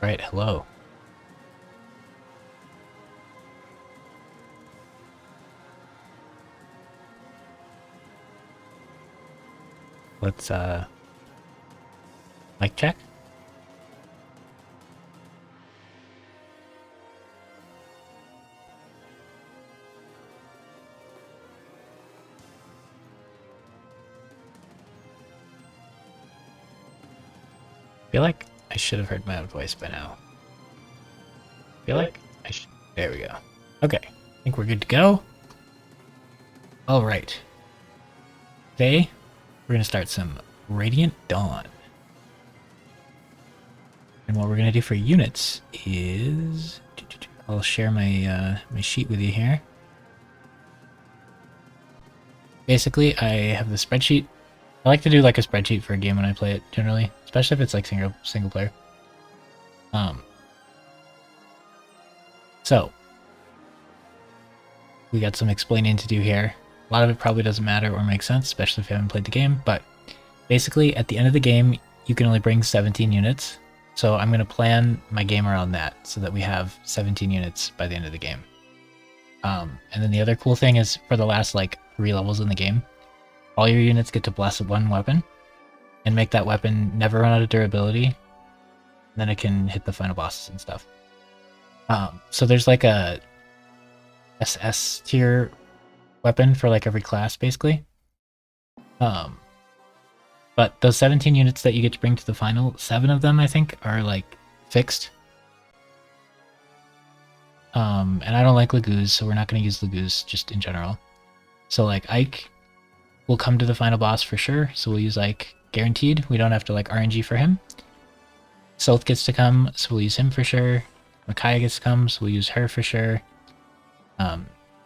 Right, hello. Let's mic check. I feel like I should have heard my own voice by now. I feel like I should. There we go. Okay, I think we're good to go. All right. Today, we're gonna start some Radiant Dawn. And what we're gonna do for units is, I'll share my my sheet with you here. Basically, I have the spreadsheet. I like to do like a spreadsheet for a game when I play it generally, especially if it's like single player. So we got some explaining to do here. A lot of it probably doesn't matter or make sense, especially if you haven't played the game, but basically at the end of the game, you can only bring 17 units. So I'm going to plan my game around that so that we have 17 units by the end of the game. And then the other cool thing is for the last like 3 levels in the game, all your units get to bless one weapon and make that weapon never run out of durability. And then it can hit the final bosses and stuff. So there's like a SS tier weapon for like every class basically. But those 17 units that you get to bring to the final, 7 of them I think are like fixed. And I don't like Lagoos, so we're not going to use Lagoos just in general. So like Ike will come to the final boss for sure, so we'll use Ike guaranteed. We don't have to like RNG for him. Sylph gets to come, so we'll use him for sure. Micaiah gets to come, so we'll use her for sure.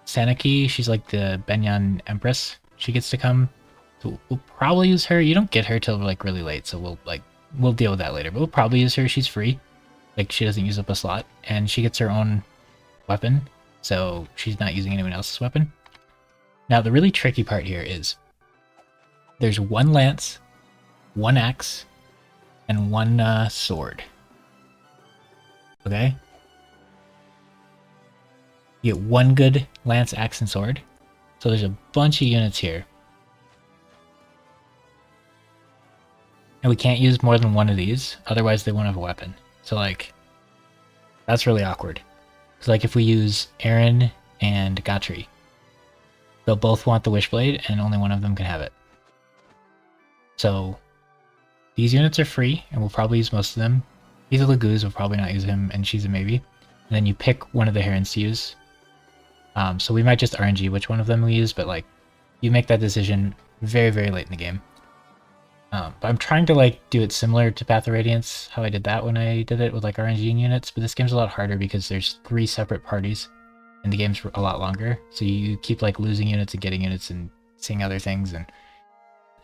Sanaki, she's like the Benyan Empress. She gets to come, so we'll probably use her. You don't get her till like really late, so we'll deal with that later. But we'll probably use her. She's free, like she doesn't use up a slot, and she gets her own weapon, so she's not using anyone else's weapon. Now the really tricky part here is there's 1 lance, 1 axe, and 1 sword. Okay? You get 1 good lance, axe, and sword. So there's a bunch of units here. And we can't use more than 1 of these, otherwise they won't have a weapon. So like, that's really awkward. Because like if we use Aaron and Gatri, they'll both want the Wishblade and only one of them can have it. So these units are free and we'll probably use most of them. He's a Lagoos, we'll probably not use him, and she's a maybe. And then you pick one of the Herons to use. So we might just RNG which one of them we use, but like you make that decision very, very late in the game. But I'm trying to like do it similar to Path of Radiance, how I did that when I did it with like RNG units, but this game's a lot harder because there's 3 separate parties and the game's a lot longer. So you keep like losing units and getting units and seeing other things, and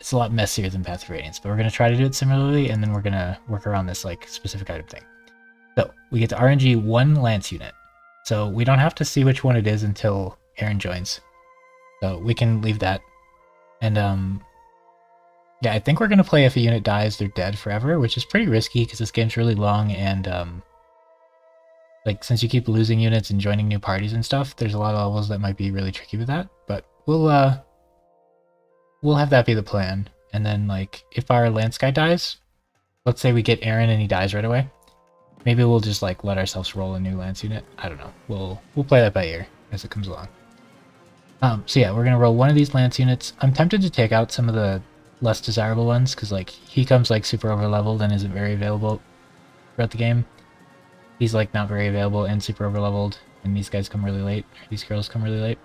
it's a lot messier than Path of Radiance, but we're going to try to do it similarly, and then we're going to work around this like specific item thing. So we get to RNG 1 lance unit. So we don't have to see which one it is until Aaron joins. So we can leave that. And yeah, I think we're going to play if a unit dies, they're dead forever, which is pretty risky because this game's really long, and like since you keep losing units and joining new parties and stuff, there's a lot of levels that might be really tricky with that, but we'll have that be the plan. And then like if our lance guy dies, let's say we get Aaron and he dies right away, maybe we'll just like let ourselves roll a new lance unit. I don't know. We'll play that by ear as it comes along. So yeah, we're gonna roll 1 of these lance units. I'm tempted to take out some of the less desirable ones because like he comes like super over leveled and isn't very available throughout the game. He's like not very available and super over leveled, and these guys come really late. Or these girls come really late.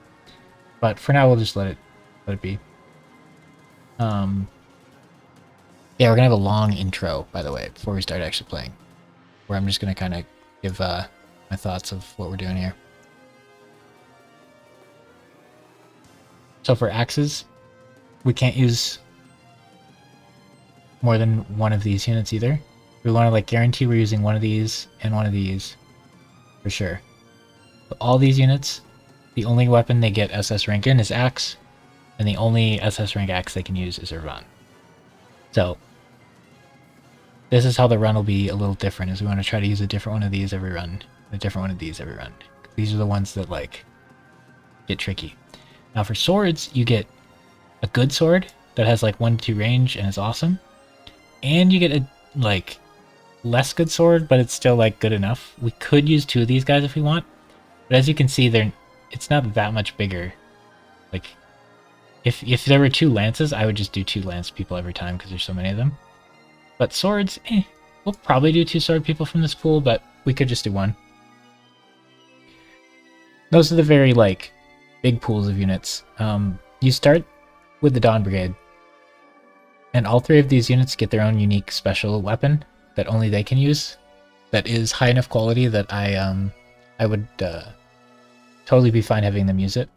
But for now, we'll just let it be. Yeah, we're gonna have a long intro, by the way, before we start actually playing, where I'm just gonna kind of give my thoughts of what we're doing here. So for axes, we can't use more than 1 of these units either. We want to like guarantee we're using 1 of these and 1 of these for sure. But all these units, the only weapon they get SS rank in is axe, and the only SS rank axe they can use is Irvan. So this is how the run will be a little different, is we want to try to use a different one of these every run, a different one of these every run. These are the ones that like get tricky. Now for swords, you get a good sword that has like 1 to 2 range and is awesome, and you get a like less good sword, but it's still like good enough. We could use 2 of these guys if we want, but as you can see, it's not that much bigger. Like if there were 2 lances, I would just do 2 lance people every time because there's so many of them. But swords, we'll probably do 2 sword people from this pool, but we could just do 1. Those are the very like big pools of units. You start with the Dawn Brigade, and all 3 of these units get their own unique special weapon that only they can use. That is high enough quality that I would totally be fine having them use it.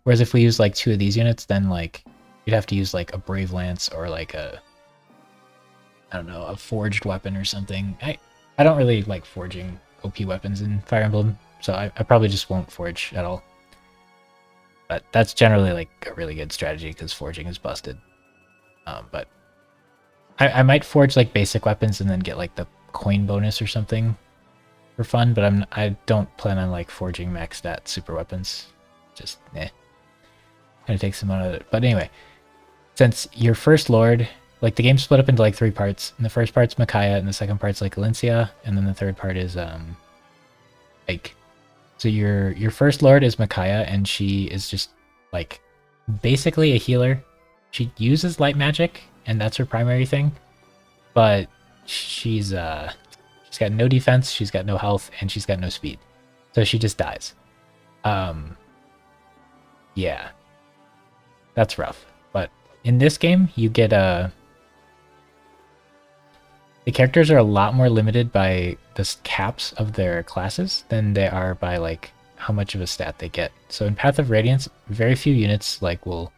Whereas if we use like 2 of these units, then like you'd have to use like a Brave Lance or like I don't know, a forged weapon or something. I don't really like forging OP weapons in Fire Emblem, so I probably just won't forge at all. But that's generally like a really good strategy because forging is busted. But I might forge like basic weapons and then get like the coin bonus or something for fun, but I don't plan on like forging max stat super weapons. Just kind of takes some out of it. But anyway, since your first lord, like the game's split up into like 3 parts, and the first part's Micaiah, and the second part's like Valencia, and then the third part is Ike. So your first lord is Micaiah, and she is just like basically a healer. She uses light magic, and that's her primary thing. But she's got no defense, she's got no health, and she's got no speed. So she just dies. Yeah. That's rough. But in this game, you get the characters are a lot more limited by the caps of their classes than they are by like how much of a stat they get. So in Path of Radiance, very few units like will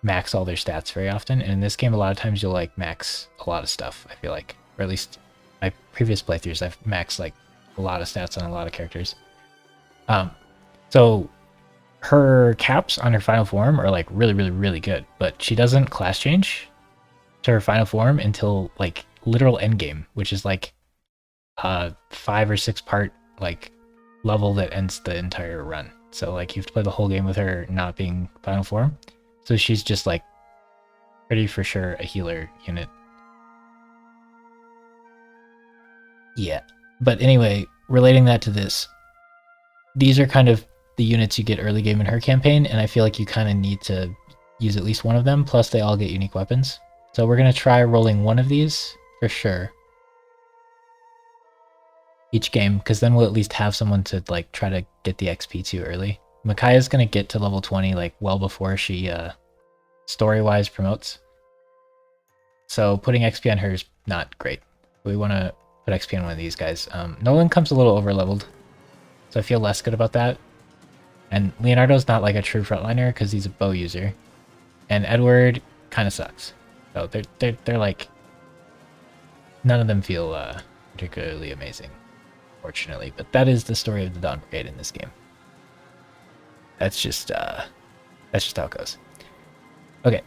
max all their stats very often, and in this game a lot of times you'll like max a lot of stuff, I feel like. Or at least my previous playthroughs I've maxed like a lot of stats on a lot of characters. So her caps on her final form are like really good, but she doesn't class change to her final form until like literal endgame, which is like a 5 or 6 part like level that ends the entire run. So like you have to play the whole game with her not being final form. So she's just like pretty for sure a healer unit. Yeah. But anyway, relating that to this, these are kind of the units you get early game in her campaign, and I feel like you kind of need to use at least one of them, plus they all get unique weapons. So we're going to try rolling 1 of these for sure each game, because then we'll at least have someone to like try to get the XP to early. Micaiah's going to get to level 20 like well before she story-wise promotes. So putting XP on her is not great. We want to put XP on one of these guys. Nolan comes a little over-leveled, so I feel less good about that. And Leonardo's not like a true frontliner because he's a bow user. And Edward kind of sucks. So they're like, none of them feel particularly amazing, fortunately. But that is the story of the Dawn Brigade in this game. That's just how it goes. Okay.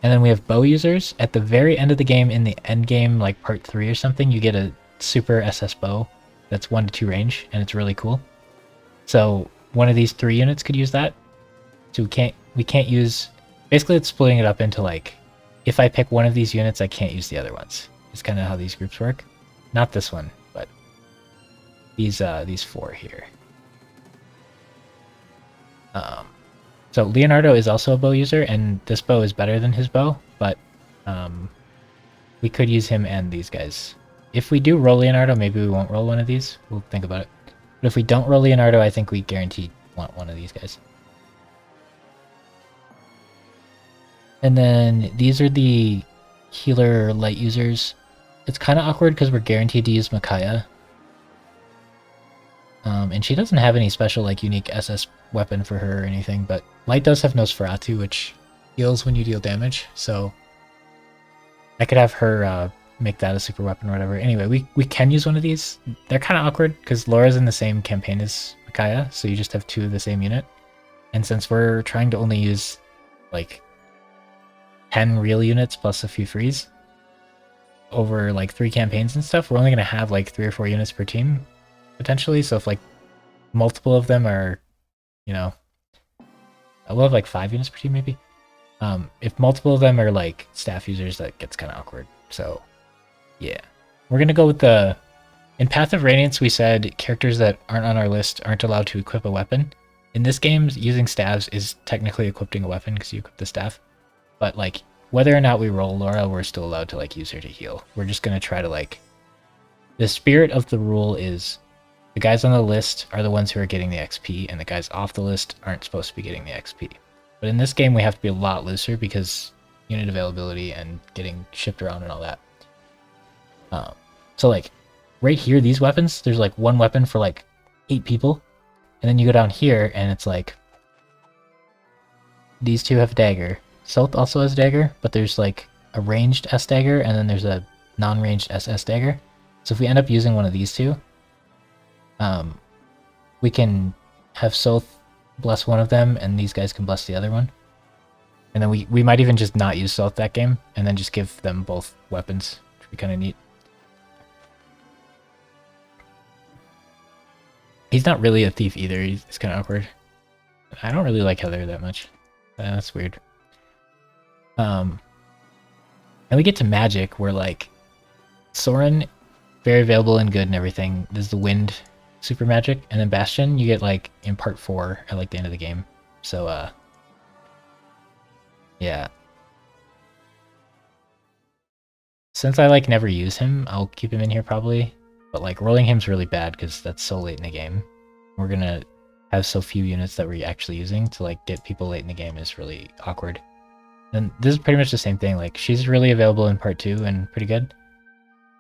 And then we have bow users. At the very end of the game, in the end game, like part 3 or something, you get a super SS bow that's 1 to 2 range, and it's really cool. So one of these 3 units could use that. So we can't use, basically it's splitting it up into like, if I pick one of these units, I can't use the other ones. It's kind of how these groups work. Not this one, but these 4 here. So Leonardo is also a bow user, and this bow is better than his bow, but we could use him and these guys. If we do roll Leonardo, maybe we won't roll one of these. We'll think about it. But if we don't roll Leonardo, I think we guaranteed want one of these guys. And then these are the healer light users. It's kind of awkward because we're guaranteed to use Micaiah. And she doesn't have any special like unique SS weapon for her or anything, but Light does have Nosferatu, which heals when you deal damage, so I could have her make that a super weapon or whatever. Anyway, we can use one of these. They're kind of awkward because Laura's in the same campaign as Micaiah, so you just have 2 of the same unit. And since we're trying to only use like 10 real units plus a few frees, over like 3 campaigns and stuff, we're only gonna have like 3 or 4 units per team potentially. So if like multiple of them are, you know, we'll have like 5 units per team maybe. If multiple of them are like staff users, that gets kind of awkward. So yeah, we're gonna go with the. In Path of Radiance, we said characters that aren't on our list aren't allowed to equip a weapon. In this game, using staves is technically equipping a weapon because you equip the staff. But like, whether or not we roll Laura, we're still allowed to like use her to heal. We're just gonna try to like. The spirit of the rule is the guys on the list are the ones who are getting the XP, and the guys off the list aren't supposed to be getting the XP. But in this game, we have to be a lot looser because unit availability and getting shipped around and all that. So like, right here, these weapons, there's like one weapon for like 8 people. And then you go down here and it's like, these two have dagger. South also has dagger, but there's like a ranged S dagger and then there's a non-ranged SS dagger. So if we end up using one of these two, we can have South bless one of them and these guys can bless the other one. And then we might even just not use South that game and then just give them both weapons, which would be kind of neat. He's not really a thief either. It's kind of awkward. I don't really like Heather that much. That's weird. And we get to magic where like Soren, very available and good and everything. There's the wind super magic, and then Bastion you get like in part 4 at like the end of the game. So yeah. Since I like never use him, I'll keep him in here probably. But like rolling him's really bad because that's so late in the game. We're gonna have so few units that we're actually using to like get people late in the game is really awkward. And this is pretty much the same thing. Like she's really available in part 2 and pretty good.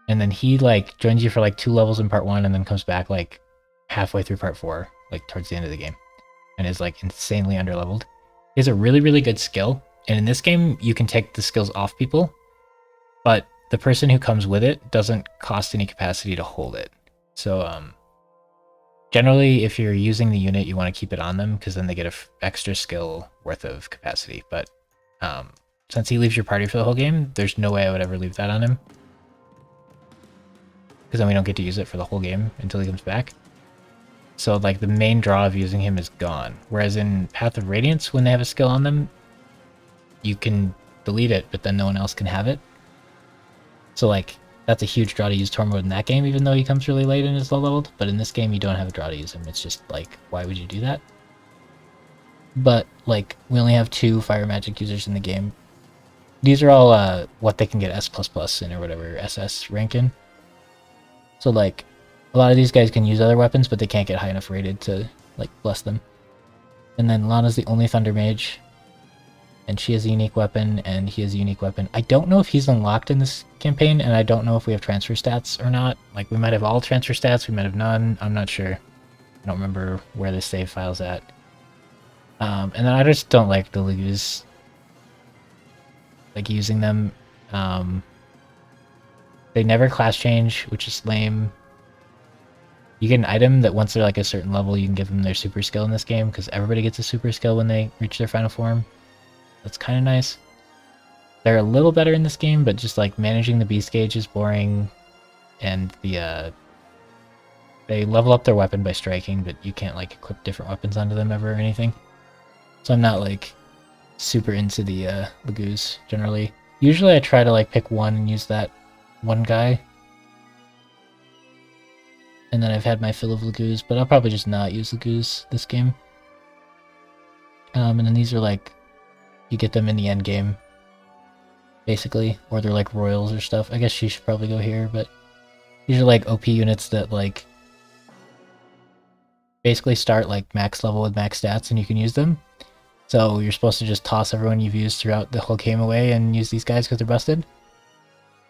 And then he like joins you for like 2 levels in part 1 and then comes back like halfway through part 4, like towards the end of the game, and is like insanely underleveled. He has a really, really good skill. And in this game, you can take the skills off people, but the person who comes with it doesn't cost any capacity to hold it. So generally, if you're using the unit, you want to keep it on them because then they get an extra skill worth of capacity. But since he leaves your party for the whole game, there's no way I would ever leave that on him, because then we don't get to use it for the whole game until he comes back. So like the main draw of using him is gone. Whereas in Path of Radiance, when they have a skill on them, you can delete it, but then no one else can have it. So like, that's a huge draw to use Tormod in that game, even though he comes really late and is low leveled. But in this game, you don't have a draw to use him. It's just like, why would you do that? But like, we only have 2 fire magic users in the game. These are all what they can get S++ in or whatever SS rank in. So like, a lot of these guys can use other weapons, but they can't get high enough rated to like bless them. And then Lana's the only Thunder Mage. And she has a unique weapon, and he has a unique weapon. I don't know if he's unlocked in this campaign, and I don't know if we have transfer stats or not. Like, we might have all transfer stats, we might have none. I'm not sure. I don't remember where the save file's at. And then I just don't like the Legus. Like, using them. They never class change, which is lame. You get an item that once they're like a certain level, you can give them their super skill in this game, because everybody gets a super skill when they reach their final form. That's kind of nice. They're a little better in this game, but just like managing the beast gauge is boring, and the they level up their weapon by striking, but you can't like equip different weapons onto them ever or anything. So I'm not like super into the Legus generally. Usually I try to like pick one and use that one guy, and then I've had my fill of Legus, but I'll probably just not use Legus this game. And then these are like, you get them in the end game, basically, or they're like royals or stuff. I guess she should probably go here, but these are like OP units that like basically start like max level with max stats and you can use them. So you're supposed to just toss everyone you've used throughout the whole game away and use these guys because they're busted.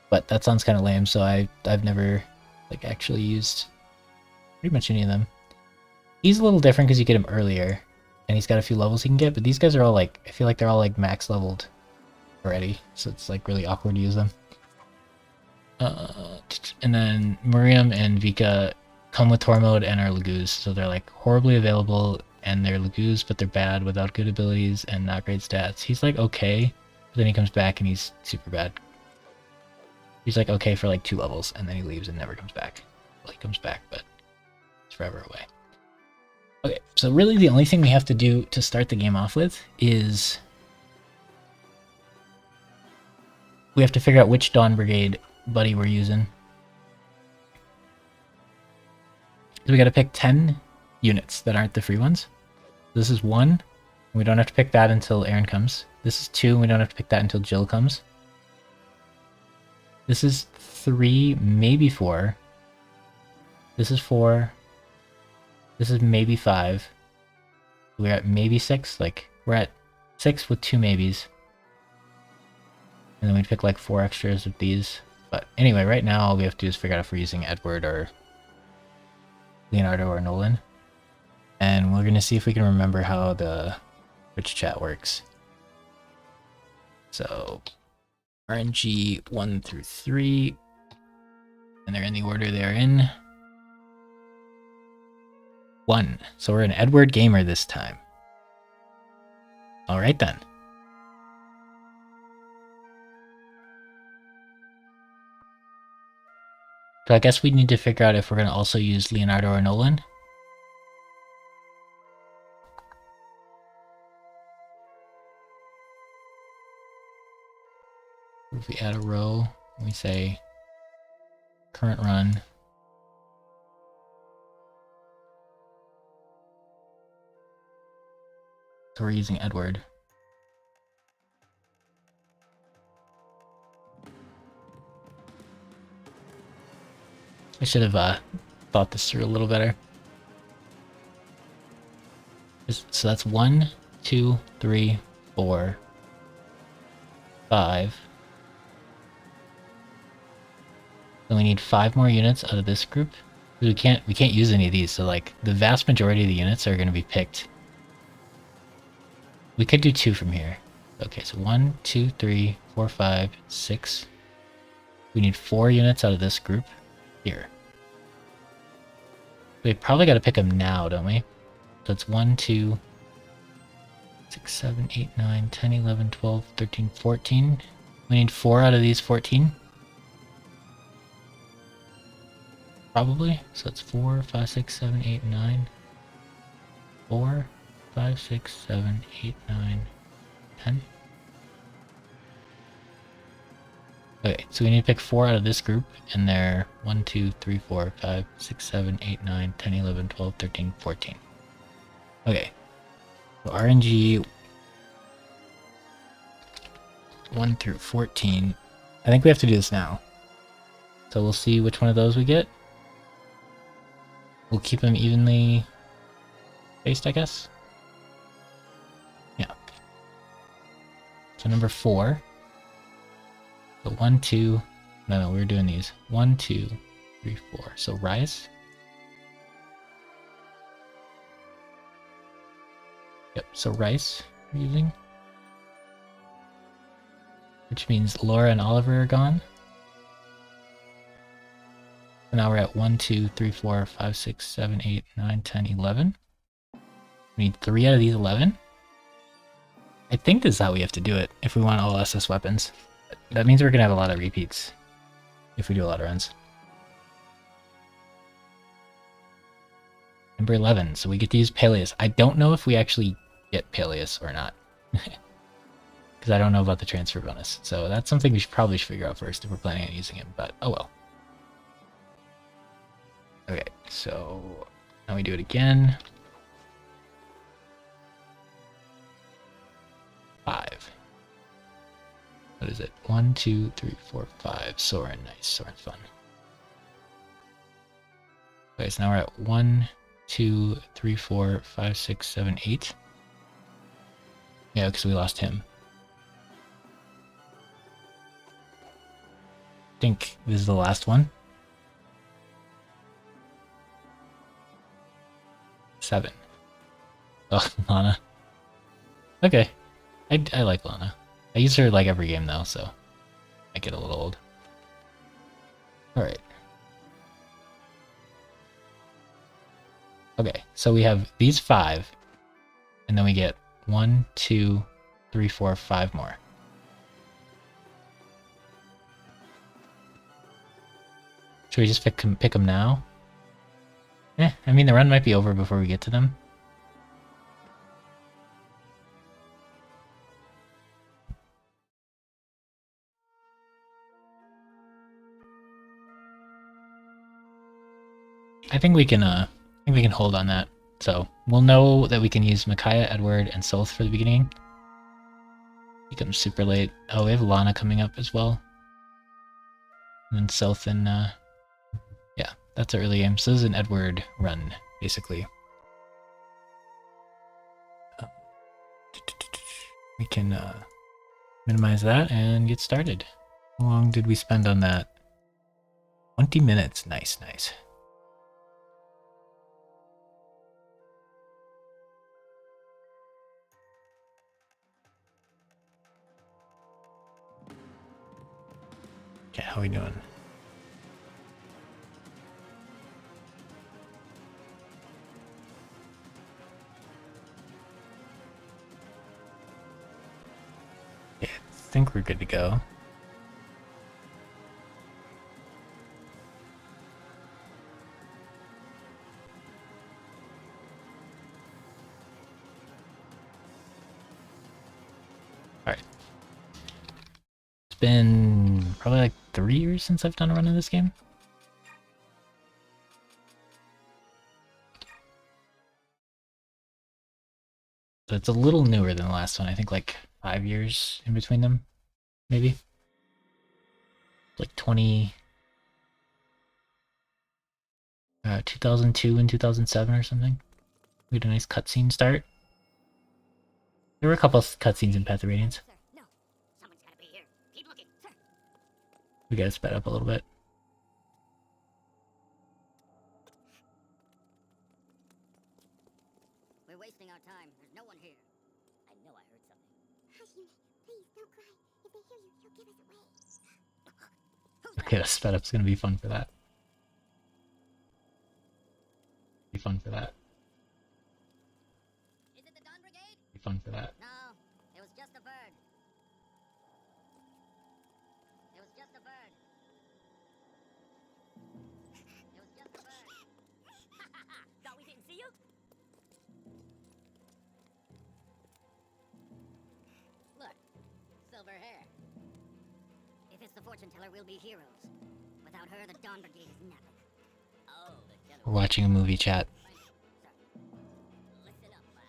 But that sounds kind of lame, so I've never like actually used pretty much any of them. He's a little different because you get him earlier, and he's got a few levels he can get, but these guys are all like, I feel like they're all like max leveled already, so it's like really awkward to use them. And then Miriam and Vika come with Tormod and are Legus, so they're like horribly available, and they're Legus, but they're bad without good abilities and not great stats. He's like okay, but then he comes back and he's super bad. He's like okay for like 2 levels, and then he leaves and never comes back. Well, he comes back, but it's forever away. Okay, so really the only thing we have to do to start the game off with is we have to figure out which Dawn Brigade buddy we're using. So we gotta pick 10 units that aren't the free ones. This is 1. We don't have to pick that until Aaron comes. This is 2. We don't have to pick that until Jill comes. This is 3, maybe 4. This is 4. This is maybe 5. We're at maybe 6. Like, we're at 6 with 2 maybes. And then we'd pick like 4 extras of these. But anyway, right now all we have to do is figure out if we're using Edward or Leonardo or Nolan. And we're going to see if we can remember how the Twitch chat works. So, RNG 1 through 3. And they're in the order they're in. 1. So we're an Edward gamer this time. Alright then. So I guess we need to figure out if we're going to also use Leonardo or Nolan. If we add a row, we say current run. So we're using Edward. I should have thought this through a little better. So that's 1, 2, 3, 4, 5. Then we need 5 more units out of this group. We can't use any of these, so like the vast majority of the units are going to be picked. We could do 2 from here. Okay, so 1, 2, 3, 4, 5, 6. We need 4 units out of this group here. We probably got to pick them now, don't we? So it's 1, 2, 6, 7, 8, 9, 10, 11, 12, 13, 14. We need 4 out of these 14. Probably. So it's 4, 5, 6, 7, 8, 9. 4, 5, 6, 7, 8, 9, 10. Okay, so we need to pick 4 out of this group, and they're 1, 2, 3, 4, 5, 6, 7, 8, 9, 10, 11, 12, 13, 14. Okay, so RNG 1 through 14. I think we have to do this now. So we'll see which one of those we get. We'll keep them evenly spaced, I guess. Yeah. So number 4. So 1, 2, no, we were doing these. 1, 2, 3, 4. So Rise. Yep, so Rice we're using. Which means Laura and Oliver are gone. So now we're at 1, 2, 3, 4, 5, 6, 7, 8, 9, 10, 11. We need 3 out of these 11. I think this is how we have to do it if we want all SS weapons. That means we're going to have a lot of repeats if we do a lot of runs. Number 11, so we get to use Peleus. I don't know if we actually get Peleus or not. Because I don't know about the transfer bonus. So that's something we should probably figure out first if we're planning on using him, but oh well. Okay, so now we do it again. 5. What is it? 1, 2, 3, 4, 5. Soren, nice. Soren's fun. Okay, so now we're at 1, 2, 3, 4, 5, 6, 7, 8. Yeah, because we lost him. I think this is the last one. 7. Oh, Lana. Okay. I like Lana. I use her like every game though, so I get a little old. Alright. Okay, so we have these 5, and then we get 1, 2, 3, 4, 5 more. Should we just pick them now? I mean, the run might be over before we get to them. I think we can hold on that. So we'll know that we can use Micaiah, Edward, and Soth for the beginning. Becomes super late. Oh, we have Lana coming up as well. And then Soth and yeah, that's an early game. So this is an Edward run, basically. We can minimize that and get started. How long did we spend on that? 20 minutes. Nice, nice. Okay, how are we doing? Okay, I think we're good to go. Alright. It's been probably like 3 years since I've done a run of this game. So it's a little newer than the last one. I think like 5 years in between them, maybe. Like 2002 and 2007 or something. We had a nice cutscene start. There were a couple of cutscenes in Path of Radiance. No, someone's gotta be here. Keep looking, sir. We gotta sped up a little bit. We're wasting our time. There's no one here. I know I heard something. Hush, Unit. Please, don't cry. If they hear you, you'll give us away. Who's that? Okay, the sped up's gonna be fun for that. Be fun for that. Is it the Dawn Brigade? Be fun for that. No, it was just a bird. It was just a bird. It was just a bird. Thought we didn't see you? Look, silver hair. If it's the fortune teller, we'll be heroes. Without her, the Dawn Brigade is nothing. Oh, the general. We're watching a movie chat. Sir, listen up, lass.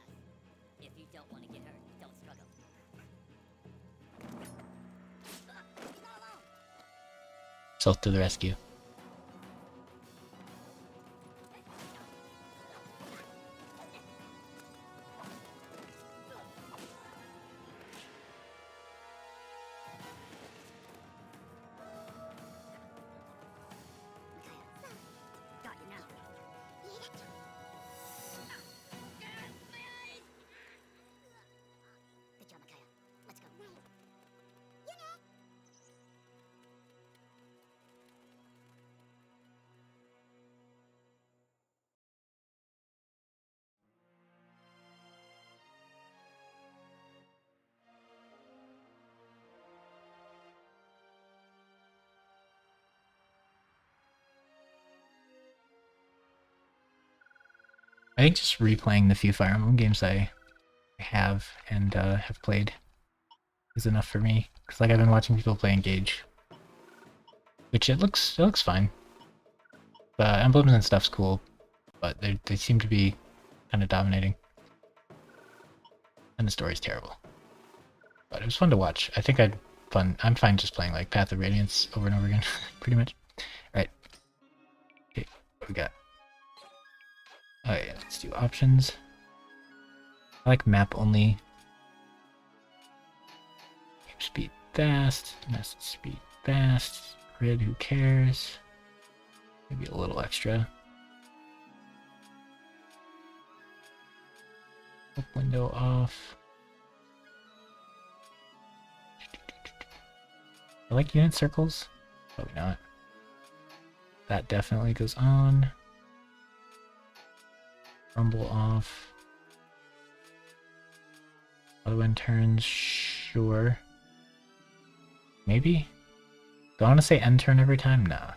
If you don't want to get hurt, don't struggle. He's not alone. Self to the rescue. Got you now. Good job, Micaiah. Let's go. I think just replaying the few Fire Emblem games I have and have played is enough for me. Cause like I've been watching people play Engage, which it looks fine. The emblems and stuff's cool, but they seem to be kind of dominating, and the story's terrible. But it was fun to watch. I think I'm fine just playing like Path of Radiance over and over again, pretty much. Right. Okay, what we got? Oh yeah, let's do options. I like map only. Speed fast, message speed fast, grid, who cares? Maybe a little extra. Up window off. I like unit circles. Probably not. That definitely goes on. Rumble off. Other one turns, sure. Maybe? Do I want to say end turn every time? Nah.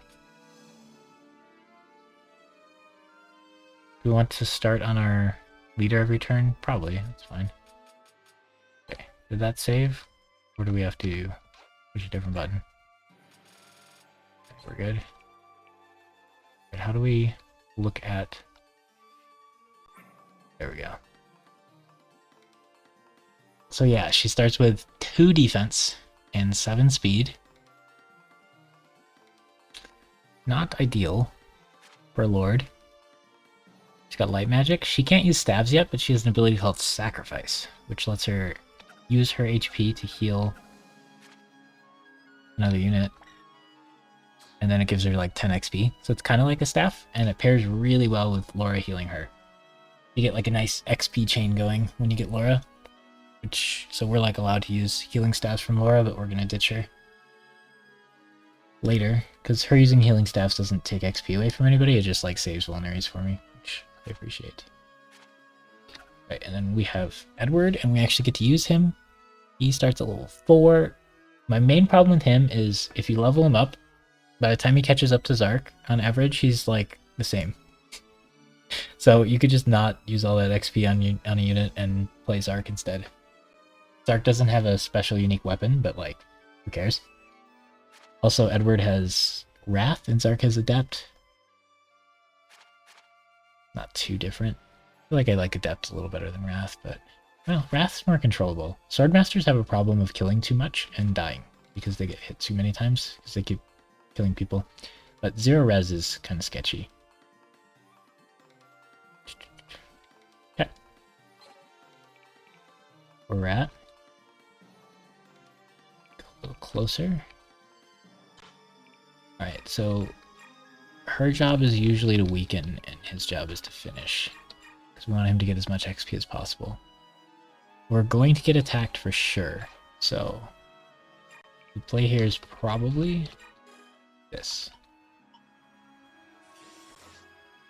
Do we want to start on our leader every turn? Probably, that's fine. Okay, did that save? Or do we have to push a different button? We're good. Right, how do we look at... There we go. So yeah, she starts with 2 defense and 7 speed. Not ideal for a Lord. She's got light magic. She can't use stabs yet, but she has an ability called Sacrifice, which lets her use her HP to heal another unit. And then it gives her like 10 XP. So it's kind of like a staff, and it pairs really well with Laura healing her. You get like a nice XP chain going when you get Laura. So we're like allowed to use healing staffs from Laura, but we're gonna ditch her later, because her using healing staffs doesn't take XP away from anybody, it just like saves vulneraries for me, which I appreciate. Right, and then we have Edward, and we actually get to use him. He starts at level 4. My main problem with him is if you level him up, by the time he catches up to Zark, on average, he's like the same. So you could just not use all that XP on a unit and play Zark instead. Zark doesn't have a special unique weapon, but like, who cares? Also, Edward has Wrath and Zark has Adept. Not too different. I feel like I like Adept a little better than Wrath, but well, Wrath's more controllable. Swordmasters have a problem of killing too much and dying because they get hit too many times because they keep killing people. But 0 res is kind of sketchy. Okay. Where we're at. Go a little closer. Alright, so her job is usually to weaken, and his job is to finish. Because we want him to get as much XP as possible. We're going to get attacked for sure, so the play here is probably this.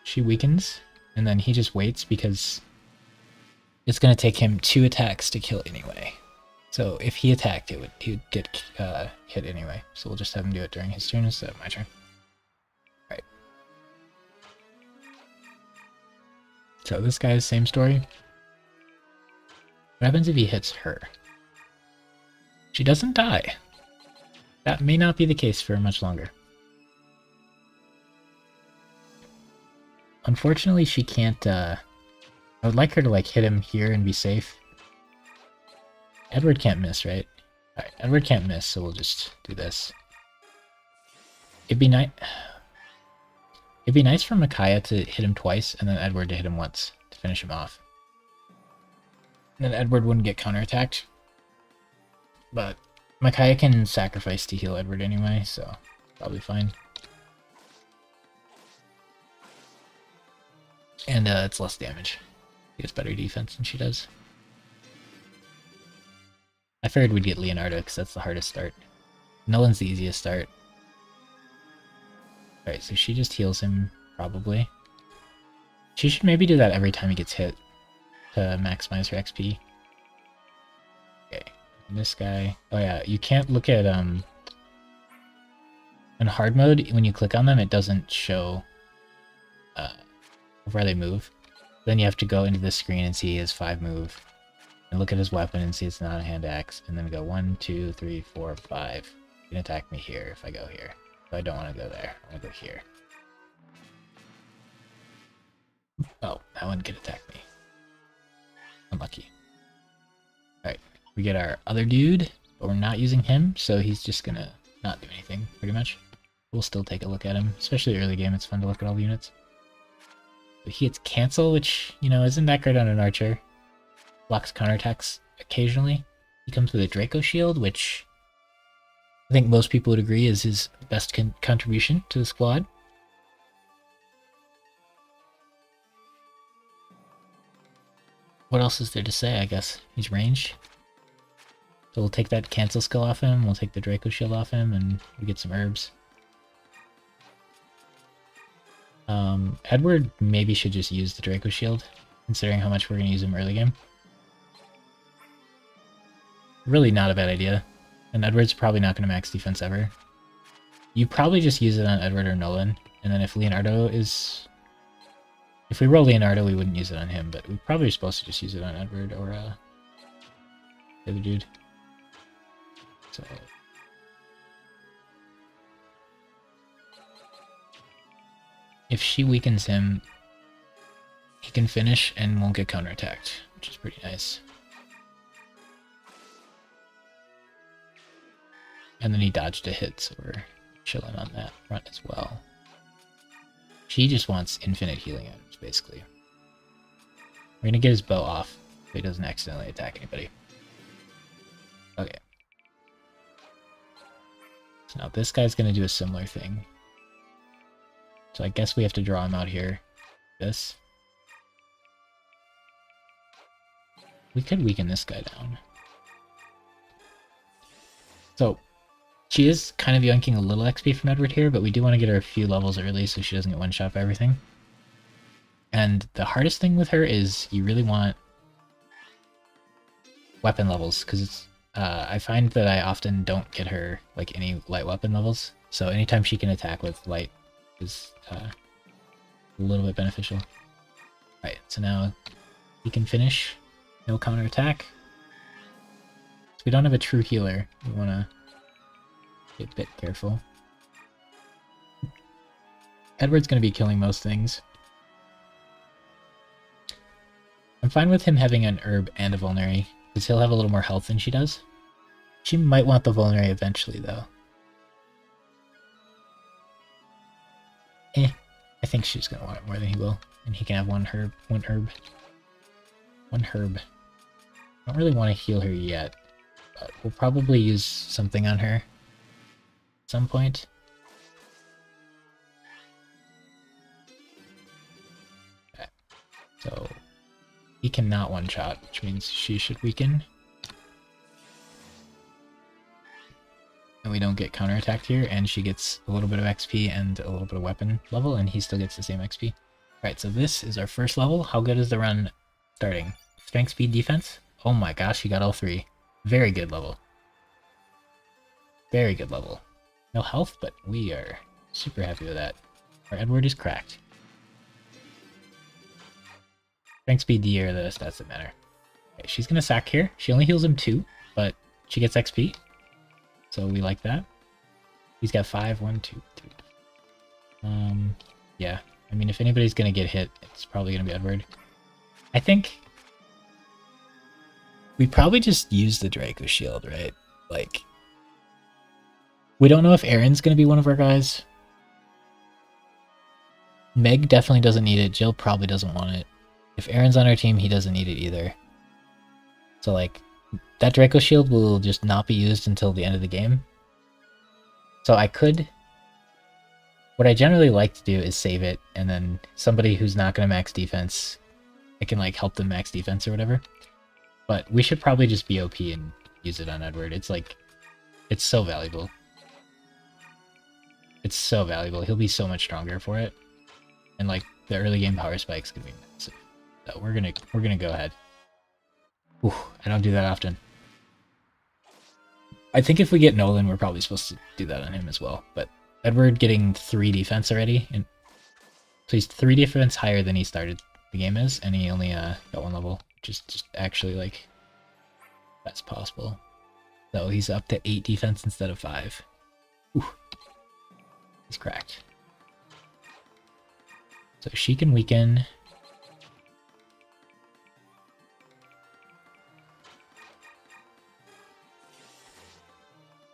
She weakens, and then he just waits because it's going to take him 2 attacks to kill anyway. So if he attacked, he would get hit anyway. So we'll just have him do it during his turn instead of my turn. Right. So this guy's same story. What happens if he hits her? She doesn't die. That may not be the case for much longer. Unfortunately, she can't, I would like her to like hit him here and be safe. Edward can't miss, right? Alright, Edward can't miss, so we'll just do this. It'd be nice for Micaiah to hit him twice, and then Edward to hit him once to finish him off. And then Edward wouldn't get counterattacked. But Micaiah can sacrifice to heal Edward anyway, so probably fine. And it's less damage. He gets better defense than she does. I figured we'd get Leonardo because that's the hardest start. Nolan's the easiest start. Alright, so she just heals him, probably. She should maybe do that every time he gets hit to maximize her XP. Okay, and this guy... Oh yeah, you can't look at... In hard mode, when you click on them, it doesn't show where they move. Then you have to go into the screen and see his 5 move. And look at his weapon and see it's not a hand axe. And then go 1, 2, 3, 4, 5. You can attack me here if I go here. But I don't want to go there. I want to go here. Oh, that one could attack me. Unlucky. Alright, we get our other dude, but we're not using him, so he's just gonna not do anything, pretty much. We'll still take a look at him, especially early game. It's fun to look at all the units. But he gets cancel, which, you know, isn't that great on an archer. Blocks counterattacks occasionally. He comes with a Draco shield, which I think most people would agree is his best contribution to the squad. What else is there to say, I guess? He's ranged. So we'll take that cancel skill off him, we'll take the Draco shield off him, and we get some herbs. Edward maybe should just use the Draco shield, considering how much we're going to use him early game. Really not a bad idea. And Edward's probably not going to max defense ever. You probably just use it on Edward or Nolan, and then if If we roll Leonardo, we wouldn't use it on him, but we probably are supposed to just use it on Edward or the other dude. So if she weakens him, he can finish and won't get counterattacked, which is pretty nice. And then he dodged a hit, so we're chilling on that front as well. She just wants infinite healing items, basically. We're gonna get his bow off so he doesn't accidentally attack anybody. Okay. So now this guy's gonna do a similar thing. So I guess we have to draw him out here. This. We could weaken this guy down. So she is kind of yanking a little XP from Edward here, but we do want to get her a few levels early so she doesn't get one-shot for everything. And the hardest thing with her is you really want weapon levels, because it's I find that I often don't get her like any light weapon levels. So anytime she can attack with light is a little bit beneficial. Right, so now he can finish. No counter attack. So we don't have a true healer. We want to be a bit careful. Edward's going to be killing most things. I'm fine with him having an herb and a vulnerary, because he'll have a little more health than she does. She might want the vulnerary eventually, though. I think she's going to want it more than he will. And he can have one herb. I don't really want to heal her yet, but we'll probably use something on her at some point. Okay. So he cannot one-shot, which means she should weaken. And we don't get counterattacked here, and she gets a little bit of XP and a little bit of weapon level, and he still gets the same XP. Alright, so this is our first level. How good is the run starting? Strength, speed, defense? Oh my gosh, he got all three. Very good level. Very good level. No health, but we are super happy with that. Our Edward is cracked. Strength, speed, D are the stats that matter. Okay, she's gonna sack here. She only heals him 2, but she gets XP. So we like that. He's got 5, 1, 2, 3. Yeah. I mean, if anybody's gonna get hit, it's probably gonna be Edward. I think we probably just use the Draco shield, right? Like, we don't know if Aaron's gonna be one of our guys. Meg definitely doesn't need it. Jill probably doesn't want it. If Aaron's on our team, he doesn't need it either. So, like, that Draco shield will just not be used until the end of the game. So I could... What I generally like to do is save it, and then somebody who's not going to max defense, I can, like, help them max defense or whatever. But we should probably just be OP and use it on Edward. It's, like... It's so valuable. It's so valuable. He'll be so much stronger for it. And, like, the early game power spike's going to be massive. So we're gonna go ahead. Ooh, I don't do that often. I think if we get Nolan, we're probably supposed to do that on him as well. But Edward getting 3 defense already, and so he's 3 defense higher than he started the game as, and he only got 1 level, which is just actually like best possible. So he's up to 8 defense instead of 5. Ooh, he's cracked. So she can weaken.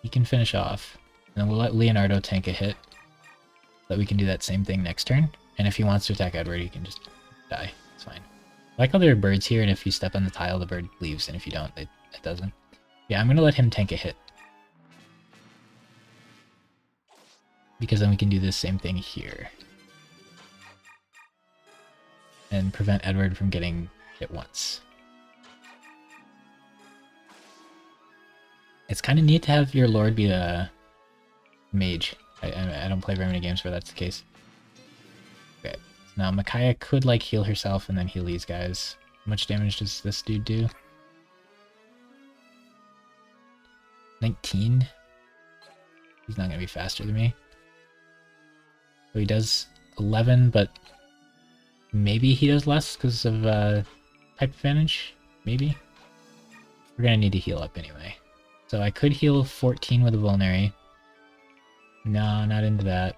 He can finish off, and then we'll let Leonardo tank a hit, so that we can do that same thing next turn. And if he wants to attack Edward, he can just die. It's fine. I like how there are birds here, and if you step on the tile, the bird leaves, and if you don't, it doesn't. Yeah, I'm going to let him tank a hit. Because then we can do the same thing here. And prevent Edward from getting hit once. It's kind of neat to have your Lord be a mage. I don't play very many games where that's the case. Okay, so now Micaiah could like heal herself and then heal these guys. How much damage does this dude do? 19? He's not going to be faster than me. So he does 11, but Maybe he does less because of type advantage. Maybe. We're gonna need to heal up anyway. So I could heal 14 with a vulnerary. No, not into that.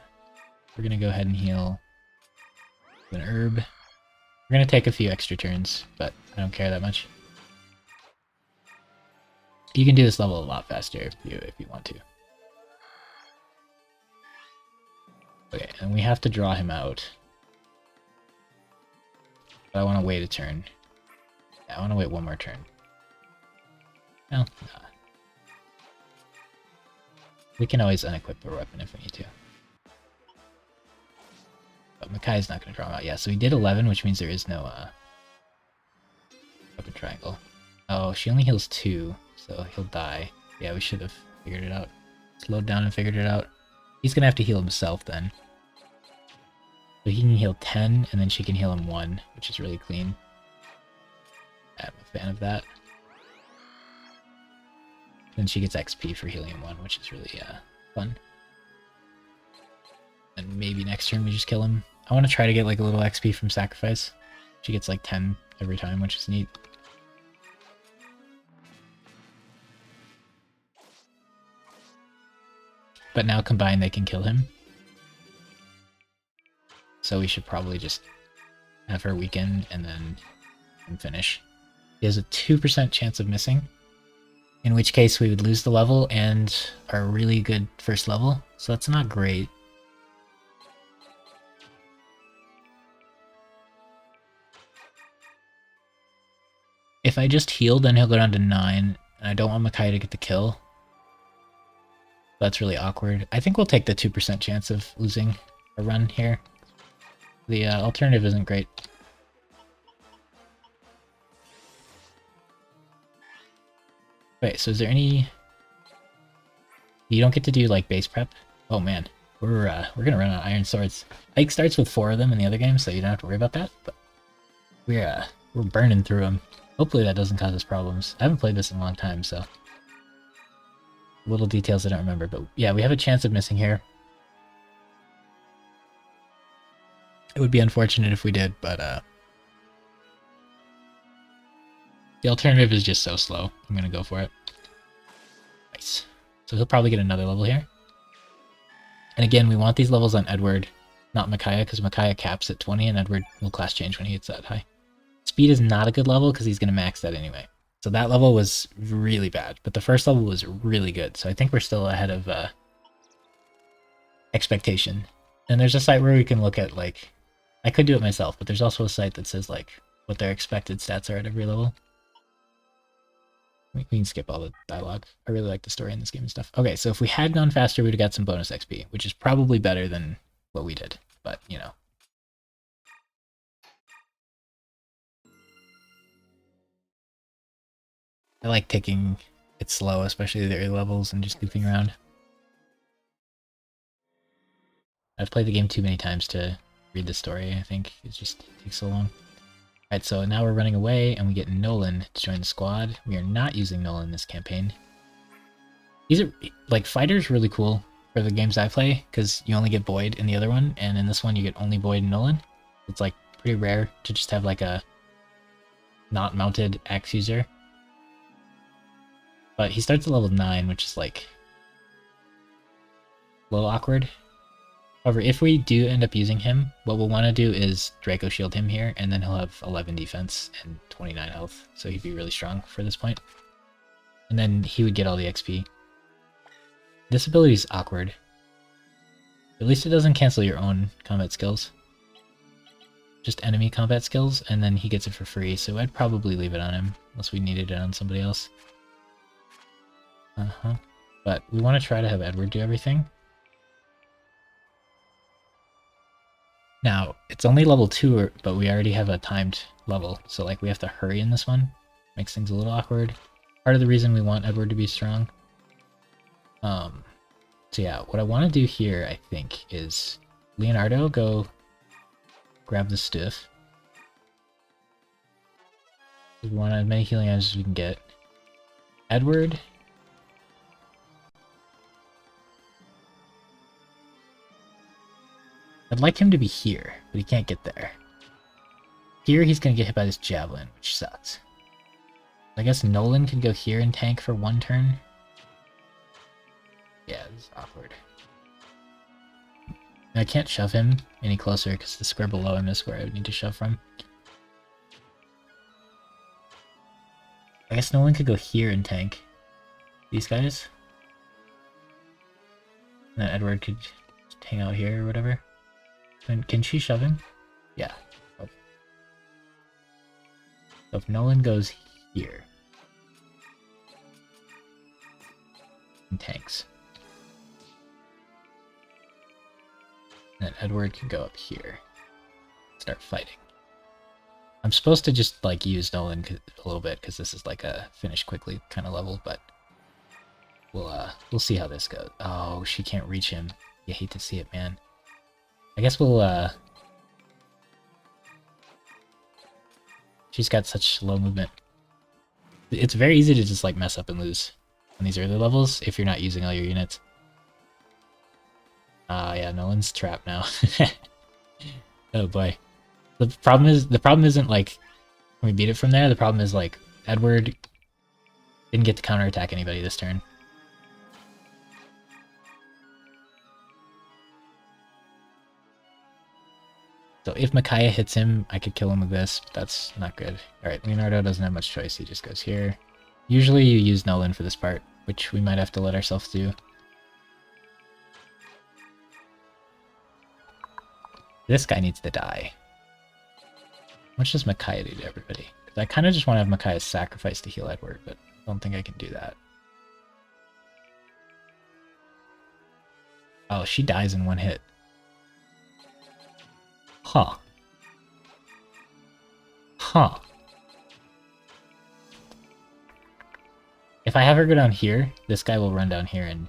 We're gonna go ahead and heal with an herb. We're gonna take a few extra turns, but I don't care that much. You can do this level a lot faster if you want to. Okay, and we have to draw him out. But I want to wait a turn. Yeah, I want to wait one more turn. Well, nah. We can always unequip our weapon if we need to. But Makai's not going to draw him out. Yeah, so he did 11, which means there is no weapon triangle. Oh, she only heals 2, so he'll die. Yeah, we should have figured it out. Slowed down and figured it out. He's going to have to heal himself then. So he can heal 10, and then she can heal him 1, which is really clean. I'm a fan of that. Then she gets XP for healing him 1, which is really fun. And maybe next turn we just kill him. I want to try to get like a little XP from sacrifice. She gets like 10 every time, which is neat. But now combined they can kill him. So we should probably just have her weaken and then finish. He has a 2% chance of missing, in which case we would lose the level and our really good first level, so that's not great. If I just heal, then he'll go down to 9, and I don't want Makai to get the kill. That's really awkward. I think we'll take the 2% chance of losing a run here. The alternative isn't great. Wait, so is there any... You don't get to do, like, base prep? Oh, man. We're gonna run out of iron swords. Ike starts with 4 of them in the other game, so you don't have to worry about that, but... We're burning through them. Hopefully that doesn't cause us problems. I haven't played this in a long time, so... Little details I don't remember, but yeah, we have a chance of missing here. It would be unfortunate if we did, but the alternative is just so slow. I'm gonna go for it. Nice. So he'll probably get another level here. And again, we want these levels on Edward, not Micaiah, because Micaiah caps at 20 and Edward will class change when he gets that high. Speed is not a good level because he's gonna max that anyway. So that level was really bad, but the first level was really good. So I think we're still ahead of expectation. And there's a site where we can look at, like, I could do it myself, but there's also a site that says, like, what their expected stats are at every level. We can skip all the dialogue. I really like the story in this game and stuff. Okay, so if we had gone faster, we'd have got some bonus XP, which is probably better than what we did, but, you know. I like taking it slow, especially the early levels, and just goofing around. I've played the game too many times to read the story, I think. It just takes so long. Alright, so now we're running away, and we get Nolan to join the squad. We are not using Nolan this campaign. These are, like, Fighter's really cool for the games I play, because you only get Boyd in the other one, and in this one you get only Boyd and Nolan. It's, like, pretty rare to just have, like, a not mounted axe user. But he starts at level 9, which is, like, a little awkward. However, if we do end up using him, what we'll want to do is Draco Shield him here, and then he'll have 11 defense and 29 health, so he'd be really strong for this point. And then he would get all the XP. This ability is awkward. At least it doesn't cancel your own combat skills. Just enemy combat skills, and then he gets it for free, so I'd probably leave it on him, unless we needed it on somebody else. But we want to try to have Edward do everything. Now, it's only level 2, but we already have a timed level, so like we have to hurry in this one. Makes things a little awkward. Part of the reason we want Edward to be strong. So yeah, what I want to do here, I think, is Leonardo, go grab the stuff. We want as many healing items as we can get. Edward... I'd like him to be here, but he can't get there. Here he's gonna get hit by this javelin, which sucks. I guess Nolan could go here and tank for 1 turn. Yeah, this is awkward. I can't shove him any closer because the square below him is where I would need to shove from. I guess Nolan could go here and tank these guys. And then Edward could just hang out here or whatever. And can she shove him? Yeah. So if Nolan goes here and tanks, then Edward can go up here, start fighting. I'm supposed to just like use Nolan a little bit because this is like a finish quickly kind of level, but we'll see how this goes. Oh, she can't reach him. You hate to see it, man. I guess we'll she's got such slow movement. It's very easy to just like mess up and lose on these early levels if you're not using all your units. Yeah, Nolan's trapped now. Oh boy. The problem isn't like can we beat it from there? The problem is like Edward didn't get to counterattack anybody this turn. So if Micaiah hits him, I could kill him with this, but that's not good. Alright, Leonardo doesn't have much choice, he just goes here. Usually you use Nolan for this part, which we might have to let ourselves do. This guy needs to die. How much does Micaiah do to everybody? Because I kind of just want to have Micaiah sacrifice to heal Edward, but I don't think I can do that. Oh, she dies in 1 hit. Huh. Huh. If I have her go down here, this guy will run down here and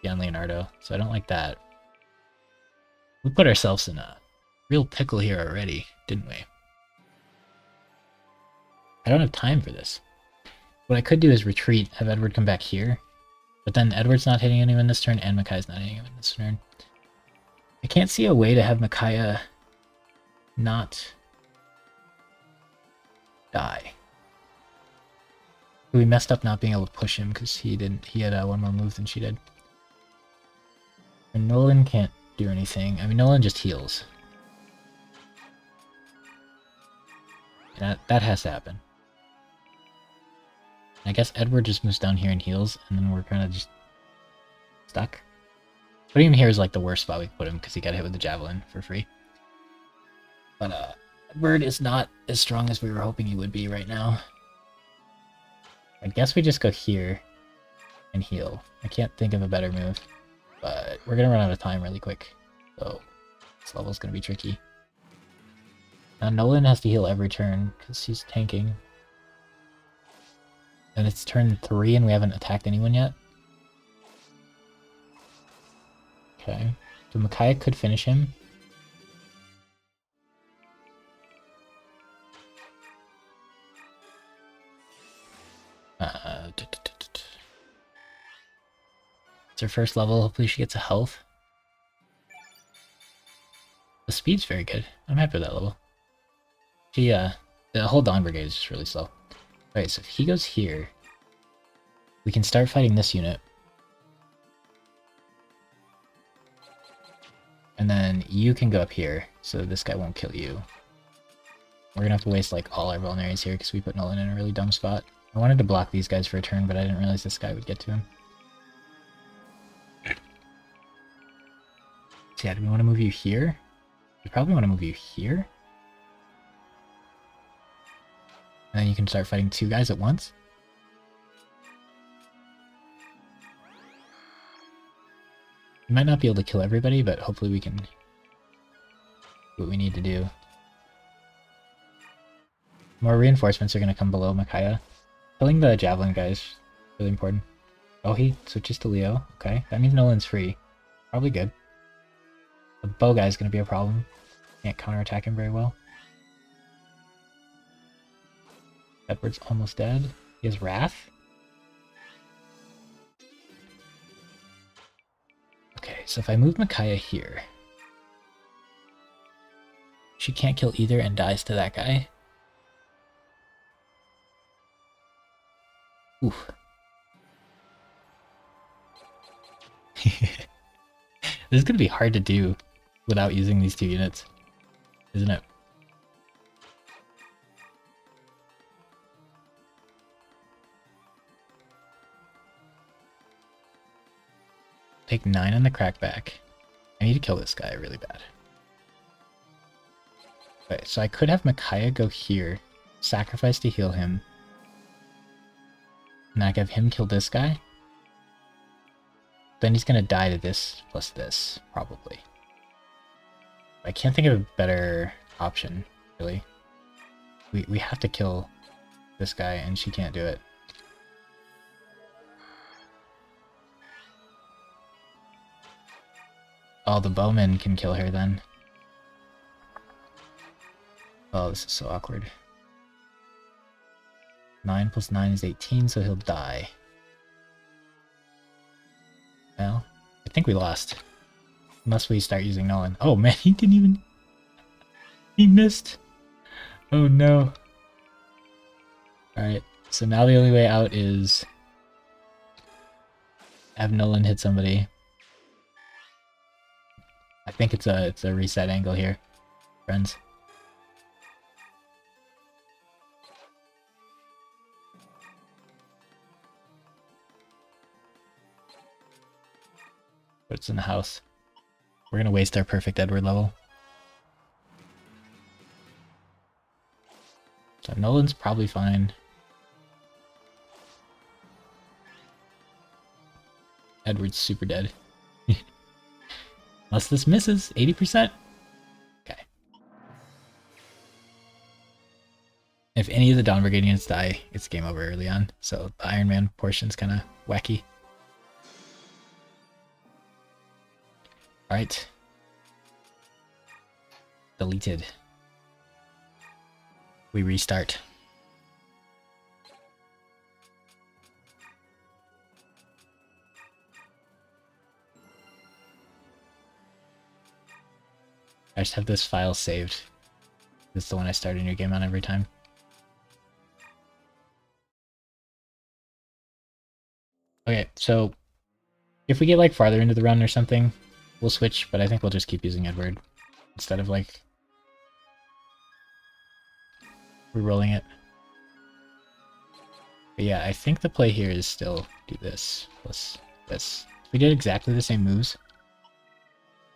be on Leonardo, so I don't like that. We put ourselves in a real pickle here already, didn't we? I don't have time for this. What I could do is retreat, have Edward come back here, but then Edward's not hitting anyone this turn, and Micaiah's not hitting anyone this turn. I can't see a way to have Micaiah not die. We messed up not being able to push him because he had 1 more move than she did. And Nolan can't do anything. I mean, Nolan just heals. That has to happen. I guess Edward just moves down here and heals, and then we're kind of just stuck. Putting him here is like the worst spot we could put him because he got hit with the javelin for free. But Edward is not as strong as we were hoping he would be right now. I guess we just go here and heal. I can't think of a better move, but we're gonna run out of time really quick, so this level's gonna be tricky. Now Nolan has to heal every turn because he's tanking. And it's turn 3 and we haven't attacked anyone yet. Okay, so Micaiah could finish him. It's her first level, hopefully she gets a health. The speed's very good. I'm happy with that level. The whole Dawn Brigade is just really slow. Alright, so if he goes here, we can start fighting this unit. And then you can go up here, so this guy won't kill you. We're gonna have to waste like all our vulneraries here because we put Nolan in a really dumb spot. I wanted to block these guys for a turn, but I didn't realize this guy would get to him. So yeah, do we want to move you here? We probably want to move you here. And then you can start fighting 2 guys at once. We might not be able to kill everybody, but hopefully we can do what we need to do. More reinforcements are going to come below Micaiah. Killing the Javelin guy is really important. Oh, he switches to Leo. Okay, that means Nolan's free. Probably good. The bow guy is going to be a problem. Can't counterattack him very well. Edward's almost dead. He has Wrath. Okay, so if I move Micaiah here, she can't kill either and dies to that guy. Oof. This is gonna be hard to do without using these 2 units, isn't it? Take 9 on the crackback. I need to kill this guy really bad. Okay, so I could have Micaiah go here, sacrifice to heal him, and I have him kill this guy. Then he's gonna die to this plus this, probably. I can't think of a better option, really. We have to kill this guy, and she can't do it. Oh, the bowman can kill her then. Oh, this is so awkward. 9 plus 9 is 18, so he'll die. Well, I think we lost. Unless we start using Nolan. Oh man, he didn't even... He missed! Oh no. Alright, so now the only way out is... have Nolan hit somebody. I think it's a reset angle here, friends. But it's in the house. We're gonna waste our perfect Edward level. So Nolan's probably fine. Edward's super dead. Unless this misses, 80%. Okay. If any of the Dawn Brigade units die, it's game over early on. So the Ironman portion's kind of wacky. Alright. Deleted. We restart. I just have this file saved. This is the one I start a new game on every time. Okay, so if we get like farther into the run or something, we'll switch, but I think we'll just keep using Edward instead of like re-rolling it. But yeah, I think the play here is still do this plus this. If we did exactly the same moves,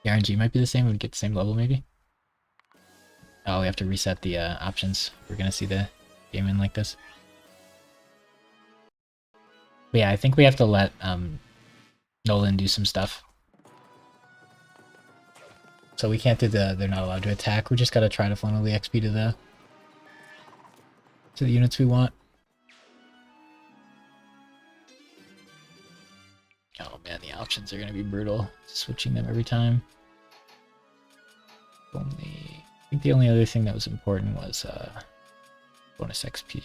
the RNG might be the same, we'd get the same level maybe. Oh, we have to reset the options. We're gonna see the game in like this. But yeah, I think we have to let Nolan do some stuff. So we can't do they're not allowed to attack. We just gotta try to funnel the XP to the units we want. Oh man, the options are gonna be brutal. Switching them every time. I think the only other thing that was important was bonus XP.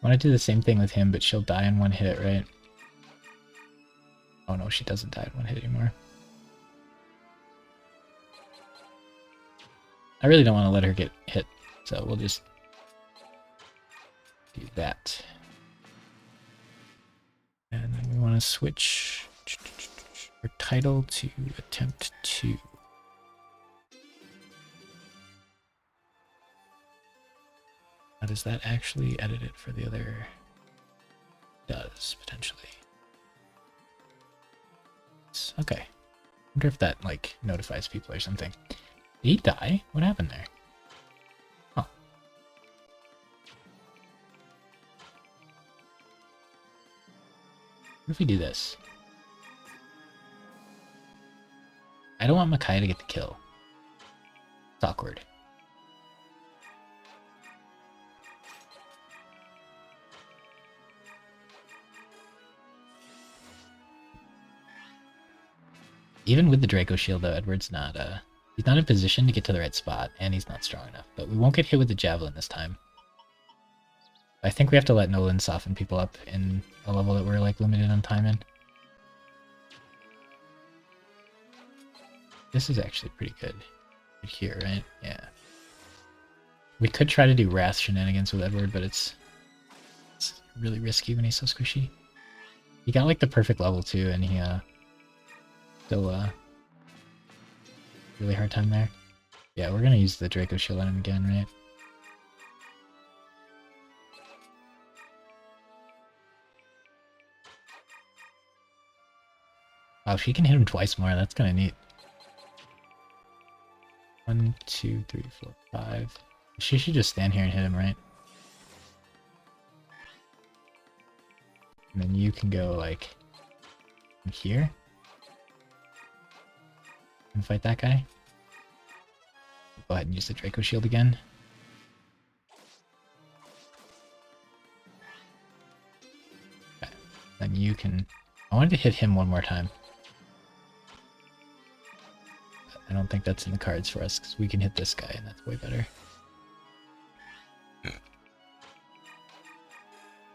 I want to do the same thing with him, but she'll die in one hit, right? Oh no, she doesn't die in one hit anymore. I really don't want to let her get hit, so we'll just do that. And then we want to switch our title to attempt 2. Now does that actually edit it for the other? Does, potentially. Okay. Wonder if that, like, notifies people or something. Did he die? What happened there? Oh. What if we do this? I don't want Micaiah to get the kill. It's awkward. Even with the Draco shield, though, Edward's not, he's not in position to get to the right spot, and he's not strong enough. But we won't get hit with the Javelin this time. I think we have to let Nolan soften people up in a level that we're like limited on time in. This is actually pretty good. Right here, right? Yeah. We could try to do Wrath shenanigans with Edward, but it's really risky when he's so squishy. He got like the perfect level too, and he still really hard time there. Yeah, we're gonna use the Draco Shield on him again, right? Wow, if he can hit him twice more, that's kind of neat. 1, 2, 3, 4, 5. She should just stand here and hit him, right? And then you can go like from here and fight that guy. Go ahead and use the Draco Shield again. Okay. Then you can... I wanted to hit him one more time. I don't think that's in the cards for us, because we can hit this guy, and that's way better.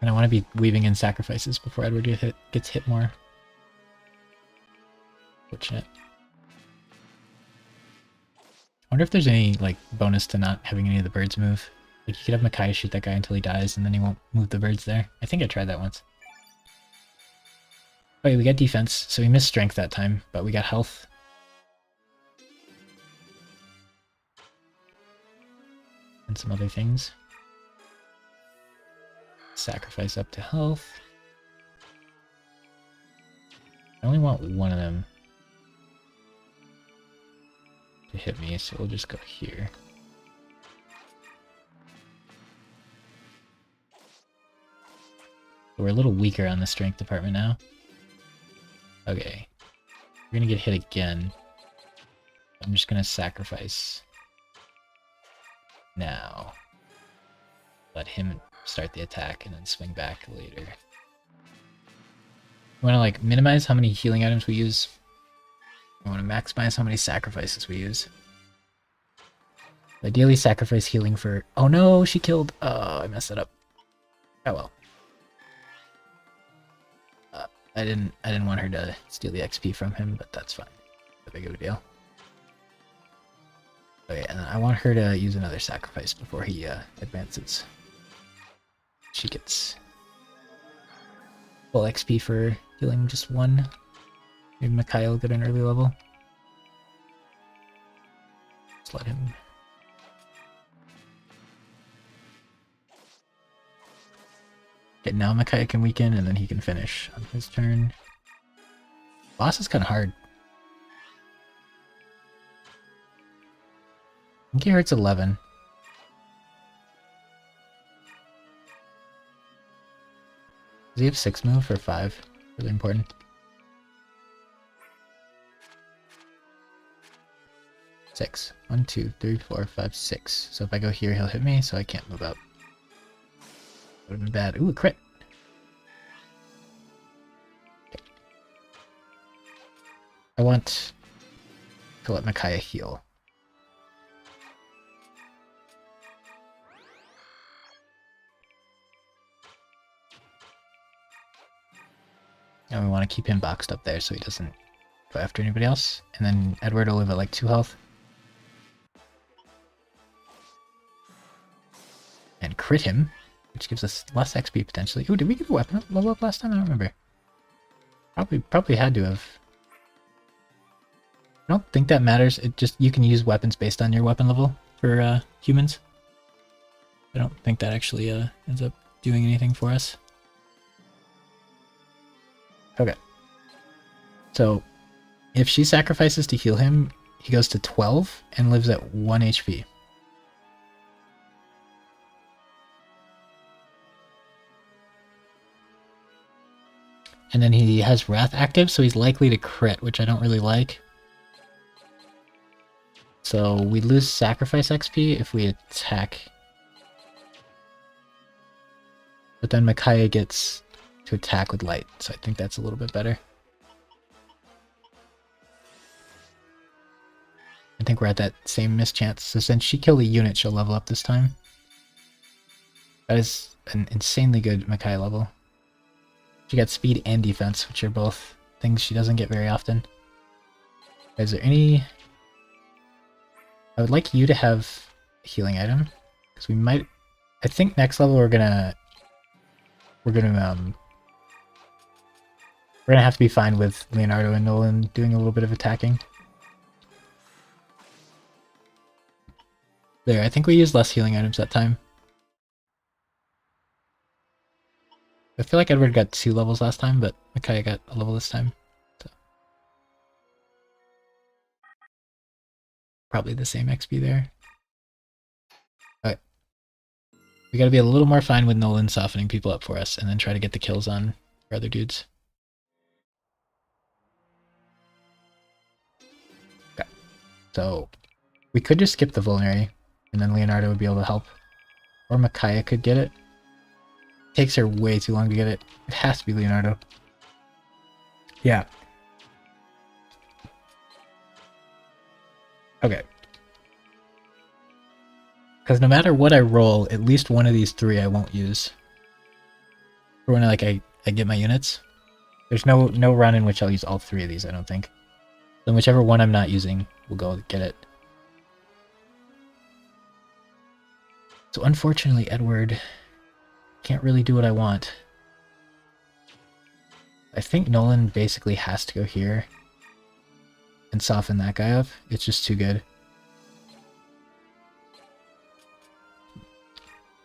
And I want to be weaving in sacrifices before Edward gets hit more. Fortunate. I wonder if there's any like bonus to not having any of the birds move. Like you could have Micaiah shoot that guy until he dies, and then he won't move the birds there. I think I tried that once. Oh yeah, we got defense, so we missed strength that time, but we got health. And some other things. Sacrifice up to health. I only want one of them to hit me, so we'll just go here. We're a little weaker on the strength department now. Okay. We're gonna get hit again. I'm just gonna sacrifice now. Let him start the attack and then swing back later. We want to like minimize how many healing items we use. We want to maximize how many sacrifices we use. Ideally sacrifice healing for... Oh no, she killed... Oh, I messed it up. Oh well. I didn't want her to steal the XP from him, but that's fine. Not big of a deal. Okay, and I want her to use another sacrifice before he advances. She gets full XP for healing just one. Maybe Micaiah will get an early level. Just let him... Okay, now Micaiah can weaken, and then he can finish on his turn. Boss is kind of hard. I think he hurts 11. Does he have 6 move or 5? Really important. 6. 1, 2, 3, 4, 5, 6. So if I go here, he'll hit me, so I can't move up. Would have been bad. Ooh, a crit! Okay. I want to let Micaiah heal. And we want to keep him boxed up there so he doesn't go after anybody else. And then Edward will live at like 2 health. And crit him, which gives us less XP potentially. Ooh, did we get a weapon level up last time? I don't remember. Probably had to have. I don't think that matters. It just, you can use weapons based on your weapon level for humans. I don't think that actually ends up doing anything for us. Okay. So, if she sacrifices to heal him, he goes to 12 and lives at 1 HP. And then he has Wrath active, so he's likely to crit, which I don't really like. So we lose sacrifice XP if we attack. But then Micaiah gets to attack with light, so I think that's a little bit better. I think we're at that same mischance. So since she killed a unit, she'll level up this time. That is an insanely good Makai level. She got speed and defense, which are both things she doesn't get very often. Is there any... I would like you to have a healing item, because we might... I think next level we're gonna have to be fine with Leonardo and Nolan doing a little bit of attacking. There, I think we used less healing items that time. I feel like Edward got 2 levels last time, but Micaiah got a level this time. So. Probably the same XP there. Alright. We gotta be a little more fine with Nolan softening people up for us, and then try to get the kills on our other dudes. Okay. So, we could just skip the Vulnerary, and then Leonardo would be able to help. Or Micaiah could get it. Takes her way too long to get it. It has to be Leonardo. Yeah. Okay. Because no matter what I roll, at least one of these 3 I won't use. For when I get my units. There's no run in which I'll use all 3 of these, I don't think. Then whichever one I'm not using, we'll go get it. So unfortunately, Edward can't really do what I want. I think Nolan basically has to go here and soften that guy up. It's just too good.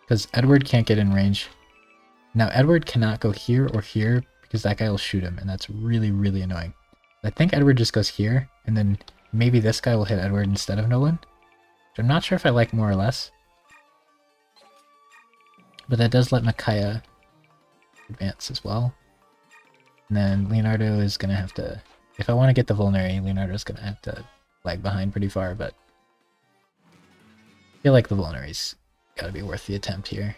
Because Edward can't get in range. Now Edward cannot go here or here because that guy will shoot him, and that's really, really annoying. I think Edward just goes here, and then maybe this guy will hit Edward instead of Nolan. Which I'm not sure if I like more or less. But that does let Micaiah advance as well. And then Leonardo is going to have to... If I want to get the Vulnerary, Leonardo's going to have to lag behind pretty far, but... I feel like the Vulnerary's got to be worth the attempt here.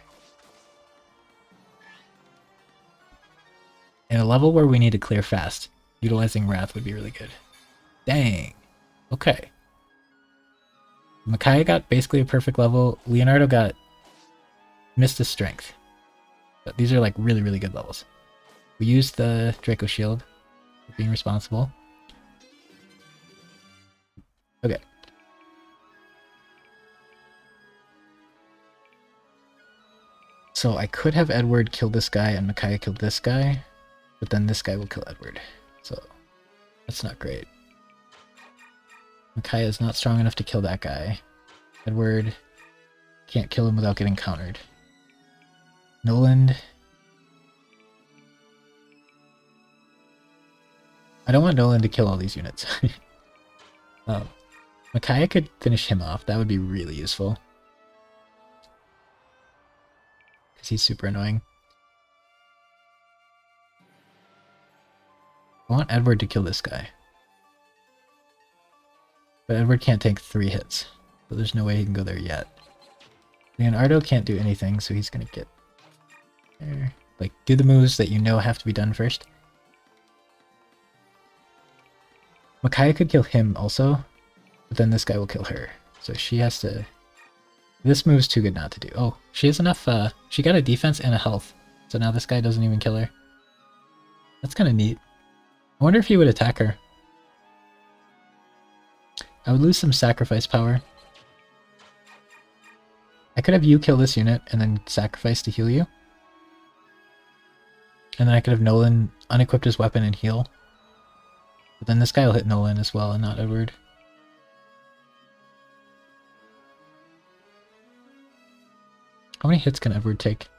In a level where we need to clear fast, utilizing Wrath would be really good. Dang. Okay. Micaiah got basically a perfect level. Leonardo missed his strength. But these are like really, really good levels. We used the Draco Shield for being responsible. Okay. So I could have Edward kill this guy and Micaiah kill this guy, but then this guy will kill Edward. So that's not great. Micaiah is not strong enough to kill that guy. Edward can't kill him without getting countered. Nolan... I don't want Nolan to kill all these units. Micaiah could finish him off. That would be really useful. Because he's super annoying. I want Edward to kill this guy. But Edward can't take 3 hits. So there's no way he can go there yet. Leonardo can't do anything, so he's going to get there. Like, do the moves that you know have to be done first. Micaiah could kill him also, but then this guy will kill her. So she has to... This move's too good not to do. Oh, she has enough, she got a defense and a health. So now this guy doesn't even kill her. That's kind of neat. I wonder if he would attack her. I would lose some sacrifice power. I could have you kill this unit and then sacrifice to heal you. And then I could have Nolan unequip his weapon and heal. But then this guy will hit Nolan as well and not Edward. How many hits can Edward take?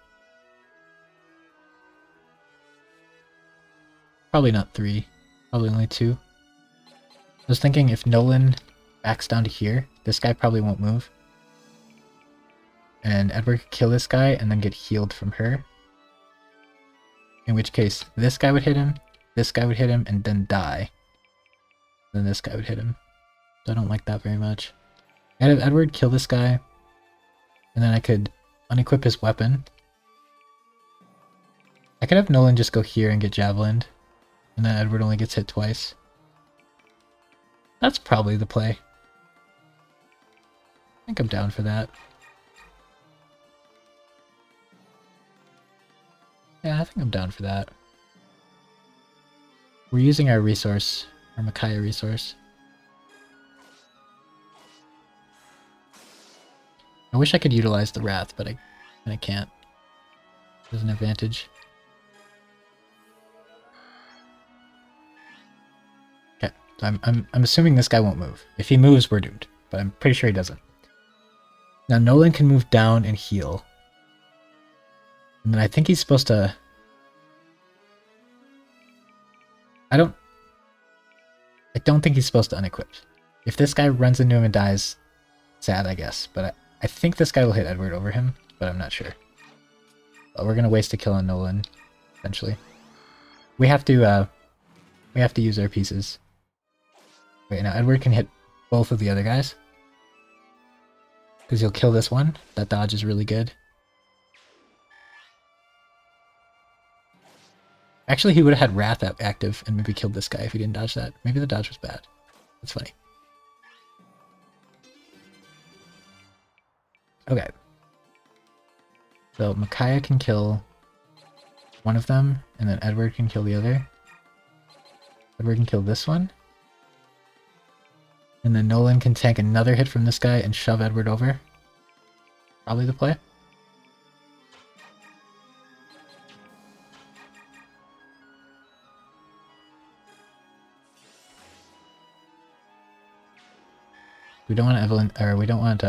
Probably not 3. Probably only 2. I was thinking if Nolan backs down to here, this guy probably won't move. And Edward could kill this guy and then get healed from her. In which case, this guy would hit him, this guy would hit him, and then die. Then this guy would hit him. So I don't like that very much. I'd have Edward kill this guy, and then I could unequip his weapon. I could have Nolan just go here and get javelined, and then Edward only gets hit twice. That's probably the play. I think I'm down for that. Yeah, I think I'm down for that. We're using our resource, our Micaiah resource. I wish I could utilize the Wrath, but I can't. There's an advantage. Okay, so I'm assuming this guy won't move. If he moves, we're doomed, but I'm pretty sure he doesn't. Now Nolan can move down and heal. And then I think he's supposed to... I don't think he's supposed to unequip. If this guy runs into him and dies, sad, I guess. But I think this guy will hit Edward over him, but I'm not sure. But we're gonna waste a kill on Nolan, eventually. We have to use our pieces. Wait, now Edward can hit both of the other guys. Because he'll kill this one. That dodge is really good. Actually, he would have had Wrath active and maybe killed this guy if he didn't dodge that. Maybe the dodge was bad. That's funny. Okay. So Micaiah can kill one of them, and then Edward can kill the other. Edward can kill this one. And then Nolan can tank another hit from this guy and shove Edward over. Probably the play. We don't want Evelyn, or we don't want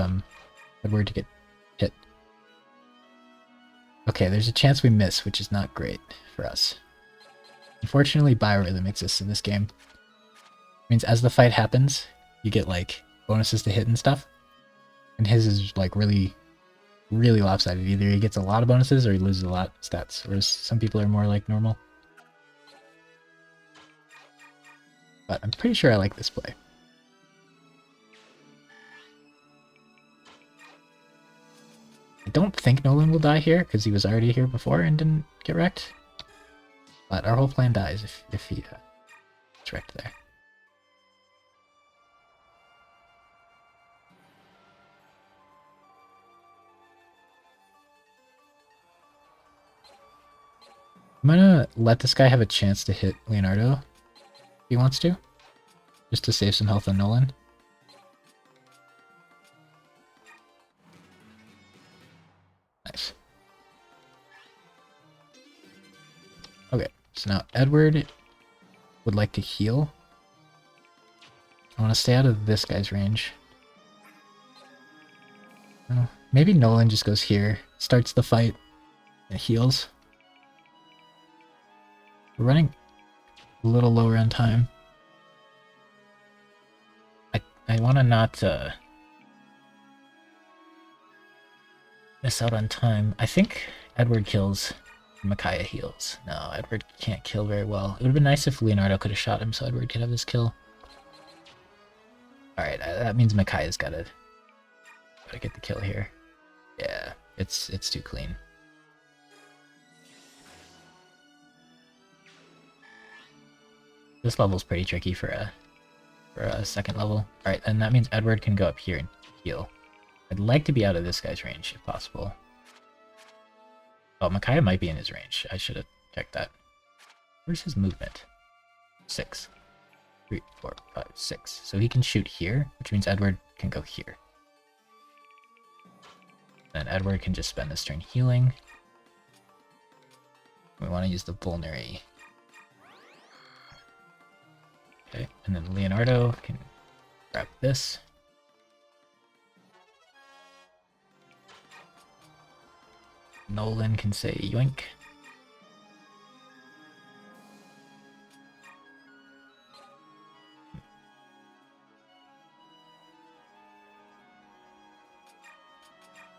Edward to get hit. Okay, there's a chance we miss, which is not great for us. Unfortunately, biorhythm exists in this game. It means as the fight happens, you get like bonuses to hit and stuff. And his is like really, really lopsided. Either he gets a lot of bonuses or he loses a lot of stats. Whereas some people are more like normal. But I'm pretty sure I like this play. I don't think Nolan will die here, because he was already here before and didn't get wrecked. But our whole plan dies if he gets wrecked there. I'm gonna let this guy have a chance to hit Leonardo, if he wants to. Just to save some health on Nolan. Nice. Okay, so now Edward would like to heal. I want to stay out of this guy's range. Oh, maybe Nolan just goes here, starts the fight, and heals. We're running a little lower on time. I want to not miss out on time. I think Edward kills, Micaiah heals. No, Edward can't kill very well. It would have been nice if Leonardo could have shot him so Edward could have his kill. Alright, that means Micaiah's gotta get the kill here. Yeah, it's too clean. This level's pretty tricky for a second level. Alright, and that means Edward can go up here and heal. I'd like to be out of this guy's range if possible. Oh, Micaiah might be in his range. I should have checked that. Where's his movement? 6. 3, 4, 5, 6. So he can shoot here, which means Edward can go here. Then Edward can just spend this turn healing. We want to use the Vulnerary. Okay, and then Leonardo can grab this. Nolan can say yoink.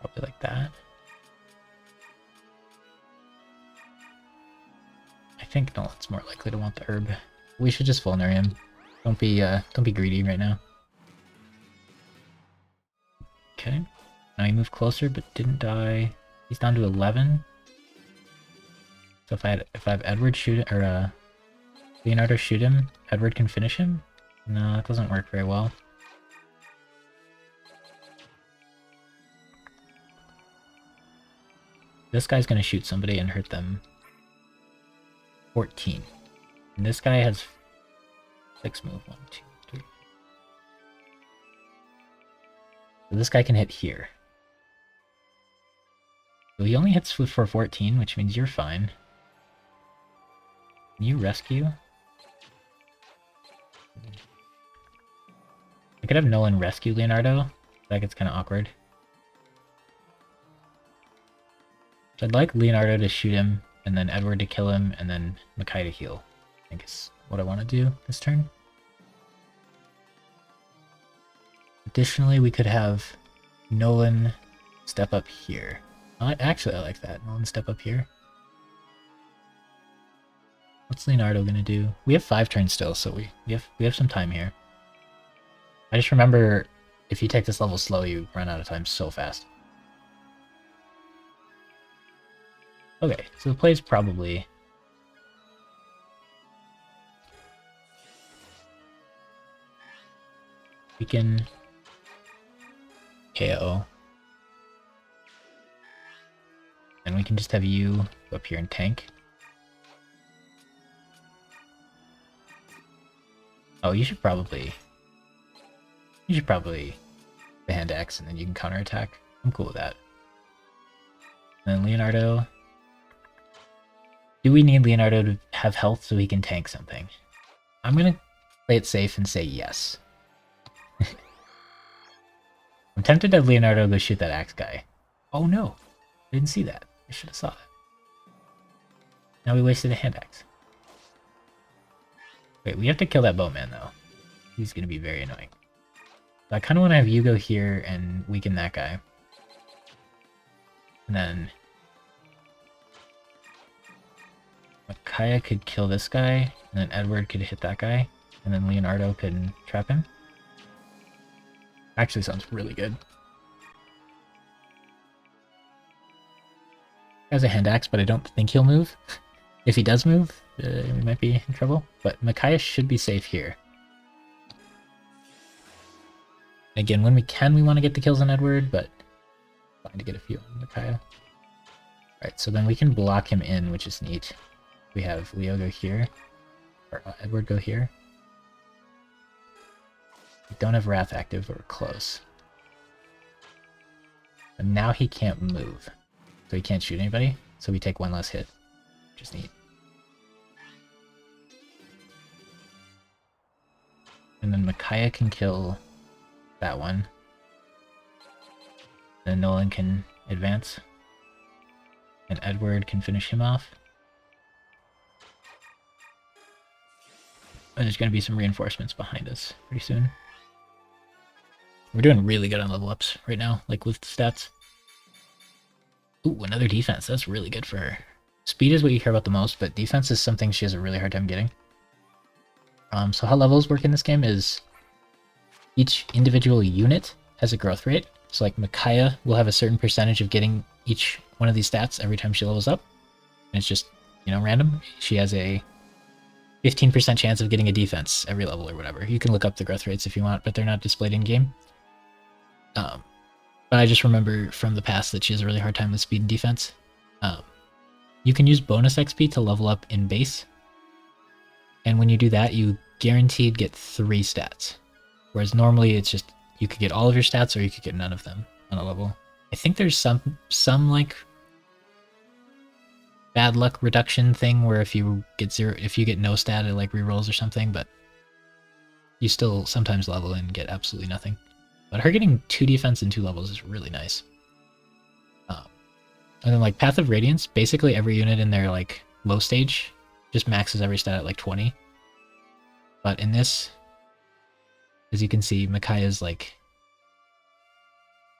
Probably like that. I think Nolan's more likely to want the herb. We should just vulnerate him. Don't be greedy right now. Okay. Now he moved closer but didn't die. He's down to 11. So if I have Edward shoot or Leonardo shoot him, Edward can finish him? No, that doesn't work very well. This guy's gonna shoot somebody and hurt them 14. And this guy has 6 move. 1, 2, 3. So this guy can hit here. So he only hits for 14, which means you're fine. Can you rescue? I could have Nolan rescue Leonardo. That gets kind of awkward. So I'd like Leonardo to shoot him, and then Edward to kill him, and then Makai to heal. I think is what I want to do this turn. Additionally, we could have Nolan step up here. Actually, I like that. Nolan step up here. What's Leonardo gonna do? We have 5 turns still, so we have some time here. I just remember if you take this level slow, you run out of time so fast. Okay, so the play's probably... We can KO. And we can just have you go up here and tank. Oh, you should probably the hand axe and then you can counterattack. I'm cool with that. And then Leonardo. Do we need Leonardo to have health so he can tank something? I'm gonna play it safe and say yes. I'm tempted to have Leonardo go shoot that axe guy. Oh no, I didn't see that. I should have saw it. Now we wasted a hand axe. Wait, we have to kill that bowman though. He's gonna be very annoying. So I kind of want to have you go here and weaken that guy. And then Micaiah could kill this guy, and then Edward could hit that guy, and then Leonardo could trap him. Actually sounds really good. He has a hand axe, but I don't think he'll move. If he does move, we might be in trouble. But Micaiah should be safe here. Again, when we can, we want to get the kills on Edward, but fine to get a few on Micaiah. Alright, so then we can block him in, which is neat. We have Leo go here, or Edward go here. We don't have Wrath active, but we're close. And now he can't move, so he can't shoot anybody, so we take one less hit, which is neat. And then Micaiah can kill that one. Then Nolan can advance. And Edward can finish him off. And there's going to be some reinforcements behind us pretty soon. We're doing really good on level ups right now, like with stats. Ooh, another defense. That's really good for her. Speed is what you care about the most, but defense is something she has a really hard time getting. So how levels work in this game is each individual unit has a growth rate. So like Micaiah will have a certain percentage of getting each one of these stats every time she levels up. And it's just, you know, random. She has a 15% chance of getting a defense every level or whatever. You can look up the growth rates if you want, but they're not displayed in game. But I just remember from the past that she has a really hard time with speed and defense. You can use bonus XP to level up in base. And when you do that, you guaranteed get 3 stats. Whereas normally it's just, you could get all of your stats or you could get none of them on a level. I think there's some like bad luck reduction thing where if you get no stat, it like rerolls or something, but you still sometimes level and get absolutely nothing. But her getting 2 defense and 2 levels is really nice. And then like Path of Radiance, basically every unit in their like low stage just maxes every stat at like 20. But in this, as you can see, Micaiah's like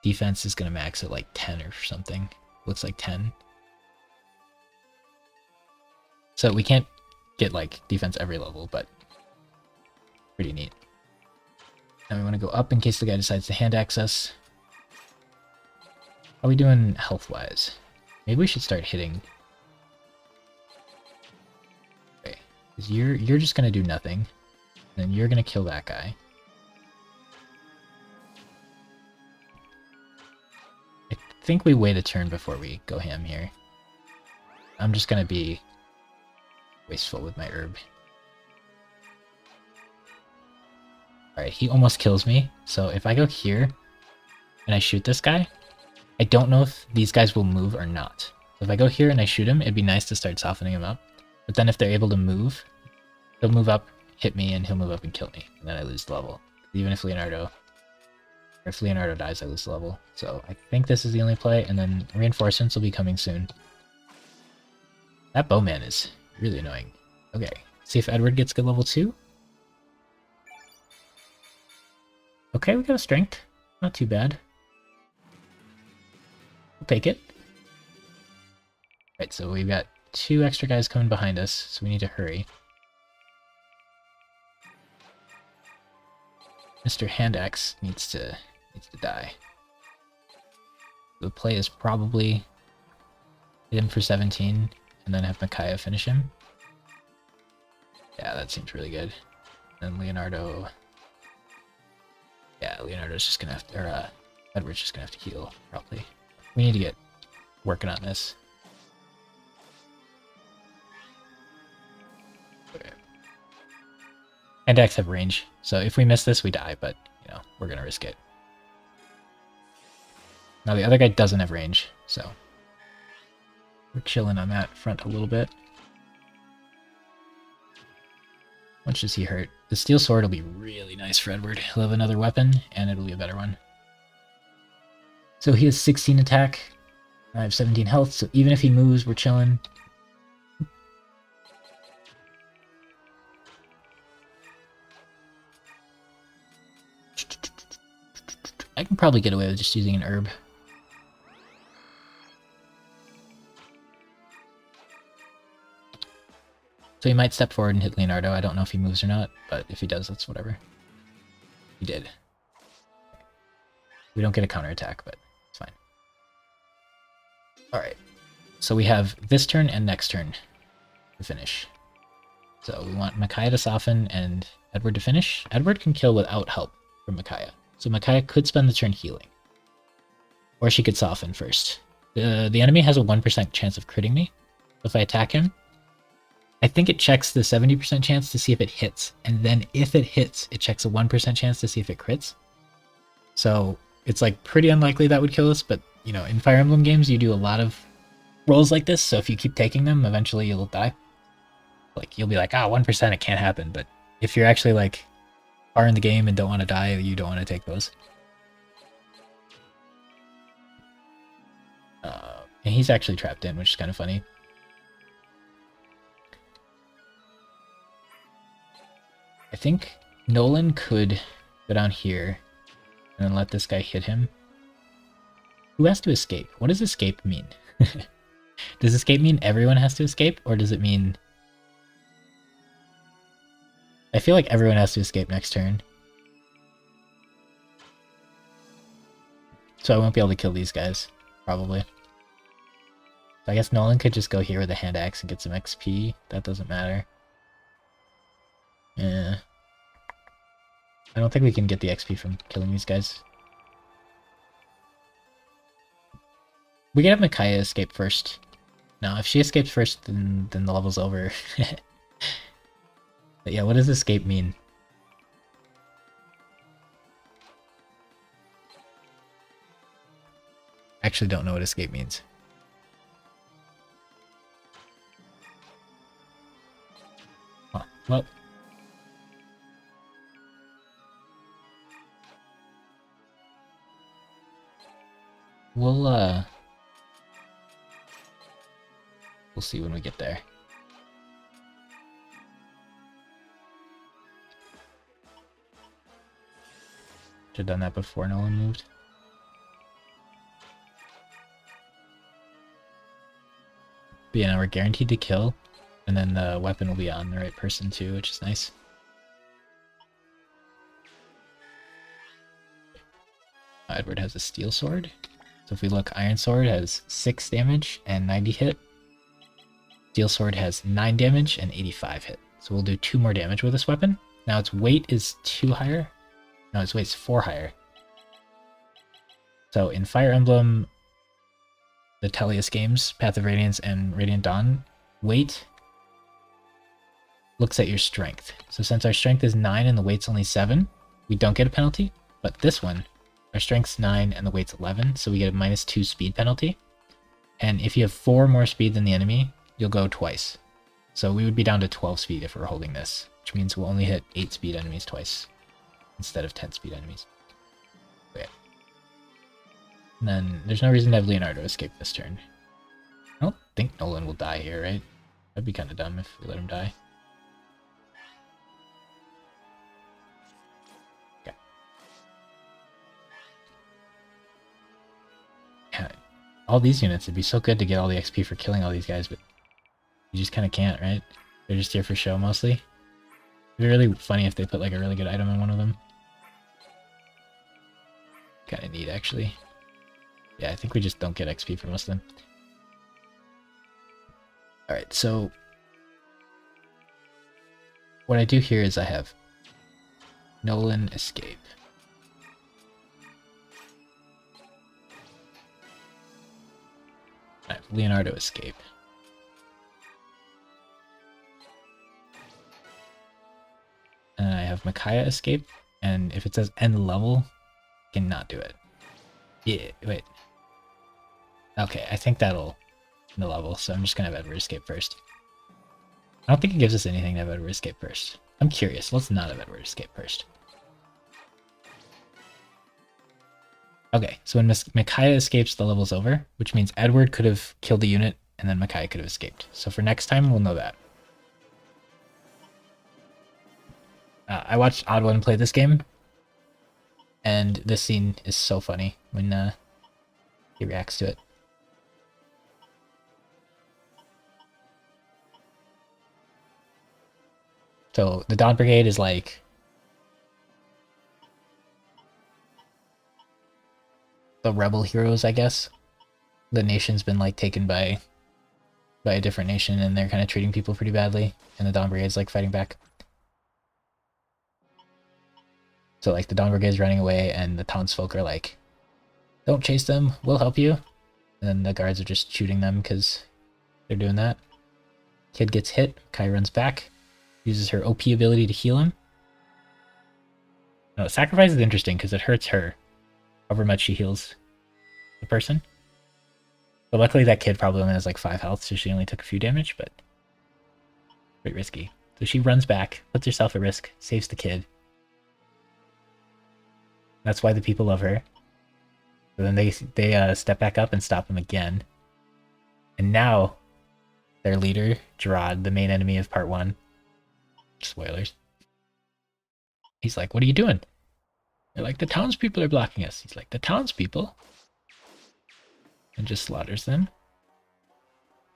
defense is gonna max at like 10 or something. Looks like 10. So we can't get like defense every level, but pretty neat. Now we want to go up in case the guy decides to hand axe us. How are we doing health-wise? Maybe we should start hitting. Okay, because you're just gonna do nothing. Then you're gonna kill that guy. I think we wait a turn before we go ham here. I'm just gonna be Wasteful with my herb. Alright, he almost kills me. So if I go here and I shoot this guy, I don't know if these guys will move or not. So if I go here and I shoot him, it'd be nice to start softening him up. But then if they're able to move, he'll move up, hit me, and he'll move up and kill me. And then I lose the level. Even if Leonardo dies, I lose the level. So I think this is the only play, and then reinforcements will be coming soon. That bowman is really annoying. Okay, see if Edward gets good level 2. Okay, we got a strength. Not too bad. We'll take it. Right, so we've got 2 extra guys coming behind us, so we need to hurry. Mr. Handaxe needs to die. The play is probably hit him for 17 and then have Micaiah finish him. Yeah, that seems really good. Then Leonardo. Yeah, Leonardo's just gonna have to, or Edward's just gonna have to heal, probably. We need to get working on this. Okay. Handaxe have range, so if we miss this, we die, but, you know, we're gonna risk it. Now the other guy doesn't have range, so we're chilling on that front a little bit. How much does he hurt? The steel sword will be really nice for Edward. He'll have another weapon, and it'll be a better one. So he has 16 attack. I have 17 health, so even if he moves, we're chilling. I can probably get away with just using an herb. So he might step forward and hit Leonardo. I don't know if he moves or not, but if he does, that's whatever. He did. We don't get a counterattack, but it's fine. Alright. So we have this turn and next turn to finish. So we want Micaiah to soften and Edward to finish. Edward can kill without help from Micaiah. So Micaiah could spend the turn healing. Or she could soften first. The enemy has a 1% chance of critting me. If I attack him, I think it checks the 70% chance to see if it hits. And then if it hits, it checks a 1% chance to see if it crits. So it's like pretty unlikely that would kill us, but you know, in Fire Emblem games, you do a lot of rolls like this. So if you keep taking them, eventually you'll die. Like you'll be like, 1%, it can't happen. But if you're actually like far in the game and don't want to die, you don't want to take those. And he's actually trapped in, which is kind of funny. I think Nolan could go down here and then let this guy hit him. Who has to escape? What does escape mean? Does escape mean everyone has to escape, or does it mean... I feel like everyone has to escape next turn. So I won't be able to kill these guys, probably. So I guess Nolan could just go here with a hand axe and get some XP. That doesn't matter. Yeah. I don't think we can get the XP from killing these guys. We can have Micaiah escape first. No, if she escapes first, then the level's over. But yeah, what does escape mean? I actually don't know what escape means. Huh, well. We'll see when we get there. Should have done that before Nolan moved. But yeah, now we're guaranteed to kill, and then the weapon will be on the right person too, which is nice. Edward has a steel sword. So if we look, Iron Sword has 6 damage and 90 hit. Steel Sword has 9 damage and 85 hit. So we'll do 2 more damage with this weapon. Now its weight is 2 higher. No, its weight's 4 higher. So in Fire Emblem, the Tellius games, Path of Radiance and Radiant Dawn, weight looks at your strength. So since our strength is 9 and the weight's only 7, we don't get a penalty. But this one, our strength's 9 and the weight's 11, so we get a -2 speed penalty. And if you have 4 more speed than the enemy, you'll go twice. So we would be down to 12 speed if we're holding this, which means we'll only hit 8 speed enemies twice instead of 10 speed enemies. Okay. And then there's no reason to have Leonardo escape this turn. I don't think Nolan will die here, right? That'd be kind of dumb if we let him die. Okay. Yeah, all these units, it'd be so good to get all the XP for killing all these guys, but you just kind of can't, right? They're just here for show mostly. It'd be really funny if they put like a really good item in one of them. Kind of neat, actually. Yeah, I think we just don't get XP for most of them. Alright, so what I do here is I have Nolan escape. I have Leonardo escape. And I have Micaiah escape, and if it says end level, I cannot do it. Yeah, wait. Okay, I think that'll end the level, so I'm just gonna have Edward escape first. I don't think it gives us anything to have Edward escape first. I'm curious, let's not have Edward escape first. Okay, so when Micaiah escapes, the level's over, which means Edward could have killed the unit, and then Micaiah could have escaped. So for next time, we'll know that. I watched Odd One play this game, and this scene is so funny when he reacts to it. So the Dawn Brigade is like the rebel heroes, I guess. The nation's been like taken by a different nation, and they're kind of treating people pretty badly, and the Dawn Brigade's like fighting back. So like the Dawn Brigade's running away, and the townsfolk are like, "Don't chase them, we'll help you." And then the guards are just shooting them because they're doing that. Kid gets hit, Kai runs back, uses her OP ability to heal him. No, sacrifice is interesting because it hurts her, however much she heals the person. But luckily that kid probably only has like 5 health, so she only took a few damage, but pretty risky. So she runs back, puts herself at risk, saves the kid. That's why the people love her. So then they step back up and stop him again. And now their leader, Gerard, the main enemy of part 1, spoilers, he's like, "What are you doing?" They're like, "The townspeople are blocking us." He's like, "The townspeople?" And just slaughters them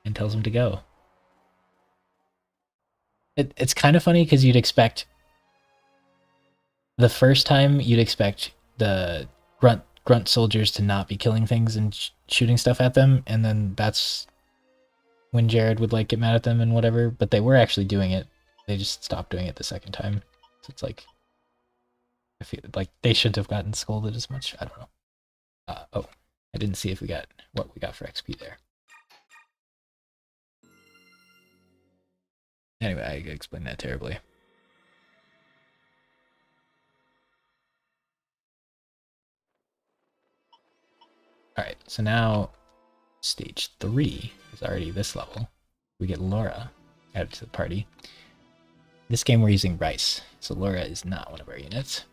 and tells them to go. It's kind of funny because you'd expect the first time you'd expect the grunt soldiers to not be killing things and shooting stuff at them, and then that's when Jared would like get mad at them and whatever, but they were actually doing it. They just stopped doing it the second time. So it's like, I feel like they shouldn't have gotten scolded as much. I don't know. Oh, I didn't see if we got what we got for XP there. Anyway, I explained that terribly. Alright, so now stage 3 is already this level. We get Laura added to the party. This game we're using Rice, so Laura is not one of our units.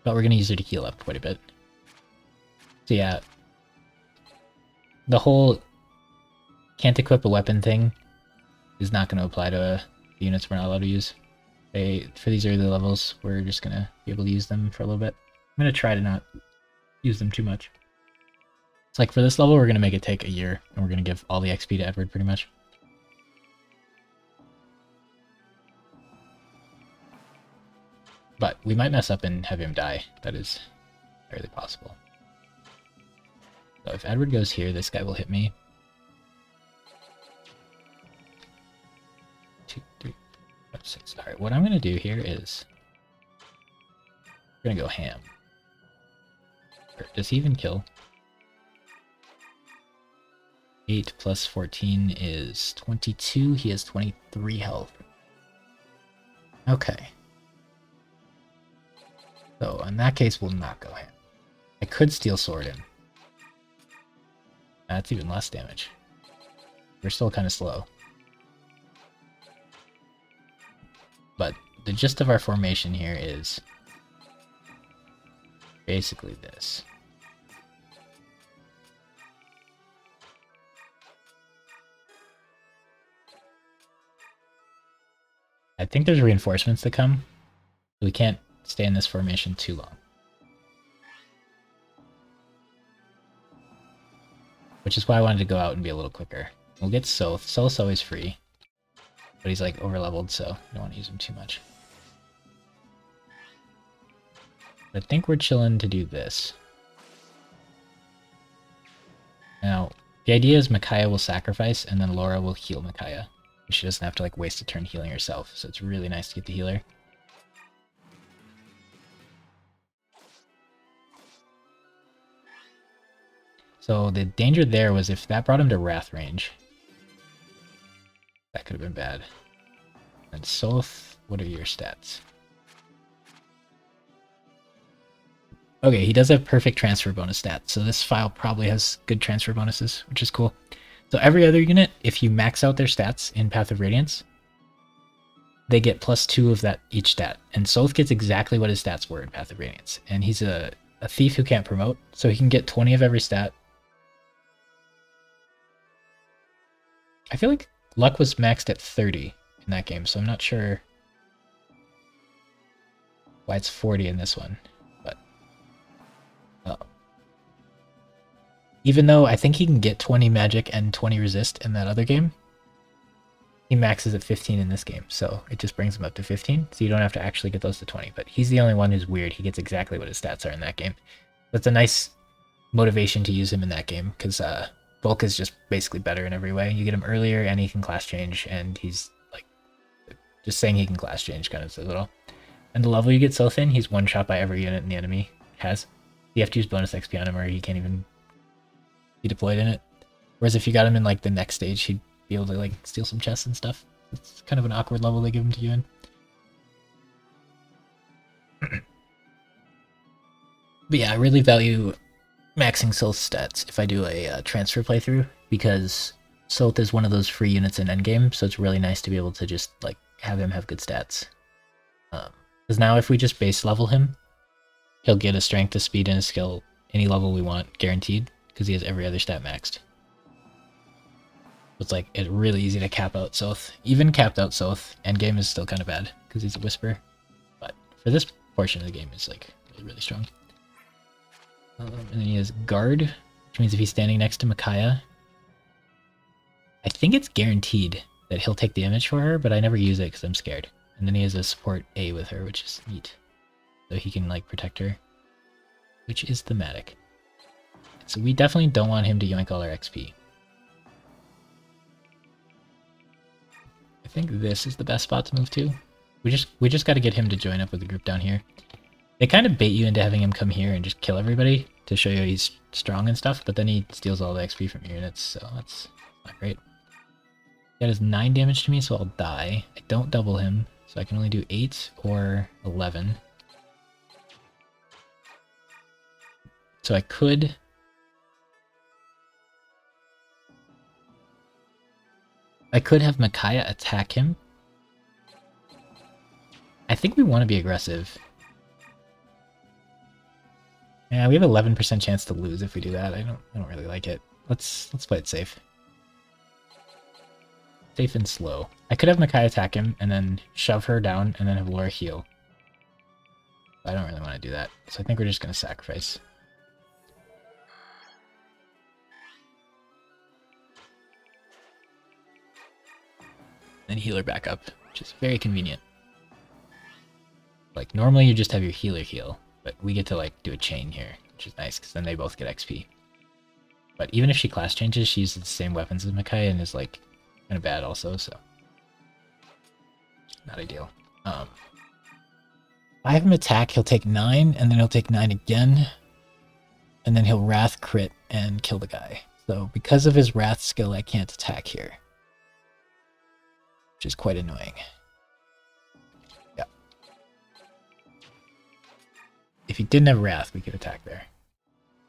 But we're going to use her to heal up quite a bit. So yeah, the whole can't equip a weapon thing is not going to apply to the units we're not allowed to use. For these early levels, we're just going to be able to use them for a little bit. I'm going to try to not use them too much. It's like for this level, we're going to make it take a year, and we're going to give all the XP to Edward pretty much. But we might mess up and have him die. That is fairly possible. So if Edward goes here, this guy will hit me. 2, 3, 5, 6. Alright, what I'm going to do here is we're going to go ham. Or does he even kill? 8 plus 14 is 22. He has 23 health. Okay. So in that case, we'll not go ham. I could Steel Sword him. That's even less damage. We're still kind of slow. But the gist of our formation here is basically this. I think there's reinforcements to come. We can't stay in this formation too long. Which is why I wanted to go out and be a little quicker. We'll get Soth. Soth's always free. But he's like over-leveled, so I don't want to use him too much. But I think we're chilling to do this. Now, the idea is Micaiah will sacrifice, and then Laura will heal Micaiah. She doesn't have to like waste a turn healing herself, so it's really nice to get the healer. So the danger there was if that brought him to Wrath range. That could have been bad. And Soth, what are your stats? Okay, he does have perfect transfer bonus stats, so this file probably has good transfer bonuses, which is cool. So every other unit, if you max out their stats in Path of Radiance, they get +2 of that each stat. And Soth gets exactly what his stats were in Path of Radiance. And he's a thief who can't promote, so he can get 20 of every stat. I feel like luck was maxed at 30 in that game, so I'm not sure why it's 40 in this one. But even though I think he can get 20 magic and 20 resist in that other game, he maxes at 15 in this game, so it just brings him up to 15, so you don't have to actually get those to 20. But he's the only one who's weird. He gets exactly what his stats are in that game. That's a nice motivation to use him in that game, because Bulk is just basically better in every way. You get him earlier, and he can class change, and he's like, just saying he can class change kind of says it all. And the level you get Soth in, he's one shot by every unit the enemy has. You have to use bonus XP on him, or he can't even be deployed in it. Whereas if you got him in like the next stage, he'd be able to like steal some chests and stuff. It's kind of an awkward level they give him to you in. But yeah, I really value maxing Soth's stats if I do a transfer playthrough, because Soth is one of those free units in endgame, so it's really nice to be able to just like have him have good stats. Because now if we just base level him, he'll get a strength, a speed, and a skill any level we want, guaranteed, because he has every other stat maxed. It's like, it's really easy to cap out Soth. Even capped out Soth, endgame is still kind of bad, because he's a Whisper. But for this portion of the game, it's like really, really strong. And then he has Guard, which means if he's standing next to Micaiah, I think it's guaranteed that he'll take damage for her, but I never use it because I'm scared. And then he has a support A with her, which is neat. So he can like protect her, which is thematic. So we definitely don't want him to yoink all our XP. I think this is the best spot to move to. We just got to get him to join up with the group down here. They kind of bait you into having him come here and just kill everybody to show you he's strong and stuff, but then he steals all the XP from your units, so that's not great. That is 9 damage to me, so I'll die. I don't double him, so I can only do 8 or 11. So I could... have Micaiah attack him. I think we want to be aggressive. Yeah, we have 11% chance to lose if we do that. I don't really like it. Let's play it safe. Safe and slow. I could have Micaiah attack him and then shove her down and then have Laura heal. But I don't really want to do that. So I think we're just going to sacrifice. Then heal her back up, which is very convenient. Like, normally you just have your healer heal, but we get to, like, do a chain here, which is nice, because then they both get XP. But even if she class changes, she uses the same weapons as Micaiah and is, like, kind of bad also, so... not ideal. If I have him attack, he'll take 9, and then he'll take 9 again, and then he'll Wrath crit and kill the guy. So So because of his Wrath skill, I can't attack here. Which is quite annoying. Yeah. If he didn't have Wrath, we could attack there.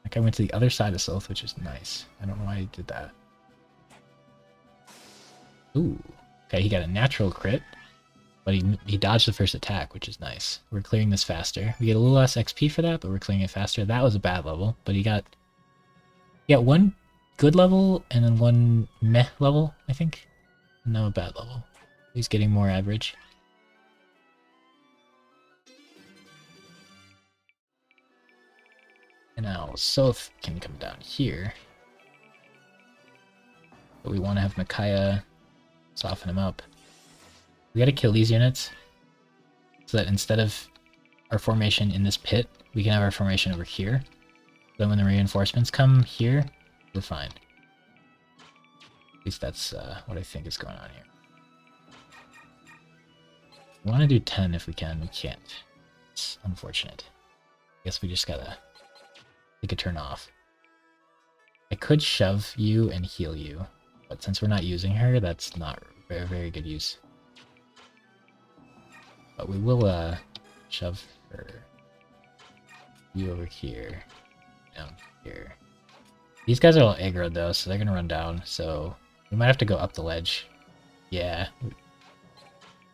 Like I went to the other side of Sylph, which is nice. I don't know why he did that. Ooh. Okay, he got a natural crit. But he dodged the first attack, which is nice. We're clearing this faster. We get a little less XP for that, but we're clearing it faster. That was a bad level, but he got one good level and then one meh level, I think. No, a bad level. He's getting more average. And now Sylph can come down here. But we want to have Micaiah soften him up. We gotta kill these units so that instead of our formation in this pit, we can have our formation over here. Then when the reinforcements come here, we're fine. At least that's what I think is going on here. We want to do 10 if we can. We can't. It's unfortunate. I guess we just gotta take a turn off. I could shove you and heal you, but since we're not using her, that's not very, very good use. But we will shove her. You over here. Down here. These guys are all aggroed though, so they're gonna run down, so we might have to go up the ledge. Yeah.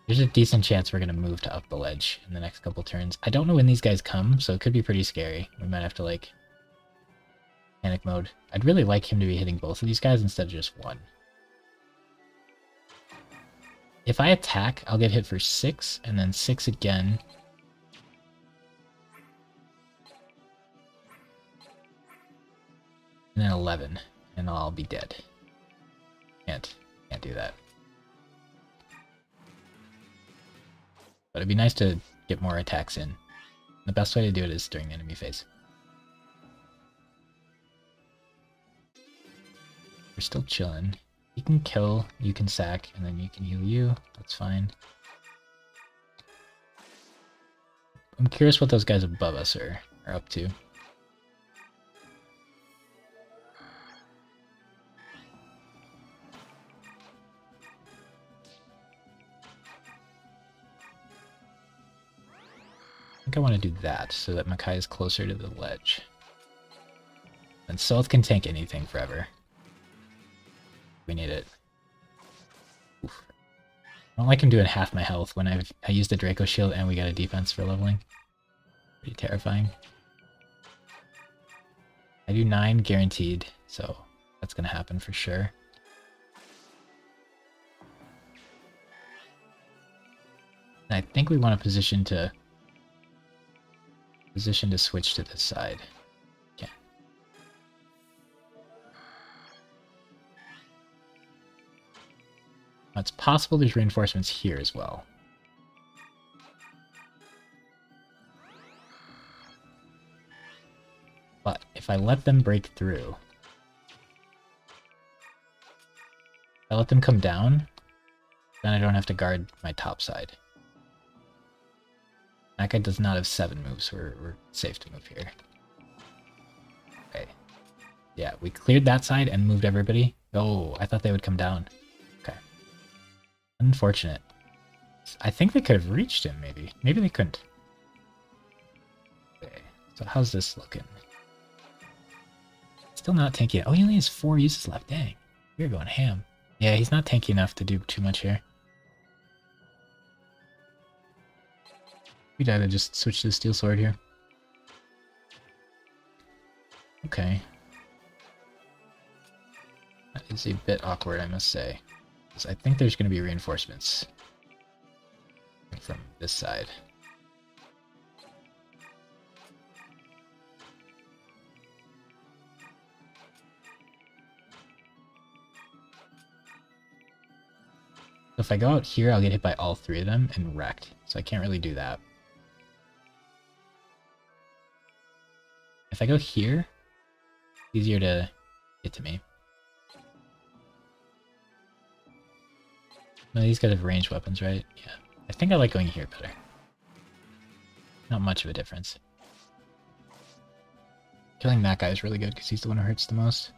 There's a decent chance we're gonna move to up the ledge in the next couple turns. I don't know when these guys come, so it could be pretty scary. We might have to like panic mode. I'd really like him to be hitting both of these guys instead of just one. If I attack, I'll get hit for 6, and then 6 again. And then 11, and I'll be dead. Can't do that. But it'd be nice to get more attacks in. The best way to do it is during the enemy phase. We're still chilling. You can kill, you can sack, and then you can heal you. That's fine. I'm curious what those guys above us are up to. I think I want to do that so that Makai is closer to the ledge. And Sylph can tank anything forever. We need it. Oof. I don't like him doing half my health when I used the Draco shield and we got a defense for leveling. Pretty terrifying. I do 9 guaranteed, so that's gonna happen for sure. And I think we want to position to switch to this side. Okay. Now it's possible there's reinforcements here as well. But if I let them break through, if I let them come down, then I don't have to guard my top side. That guy does not have 7 moves. We're safe to move here. Okay. Yeah, we cleared that side and moved everybody. Oh, I thought they would come down. Okay. Unfortunate. I think they could have reached him, maybe. Maybe they couldn't. Okay, so how's this looking? Still not tanky. Oh, he only has 4 uses left. Dang. We're going ham. Yeah, he's not tanky enough to do too much here. We'd either just switch to the steel sword here. Okay. That is a bit awkward, I must say. Because I think there's going to be reinforcements from this side. So if I go out here, I'll get hit by all 3 of them and wrecked. So I can't really do that. If I go here, it's easier to get to me. No, these guys have ranged weapons, right? Yeah. I think I like going here better. Not much of a difference. Killing that guy is really good because he's the one who hurts the most.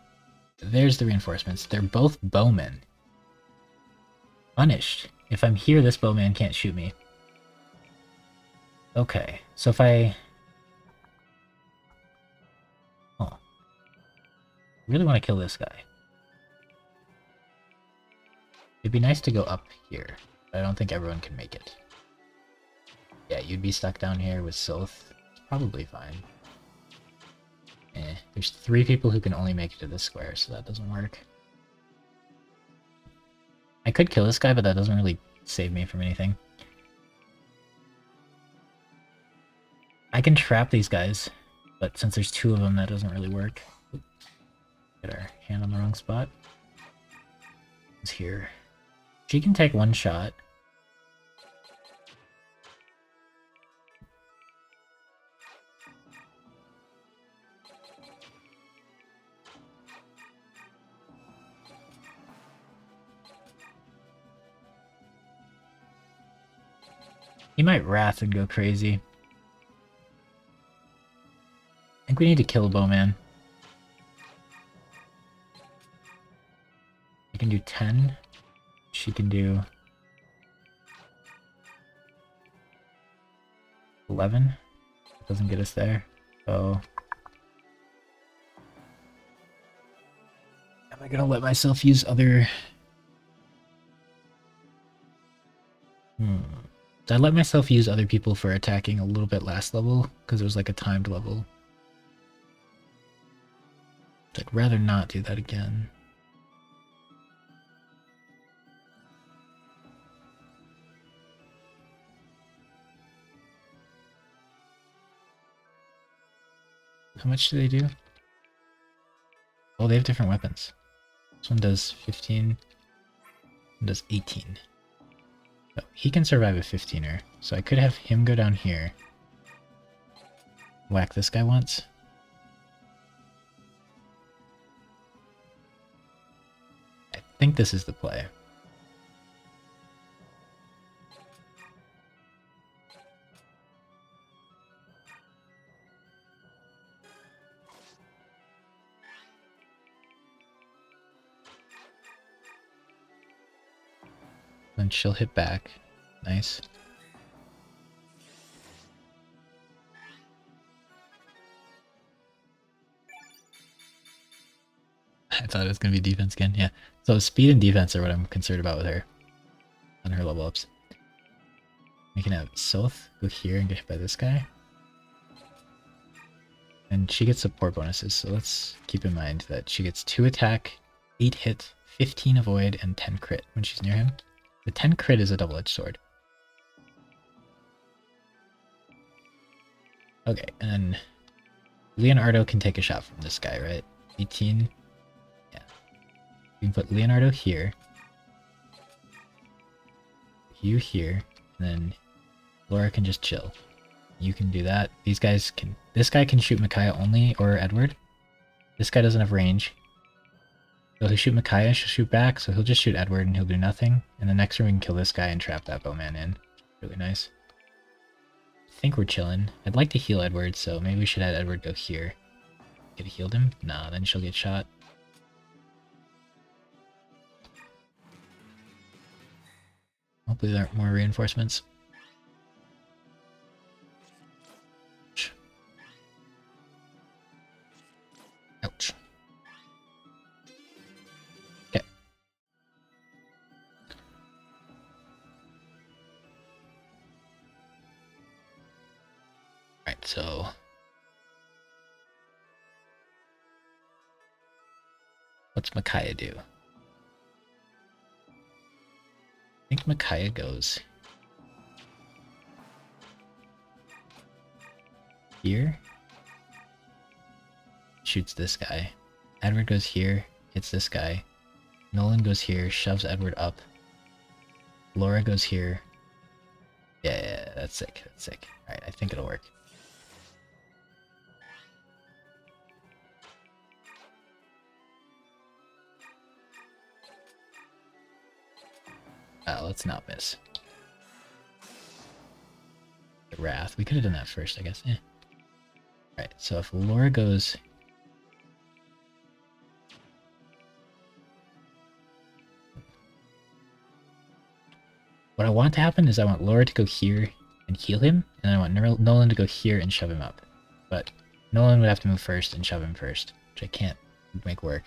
There's the reinforcements. They're both bowmen. Punished. If I'm here, this bowman can't shoot me. Okay, so if I... Oh. I really want to kill this guy. It'd be nice to go up here, but I don't think everyone can make it. Yeah, you'd be stuck down here with Sylph. It's probably fine. There's 3 people who can only make it to this square, so that doesn't work. I could kill this guy, but that doesn't really save me from anything. I can trap these guys, but since there's 2 of them, that doesn't really work. Oops. Get our hand on the wrong spot. It's here. She can take 1 shot. He might wrath and go crazy. I think we need to kill a bowman. I can do 10. She can do 11. Doesn't get us there. So am I gonna let myself use other... Did I let myself use other people for attacking a little bit last level? Because it was like a timed level. I'd rather not do that again. How much do they do? Oh, they have different weapons. This one does 15. One does 18. So he can survive a 15er. So I could have him go down here. Whack this guy once. I think this is the play. Then she'll hit back. Nice. I thought it was going to be defense again. Yeah. So speed and defense are what I'm concerned about with her. On her level ups. We can have Sylph go here and get hit by this guy. And she gets support bonuses, so let's keep in mind that she gets 2 attack, 8 hit, 15 avoid, and 10 crit when she's near him. The 10 crit is a double-edged sword. Okay, and then Leonardo can take a shot from this guy, right? 18. Yeah. We can put Leonardo here. You here. And then Laura can just chill. You can do that. These guys can... This guy can shoot Micaiah only, or Edward. This guy doesn't have range. So he'll shoot Micaiah, she'll shoot back, so he'll just shoot Edward and he'll do nothing. And the next room we can kill this guy and trap that bowman in. Really nice. I think we're chilling. I'd like to heal Edward, so maybe we should have Edward go here. Could have healed him? Nah, then she'll get shot. Hopefully there aren't more reinforcements. Ouch. Okay. Alright, so... what's Micaiah do? I think Micaiah goes... here? Shoots this guy. Edward goes here, hits this guy. Nolan goes here, shoves Edward up. Laura goes here. Yeah, that's sick. That's sick. Alright, I think it'll work. Let's not miss. The Wrath. We could have done that first, I guess. Alright, so if Laura goes... What I want to happen is I want Laura to go here and heal him, and I want Nolan to go here and shove him up. But Nolan would have to move first and shove him first, which I can't make work.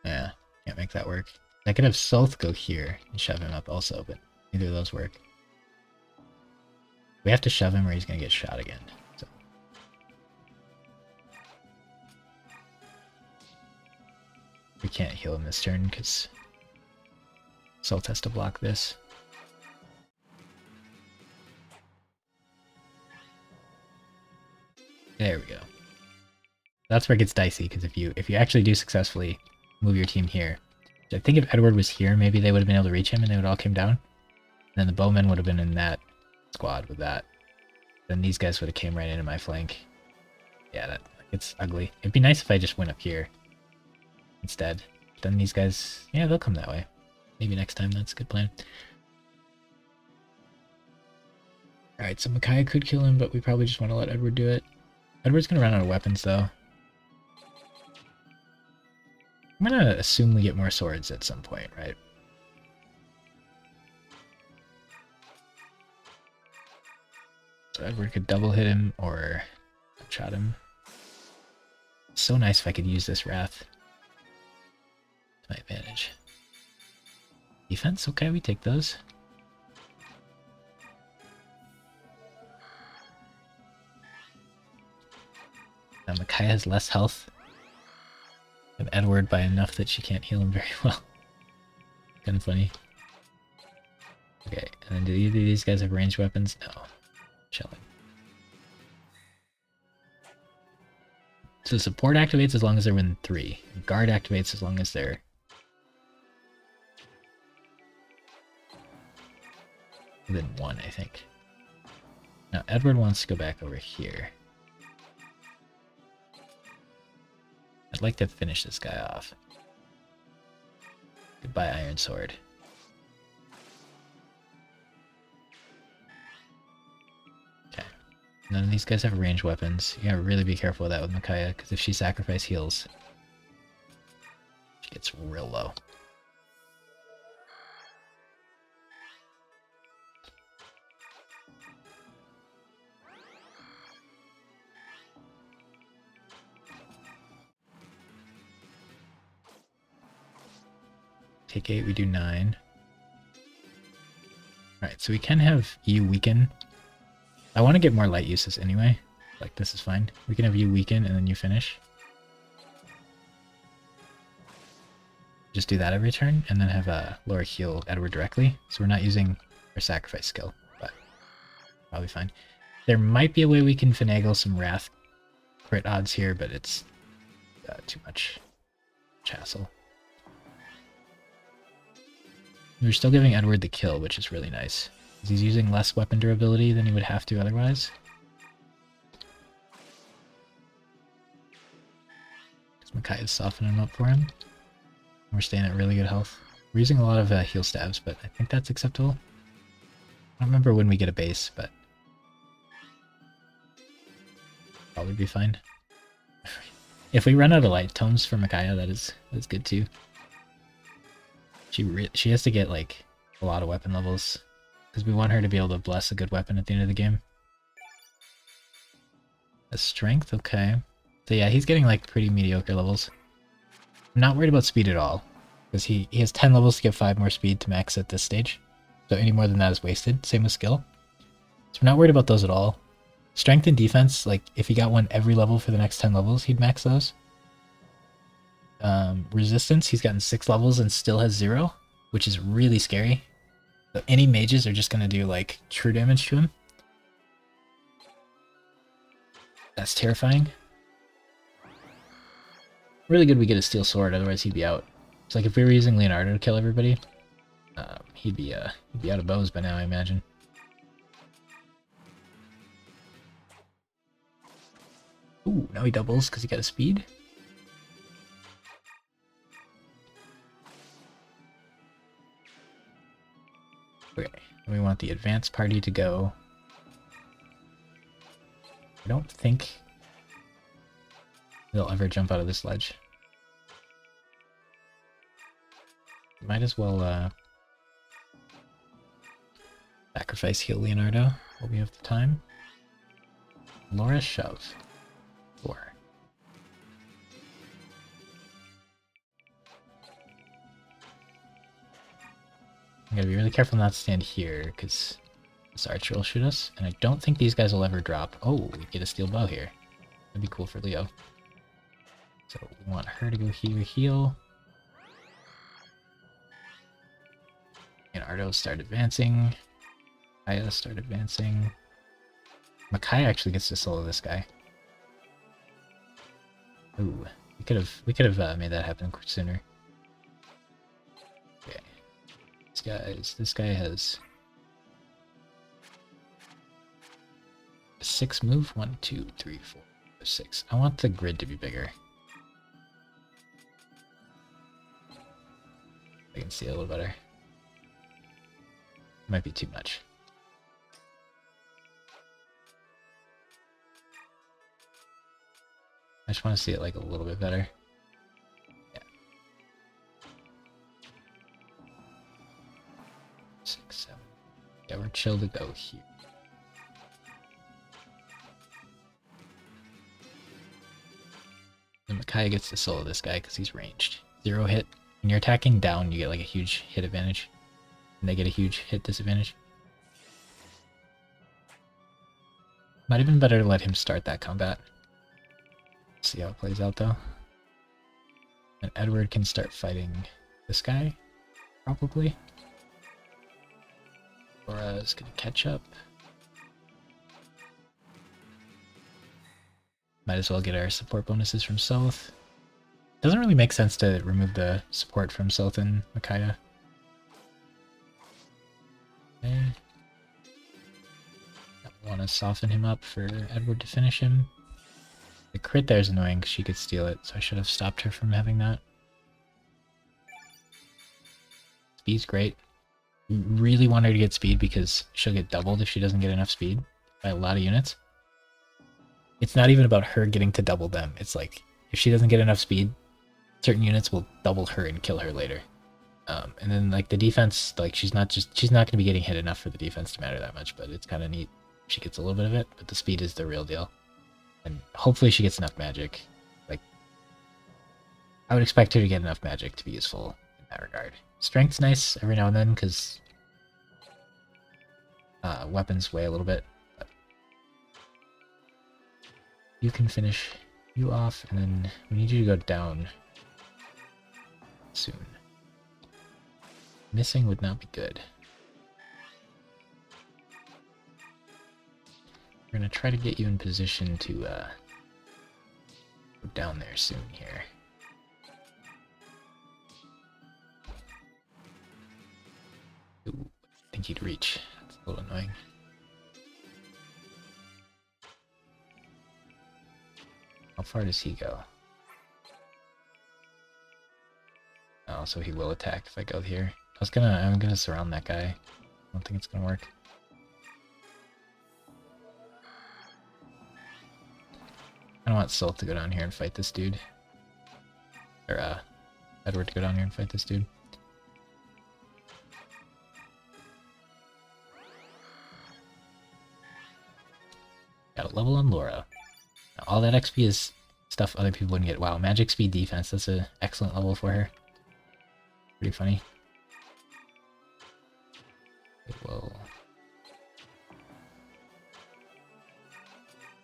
Yeah, can't make that work. I could have South go here and shove him up also, but neither of those work. We have to shove him or he's going to get shot again. So. We can't heal him this turn because Salt has to block this. There we go. That's where it gets dicey, because if you actually do successfully move your team here, I think if Edward was here, maybe they would have been able to reach him and they would all come down. And then the bowmen would have been in that squad with that. Then these guys would have came right into my flank. Yeah, it's ugly. It'd be nice if I just went up here instead. Then these guys, yeah, they'll come that way. Maybe next time, that's a good plan. Alright, so Micaiah could kill him, but we probably just want to let Edward do it. Edward's going to run out of weapons, though. I'm going to assume we get more swords at some point, right? So Edward could double hit him or shot him. It's so nice if I could use this Wrath to my advantage. Defense? Okay, we take those. Now Micaiah has less health than Edward by enough that she can't heal him very well. Kind of funny. Okay, and then do either of these guys have ranged weapons? No. Chilling. So support activates as long as they're within 3. Guard activates as long as they're within 1, I think. Now Edward wants to go back over here. I'd like to finish this guy off. Goodbye, Iron Sword. Okay. None of these guys have ranged weapons. You gotta really be careful with that with Micaiah, because if she sacrifices heals, she gets real low. Take 8, we do 9. Alright, so we can have you weaken. I want to get more light uses anyway. Like, this is fine. We can have you weaken and then you finish. Just do that every turn, and then have Laura heal Edward directly. So we're not using our sacrifice skill, but probably fine. There might be a way we can finagle some Wrath crit odds here, but it's too much hassle. We're still giving Edward the kill, which is really nice. He's using less weapon durability than he would have to otherwise. Because Micaiah's softening him up for him. We're staying at really good health. We're using a lot of heal stabs, but I think that's acceptable. I don't remember when we get a base, but probably be fine. If we run out of light tomes for Micaiah, that's good too. She has to get like a lot of weapon levels because we want her to be able to bless a good weapon at the end of the game. A strength, okay. So yeah, he's getting like pretty mediocre levels. I'm not worried about speed at all because he has 10 levels to get 5 more speed to max at this stage. So any more than that is wasted. Same with skill. So we're not worried about those at all. Strength and defense, like if he got one every level for the next 10 levels, he'd max those. Resistance, he's gotten 6 levels and still has 0, which is really scary. So any mages are just going to do like true damage to him. That's terrifying. Really good we get a steel sword, otherwise he'd be out. It's like if we were using Leonardo to kill everybody, he'd be out of bows by now, I imagine. Ooh, now he doubles because he got a speed. Okay, we want the advanced party to go. I don't think they'll ever jump out of this ledge. Might as well sacrifice heal Leonardo while we have the time. Laura shove. 4. I gotta be really careful not to stand here, because this archer will shoot us, and I don't think these guys will ever drop. Oh, we get a steel bow here. That'd be cool for Leo. So we want her to go here, heal. And Ardo start advancing. Kaya start advancing. Makai actually gets to solo this guy. Ooh, we could have made that happen sooner. Okay, this guy has 6 move. 1, 2, 3, 4, 6. I want the grid to be bigger. I can see it a little better. Might be too much. I just want to see it like a little bit better. Yeah. 6, 7. Yeah, we're chill to go here. And Micaiah gets to solo this guy because he's ranged. 0 hit. When you're attacking down, you get like a huge hit advantage. And they get a huge hit disadvantage. Might have been better to let him start that combat. See how it plays out though. And Edward can start fighting this guy, probably. Laura's gonna catch up. Might as well get our support bonuses from South. Doesn't really make sense to remove the support from South and Micaiah. Okay. I want to soften him up for Edward to finish him. The crit there is annoying because she could steal it, so I should have stopped her from having that. Speed's great. We really want her to get speed because she'll get doubled if she doesn't get enough speed by a lot of units. It's not even about her getting to double them. It's like, if she doesn't get enough speed, certain units will double her and kill her later. And then like the defense, like she's not going to be getting hit enough for the defense to matter that much, but it's kind of neat. She gets a little bit of it, but the speed is the real deal. And hopefully she gets enough magic. Like, I would expect her to get enough magic to be useful in that regard. Strength's nice every now and then, because weapons weigh a little bit. But you can finish you off, and then we need you to go down soon. Missing would not be good. We're going to try to get you in position to go down there soon here. Ooh, I think he'd reach. That's a little annoying. How far does he go? Oh, so he will attack if I go here. I'm gonna surround that guy. I don't think it's gonna work. I don't want Salt to go down here and fight this dude. Or, Edward to go down here and fight this dude. Got a level on Laura. Now, all that XP is stuff other people wouldn't get. Wow, magic speed defense. That's an excellent level for her. Pretty funny. Whoa.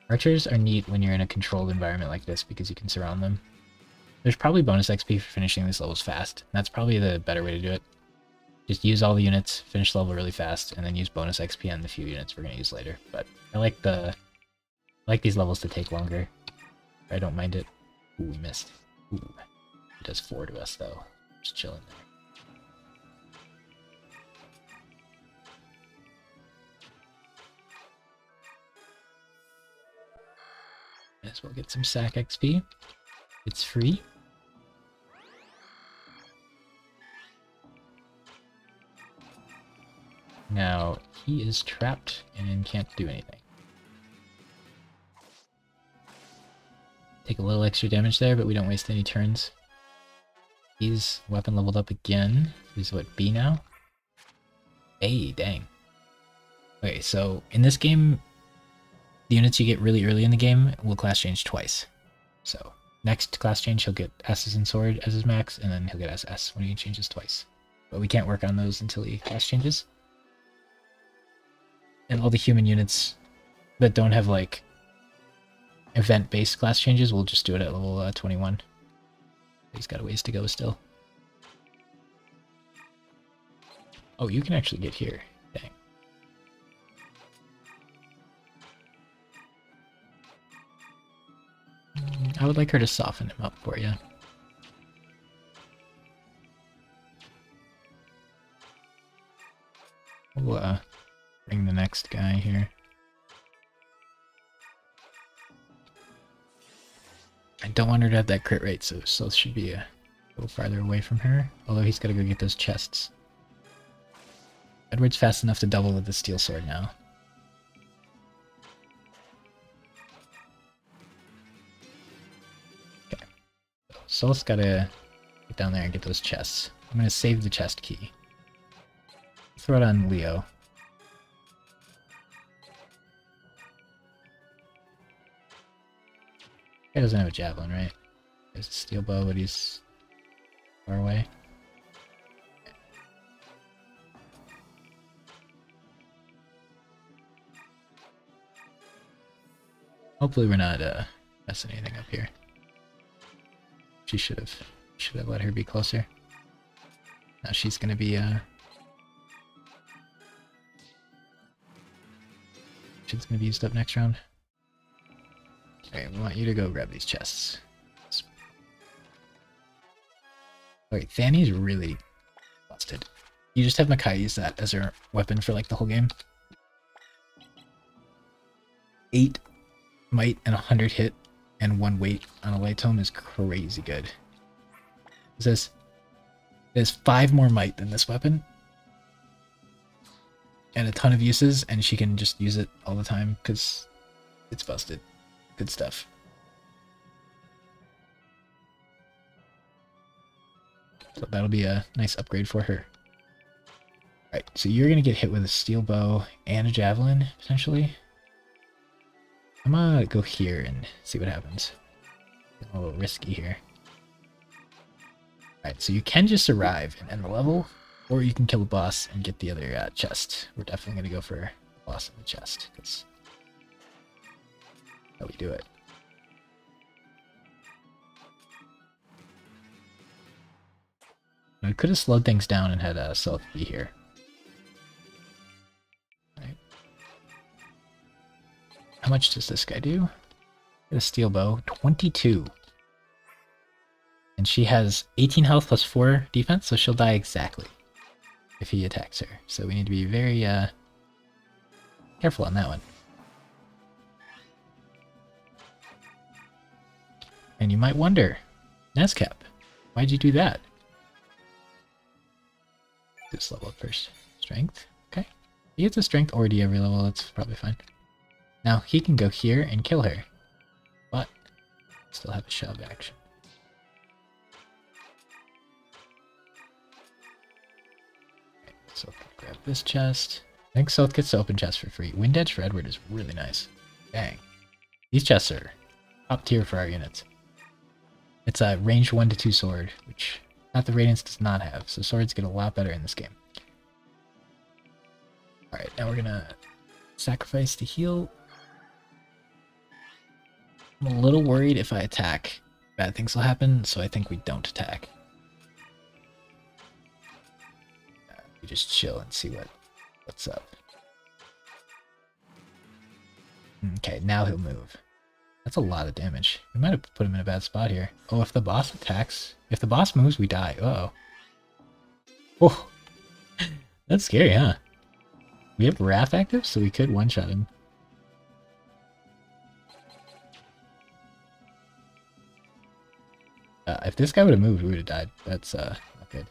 Archers are neat when you're in a controlled environment like this because you can surround them. There's probably bonus XP for finishing these levels fast. That's probably the better way to do it. Just use all the units, finish the level really fast, and then use bonus XP on the few units we're going to use later. But I like these levels to take longer. I don't mind it. Ooh, we missed. Ooh. It does 4 to us though. Just chilling there. Might as well get some sack XP. It's free. Now, he is trapped and can't do anything. Take a little extra damage there, but we don't waste any turns. He's weapon leveled up again. He's what, B now? Hey, dang. Okay, so in this game, the units you get really early in the game will class change twice. So next class change, he'll get S's and Sword as his max, and then he'll get SS when he changes twice. But we can't work on those until he class changes. And all the human units that don't have like event-based class changes, we'll just do it at level 21. He's got a ways to go still. Oh, you can actually get here. Dang. I would like her to soften him up for you. We'll bring the next guy here. I don't want her to have that crit rate, so Soth should be a little farther away from her. Although he's got to go get those chests. Edward's fast enough to double with the steel sword now. Okay. So Soth's got to get down there and get those chests. I'm going to save the chest key. Throw it on Leo. He doesn't have a javelin, right? He has a steel bow, but he's far away. Hopefully we're not messing anything up here. She should have let her be closer. Now she's gonna be she's gonna be used up next round. Okay, we want you to go grab these chests. Okay, Fanny's really busted. You just have Makai use that as her weapon for like the whole game. 8 might and 100 hit and 1 weight on a light tome is crazy good. There's 5 more might than this weapon. And a ton of uses, and she can just use it all the time because it's busted. Good stuff. So that'll be a nice upgrade for her. Alright, so you're going to get hit with a steel bow and a javelin, potentially. I'm going to go here and see what happens. A little risky here. Alright, so you can just arrive and end the level, or you can kill the boss and get the other chest. We're definitely going to go for the boss in the chest, because how we do it. I could have slowed things down and had Soth be here. Right. How much does this guy do? Get a steel bow, 22. And she has 18 health plus 4 defense, so she'll die exactly if he attacks her. So we need to be very careful on that one. And you might wonder, Nazcap, why'd you do that? This level up first. Strength. Okay. He gets a strength or D every level, that's probably fine. Now he can go here and kill her, but still have a shove action. Okay, so grab this chest. I think Soth gets to open chest for free. Wind Edge for Edward is really nice. Dang. These chests are top tier for our units. It's a range 1 to 2 sword, which Path of Radiance does not have, so swords get a lot better in this game. Alright, now we're gonna sacrifice to heal. I'm a little worried if I attack, bad things will happen, so I think we don't attack. We just chill and see what's up. Okay, now he'll move. That's a lot of damage. We might have put him in a bad spot here. Oh, if the boss attacks... If the boss moves, we die. Uh-oh. Oh. That's scary, huh? We have Wrath active, so we could one-shot him. If this guy would have moved, we would have died. That's, not good.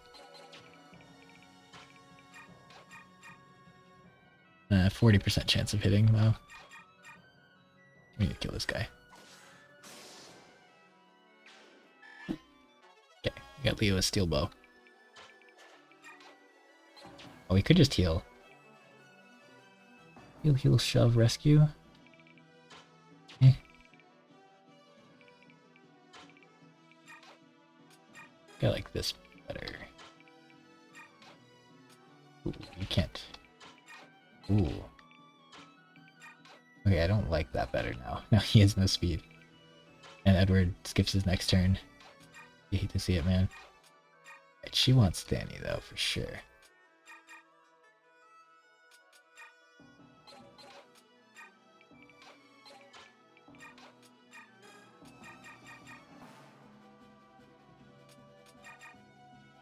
40% chance of hitting, though. We need to kill this guy. Okay, We got Leo a steel bow. Oh, we could just heal. Heal, heal, shove, rescue. Eh. I like this better. Ooh, you can't. Ooh. Okay, I don't like that better now. Now he has no speed. And Edward skips his next turn. You hate to see it, man. Right, she wants Danny, though, for sure.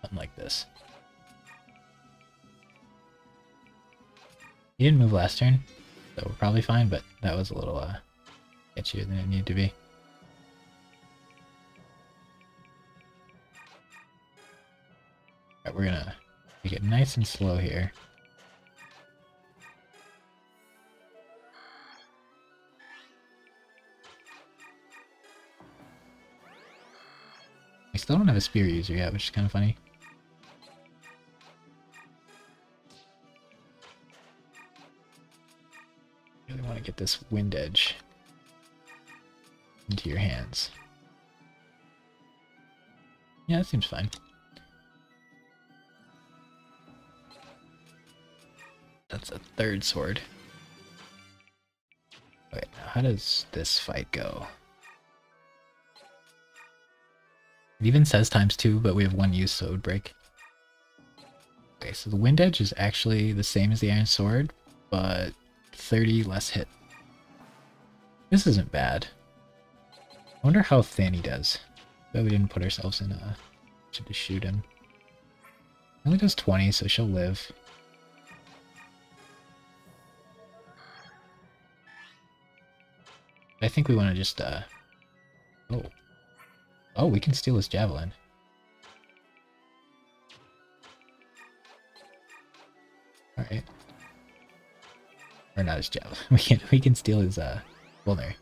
Something like this. He didn't move last turn, so we're probably fine, but that was a little sketchier than it needed to be. Alright, we're gonna make it nice and slow here. I still don't have a spear user yet, which is kind of funny. Really want to get this wind edge into your hands. Yeah, that seems fine. That's a third sword. Okay, now how does this fight go? It even says ×2, but we have 1 use, so it would break. Okay, so the wind edge is actually the same as the iron sword, but 30 less hit. This isn't bad. I wonder how Fanny does. But we didn't put ourselves in a... Should just shoot him. Only does 20, so she'll live. I think we want to just, Oh. Oh, we can steal his javelin. Alright. Or not his javelin. We can steal his, Vulner.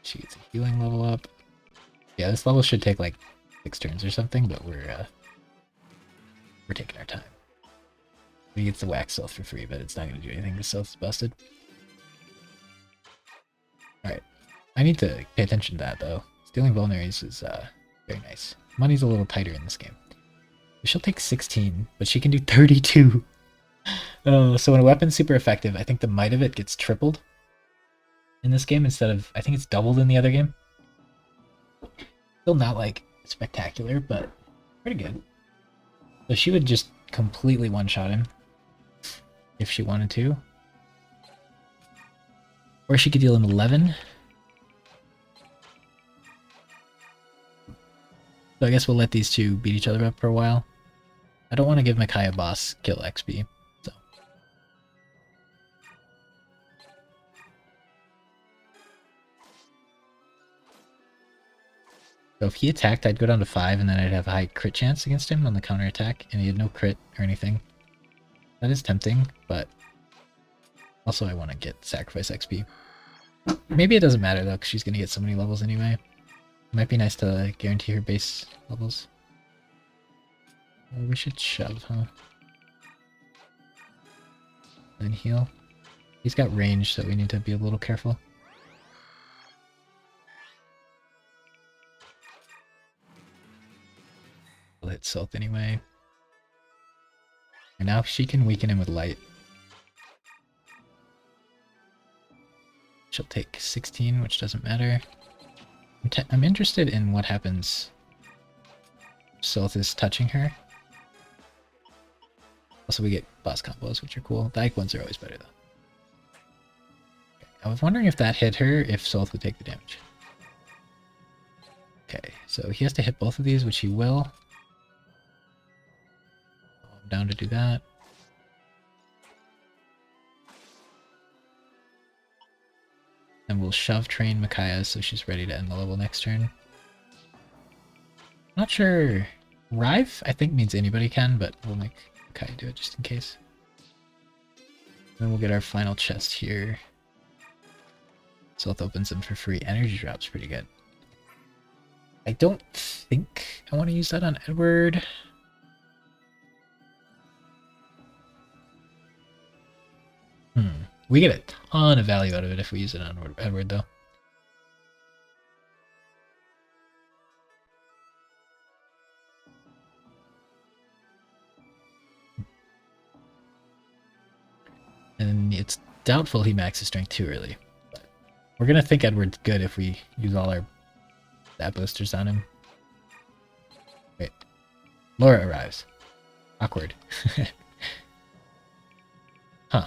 She gets a healing level up. Yeah, this level should take like 6 turns or something, but we're taking our time. He gets the wax stealth for free, but it's not going to do anything because stealth's busted. Alright. I need to pay attention to that, though. Stealing vulneraries is very nice. Money's a little tighter in this game. She'll take 16, but she can do 32. Oh, so when a weapon's super effective, I think the might of it gets tripled in this game instead of... I think it's doubled in the other game. Still not, like, spectacular, but pretty good. So she would just completely one-shot him if she wanted to. Or she could deal him 11. So I guess we'll let these two beat each other up for a while. I don't want to give Micaiah boss kill XP, so. So if he attacked, I'd go down to 5, and then I'd have a high crit chance against him on the counter attack, and he had no crit or anything. That is tempting, but also I want to get sacrifice XP. Maybe it doesn't matter though, because she's going to get so many levels anyway. It might be nice to guarantee her base levels. We should shove, huh? Then heal. He's got range, so we need to be a little careful. We'll hit Salt anyway. And now she can weaken him with light. She'll take 16, which doesn't matter. I'm interested in what happens if Salt is touching her. Also, we get boss combos, which are cool. The Ike ones are always better, though. Okay, I was wondering if that hit her, if Salt would take the damage. Okay, so he has to hit both of these, which he will. I'm down to do that. And we'll shove train Micaiah so she's ready to end the level next turn. Not sure. Rive, I think, means anybody can, but we'll make Micaiah do it just in case. Then we'll get our final chest here. Salt opens them for free. Energy drop's pretty good. I don't think I want to use that on Edward. We get a ton of value out of it if we use it on Edward, though. And it's doubtful he maxes strength too early. But we're going to think Edward's good if we use all our stat boosters on him. Wait. Laura arrives. Awkward. Huh.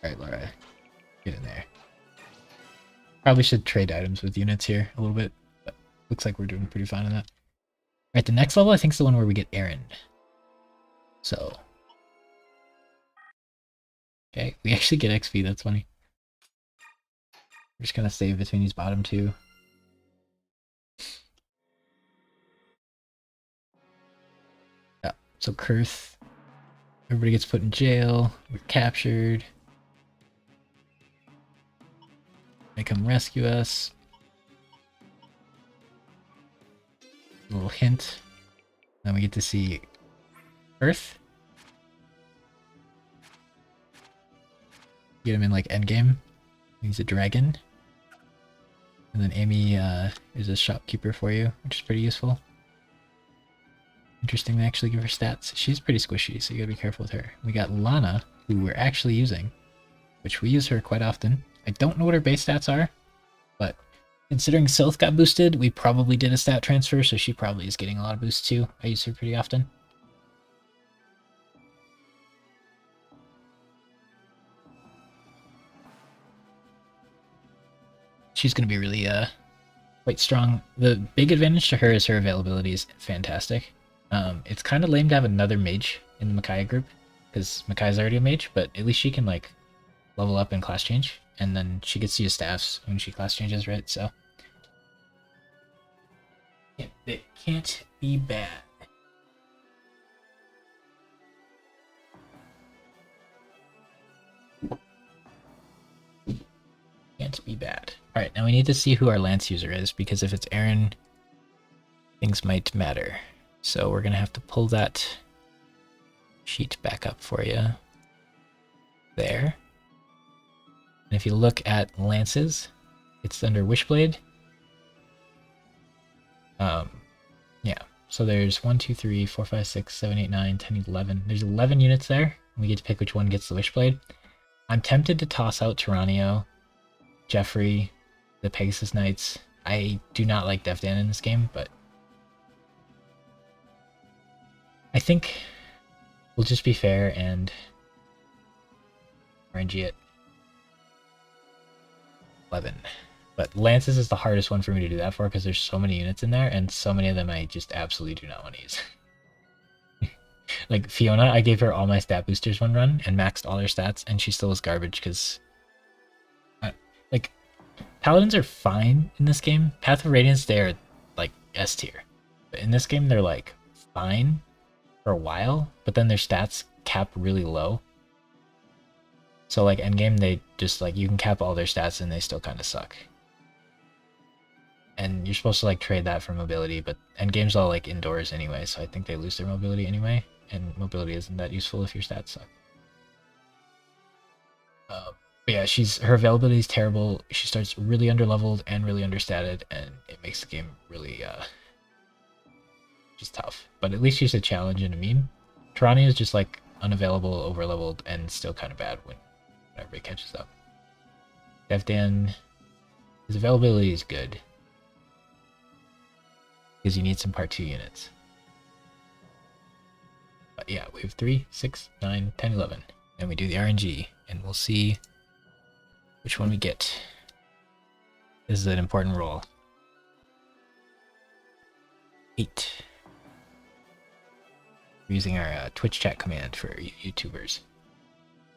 Alright, Laura. Get in there. Probably should trade items with units here a little bit, but looks like we're doing pretty fine on that. Alright, the next level I think is the one where we get Aaron. So. Okay, we actually get XP, that's funny. We're just gonna save between these bottom two. Yeah, so Kurth. Everybody gets put in jail. We're captured. They come rescue us. A little hint. Then we get to see Earth. Get him in like endgame. He's a dragon. And then Amy is a shopkeeper for you, which is pretty useful. Interesting to actually give her stats. She's pretty squishy, so you gotta be careful with her. We got Lana, who we're actually using, which we use her quite often. I don't know what her base stats are, but considering Sylph got boosted, we probably did a stat transfer, so she probably is getting a lot of boosts too. I use her pretty often. She's going to be really quite strong. The big advantage to her is her availability is fantastic. It's kind of lame to have another mage in the Micaiah group, because Micaiah's already a mage, but at least she can like level up and class change, and then she gets to use staffs when she class changes, right? So it can't be bad. Can't be bad. Alright, now we need to see who our lance user is, because if it's Aaron, things might matter. So we're gonna have to pull that sheet back up for you. There. And if you look at lances, it's under Wishblade. Yeah. So there's 1, 2, 3, 4, 5, 6, 7, 8, 9, 10, 11. There's 11 units there. We get to pick which one gets the Wishblade. I'm tempted to toss out Tyranio, Jeffrey, the Pegasus Knights. I do not like Devdan in this game, but I think we'll just be fair and RNG it. 11. But Lances is the hardest one for me to do that for because there's so many units in there, and so many of them I just absolutely do not want to use. Like Fiona, I gave her all my stat boosters one run and maxed all her stats, and she still was garbage because like Paladins are fine in this game. Path of Radiance, they're like S tier. But in this game, they're like fine for a while, but then their stats cap really low. So like endgame, they just like, you can cap all their stats and they still kind of suck. And you're supposed to like trade that for mobility, but endgame's all like indoors anyway, so I think they lose their mobility anyway, and mobility isn't that useful if your stats suck. But yeah, her availability is terrible. She starts really underleveled and really understated, and it makes the game really just tough. But at least she's a challenge and a meme. Tarani is just like unavailable, overleveled, and still kind of bad when everybody catches up. Devdan, his availability is good because you need some part 2 units. But yeah, we have 3, 6, 9, 10, 11. And we do the RNG, and we'll see which one we get. This is an important roll. 8. We're using our Twitch chat command for YouTubers.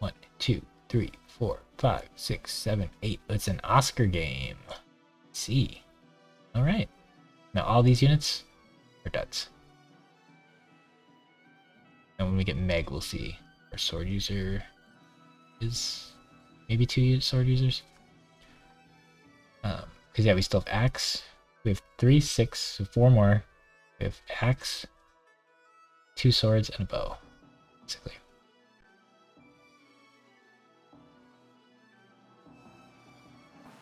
1, 2, 3, 4, 5, 6, 7, 8. It's an Oscar game. Let's see. Alright. Now all these units are duds. And when we get Meg, we'll see our sword user is maybe 2 sword users. Because yeah, we still have axe. We have 3, 6, so 4 more. We have axe, 2 swords, and a bow, basically.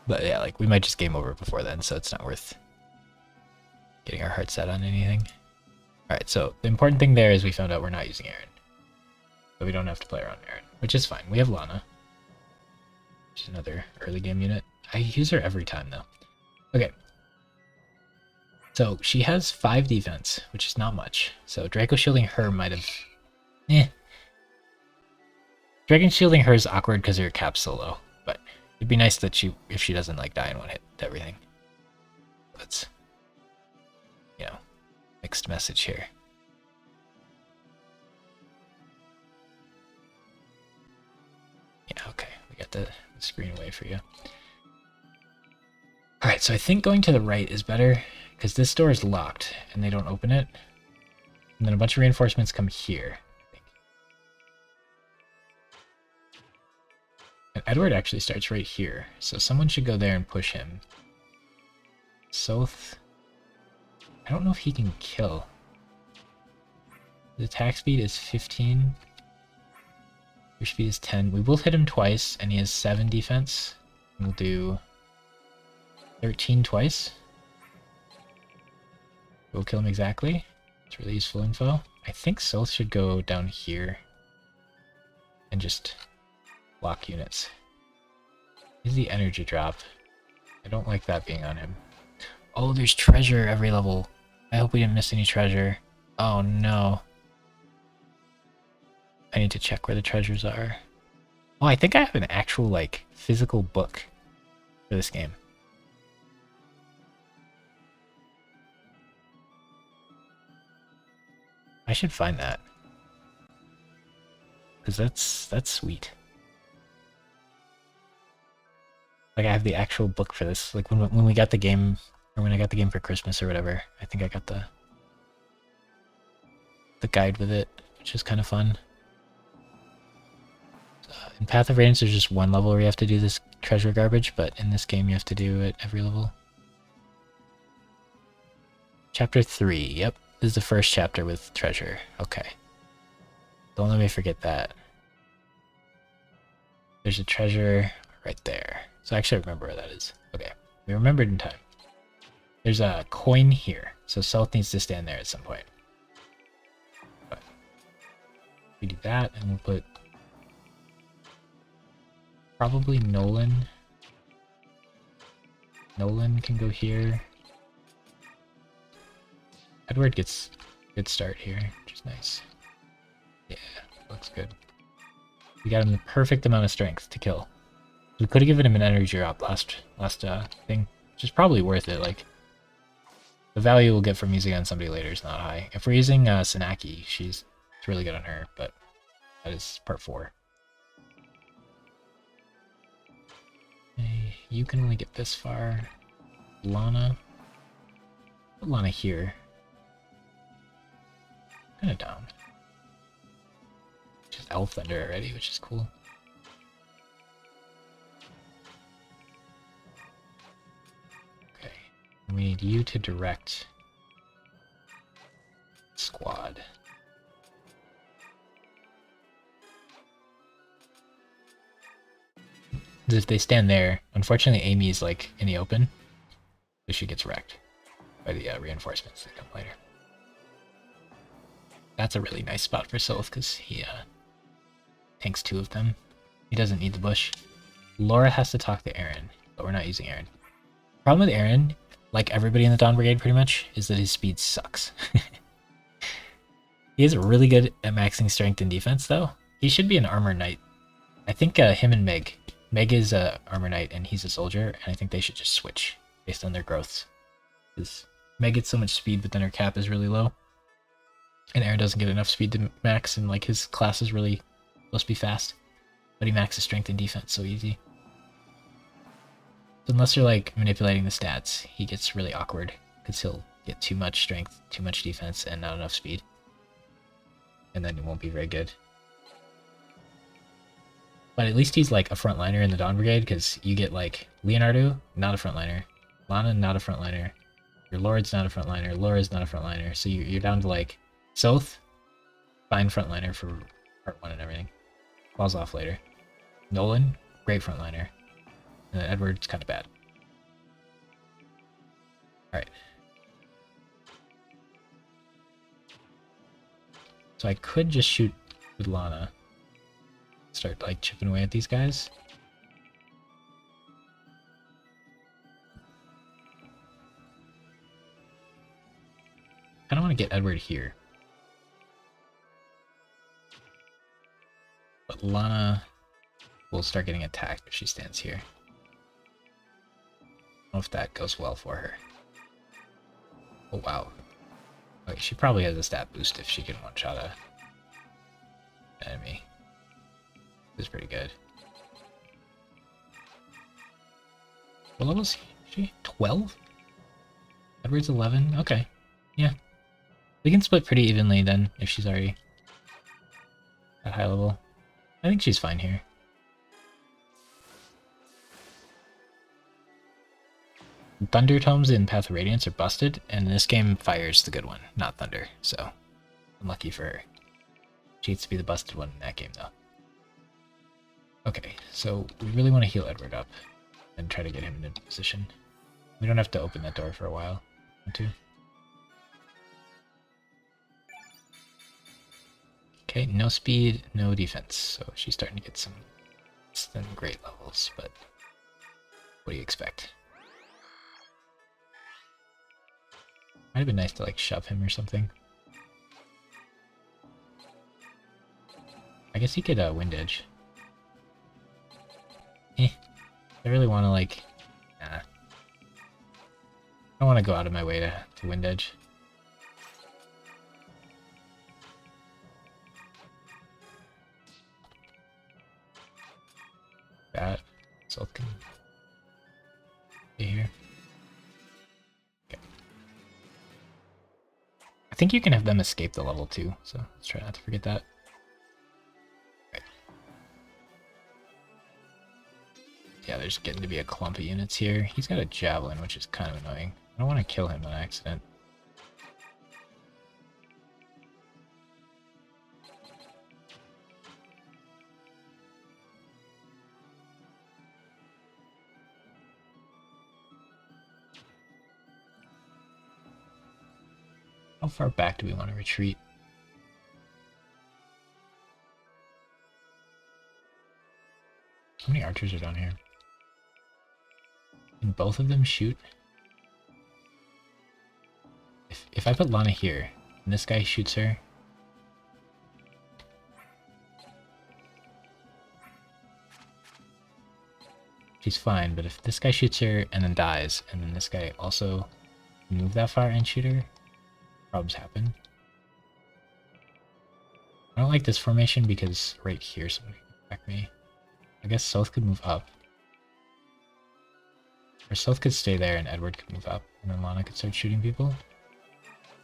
But yeah, like we might just game over before then, so it's not worth getting our heart set on anything. Alright, so the important thing there is we found out we're not using Aaron. So we don't have to play around Aaron, which is fine. We have Lana, which is another early game unit. I use her every time though. Okay. So she has 5 defense, which is not much. So Draco shielding her might have... Dragon shielding her is awkward because her cap's so low, but it'd be nice that if she doesn't like die in one hit to everything. That's, you know, mixed message here. Yeah, okay, we got the screen away for you. Alright, so I think going to the right is better, because this door is locked, and they don't open it. And then a bunch of reinforcements come here, I think. And Edward actually starts right here, so someone should go there and push him. Soth... I don't know if he can kill. The attack speed is 15. Your speed is 10. We will hit him twice, and he has 7 defense. We'll do 13 twice. We'll kill him exactly. It's really useful info. I think Soth should go down here and just block units. Is the energy drop? I don't like that being on him. Oh, there's treasure every level. I hope we didn't miss any treasure. Oh no. I need to check where the treasures are. Oh, I think I have an actual, like, physical book for this game. I should find that. Because that's sweet. Like, I have the actual book for this. Like, when we got the game, or when I got the game for Christmas or whatever, I think I got the guide with it, which is kind of fun. In Path of Radiance, there's just one level where you have to do this treasure garbage, but in this game you have to do it every level. Chapter 3, yep. This is the first chapter with treasure. Okay. Don't let me forget that. There's a treasure right there. So I actually remember where that is. Okay. We remembered in time. There's a coin here, so South needs to stand there at some point. But we do that, and we'll put probably Nolan. Nolan can go here. Edward gets a good start here, which is nice. Yeah, looks good. We got him the perfect amount of strength to kill. We could have given him an energy drop last thing, which is probably worth it. Like, the value we'll get from using on somebody later is not high. If we're using Sanaki, it's really good on her, but that is part 4. Okay, you can only get this far. Lana. Put Lana here. Kind of down. Just Elf Thunder already, which is cool. Okay, we need you to direct squad. If they stand there, unfortunately Amy is like in the open, so she gets wrecked by the reinforcements that come later. That's a really nice spot for Sylph because he tanks 2 of them. He doesn't need the bush. Laura has to talk to Aaron, but we're not using Aaron. Problem with Aaron, like everybody in the Dawn Brigade pretty much, is that his speed sucks. He is really good at maxing strength and defense though. He should be an armor knight. I think him and Meg. Meg is a armor knight and he's a soldier, and I think they should just switch based on their growths. Because Meg gets so much speed, but then her cap is really low. And Aaron doesn't get enough speed to max, and like his class is really supposed to be fast. But he maxes strength and defense so easy. So unless you're like manipulating the stats, he gets really awkward. Because he'll get too much strength, too much defense, and not enough speed. and then it won't be very good. But at least he's like a frontliner in the Dawn Brigade, because you get like Leonardo, not a frontliner, Lana, not a frontliner, your Lord's not a frontliner, Laura's not a frontliner, so you're down to like Soth, fine frontliner for part 1 and everything. Falls off later. Nolan, great frontliner. And then Edward's kind of bad. Alright. So I could just shoot with Lana. Start like chipping away at these guys. I don't want to get Edward here. But Lana will start getting attacked if she stands here. I don't know if that goes well for her. Oh wow. Okay, she probably has a stat boost if she can one-shot a enemy. This is pretty good. What level is she? 12? Edward's 11? Okay. Yeah. We can split pretty evenly then, if she's already at high level. I think she's fine here. Thunder tomes in Path of Radiance are busted, and this game Fire's the good one, not Thunder, so unlucky for her. She needs to be the busted one in that game, though. Okay, so we really want to heal Edward up and try to get him into position. We don't have to open that door for a while. Want to? Okay, no speed, no defense, so she's starting to get some great levels, but what do you expect? Might have been nice to like shove him or something. I guess he could wind edge. I really want to like, nah. I don't want to go out of my way to wind edge. That Salt can be here. Okay. I think you can have them escape the level too, so let's try not to forget that. Okay. Yeah, there's getting to be a clump of units here. He's got a javelin, which is kind of annoying. I don't want to kill him on accident. How far back do we want to retreat? How many archers are down here? Can both of them shoot? If I put Lana here, and this guy shoots her... she's fine, but if this guy shoots her and then dies, and then this guy also move that far and shoot her, problems happen. I don't like this formation because right here somebody can attack me. I guess Soth could move up. Or Soth could stay there and Edward could move up, and then Lana could start shooting people.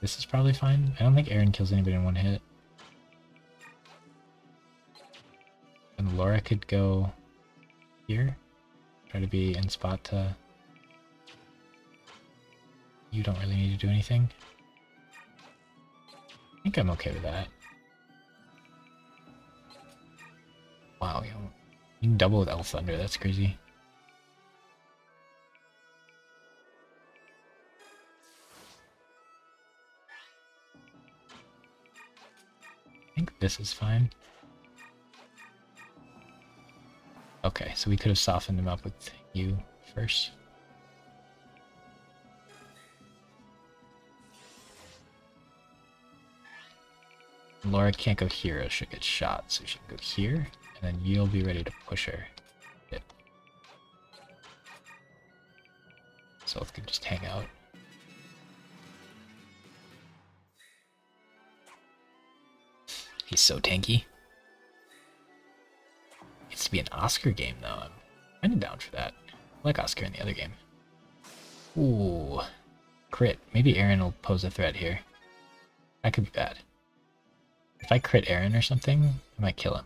This is probably fine. I don't think Aaron kills anybody in one hit. And Laura could go here. Try to be in spot to... you don't really need to do anything. I think I'm okay with that. Wow, you can double with Elf Thunder, that's crazy. I think this is fine. Okay, so we could have softened him up with you first. Laura can't go here, she'll get shot, so she can go here, and then you'll be ready to push her. Yep. Soth can just hang out. He's so tanky. It's to be an Oscar game, though. I'm kind of down for that. I like Oscar in the other game. Ooh. Crit. Maybe Aaron will pose a threat here. That could be bad. If I crit Aaron or something, I might kill him.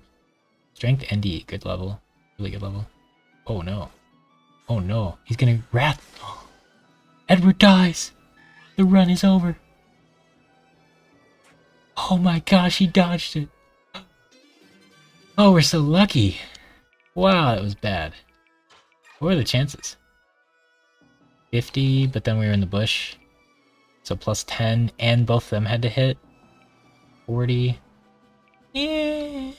Strength ND, good level. Really good level. Oh no. Oh no. He's gonna Wrath. Edward dies! The run is over. Oh my gosh, he dodged it. Oh, we're so lucky. Wow, that was bad. What were the chances? 50, but then we were in the bush. So plus 10, and both of them had to hit. 40. Yeah.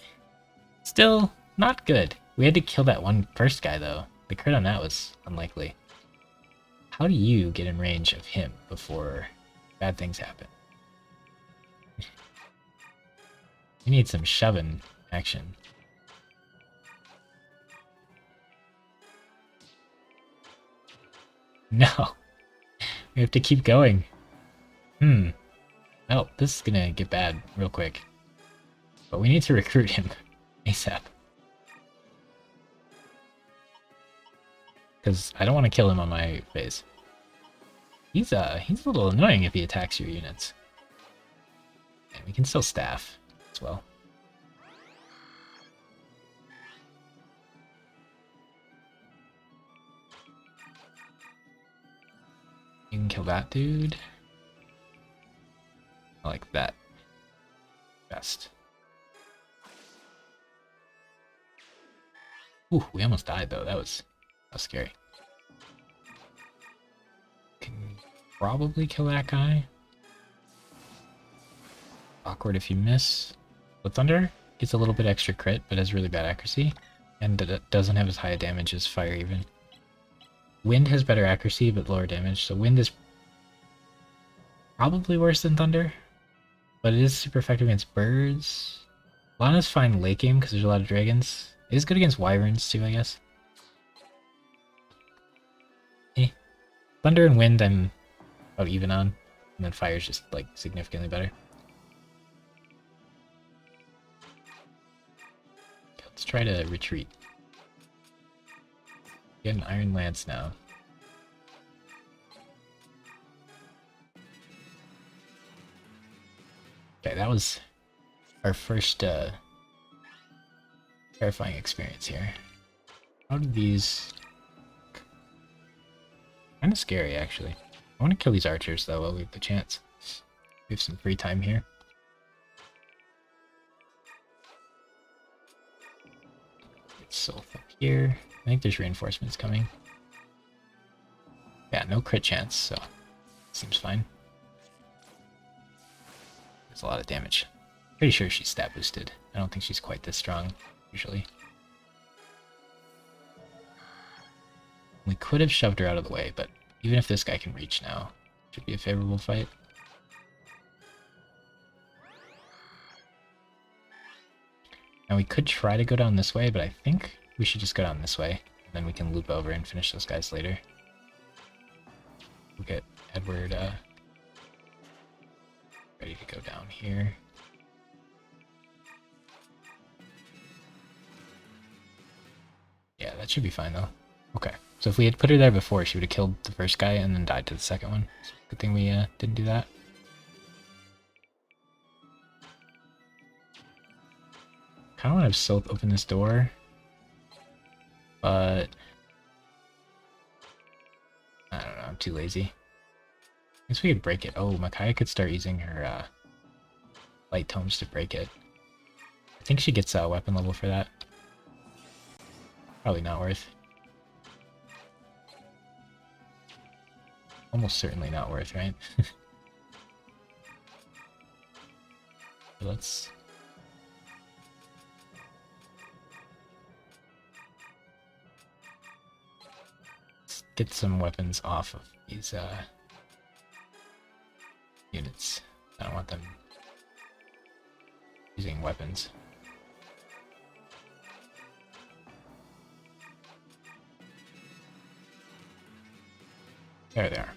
Still not good. We had to kill that one first guy, though. The crit on that was unlikely. How do you get in range of him before bad things happen? We need some shoving action. No. We have to keep going. Oh, this is gonna get bad real quick. But we need to recruit him ASAP. Because I don't want to kill him on my phase. He's a little annoying if he attacks your units. And we can still staff as well. You can kill that dude. I like that best. Ooh, we almost died though. That was scary. Can probably kill that guy. Awkward if you miss. With Thunder, gets a little bit extra crit, but has really bad accuracy. And doesn't have as high a damage as Fire even. Wind has better accuracy, but lower damage. So Wind is probably worse than Thunder. But it is super effective against birds. Lana's fine late game because there's a lot of dragons. It is good against wyverns too, I guess. Thunder and Wind I'm about even on. And then Fire's just like significantly better. Okay, let's try to retreat. Get an Iron Lance now. Okay, that was our first terrifying experience here. How did these... Kind of scary, actually. I want to kill these archers, though, while we have the chance. We have some free time here. Get Sylph up here. I think there's reinforcements coming. Yeah, no crit chance, so seems fine. There's a lot of damage. Pretty sure she's stat boosted. I don't think she's quite this strong, usually. We could have shoved her out of the way, but even if this guy can reach now, it should be a favorable fight. Now we could try to go down this way, but I think we should just go down this way. And then we can loop over and finish those guys later. We'll get Edward ready to go down here. Yeah, that should be fine though. Okay, so if we had put her there before, she would have killed the first guy and then died to the second one. So good thing we didn't do that. I don't want to have Sylph open this door, but I don't know, I'm too lazy. I guess we could break it. Oh, Micaiah could start using her light tomes to break it. I think she gets a weapon level for that. Probably not worth. Almost certainly not worth, right? Let's get some weapons off of these units. I don't want them using weapons. There they are.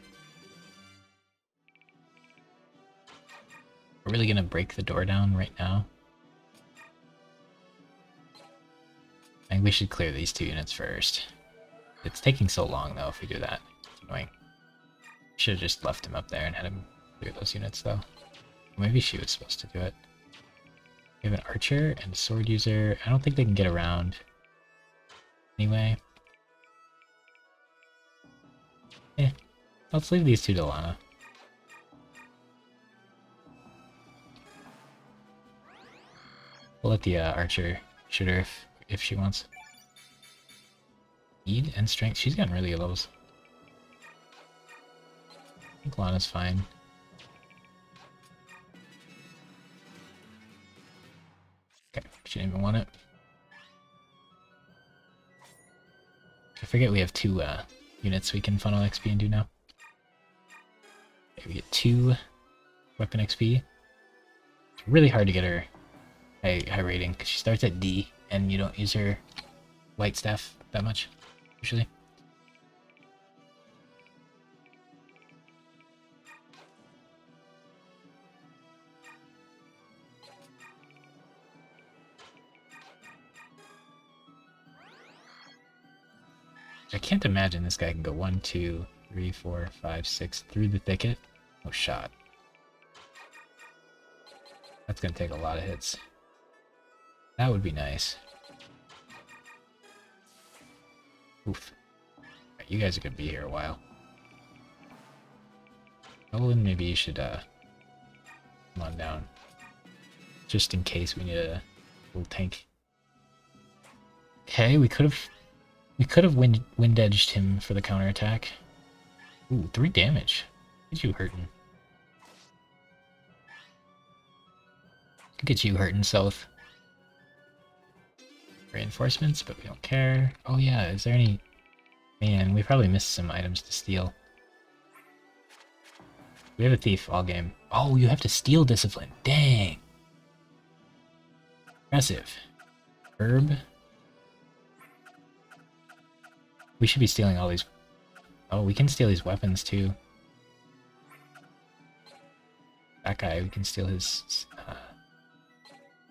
We're really gonna break the door down right now. I think we should clear these two units first. It's taking so long though if we do that. It's annoying. Should have just left him up there and had him clear those units though. Maybe she was supposed to do it. We have an archer and a sword user. I don't think they can get around. Anyway. Let's leave these two to Lana. We'll let the archer shoot her if she wants. Speed and strength. She's gotten really good levels. I think Lana's fine. Okay, she didn't even want it. I forget we have two units we can funnel XP into now. Okay, we get 2 weapon XP. It's really hard to get her high rating because she starts at D and you don't use her light staff that much usually. I can't imagine this guy can go 1, 2, 3, 4, 5, 6 through the thicket. No shot. That's gonna take a lot of hits. That would be nice. Oof. Right, you guys are gonna be here a while. Nolan, maybe you should come on down. Just in case we need a little tank. Okay, we could have wind edged him for the counterattack. Ooh, 3 damage. Get you hurting. Get you hurting, South. Reinforcements, but we don't care. Oh yeah, is there any... Man, we probably missed some items to steal. We have a thief all game. Oh, you have to steal discipline. Dang. Impressive. Herb. We should be stealing all these... Oh, we can steal these weapons too. That guy, we can steal his...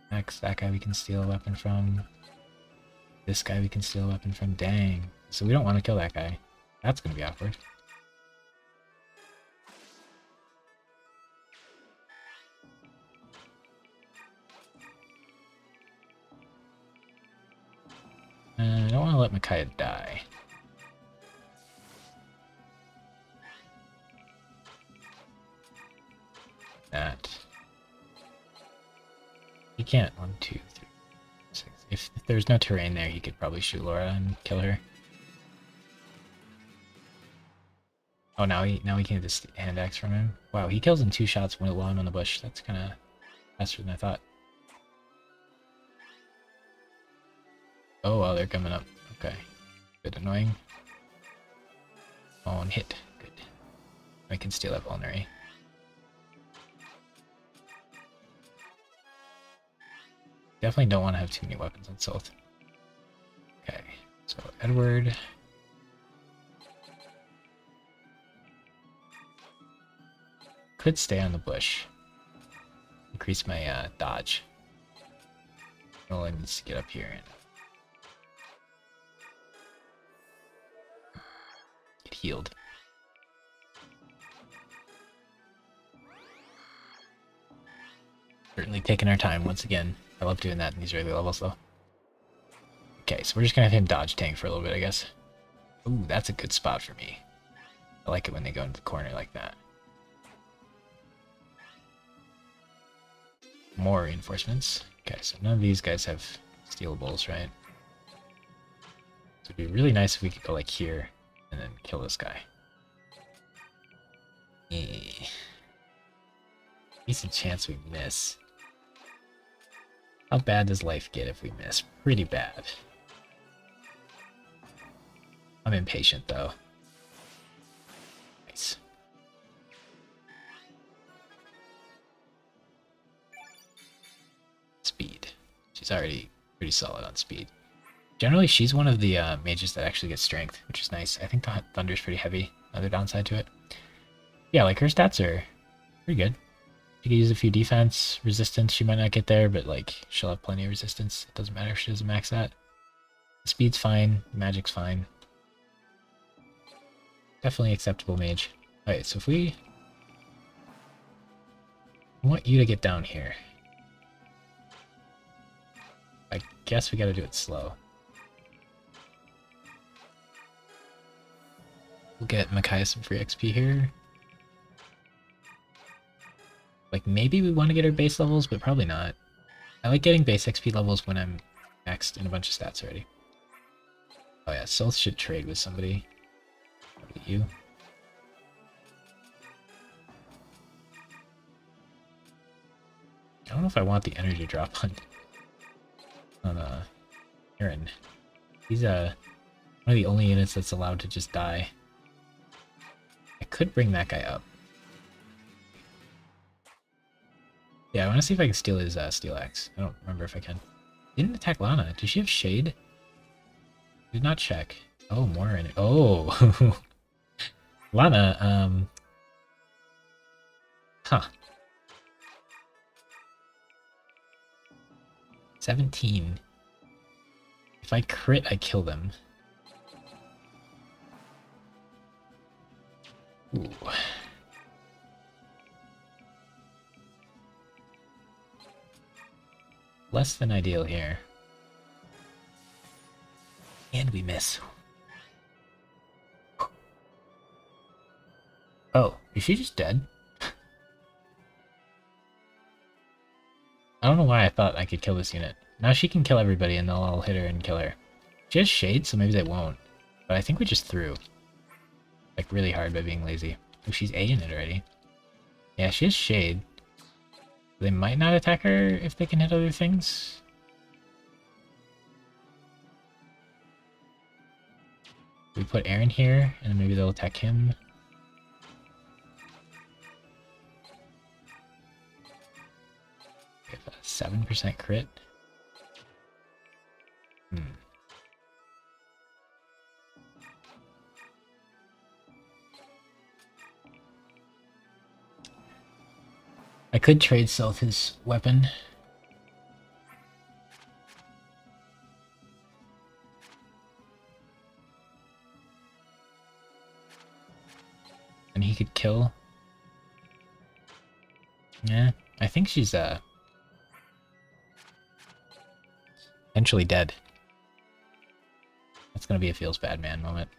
Next, that guy we can steal a weapon from. This guy we can steal a weapon from. Dang. So we don't want to kill that guy. That's going to be awkward. I don't want to let Micaiah die. That. He can't. 1, 2, 3, 6. If there's no terrain there, he could probably shoot Laura and kill her. Oh, now he can get this hand axe from him. Wow, he kills in 2 shots while I'm on the bush. That's kind of faster than I thought. Oh, well, they're coming up. Okay. Bit annoying. Oh, and hit. Good. I can steal that vulnerary. Definitely don't want to have too many weapons on South. Okay, so Edward. Could stay on the bush. Increase my dodge. Nolan needs to get up here and get healed. Certainly taking our time once again. I love doing that in these early levels though. Okay, so we're just gonna have him dodge tank for a little bit, I guess. Ooh, that's a good spot for me. I like it when they go into the corner like that. More reinforcements. Okay, so none of these guys have stealables, right? So it'd be really nice if we could go like here and then kill this guy. Decent chance we miss. How bad does life get if we miss? Pretty bad. I'm impatient though. Nice. Speed. She's already pretty solid on speed. Generally, she's one of the mages that actually gets strength, which is nice. I think the Thunder's pretty heavy. Another downside to it. Yeah, like her stats are pretty good. She could use a few defense, resistance. She might not get there, but like she'll have plenty of resistance. It doesn't matter if she doesn't max that. Speed's fine. Magic's fine. Definitely acceptable mage. Alright, so if I want you to get down here. guess we gotta do it slow. We'll get Micaiah some free XP here. Like, maybe we want to get our base levels, but probably not. I like getting base XP levels when I'm maxed in a bunch of stats already. Oh yeah, Sylph should trade with somebody. Probably you. I don't know if I want the energy drop on Aaron. He's one of the only units that's allowed to just die. I could bring that guy up. Yeah, I want to see if I can steal his steel axe. I don't remember if I can. Didn't attack Lana. Does she have shade? Did not check. Oh, more in it. Oh, Lana. Huh. 17. If I crit, I kill them. Ooh. Less than ideal here. And we miss. Oh, is she just dead? I don't know why I thought I could kill this unit. Now she can kill everybody and they'll all hit her and kill her. She has shade, so maybe they won't. But I think we just threw. Like, really hard by being lazy. Oh, she's A in it already. Yeah, she has shade. They might not attack her if they can hit other things. We put Aaron here, and maybe they'll attack him. We have a 7% crit. I could trade Sylph his weapon. And he could kill. Yeah, I think she's eventually dead. That's gonna be a feels bad man moment.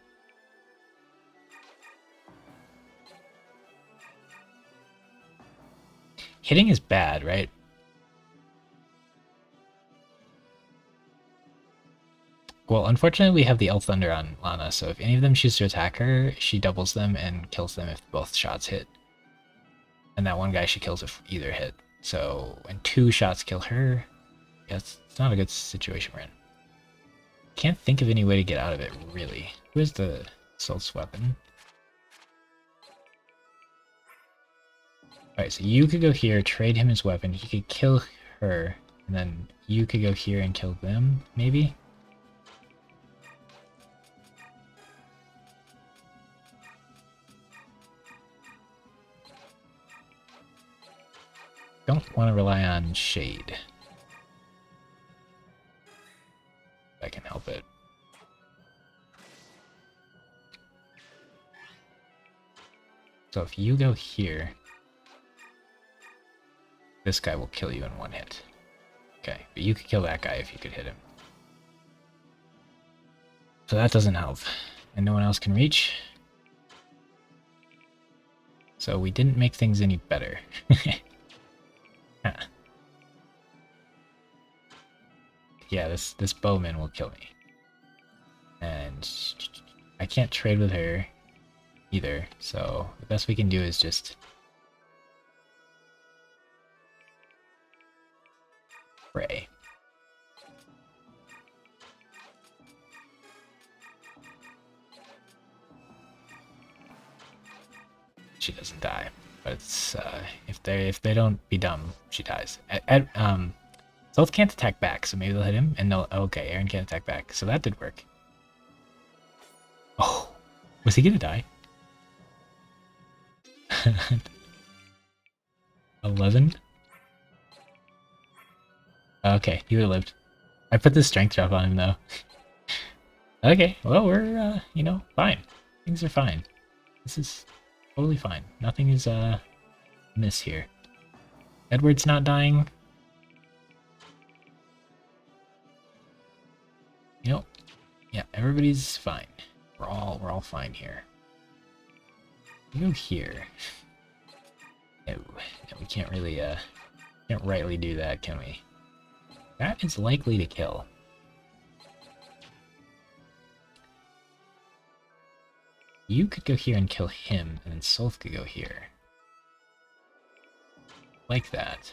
Hitting is bad, right? Well, unfortunately we have the Elf Thunder on Lana, so if any of them choose to attack her, she doubles them and kills them if both shots hit. And that one guy she kills if either hit. So when 2 shots kill her, yeah, it's not a good situation we're in. Can't think of any way to get out of it, really. Who is the Sylph's weapon? Alright, so you could go here, trade him his weapon, he could kill her, and then you could go here and kill them, maybe? Don't want to rely on shade. If I can help it. So if you go here, this guy will kill you in 1 hit. Okay, but you could kill that guy if you could hit him. So that doesn't help. And no one else can reach. So we didn't make things any better. Huh. Yeah, this bowman will kill me. And I can't trade with her either, so the best we can do is just pray. She doesn't die, but it's if they don't be dumb, she dies. Both can't attack back, so maybe they'll hit him, and they'll... Okay, Aaron can't attack back, so that did work. Oh, was he gonna die? 11? Okay, he would have lived. I put the strength drop on him, though. Okay, well, we're, you know, fine. Things are fine. This is totally fine. Nothing is, amiss here. Edward's not dying. Nope. Yeah, everybody's fine. We're all fine here. You go here. No, we can't really can't rightly do that, can we? That is likely to kill. You could go here and kill him, and then Solth could go here. Like that.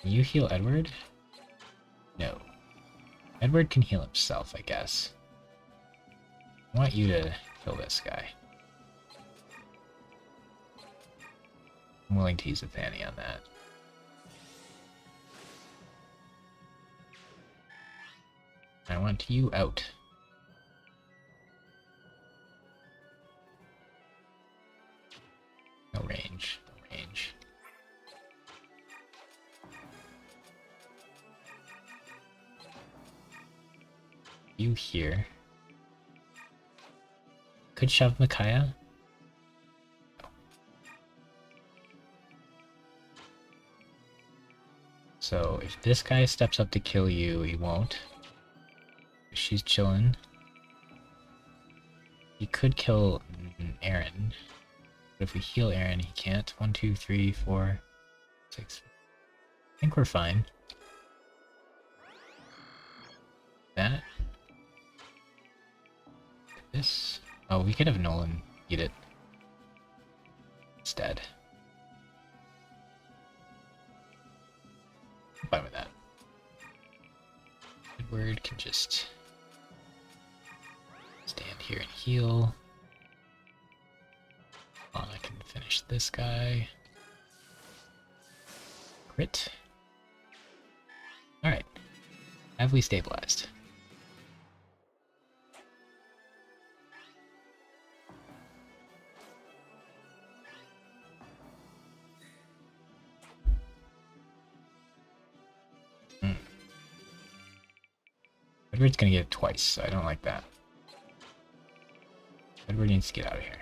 Can you heal Edward? No. Edward can heal himself, I guess. I want you to kill this guy. I'm willing to use a Fanny on that. I want you out. No range. No range. You here. Could shove Micaiah. No. So if this guy steps up to kill you, he won't. She's chilling. He could kill Aaron. But if we heal Aaron, he can't. 1, 2, 3, 4, 6. I think we're fine. That. This. Oh, we could have Nolan eat it instead. I'm fine with that. Edward can just stand here and heal. I can finish this guy. Crit. Alright. Have we stabilized? Edward's gonna get it twice, so I don't like that. Edward needs to get out of here.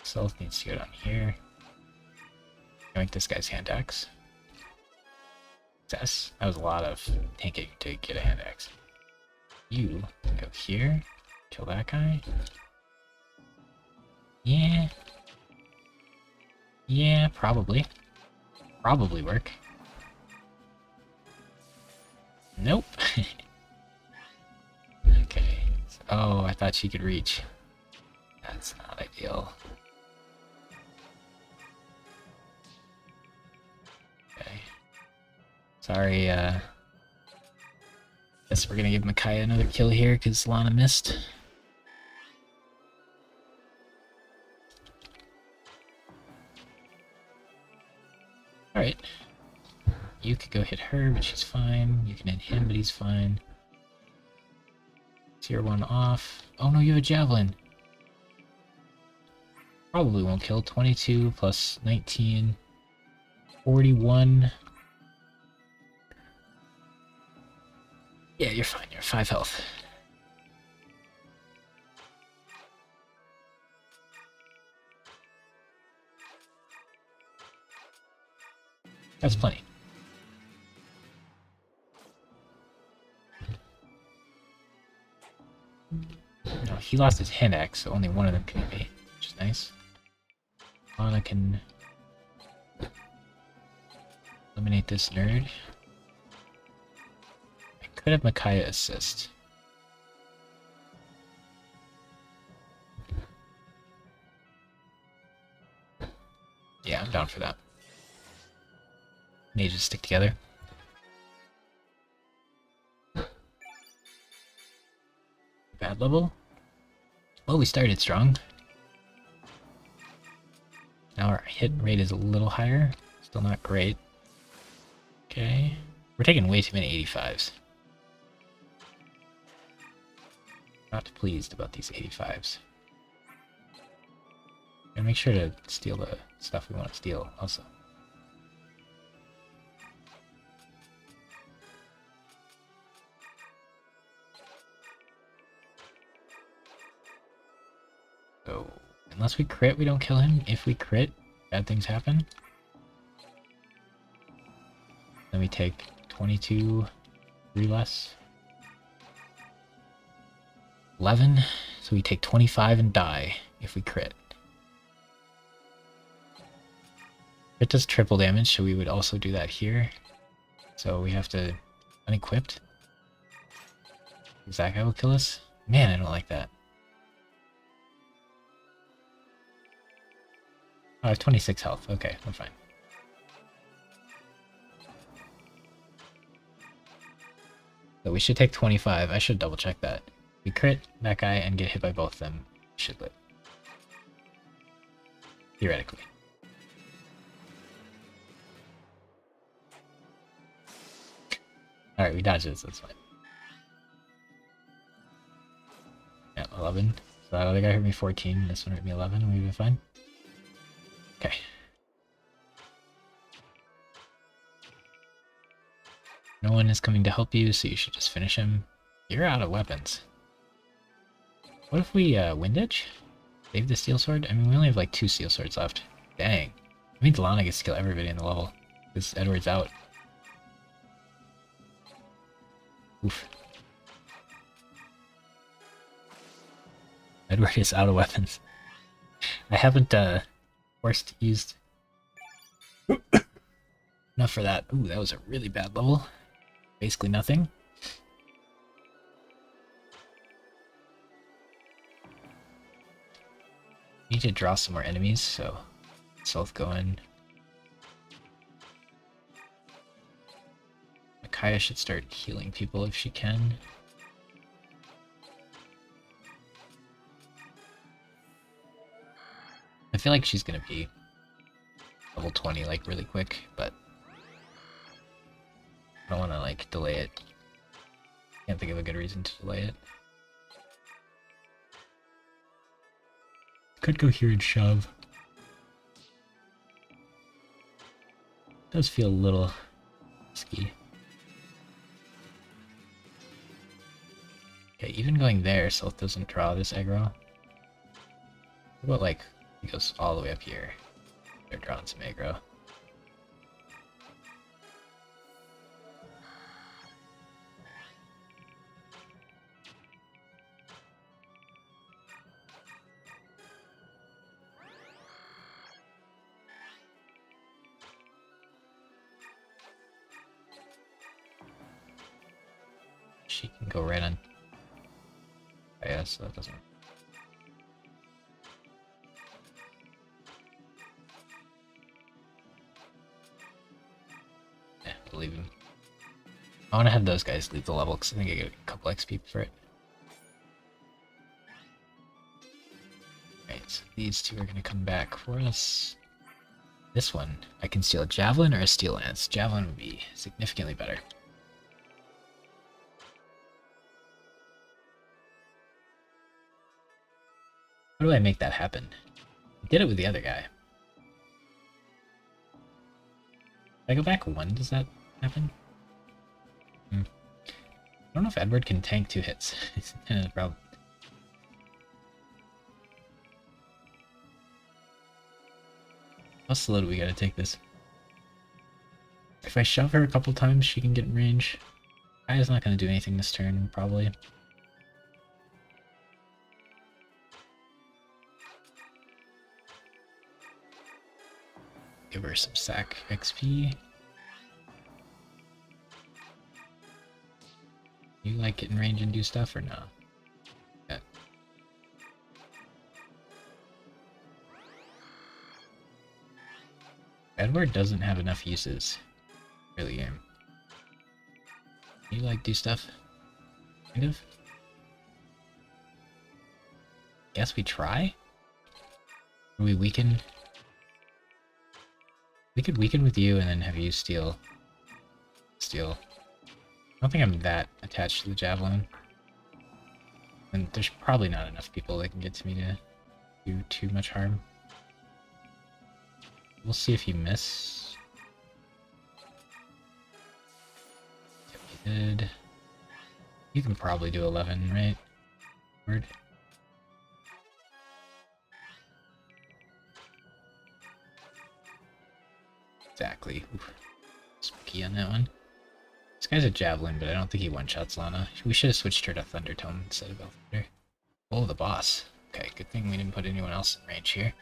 Self needs to go down here. Make this guy's hand axe. Success. That was a lot of tanking to get a hand axe. You go here, kill that guy. Yeah. Yeah, probably. Probably work. Nope. Okay. Oh, I thought she could reach. That's not ideal. Okay. Sorry, guess we're gonna give Micaiah another kill here because Lana missed. Alright. You could go hit her, but she's fine. You can hit him, but he's fine. Tier 1 off. Oh no, you have a javelin. Probably won't kill. 22 plus 19. 41. Yeah, you're fine. You're 5 health. That's plenty. No, he lost his hand axe, so only one of them can hit me, which is nice. Lana can eliminate this nerd. I could have Micaiah assist. Yeah, I'm down for that. Mages stick together. Bad level. Well, we started strong. Now our hit rate is a little higher. Still not great. Okay. We're taking way too many 85s. Not pleased about these 85s. And make sure to steal the stuff we want to steal also. So, unless we crit, we don't kill him. If we crit, bad things happen. Then we take 22, 3 less. 11, so we take 25 and die if we crit. It does triple damage, so we would also do that here. So we have to unequipped. Is that guy will kill us? Man, I don't like that. Oh, I have 26 health. Okay, I'm fine. So we should take 25. I should double check that. We crit that guy and get hit by both of them. Should live. Theoretically. Alright, we dodged this, that's fine. Yeah, 11. So that other guy hurt me 14, this one hurt me 11, we've been fine. Okay. No one is coming to help you, so you should just finish him. You're out of weapons. What if we wind edge? Save the steel sword? I mean, we only have like 2 steel swords left. Dang. I mean, Lana gets to kill everybody in the level. Because Edward's out. Oof. Edward is out of weapons. I haven't used enough for that. Ooh, that was a really bad level. Basically nothing. Need to draw some more enemies, so stealth going. Micaiah should start healing people if she can. I feel like she's gonna be level 20 like really quick, but I don't want to like delay it. Can't think of a good reason to delay it. Could go here and shove. Does feel a little risky. Okay, even going there, Stealth doesn't draw this aggro. What about like, he goes all the way up here. They're drawing some aggro. She can go right on. Oh, yeah, so that doesn't. Yeah, we'll leave him. I want to have those guys leave the level because I think I get a couple XP for it. Alright, so these two are going to come back for us. This one, I can steal a Javelin or a Steel Lance. Javelin would be significantly better. How do I make that happen? I did it with the other guy. If I go back 1, does that happen? I don't know if Edward can tank 2 hits. It's kind of the problem. How slow do we gotta take this? If I shove her a couple times, she can get in range. Kaya's not gonna do anything this turn, probably. Give her some sack XP. You like get in range and do stuff or no? Yeah. Edward doesn't have enough uses. Really game. You like do stuff? Kind of? Guess we try? Or we weaken? We could weaken with you and then have you steal. Steal. I don't think I'm that attached to the Javelin. And there's probably not enough people that can get to me to do too much harm. We'll see if you miss. Yep, you did. You can probably do 11, right? Word. Exactly. Oof. Just lucky on that one. This guy's a Javelin, but I don't think he one-shots Lana. We should have switched her to Thundertone instead of Elthunder. Oh, the boss. Okay, good thing we didn't put anyone else in range here.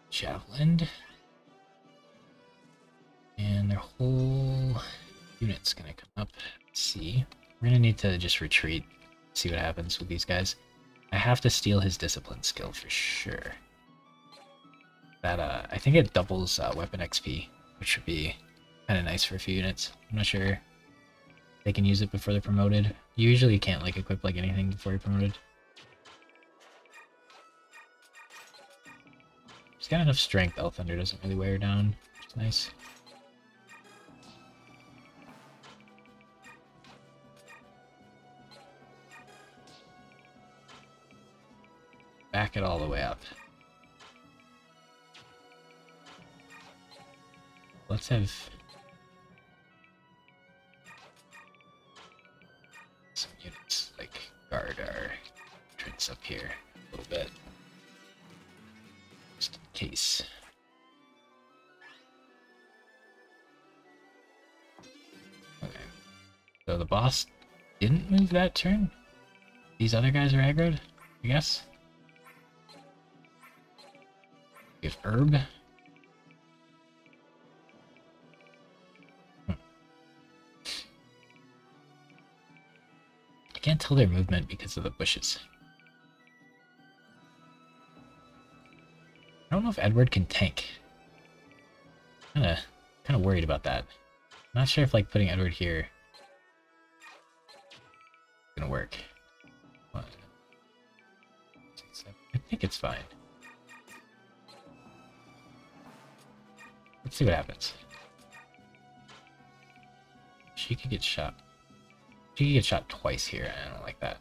Javelin. And their whole unit's gonna come up. Let's see. We're gonna need to just retreat, see what happens with these guys. I have to steal his discipline skill for sure. That I think it doubles weapon XP, which would be kind of nice for a few units. I'm not sure they can use it before they're promoted. You usually can't like equip like anything before you're promoted. She's got enough strength. Elthunder doesn't really wear her down, which is nice. Back it all the way up. Let's have some units like guard our entrance up here a little bit, just in case. Okay. So the boss didn't move that turn. These other guys are aggroed, I guess. We have Herb. I can't tell their movement because of the bushes. I don't know if Edward can tank. Kinda worried about that. Not sure if like putting Edward here is gonna work. One, six, seven. I think it's fine. Let's see what happens. She could get shot. She could get shot twice here. I don't like that.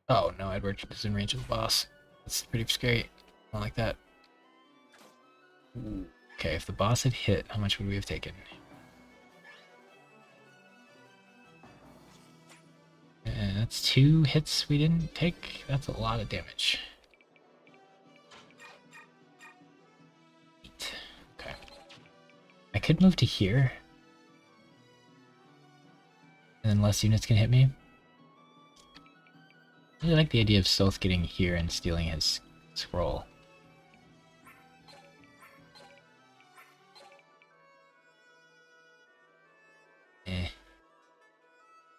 Oh no, Edward is in range of the boss. That's pretty scary. I don't like that. Okay, if the boss had hit, how much would we have taken? And that's 2 hits we didn't take. That's a lot of damage. 8. Okay. I could move to here. And then less units can hit me. I really like the idea of Stealth getting here and stealing his scroll.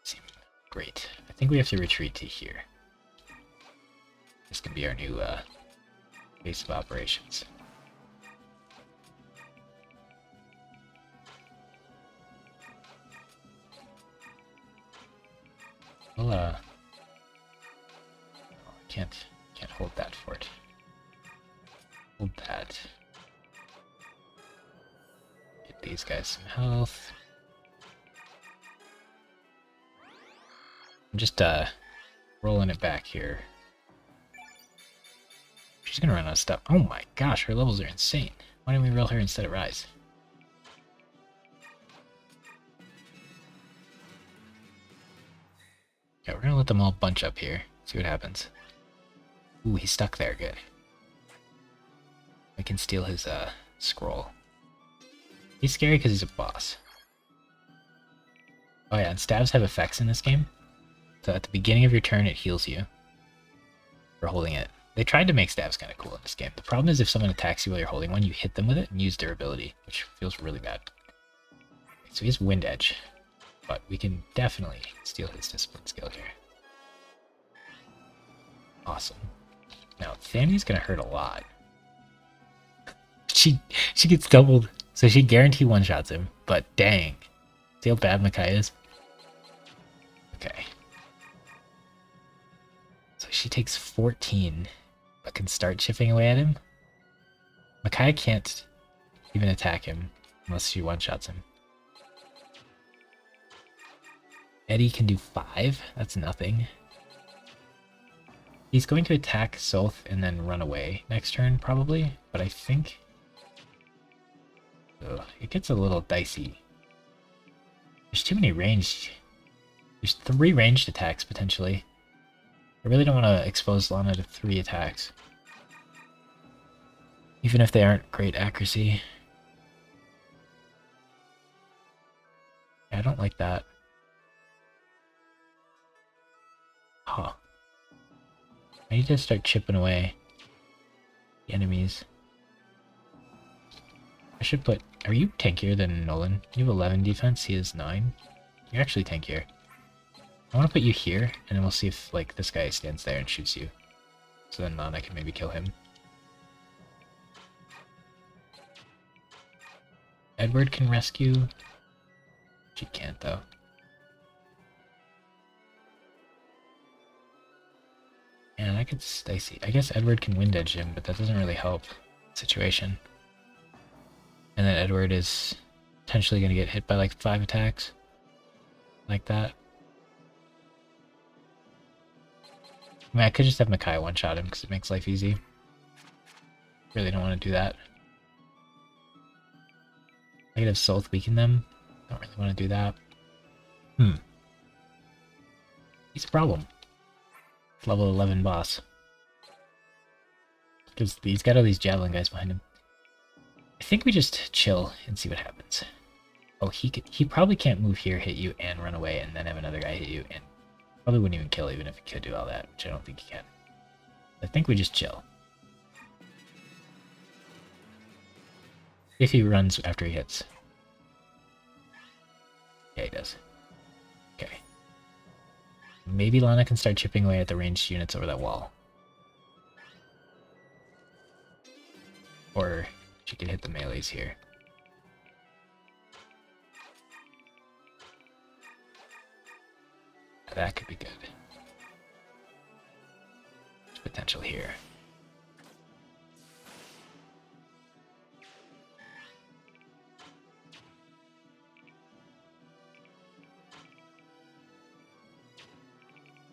Seems great. I think we have to retreat to here. This can be our new base of operations. Well, I can't hold that fort. Hold that. Get these guys some health. I'm just rolling it back here. She's gonna run out of stuff. Oh my gosh, her levels are insane. Why didn't we roll her instead of Rise? Okay, we're gonna let them all bunch up here. See what happens. Ooh, he's stuck there. Good. I can steal his scroll. He's scary because he's a boss. Oh yeah, and stabs have effects in this game. So at the beginning of your turn, it heals you for holding it. They tried to make stabs kind of cool in this game. The problem is if someone attacks you while you're holding one, you hit them with it and use their ability, which feels really bad. So he has Wind Edge, but we can definitely steal his discipline skill here. Awesome. Now Thani's gonna hurt a lot. She gets doubled, so she guarantee one-shots him. But dang, see how bad Makai is. Okay. So she takes 14, but can start chipping away at him. Makai can't even attack him unless she one-shots him. Eddie can do 5. That's nothing. He's going to attack Soth and then run away next turn, probably. But I think... Ugh, it gets a little dicey. There's too many ranged. There's 3 ranged attacks, potentially. I really don't want to expose Lana to 3 attacks. Even if they aren't great accuracy. Yeah, I don't like that. Huh. I need to start chipping away the enemies. I should put... Are you tankier than Nolan? You have 11 defense, he has 9. You're actually tankier. I want to put you here, and then we'll see if, like, this guy stands there and shoots you. So then I can maybe kill him. Edward can rescue. She can't, though. And I could Stacy. I guess Edward can wind edge him, but that doesn't really help the situation. And then Edward is potentially going to get hit by like 5 attacks. Like that. I mean, I could just have Makai one-shot him because it makes life easy. Really don't want to do that. I could have Soth weaken them. Don't really want to do that. He's a problem. Level 11 boss. Because he's got all these javelin guys behind him. I think we just chill and see what happens. Oh, he probably can't move here, hit you, and run away, and then have another guy hit you, and probably wouldn't even kill even if he could do all that, which I don't think he can. I think we just chill. If he runs after he hits. Yeah, he does. Okay. Maybe Lana can start chipping away at the ranged units over that wall. Or she can hit the melees here. That could be good. There's potential here.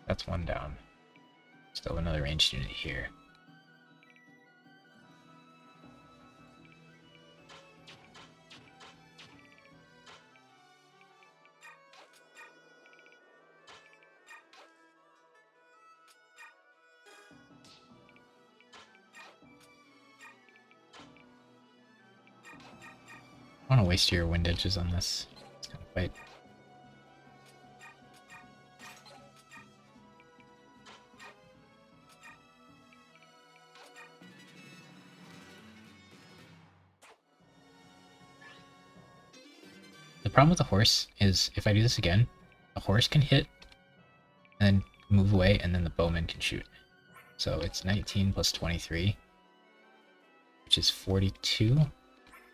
That's one down. Still another ranged unit here. I don't want to waste your wind edges on this kind of fight. The problem with the horse is if I do this again, the horse can hit and then move away, and then the bowman can shoot. So it's 19 plus 23, which is 42.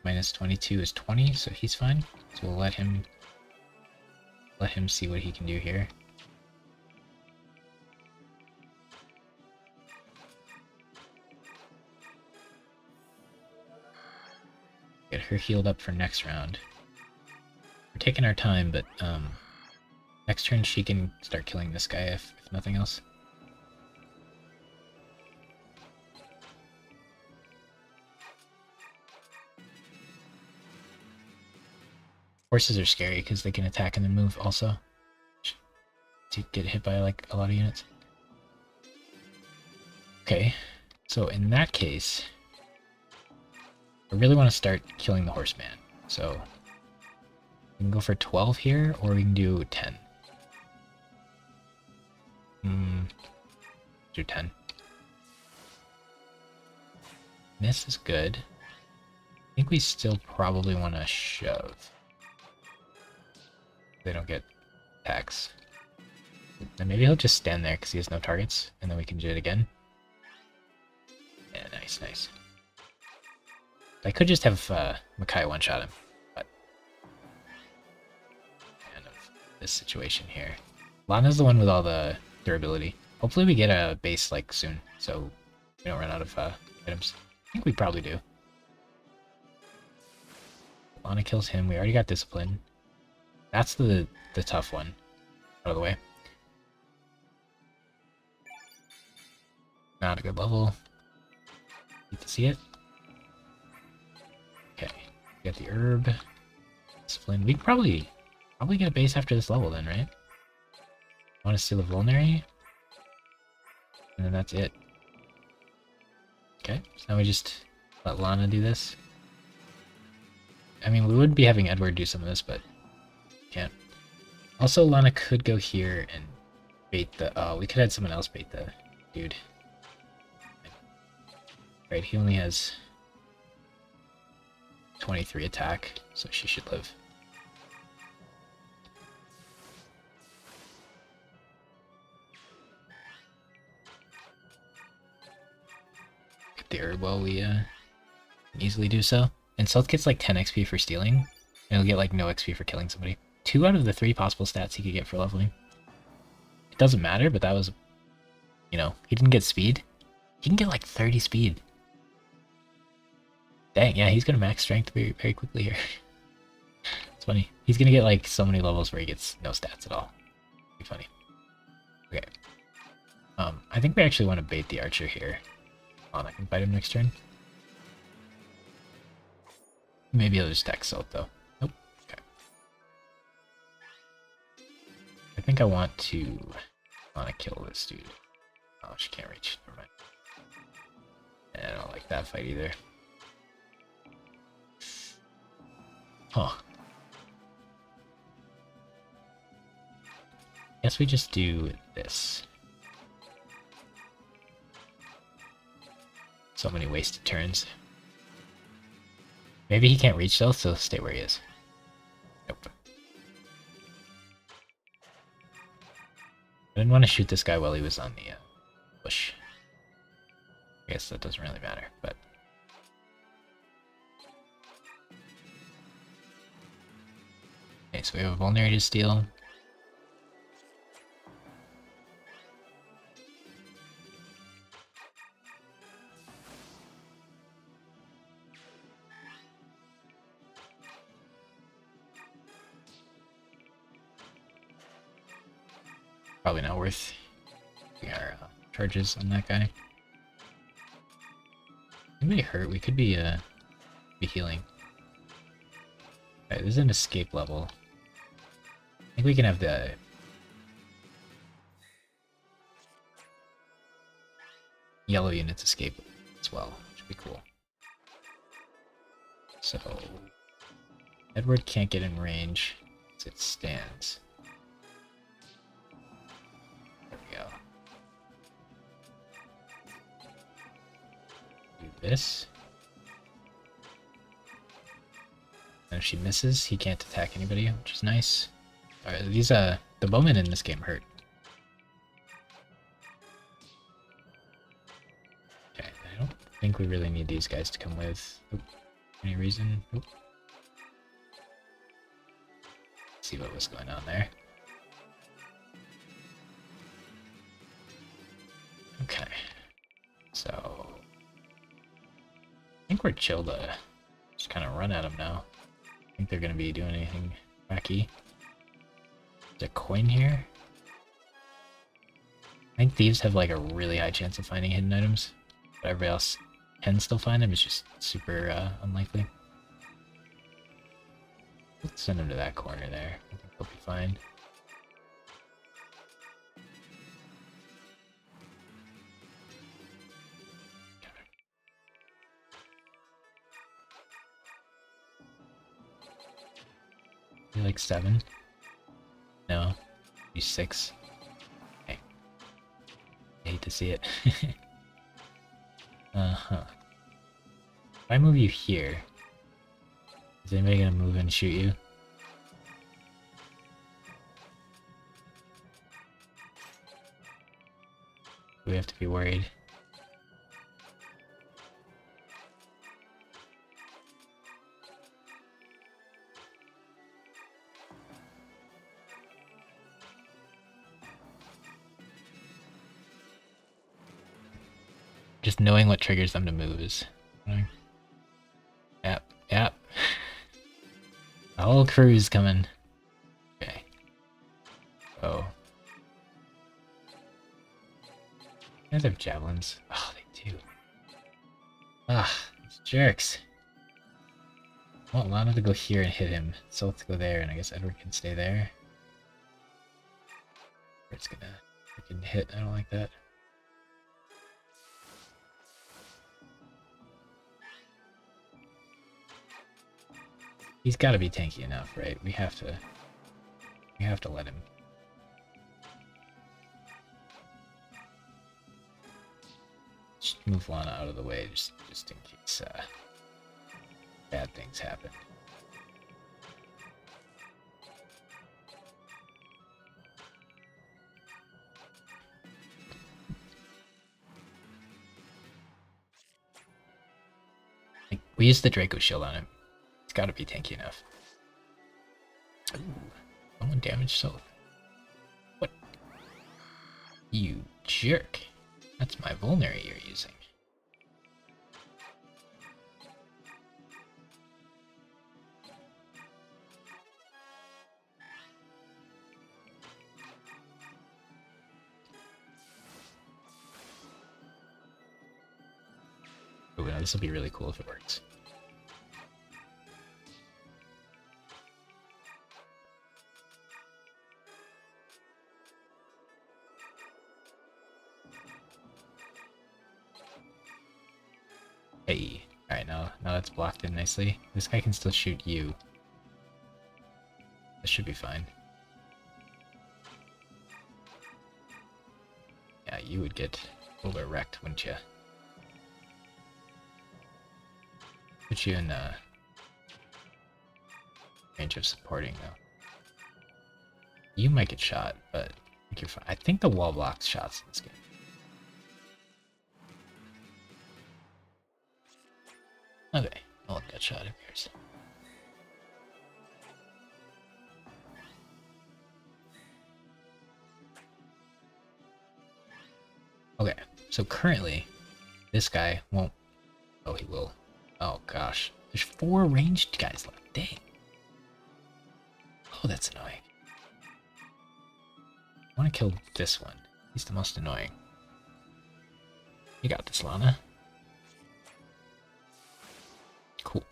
Minus 22 is 20, so he's fine. So we'll let him see what he can do here. Get her healed up for next round. We're taking our time, but next turn she can start killing this guy if nothing else. Horses are scary because they can attack and then move also. To get hit by like a lot of units. Okay, so in that case, I really want to start killing the horseman. So we can go for 12 here, or we can do 10. Do 10. This is good. I think we still probably want to shove. They don't get attacks. Then maybe he'll just stand there because he has no targets, and then we can do it again. Yeah, nice, nice. I could just have Makai one-shot him, but kind of this situation here. Lana's the one with all the durability. Hopefully we get a base like soon, so we don't run out of items. I think we probably do. Lana kills him. We already got discipline. That's the tough one. Out of the way. Not a good level. Need to see it. Okay. Get the herb. Discipline. We can probably Probably get a base after this level then, right? I want to steal a Vulnerary. And then that's it. Okay, so now we just let Lana do this. I mean, we would be having Edward do some of this, but can't. Also, Lana could go here and bait the... Oh, we could have someone else bait the dude. Right, he only has 23 attack, so she should live. Get the herb while we can easily do so. And Stealth gets like 10 XP for stealing, and he'll get like no XP for killing somebody. 2 out of the 3 possible stats he could get for leveling. It doesn't matter, but that was, you know, he didn't get speed. He can get like 30 speed. Dang, yeah, he's gonna max strength very, very quickly here. It's funny. He's gonna get like so many levels where he gets no stats at all. Be funny. Okay. I think we actually want to bait the archer here. I can fight him next turn. Maybe he'll just attack Salt though. Nope. Okay. I think I want to kill this dude. Oh, she can't reach. Never mind. And I don't like that fight either. Huh. Guess we just do this. So many wasted turns. Maybe he can't reach though, so stay where he is. Nope. I didn't want to shoot this guy while he was on the bush. I guess that doesn't really matter, but... Okay, so we have a Vulnerary to steal. Probably not worth our charges on that guy. Anybody hurt? We could be healing. Okay, this is an escape level. I think we can have the yellow units escape as well, which would be cool. So Edward can't get in range as it stands. There we go. Do this. And if she misses, he can't attack anybody, which is nice. Alright, these the bowmen in this game hurt. Okay, I don't think we really need these guys to come with. Oop. Any reason? Oop. Let's see what was going on there. Okay. So I think we're chill to just kind of run at them now. I think they're gonna be doing anything wacky. There's a coin here. I think thieves have like a really high chance of finding hidden items, but everybody else can still find them. It's just super unlikely. Let's send them to that corner there. I think they'll be fine. You like 7? No. You 6? Okay. I hate to see it. Uh-huh. If I move you here, is anybody gonna move and shoot you? Do we have to be worried? Just knowing what triggers them to move is annoying. Yep, yep. The whole crew's coming. Okay. Oh. You guys have javelins. Oh, they do. Ah, these jerks. I want Lana to go here and hit him. Sylph to go there, and I guess Edward can stay there. It's gonna freaking hit. I don't like that. He's got to be tanky enough, right? We have to let him. Just move Lana out of the way, just in case bad things happen. We used the Draco shield on him. It's got to be tanky enough. Ooh, someone damaged Sylph. What? You jerk. That's my vulnerary you're using. Ooh, now this will be really cool if it works. Hey, alright, now that's blocked in nicely. This guy can still shoot you. This should be fine. Yeah, you would get over wrecked, wouldn't you? Put you in range of supporting, though. You might get shot, but I think you're fine. I think the wall blocks shots in this game. Okay, no one got shot. Who cares? Okay, so currently, this guy won't. Oh, he will. Oh gosh, there's 4 ranged guys left. Dang. Oh, that's annoying. I want to kill this one. He's the most annoying. You got this, Lana. Cool.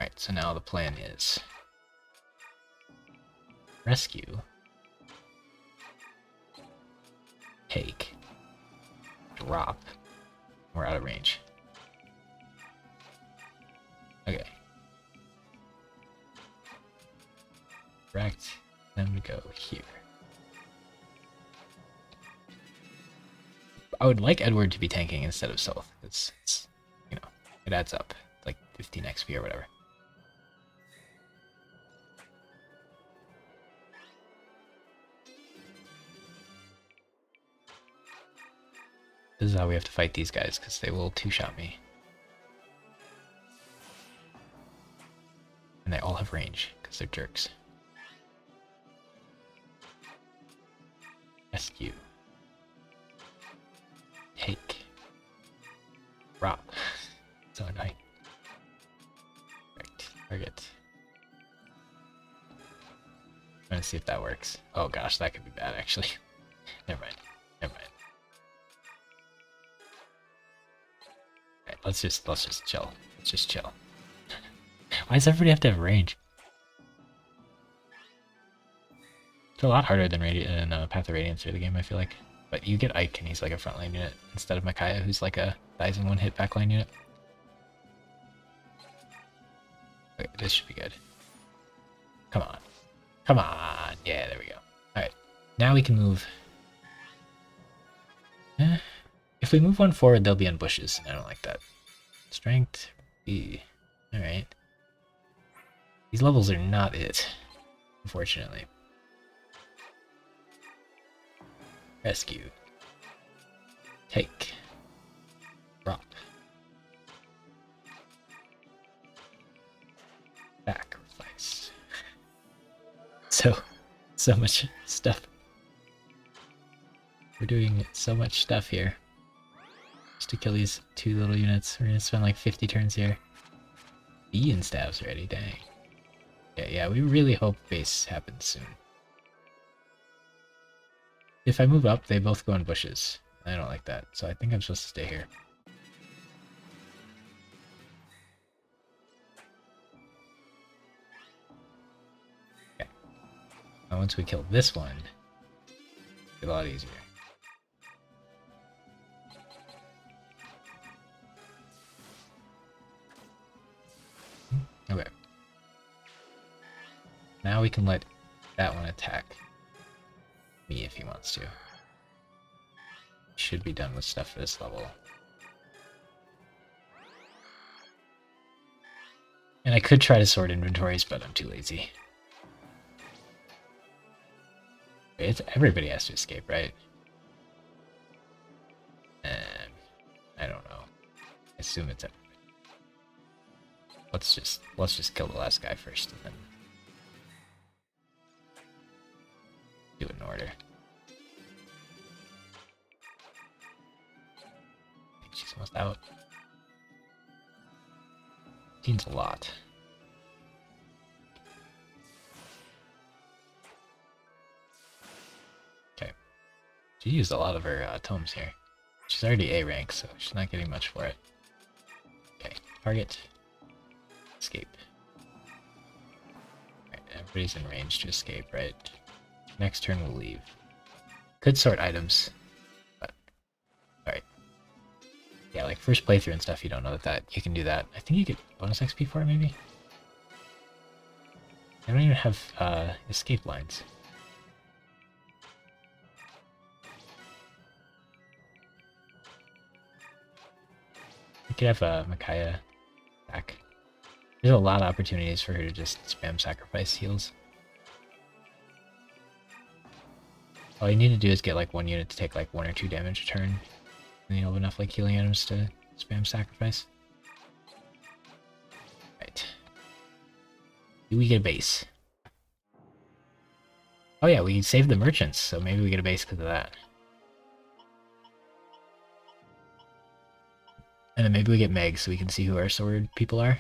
Alright, so now the plan is rescue, take, drop. We're out of range. Okay. Correct. Then we go here. I would like Edward to be tanking instead of Sylph. It's you know, it adds up. Like 15 XP or whatever. This is how we have to fight these guys, because they will two-shot me. And they all have range, because they're jerks. Rescue. Take. Drop. So annoying. Right. Target. I'm gonna see if that works. Oh gosh, that could be bad actually. Never mind. Never mind. Alright, let's just chill. Let's just chill. Why does everybody have to have range? It's a lot harder than Path of Radiance through the game, I feel like. But you get Ike and he's like a frontline unit instead of Micaiah, who's like a dies in one hit backline unit. Okay, this should be good. Come on. Come on! Yeah, there we go. Alright. Now we can move. If we move one forward, they'll be in bushes. I don't like that. Strength B. Alright. These levels are not it, unfortunately. Rescue. Take. Drop. Sacrifice. So much stuff. We're doing so much stuff here. Just to kill these 2 little units. We're gonna spend like 50 turns here. Ian staff's ready, dang. Yeah, we really hope base happens soon. If I move up, they both go in bushes. I don't like that, so I think I'm supposed to stay here. And once we kill this one, it'll be a lot easier. Okay. Now we can let that one attack me if he wants to. Should be done with stuff for this level. And I could try to sort inventories, but I'm too lazy. Everybody has to escape, right? I don't know. I assume it's everybody. Let's just kill the last guy first and then do it in order. She's almost out. Seems a lot. Okay. She used a lot of her tomes here. She's already A rank, so she's not getting much for it. Okay, target. Escape. Alright, everybody's in range to escape, right? Next turn we'll leave. Could sort items, but alright. Yeah, like first playthrough and stuff, you don't know that you can do that. I think you get bonus XP for it, maybe? I don't even have escape lines. We could have Micaiah back. There's a lot of opportunities for her to just spam sacrifice heals. All you need to do is get like one unit to take like 1 or 2 damage a turn. And you'll have enough like healing items to spam sacrifice. Right. Do we get a base? Oh yeah, we saved the merchants, so maybe we get a base because of that. And then maybe we get Meg so we can see who our sword people are.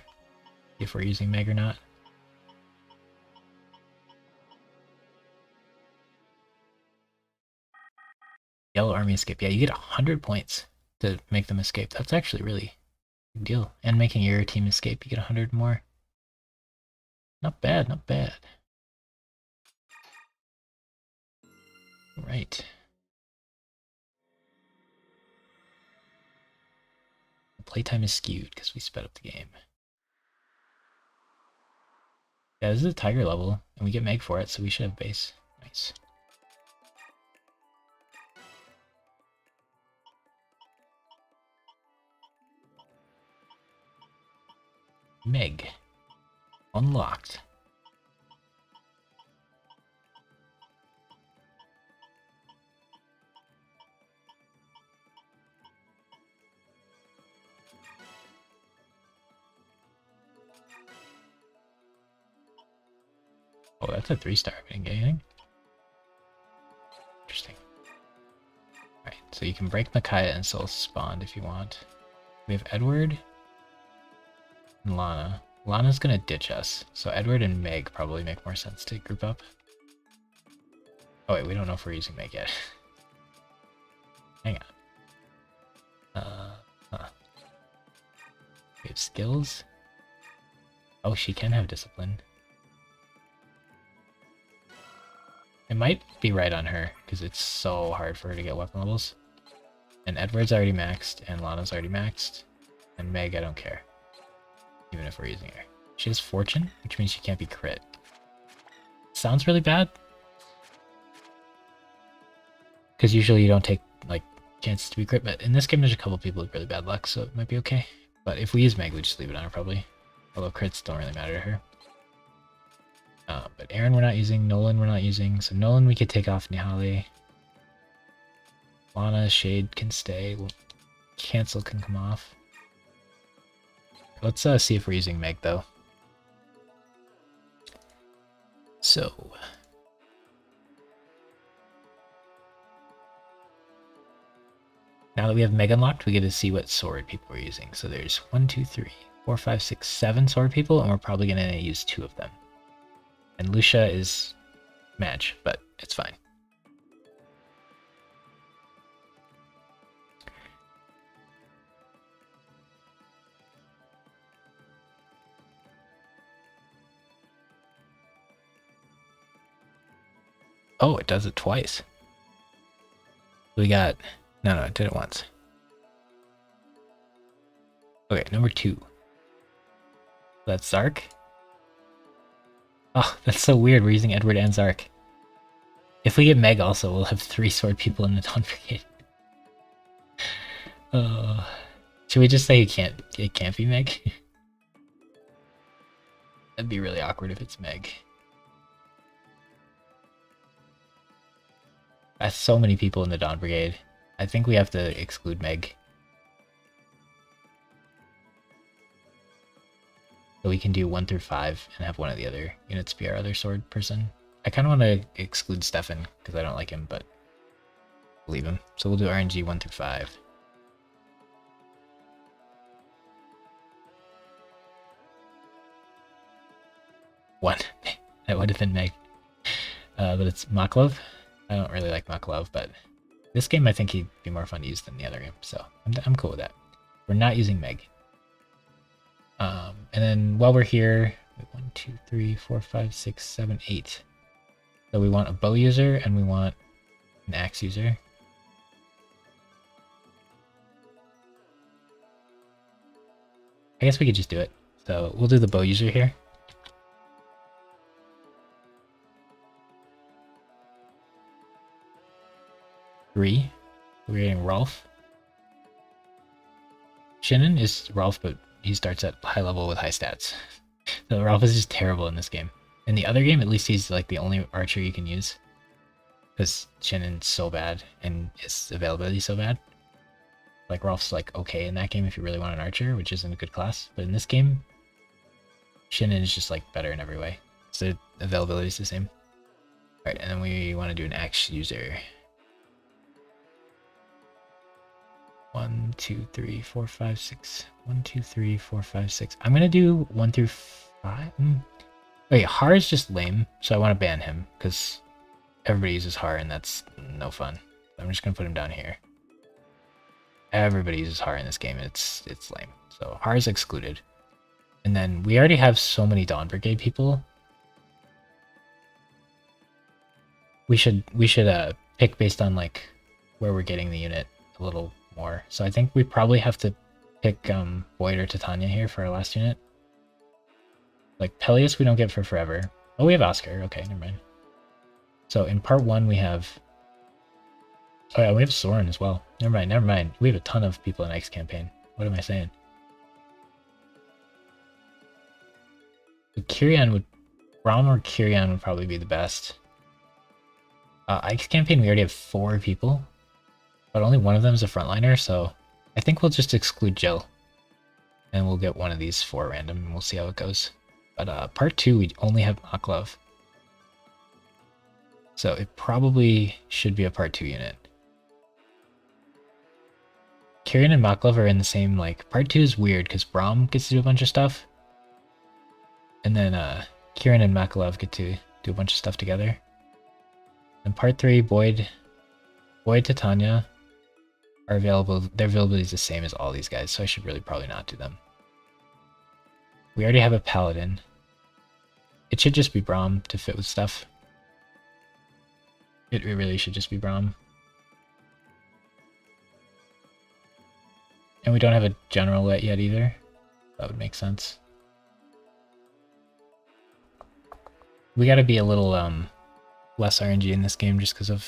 If we're using Meg or not. Yellow Army escape. Yeah, you get 100 points to make them escape. That's actually really a big deal. And making your team escape, you get 100 more. Not bad, not bad. Right. Playtime is skewed because we sped up the game. Yeah, this is a tiger level, and we get Meg for it, so we should have base. Nice. Meg. Unlocked. Oh, that's a 3-star. We didn't get anything? Interesting. Alright, so you can break Micaiah and Soul Spawned if you want. We have Edward and Lana. Lana's gonna ditch us, so Edward and Meg probably make more sense to group up. Oh wait, we don't know if we're using Meg yet. Hang on. Huh. We have skills. Oh, she can have discipline. It might be right on her, because it's so hard for her to get weapon levels. And Edward's already maxed, and Lana's already maxed. And Meg, I don't care. Even if we're using her. She has Fortune, which means she can't be crit. Sounds really bad. Because usually you don't take, like, chances to be crit, but in this game there's a couple people with really bad luck, so it might be okay. But if we use Meg, we just leave it on her, probably. Although crits don't really matter to her. But Aaron we're not using, Nolan we're not using, so Nolan we could take off Nihale. Lana, Shade can stay, Cancel can come off. Let's see if we're using Meg though. So... now that we have Meg unlocked, we get to see what sword people are using. So there's 1, 2, 3, 4, 5, 6, 7 sword people, and we're probably going to use 2 of them. And Lucia is match, but it's fine. Oh, it does it twice. We got... No, it did it once. Okay, number 2. That's Zark. Oh, that's so weird. We're using Edward and Zark. If we get Meg also, we'll have 3 sword people in the Dawn Brigade. Should we just say it can't be Meg? That'd be really awkward if it's Meg. That's so many people in the Dawn Brigade. I think we have to exclude Meg. So we can do 1 through 5 and have one of the other units be our other sword person. I kind of want to exclude Stefan because I don't like him, but leave him. So we'll do RNG 1 through 5. One. That would have been Meg. But it's Maklov. I don't really like Maklov, but this game I think he'd be more fun to use than the other game, so I'm cool with that. We're not using Meg. And then while we're here, 1, 2, 3, 4, 5, 6, 7, 8. So we want a bow user and we want an axe user. I guess we could just do it. So we'll do the bow user here. Three. We're getting Rolf. Shinnon is Rolf, but he starts at high level with high stats. So Rolf is just terrible in this game. In the other game, at least he's like the only archer you can use. Because Shinnon's so bad and his availability is so bad. Like Rolf's like okay in that game if you really want an archer, which isn't a good class. But in this game, Shinnon is just like better in every way. So availability is the same. Alright, and then we want to do an axe user. 1, 2, 3, 4, 5, 6. 1, 2, 3, 4, 5, 6. I'm gonna do 1 through 5. Wait, Har is just lame, so I want to ban him because everybody uses Har and that's no fun. I'm just gonna put him down here. Everybody uses Har in this game. It's lame. So Har is excluded. And then we already have so many Dawn Brigade people. We should pick based on like where we're getting the unit a little more. So I think we probably have to pick Boyd or Titania here for our last unit. Like Peleus we don't get for forever. Oh, we have Oscar. Okay, never mind. So in part 1 we have... Oh yeah, we have Soren as well. Never mind. We have a ton of people in Ike's campaign. What am I saying? But Kyrian would... Braum or Kyrian would probably be the best. Ike's campaign we already have 4 people. But only one of them is a frontliner, so I think we'll just exclude Jill. And we'll get one of these 4 random, and we'll see how it goes. But part 2, we only have Maklov. So it probably should be a part 2 unit. Kyrian and Maklov are in the same, like, part 2 is weird, because Braum gets to do a bunch of stuff. And then Kyrian and Maklov get to do a bunch of stuff together. And part 3, Boyd, Titania are available. Their availability is the same as all these guys, so I should really probably not do them. We already have a paladin. It should just be Braum to fit with stuff. It really should just be Braum. And we don't have a general yet either. That would make sense. We gotta be a little less RNG in this game just because of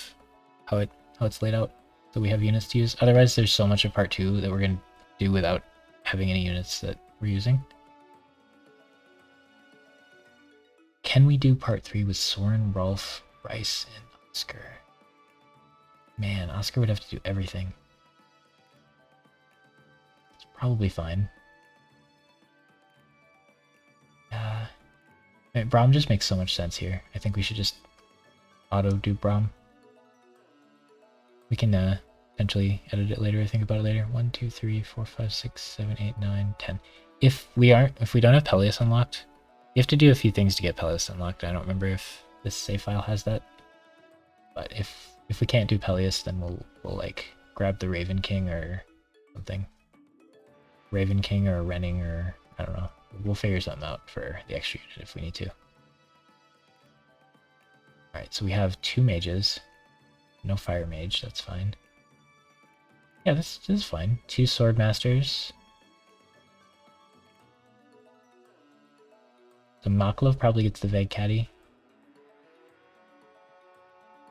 how it's laid out. So we have units to use. Otherwise there's so much of part 2 that we're gonna do without having any units that we're using. Can we do part 3 with Soren, Rolf, Rice, and Oscar? Man, Oscar would have to do everything. It's probably fine. Braum just makes so much sense here. I think we should just auto do Braum. We can potentially edit it later, think about it later. 1, 2, 3, 4, 5, 6, 7, 8, 9, 10. If we don't have Peleus unlocked, you have to do a few things to get Peleus unlocked. I don't remember if this save file has that. But if we can't do Peleus, then we'll like grab the Raven King or something. Raven King or Renning or I don't know. We'll figure something out for the extra unit if we need to. Alright, so we have 2 mages. No fire mage, that's fine. Yeah, this is fine. 2 sword masters. So Maklov probably gets the Veg Caddy.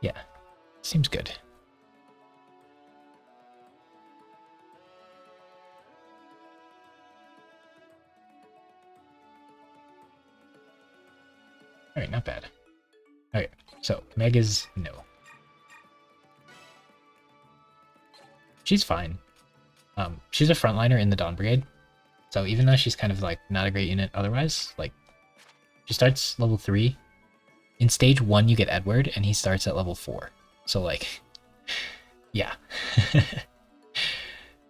Yeah, seems good. Alright, not bad. Okay, so Meg is no. She's fine. She's a frontliner in the Dawn Brigade. So even though she's kind of like not a great unit otherwise, like she starts level 3. In stage 1 you get Edward and he starts at level 4. So like yeah.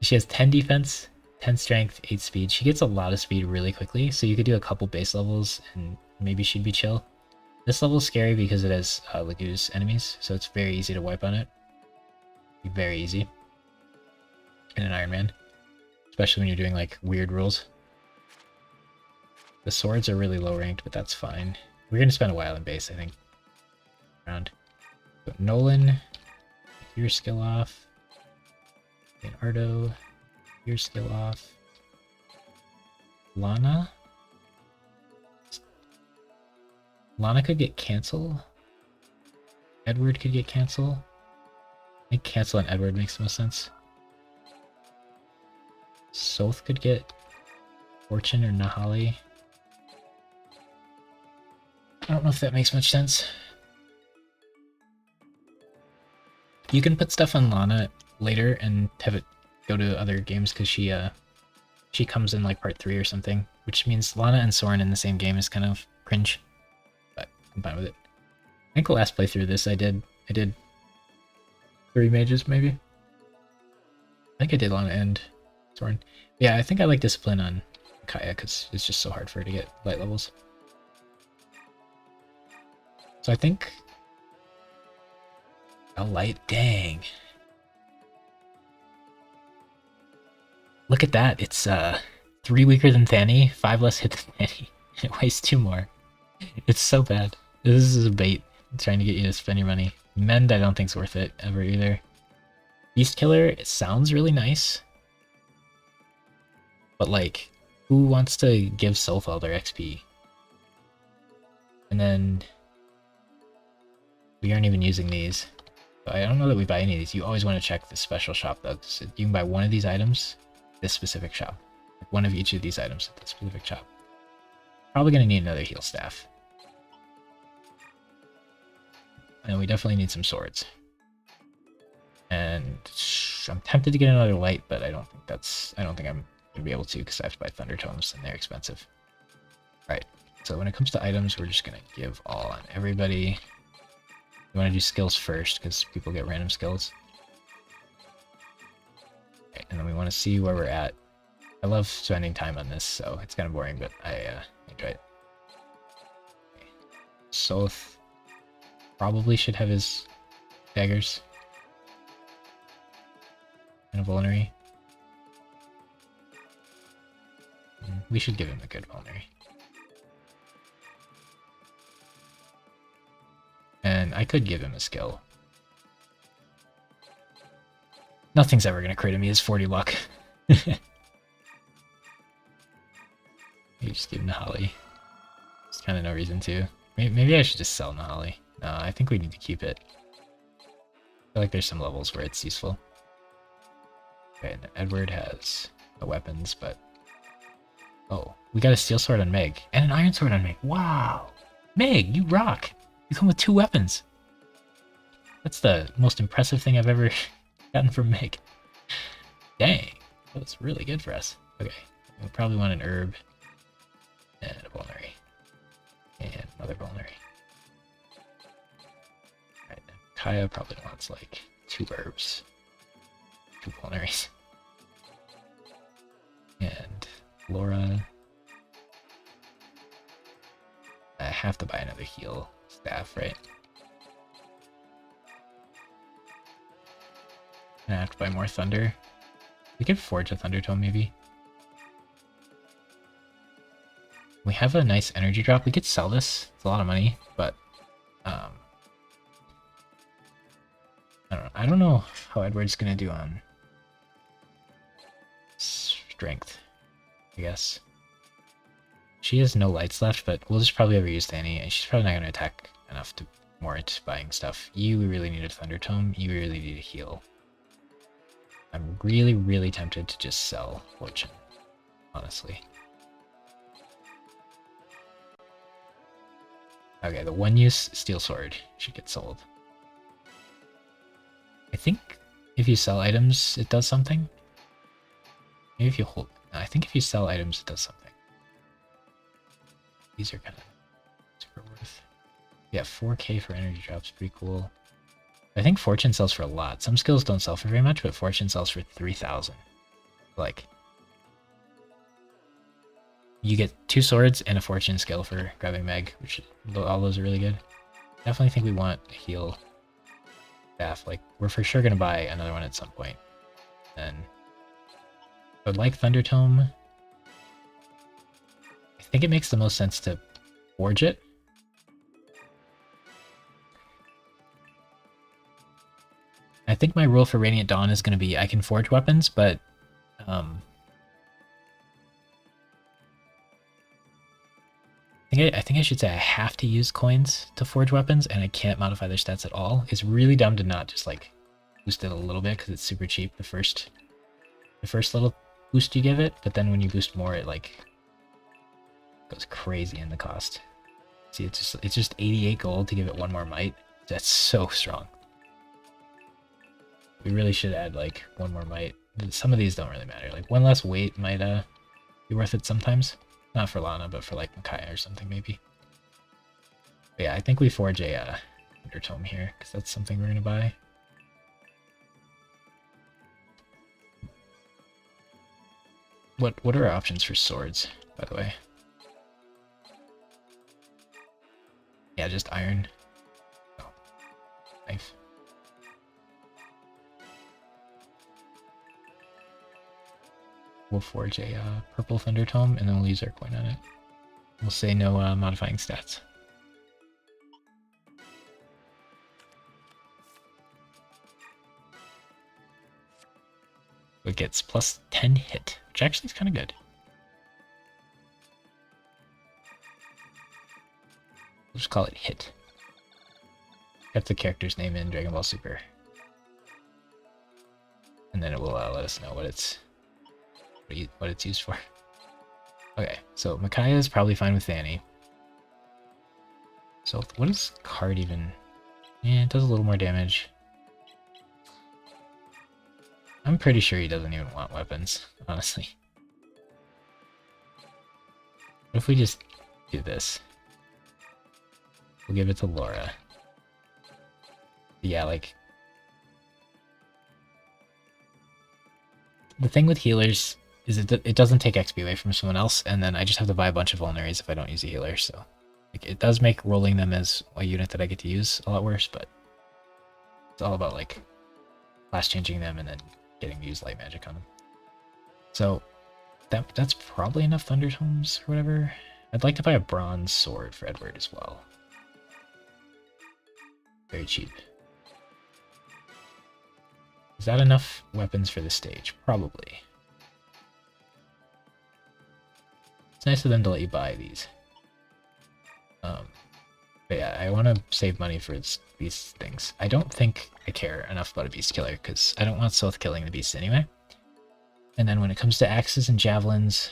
She has 10 defense, 10 strength, 8 speed. She gets a lot of speed really quickly, so you could do a couple base levels and maybe she'd be chill. This level's scary because it has Lagoose enemies, so it's very easy to wipe on it. Very easy. In an Ironman. Especially when you're doing like weird rules. The swords are really low ranked, but that's fine. We're gonna spend a while in base, I think. Around. But Nolan, your skill off. And Ardo, your skill off. Lana. Lana could get cancel. Edward could get cancel. I think cancel and Edward makes the most sense. Soth could get Fortune or Nahali. I don't know if that makes much sense. You can put stuff on Lana later and have it go to other games because she comes in like part 3 or something, which means Lana and Soren in the same game is kind of cringe, but I'm fine with it. I think the last playthrough of this I did 3 mages maybe. I think I did Lana and Soren. Yeah, I think I like Discipline on Kaya because it's just so hard for her to get light levels. So I think a light, dang. Look at that, it's 3 weaker than Fanny, 5 less hit than Fanny. It weighs 2 more. It's so bad. This is a bait, trying to get you to spend your money. Mend I don't think's worth it ever either. Beast Killer, it sounds really nice. But like, who wants to give Soulfell their XP? And then we aren't even using these. So I don't know that we buy any of these. You always want to check the special shop though. So you can buy one of these items, this specific shop. Like one of each of these items at this specific shop. Probably gonna need another heal staff. And we definitely need some swords. And I'm tempted to get another light, but I don't think I'm gonna be able to because I have to buy Thunder Tomes and they're expensive. Alright, so when it comes to items, we're just gonna give all on everybody. We want to do skills first because people get random skills. Okay, and then we want to see where we're at. I love spending time on this, so it's kind of boring, but I enjoy it. Okay. Soth probably should have his daggers. And a vulnerary. We should give him a good vulnerary. And I could give him a skill. Nothing's ever gonna crit him, he has 40 luck. You just give Nahali. There's kind of no reason to. Maybe I should just sell Nahali. No, I think we need to keep it. I feel like there's some levels where it's useful. Okay, and Edward has no weapons, but... Oh, we got a steel sword on Meg, and an iron sword on Meg. Wow! Meg, you rock! You come with 2 weapons. That's the most impressive thing I've ever gotten from Meg. Dang, that was really good for us. Okay, we'll probably want an herb and a vulnerary and another vulnerary. Alright, Kaya probably wants like 2 herbs, 2 vulneraries, and Laura. I have to buy another heal staff, right? And I have to buy more thunder. We could forge a thunder tome maybe. We have a nice energy drop. We could sell this. It's a lot of money, but I don't know how Edward's gonna do on strength, I guess. She has no lights left, but we'll just probably overuse Danny, and she's probably not gonna attack enough to warrant buying stuff. You really need a Thunder Tome, you really need a heal. I'm really, really tempted to just sell Fortune, honestly. Okay, the one-use Steel Sword should get sold. I think if you sell items, it does something. Maybe if you hold... No, I think if you sell items, it does something. These are kind of super worth. Yeah, 4k for energy drops, pretty cool. I think Fortune sells for a lot. Some skills don't sell for very much, but Fortune sells for 3,000. Like, you get 2 swords and a Fortune skill for grabbing Meg, which all those are really good. Definitely think we want a heal staff. Like, we're for sure gonna buy another one at some point. Then, I would like Thunder Tome. I think it makes the most sense to forge it. I think my rule for Radiant Dawn is going to be I can forge weapons, but I think I should say I have to use coins to forge weapons, and I can't modify their stats at all. It's really dumb to not just like boost it a little bit because it's super cheap the first little boost you give it, but then when you boost more, it like goes crazy in the cost. See, it's just 88 gold to give it 1 more might. That's so strong. We really should add like 1 more might. Some of these don't really matter. Like 1 less weight might be worth it sometimes. Not for Lana, but for like Micaiah or something maybe. But yeah, I think we forge a Thunder Tome here because that's something we're gonna buy. What are our options for swords, by the way? Yeah, just iron. Oh, knife. We'll forge a purple Thunder Tome, and then we'll use our coin on it. We'll say no modifying stats. It gets plus 10 hit, which actually is kind of good. We'll just call it hit. Get the character's name in Dragon Ball Super. And then it will let us know what it's used for. Okay, so Micaiah is probably fine with Danny. So what does card even... Yeah, it does a little more damage. I'm pretty sure he doesn't even want weapons, honestly. What if we just do this? We'll give it to Laura. Yeah, like... The thing with healers is it doesn't take XP away from someone else, and then I just have to buy a bunch of vulneraries if I don't use a healer, so... Like, it does make rolling them as a unit that I get to use a lot worse, but... It's all about, like, class changing them and then getting to use light magic on them. So, that's probably enough Thunder Tomes or whatever. I'd like to buy a bronze sword for Edward as well. Very cheap. Is that enough weapons for the stage? Probably. It's nice of them to let you buy these. But yeah, I want to save money for these things. I don't think I care enough about a beast killer, because I don't want Soth killing the beasts anyway. And then when it comes to axes and javelins,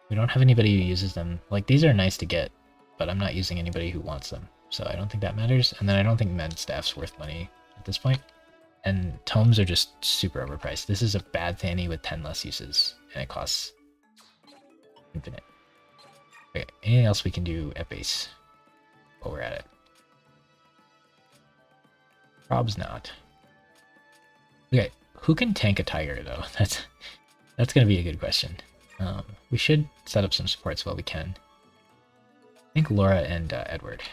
we don't have anybody who uses them. Like, these are nice to get, but I'm not using anybody who wants them, so I don't think that matters. And then I don't think med staff's worth money at this point. And tomes are just super overpriced. This is a bad Thanny with 10 less uses, and it costs infinite. Okay, anything else we can do at base while we're at it? Prob's not. Okay, who can tank a tiger though? That's gonna be a good question. We should set up some supports while we can. I think Laura and Edward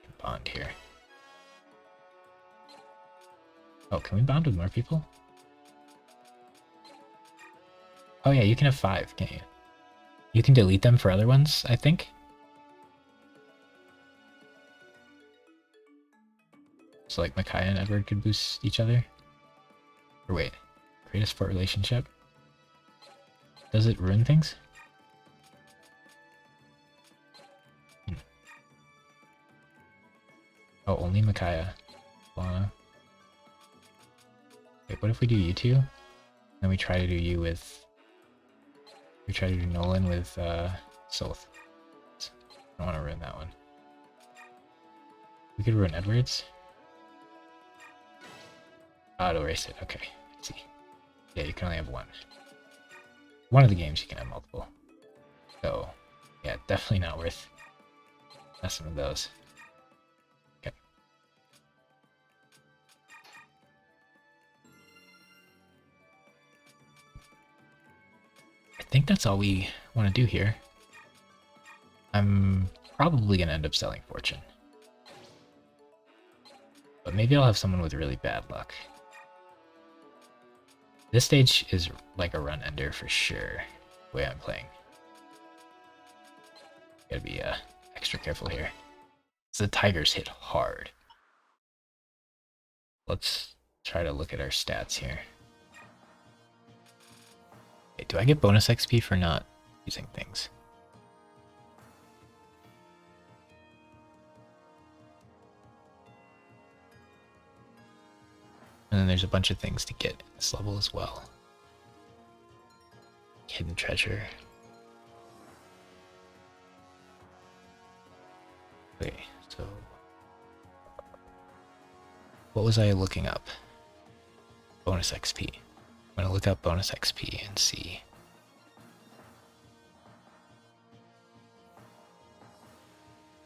can bond here. Oh, can we bond with more people? Oh yeah, you can have 5, can't you? You can delete them for other ones, I think. So like Micaiah and Edward could boost each other. Or wait, create a support relationship. Does it ruin things? Oh, only Micaiah. Lana. Wait, what if we do you two? Then we try to do you with... We try to do Nolan with Soth. I don't want to ruin that one. We could ruin Edwards. Oh, it'll erase it. Okay, let's see. Yeah, you can only have one. One of the games you can have multiple. So, yeah, definitely not worth messing with those. Okay. I think that's all we want to do here. I'm probably going to end up selling Fortune. But maybe I'll have someone with really bad luck. This stage is like a run ender for sure, the way I'm playing. Gotta be extra careful here. So the Tigers hit hard. Let's try to look at our stats here. Okay, do I get bonus XP for not using things? And then there's a bunch of things to get in this level as well. Hidden treasure. Okay, so... What was I looking up? Bonus XP. I'm gonna look up bonus XP and see.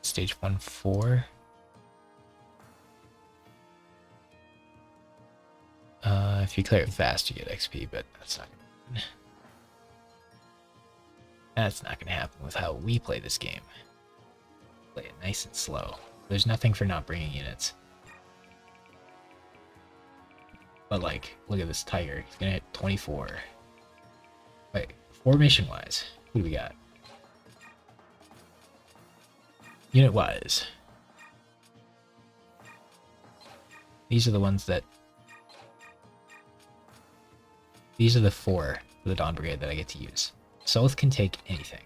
Stage 1, 4. If you clear it fast, you get XP, but that's not gonna happen. That's not gonna happen with how we play this game. Play it nice and slow. There's nothing for not bringing units. But like, look at this Tiger. He's gonna hit 24. Wait, formation-wise, who do we got? Unit-wise. These are the ones that... These are the 4 for the Dawn Brigade that I get to use. Soth can take anything.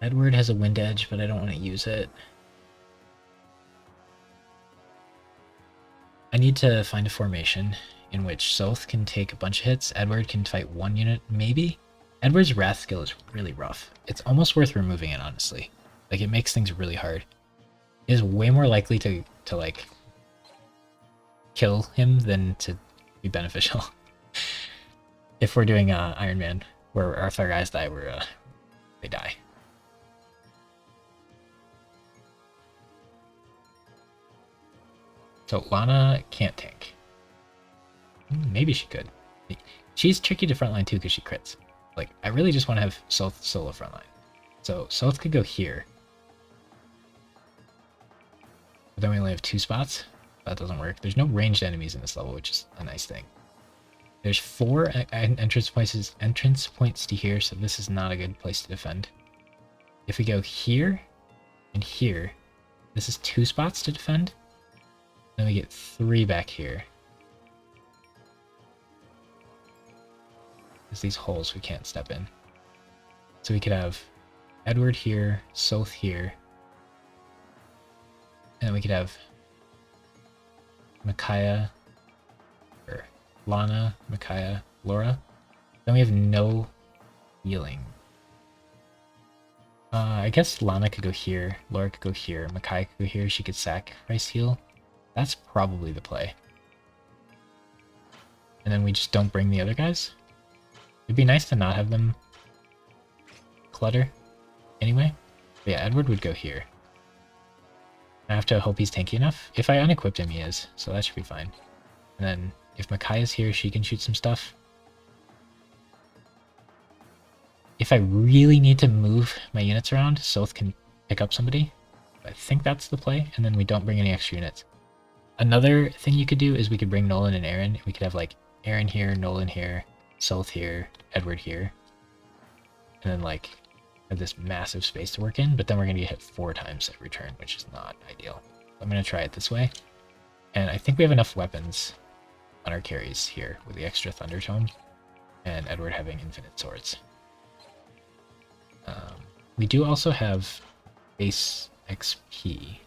Edward has a wind edge, but I don't want to use it. I need to find a formation in which Soth can take a bunch of hits, Edward can fight 1 unit, maybe? Edward's Wrath skill is really rough. It's almost worth removing it, honestly. Like, it makes things really hard. It is way more likely to like, kill him than to be beneficial. If we're doing Ironman, where if our guys die, they die. So Lana can't tank. Maybe she could. She's tricky to frontline too because she crits. Like, I really just want to have Soth solo frontline. So Soth could go here. But then we only have 2 spots. That doesn't work. There's no ranged enemies in this level, which is a nice thing. There's 4 entrance points to here, so this is not a good place to defend. If we go here and here, this is 2 spots to defend. Then we get 3 back here. There's these holes we can't step in. So we could have Edward here, Soth here, and then we could have Micaiah, or Lana, Micaiah, Laura. Then we have no healing. I guess Lana could go here, Laura could go here, Micaiah could go here, she could sacrifice heal. That's probably the play. And then we just don't bring the other guys. It'd be nice to not have them clutter anyway. But yeah, Edward would go here. I have to hope he's tanky enough. If I unequipped him, he is, so that should be fine. And then if Micaiah's here, she can shoot some stuff. If I really need to move my units around, Soth can pick up somebody. I think that's the play, and then we don't bring any extra units. Another thing you could do is we could bring Nolan and Aaron. We could have like Aaron here, Nolan here, Soth here, Edward here. And then have this massive space to work in, but then we're going to get hit 4 times every turn, which is not ideal. I'm going to try it this way. And I think we have enough weapons on our carries here with the extra Thunder Tome and Edward having infinite swords. We do also have base XP.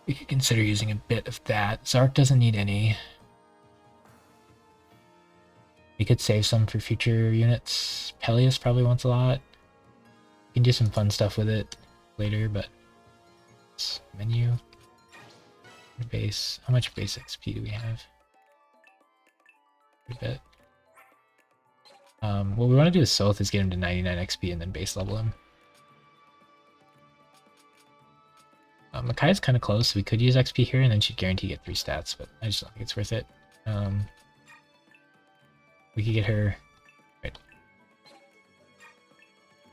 We could consider using a bit of that. Zark doesn't need any. We could save some for future units. Peleus probably wants a lot. We can do some fun stuff with it later, but menu, base. How much base XP do we have? A bit. What we want to do with Soth is get him to 99 XP and then base level him. Makai's kind of close, so we could use XP here and then she'd guarantee get 3 stats, but I just don't think it's worth it. We could get her... Right.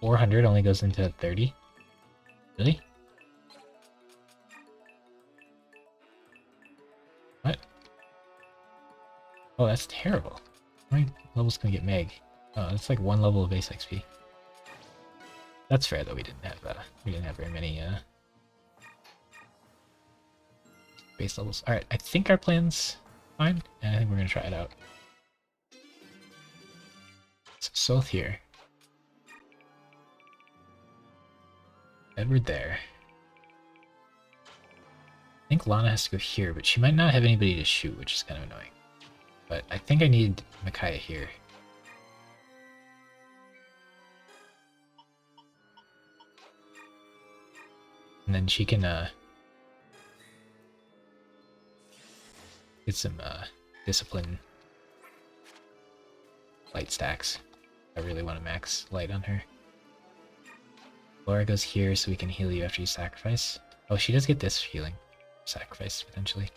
400 only goes into 30? Really? What? Oh, that's terrible. How many levels can we get Meg? Oh, that's like 1 level of base XP. That's fair though, we didn't have very many base levels. Alright, I think our plan's fine, and I think we're gonna try it out. So Soth here. Edward there. I think Lana has to go here, but she might not have anybody to shoot, which is kind of annoying. But I think I need Micaiah here. And then she can get some discipline light stacks. I really want to max light on her. Laura goes here so we can heal you after you sacrifice. Oh, she does get this healing sacrifice potentially.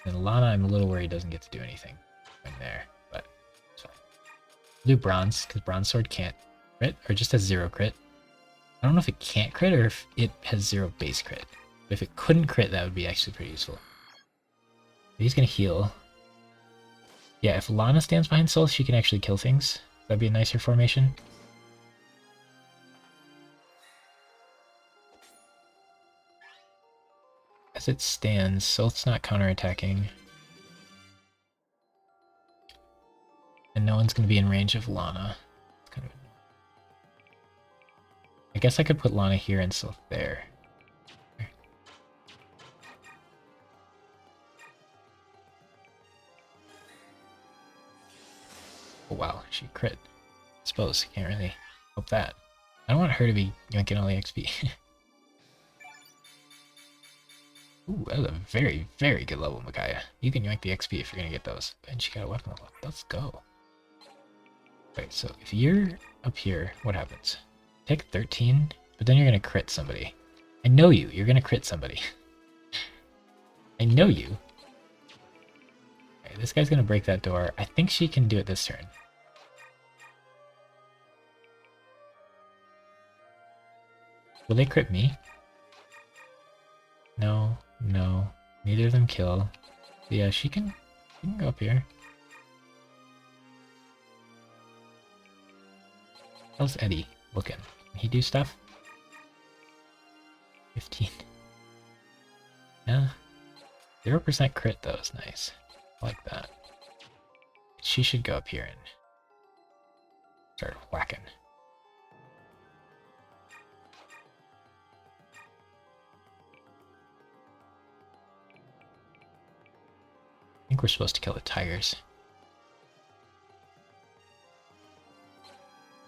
And Lana, I'm a little worried doesn't get to do anything going there, but it's fine. We'll do bronze because bronze sword can't crit or just has 0 crit. I don't know if it can't crit or if it has 0 base crit. But if it couldn't crit, that would be actually pretty useful. But he's gonna heal. Yeah, if Lana stands behind Soul, she can actually kill things. That'd be a nicer formation. As it stands, Soul's not counterattacking. And no one's gonna be in range of Lana. It's kind of... I guess I could put Lana here and Soul there. Oh wow, she crit. I suppose, can't really hope that. I don't want her to be yanking all the XP. Ooh, that was a very, very good level, Micaiah. You can yank the XP if you're gonna get those. And she got a weapon level. Let's go. Wait, so if you're up here, what happens? Take 13, but then you're gonna crit somebody. I know you. You're gonna crit somebody. I know you. Okay, this guy's gonna break that door. I think she can do it this turn. Will they crit me? No, no. Neither of them kill. Yeah, she can go up here. How's Eddie looking? Can he do stuff? 15. Yeah. 0% crit though is nice. I like that. She should go up here and start whacking. I think we're supposed to kill the tigers.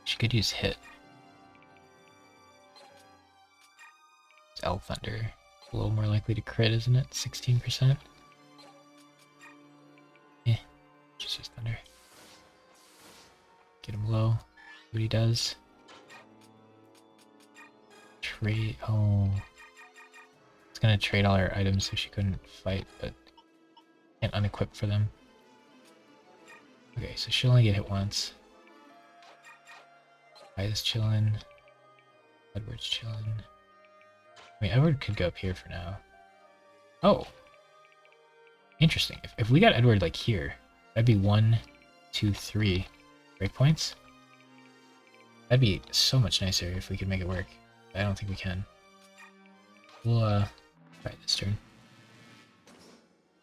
She could use hit. It's L Thunder. A little more likely to crit, isn't it? 16%. Just use Thunder. Get him low. See what he does. Trade. Oh. It's gonna trade all her items so she couldn't fight, but can't unequip for them. Okay, so she'll only get hit once. Ida's chillin'. Edward's chillin'. I mean, Edward could go up here for now. Oh! Interesting. If we got Edward, like, here, that'd be 1, 2, 3 breakpoints. That'd be so much nicer if we could make it work. I don't think we can. We'll try this turn.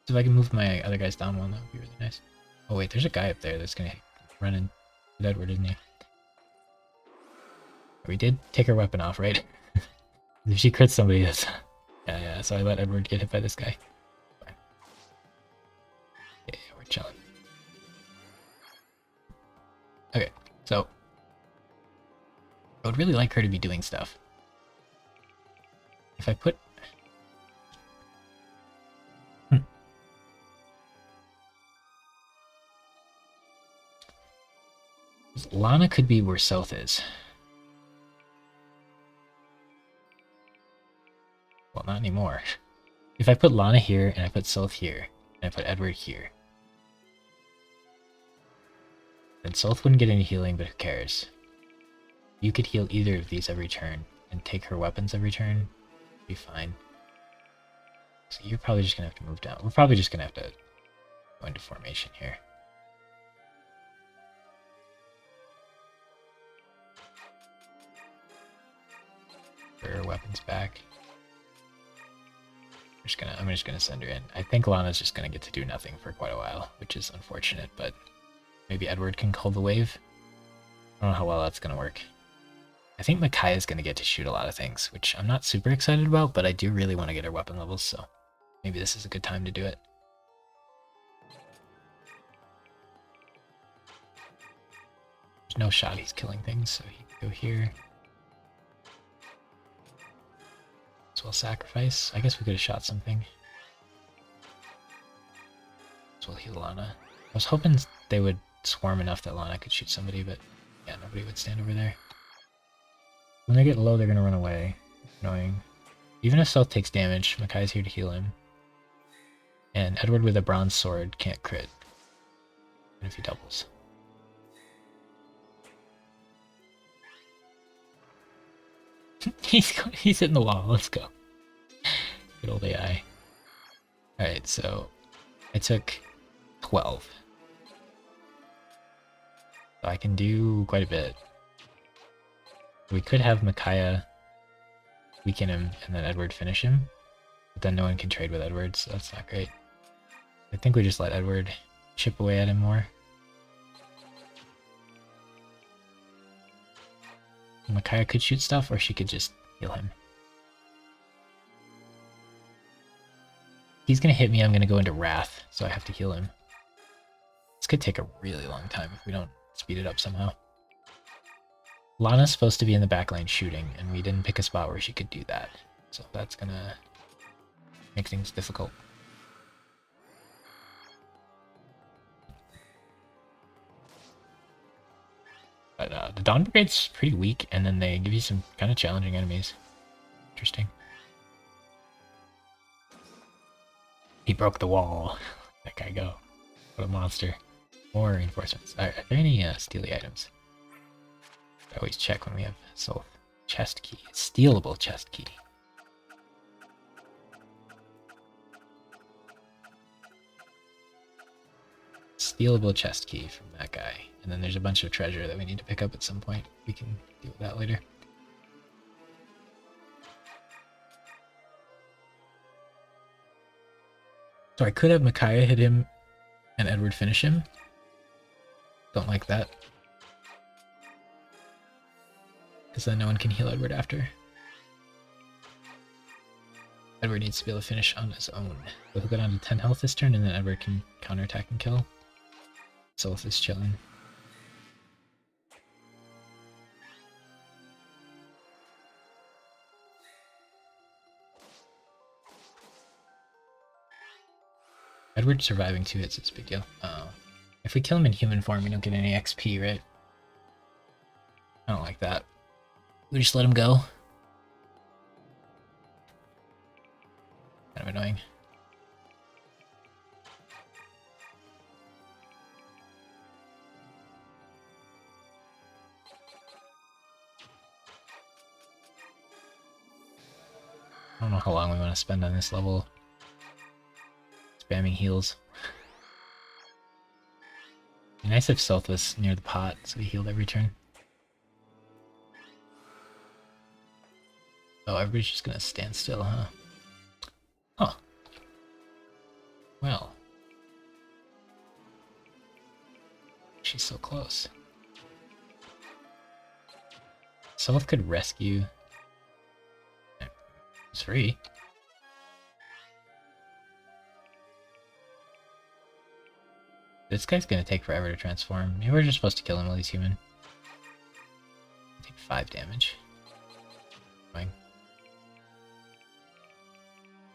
So if I can move my other guys down one, that would be really nice. Oh wait, there's a guy up there that's gonna run in with Edward, isn't he? We did take her weapon off, right? If she crits somebody, that's... Yeah, so I let Edward get hit by this guy. Fine. Yeah, we're chilling. Okay, so... I would really like her to be doing stuff. If I put... Lana could be where South is. Well, not anymore. If I put Lana here, and I put South here, and I put Edward here, then South wouldn't get any healing, but who cares? You could heal either of these every turn, and take her weapons every turn. Be fine. So you're probably just gonna have to move down. We're probably just gonna have to go into formation here. Put her weapons back. I'm just gonna send her in. I think Lana's just gonna get to do nothing for quite a while, which is unfortunate, but maybe Edward can call the wave. I don't know how well that's gonna work. I think Micaiah's gonna get to shoot a lot of things, which I'm not super excited about, but I do really want to get her weapon levels, so maybe this is a good time to do it. There's no shot he's killing things, so he can go here. As well sacrifice. I guess we could have shot something. As well heal Lana. I was hoping they would swarm enough that Lana could shoot somebody, but yeah, nobody would stand over there. When they get low, they're gonna run away. Annoying. Even if South takes damage, Micaiah's here to heal him. And Edward with a bronze sword can't crit. Even if he doubles. He's hitting the wall. Let's go. Good old AI. Alright, so I took 12. So I can do quite a bit. We could have Micaiah weaken him and then Edward finish him. But then no one can trade with Edward, so that's not great. I think we just let Edward chip away at him more. Micaiah could shoot stuff, or she could just heal him. He's gonna hit me, I'm gonna go into Wrath, so I have to heal him. This could take a really long time if we don't speed it up somehow. Lana's supposed to be in the back lane shooting, and we didn't pick a spot where she could do that. So that's gonna make things difficult. But the Dawn Brigade's pretty weak, and then they give you some kind of challenging enemies. Interesting. He broke the wall. That guy go. What a monster. More reinforcements. Are there any steely items? I always check when we have soul. Chest key. Stealable chest key. Stealable chest key from that guy. And then there's a bunch of treasure that we need to pick up at some point. We can deal with that later. So I could have Micaiah hit him and Edward finish him. Don't like that. Because then no one can heal Edward after. Edward needs to be able to finish on his own. So he'll go down to 10 health this turn, and then Edward can counterattack and kill. Sylph is chilling. Edward surviving 2 hits is a big deal. If we kill him in human form, we don't get any XP, right? I don't like that. We just let him go. Kind of annoying. I don't know how long we want to spend on this level. Spamming heals. It'd be nice if Stealth was near the pot, so he healed every turn. Oh, everybody's just gonna stand still, huh? Huh. Well. She's so close. Someone could rescue. It's free. This guy's gonna take forever to transform. Maybe we're just supposed to kill him while he's human. Take 5 damage. Fine.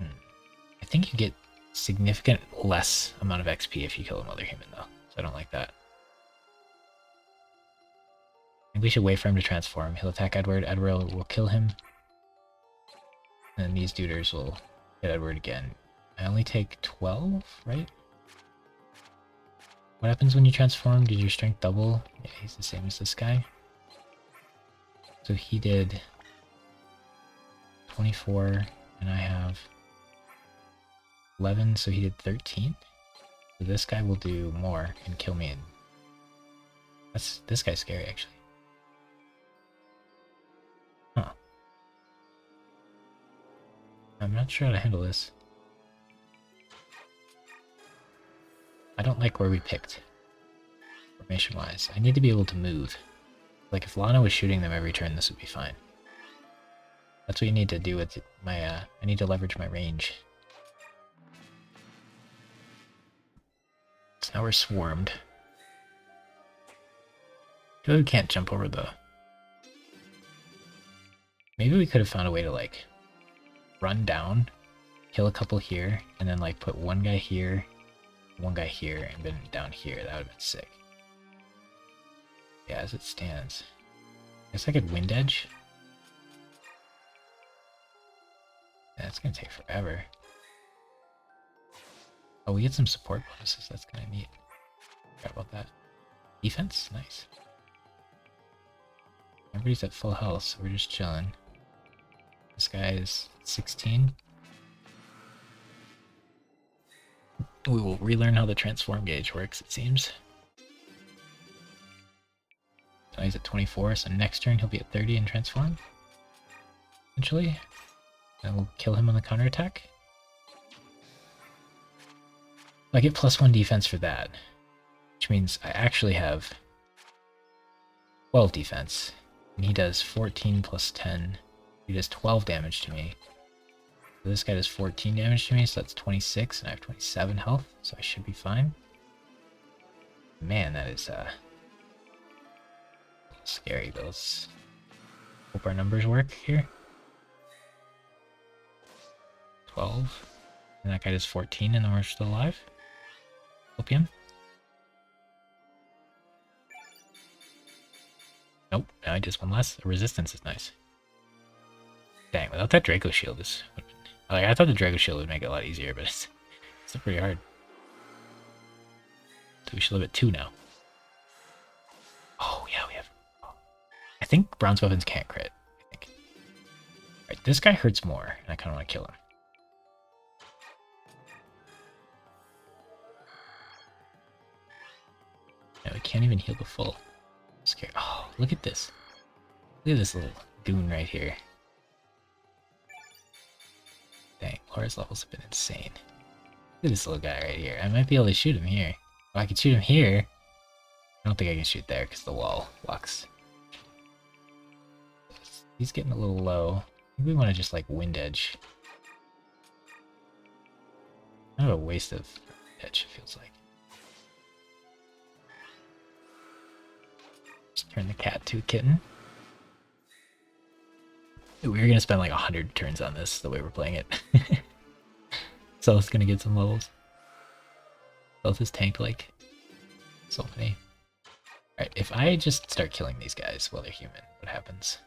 I think you get significant less amount of XP if you kill him while they're human, though. So I don't like that. I think we should wait for him to transform. He'll attack Edward. Edward will kill him. And then these duders will hit Edward again. I only take 12, right? What happens when you transform? Did your strength double? Yeah, he's the same as this guy. So he did 24, and I have 11, so he did 13. So this guy will do more and kill me. And this guy's scary, actually. Huh. I'm not sure how to handle this. I don't like where we picked, formation-wise. I need to be able to move. Like, if Lana was shooting them every turn, this would be fine. That's what you need to do with my, I need to leverage my range. So now we're swarmed. We can't jump over the... Maybe we could have found a way to, like, run down, kill a couple here, and then, like, put one guy here, and then down here. That would have been sick. Yeah, as it stands. I guess I could wind edge. Yeah, it's gonna take forever. Oh, we get some support bonuses. That's kind of neat. Forgot about that. Defense? Nice. Everybody's at full health, so we're just chilling. This guy is 16. We will relearn how the transform gauge works, it seems. So he's at 24, so next turn he'll be at 30 and transform. Eventually. And we'll kill him on the counterattack. I get +1 defense for that, which means I actually have 12 defense. And he does 14 plus 10. He does 12 damage to me. So this guy does 14 damage to me, so that's 26, and I have 27 health, so I should be fine. Man, that is scary, but let's hope our numbers work here. 12. And that guy does 14, and then we're still alive. Opium. Nope, now he does one less. The resistance is nice. Dang, without that Draco shield, this would have been... Like, I thought the Draco shield would make it a lot easier, but it's still pretty hard. So we should live at 2 now. Oh, yeah, we have... Oh. I think bronze weapons can't crit. I think. Alright, this guy hurts more, and I kind of want to kill him. Yeah, we can't even heal the full. I'm scared. Oh, look at this. Look at this little goon right here. Dang, Laura's levels have been insane. Look at this little guy right here. I might be able to shoot him here. Oh, I can shoot him here. I don't think I can shoot there because the wall blocks. He's getting a little low. Maybe we want to just like wind edge. Kind of a waste of edge, it feels like. Just turn the cat to a kitten. We're gonna spend like 100 turns on this, the way we're playing it. So it's gonna get some levels. Both is tank like so many. Alright, if I just start killing these guys while they're human, what happens?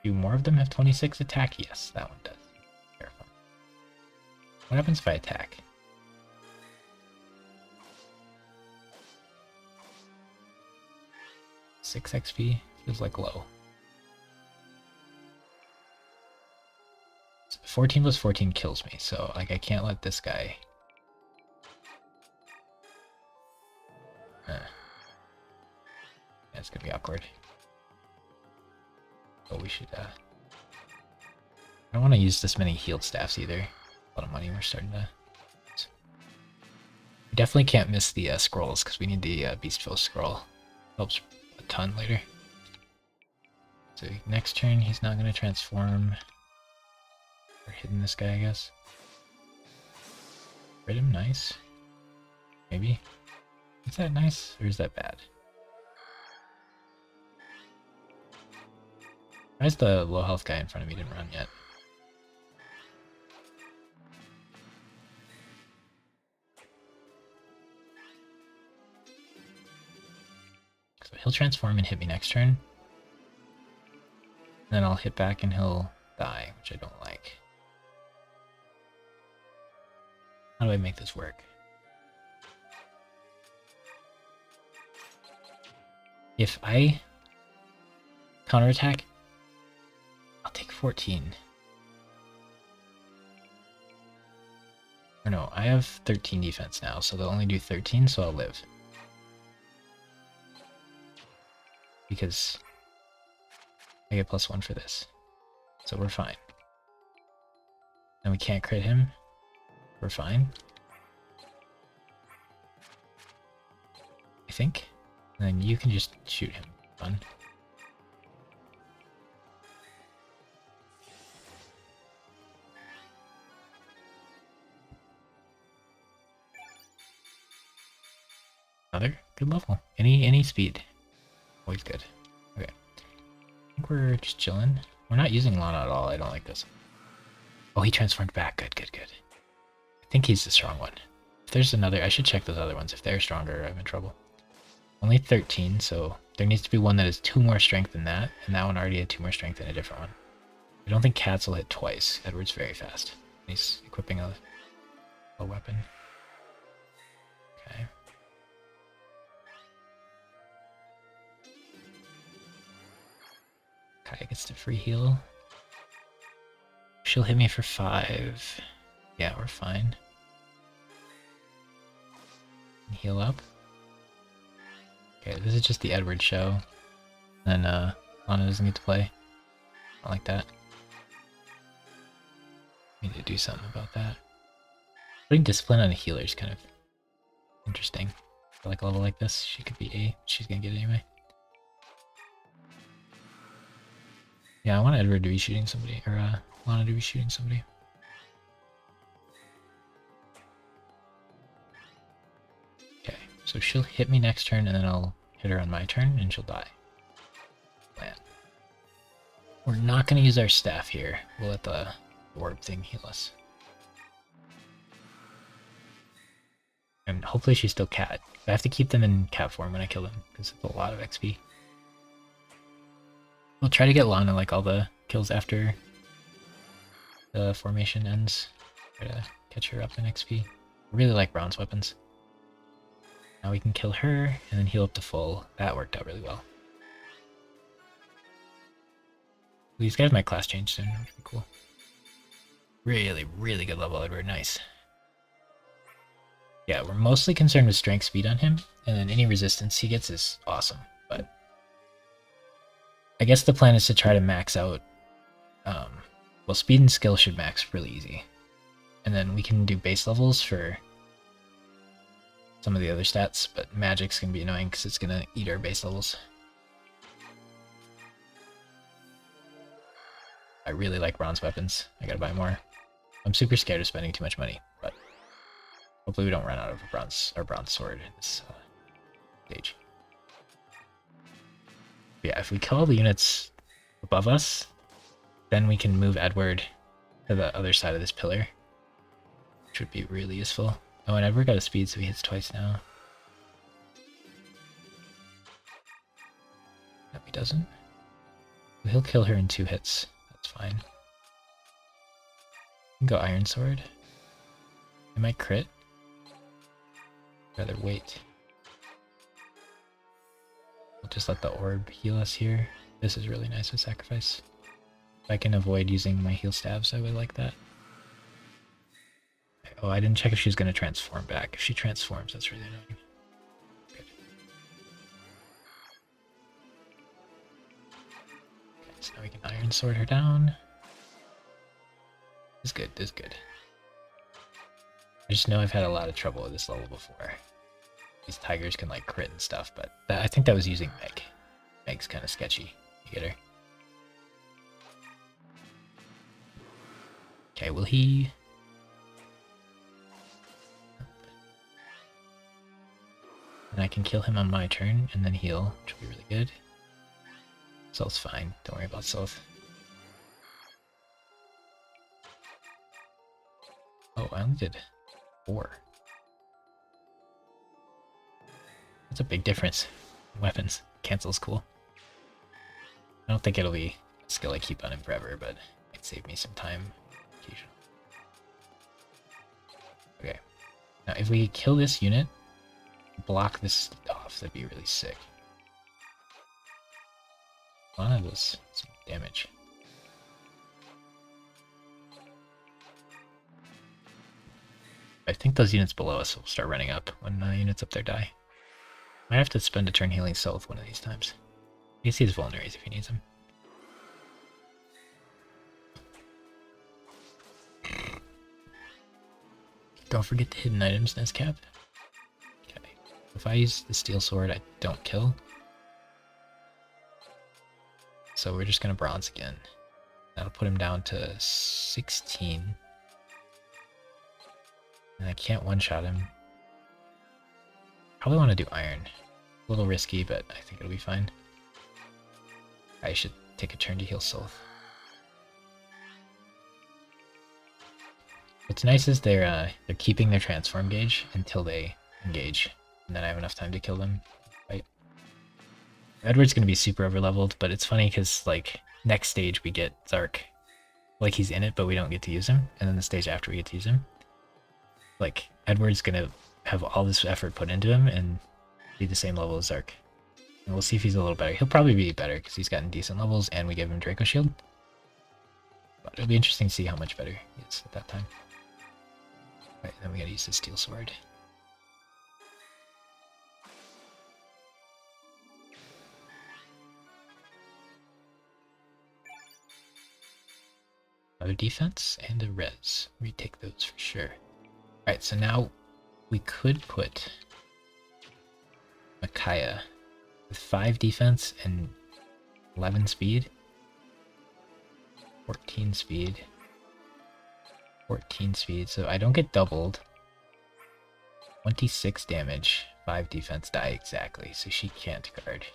Do more of them have 26 attack? Yes, that one does. Terrifying. What happens if I attack? Six XP feels like low. 14 plus 14 kills me, so like I can't let this guy. Yeah, it's gonna be awkward. we should, I don't want to use this many healed staffs either. A lot of money we're starting to... We definitely can't miss the scrolls, because we need the Beastful scroll. Helps a ton later. So next turn, he's not going to transform. We're hitting this guy, I guess. Rid him, nice. Maybe. Is that nice, or is that bad? Why is the low health guy in front of me didn't run yet? So he'll transform and hit me next turn. Then I'll hit back and he'll die, which I don't like. How do I make this work? If I counterattack, I'll take 14. Or no, I have 13 defense now, so they'll only do 13, so I'll live. Because I get +1 for this. So we're fine. And we can't crit him. We're fine. I think. And then you can just shoot him. Fun. Another good level. Any speed. Always good. Okay. I think we're just chilling. We're not using Lana at all. I don't like this. Oh, he transformed back. Good, good, good. I think he's the strong one. If there's another, I should check those other ones. If they're stronger, I'm in trouble. Only 13, so there needs to be one that has 2 more strength than that, and that one already had 2 more strength than a different one. I don't think Cats will hit twice. Edward's very fast. He's equipping a weapon. Okay. Kai gets to free heal. She'll hit me for 5. Yeah, we're fine. Heal up. Okay, this is just the Edward show. And Lana doesn't get to play. I like that. Need to do something about that. Putting discipline on a healer is kind of interesting. For like a level like this, she could be A. She's gonna get it anyway. Yeah, I want Edward to be shooting somebody, or Lana to be shooting somebody. Okay, so she'll hit me next turn, and then I'll hit her on my turn, and she'll die. Plan. We're not going to use our staff here. We'll let the orb thing heal us. And hopefully she's still cat. I have to keep them in cat form when I kill them, because it's a lot of XP. We'll try to get Lana like all the kills after the formation ends. Try to catch her up in XP. I really like bronze weapons. Now we can kill her and then heal up to full. That worked out really well. These guys might class change soon, which would be cool. Really, really good level Edward, nice. Yeah, we're mostly concerned with strength speed on him, and then any resistance he gets is awesome, but I guess the plan is to try to max out, well, speed and skill should max really easy. And then we can do base levels for some of the other stats, but magic's gonna be annoying because it's gonna eat our base levels. I really like bronze weapons. I gotta buy more. I'm super scared of spending too much money, but hopefully we don't run out of our bronze sword in this stage. But yeah, if we kill all the units above us, then we can move Edward to the other side of this pillar, which would be really useful. Oh, and Edward got a speed, so he hits twice now. No, he doesn't. He'll kill her in 2 hits. That's fine. We can go Iron Sword. I might crit. Rather wait. We'll just let the orb heal us here. This is really nice with sacrifice. If I can avoid using my heal stabs, I would like that. Oh, I didn't check if she's going to transform back. If she transforms, that's really annoying. Good. Okay, So now we can Iron Sword her down. This is good, this is good. I just know I've had a lot of trouble with this level before. These tigers can like crit and stuff, but I think that was using Meg. Meg's kind of sketchy. You get her. Okay, will he... And I can kill him on my turn and then heal, which will be really good. Soul's fine. Don't worry about Soul. Oh, I only did 4. That's a big difference. Weapons. Cancel's cool. I don't think it'll be a skill I keep on him forever, but it saved me some time occasionally. Okay. Now if we kill this unit, block this off, that'd be really sick. Lana does some damage. I think those units below us will start running up when units up there die. Might have to spend a turn healing South one of these times. You can see his vulneraries if he needs them. Don't forget the hidden items, Nescap. Okay. If I use the steel sword, I don't kill. So we're just gonna bronze again. That'll put him down to 16. And I can't one-shot him. Probably want to do iron. A little risky, but I think it'll be fine. I should take a turn to heal Soulth. What's nice is they're keeping their transform gauge until they engage, and then I have enough time to kill them. Right? Edward's gonna be super overleveled, but it's funny because like next stage we get Zark, like he's in it, but we don't get to use him, and then the stage after we get to use him. Like Edward's gonna have all this effort put into him and be the same level as Zark. And we'll see if he's a little better. He'll probably be better because he's gotten decent levels and we give him Draco Shield. But it'll be interesting to see how much better he is at that time. Right, then we gotta use the Steel Sword. Another defense and a res. Retake those for sure. Alright, so now we could put Micaiah with 5 defense and 11 speed. 14 speed. 14 speed, so I don't get doubled. 26 damage, 5 defense, die exactly, so she can't guard.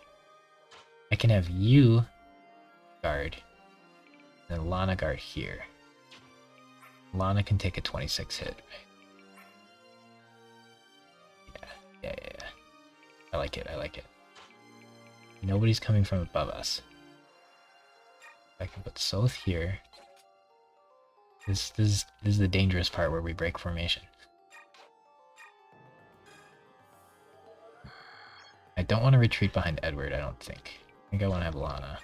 I can have you guard, and then Lana guard here. Lana can take a 26 hit, right? Yeah. I like it, I like it. Nobody's coming from above us. I can put Soth here. This is the dangerous part where we break formation. I don't want to retreat behind Edward, I don't think. I think I want to have Lana.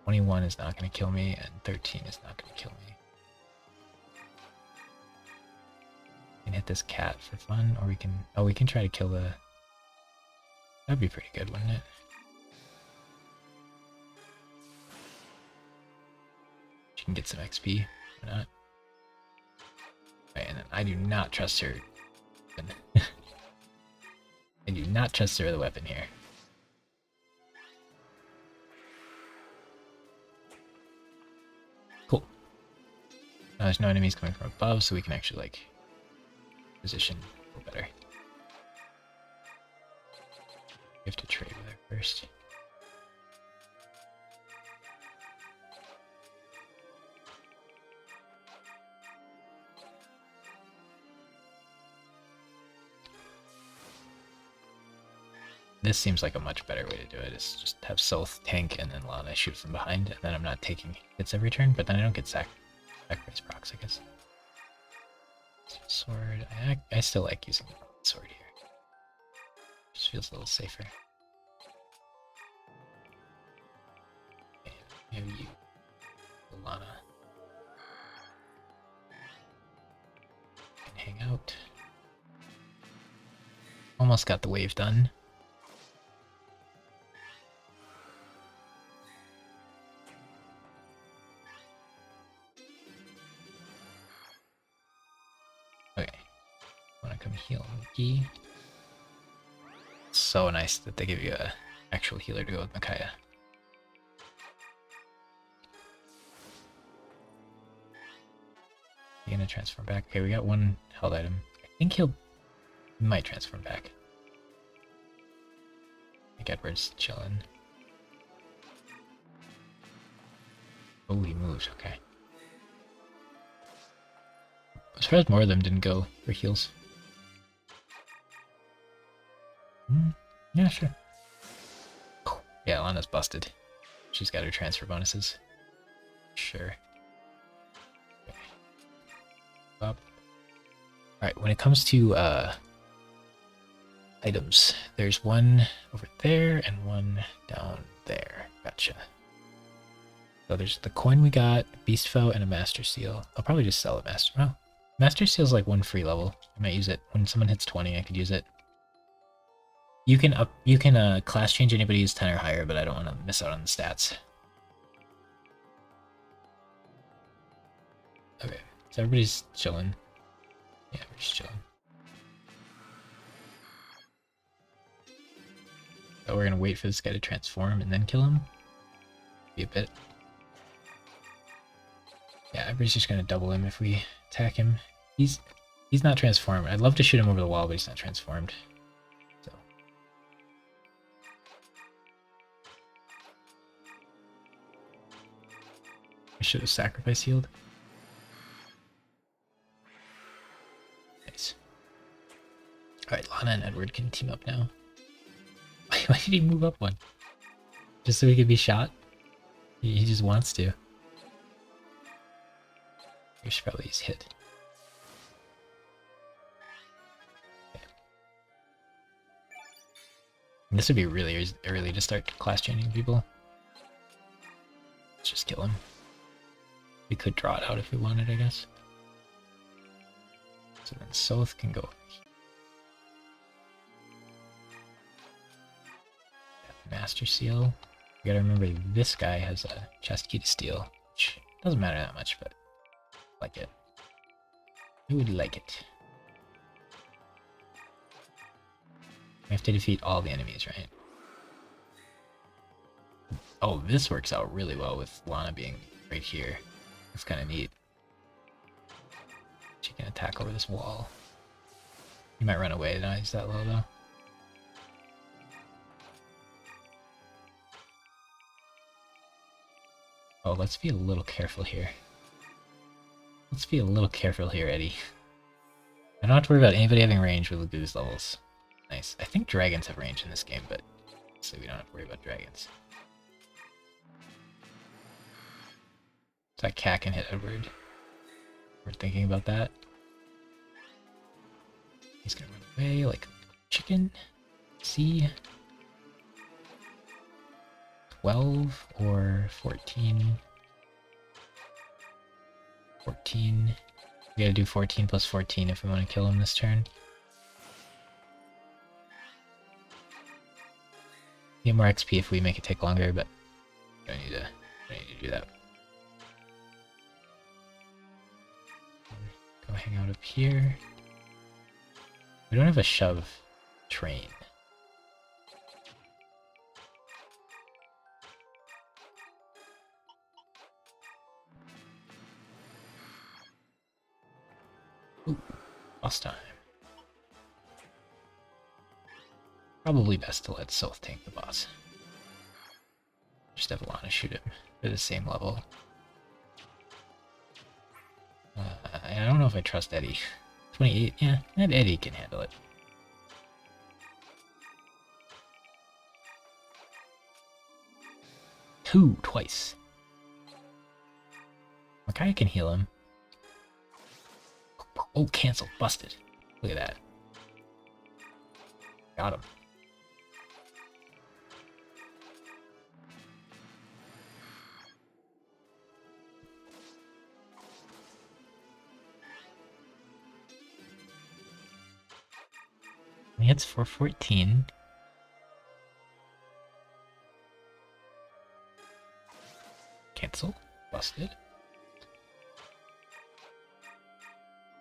21 is not going to kill me, and 13 is not going to kill me. We can hit this cat for fun, or we can... Oh, we can try to kill the... That'd be pretty good, wouldn't it? She can get some XP, why not? Right, and then I do not trust her. I do not trust her with a weapon here. Cool. Now there's no enemies coming from above, so we can actually, like, position a little better. We have to trade with her first. This seems like a much better way to do it, is just have Soth tank and then Lana shoot from behind, and then I'm not taking hits every turn, but then I don't get sacrifice procs, I guess. Sword, I still like using the sword here. Just feels a little safer. Okay, maybe you, Lana. Can hang out. Almost got the wave done. heal Mickey. So nice that they give you a actual healer to go with Micaiah. You gonna transform back? Okay, we got one held item. I think he might transform back. I think Edward's chilling. Oh, he moves, okay. I'm surprised more of them didn't go for heals. Yeah, sure. Yeah, Lana's busted. She's got her transfer bonuses. Sure. Okay. Up. Alright, when it comes to items, there's one over there and one down there. Gotcha. So there's the coin we got, Beast Foe, and a Master Seal. I'll probably just sell a Master. Oh, Master Seal's like one free level. I might use it when someone hits 20. I could use it. You can class change anybody who's 10 or higher, but I don't want to miss out on the stats. Okay, so everybody's chilling. Yeah, we're just chilling. So we're gonna wait for this guy to transform and then kill him. Be a bit. Yeah, everybody's just gonna double him if we attack him. He's not transformed. I'd love to shoot him over the wall, but he's not transformed. So I should have sacrifice healed. Nice. Alright, Lana and Edward can team up now. Why did he move up one? Just so he could be shot? He just wants to. We should probably use hit. Okay. And this would be really early to start class changing people. Let's just kill him. We could draw it out if we wanted, I guess. So then Soth can go. Master Seal. You gotta remember this guy has a chest key to steal, which doesn't matter that much, but I like it. I would like it. We have to defeat all the enemies, right? Oh, this works out really well with Lana being right here. That's kind of neat. She can attack over this wall. You might run away, not he's that low though. Oh, let's be a little careful here. Let's be a little careful here, Eddie. I don't have to worry about anybody having range with Lagoose levels. Nice. I think dragons have range in this game, but so we don't have to worry about dragons. So that cat can hit Edward. We're thinking about that. He's gonna run away like a chicken. See? 12 or 14. 14. We gotta do 14 plus 14 if we want to kill him this turn. Get more XP if we make it take longer, but we don't need to do that. Go hang out up here. We don't have a shove train. Ooh, boss time. Probably best to let Soth tank the boss. Just have Lana shoot him. They're the same level. I don't know if I trust Eddie. 28, yeah, and Eddie can handle it. Twice. Micaiah can heal him. Oh, cancel. Busted. Look at that. Got him. He hits for 14. Cancel. Busted.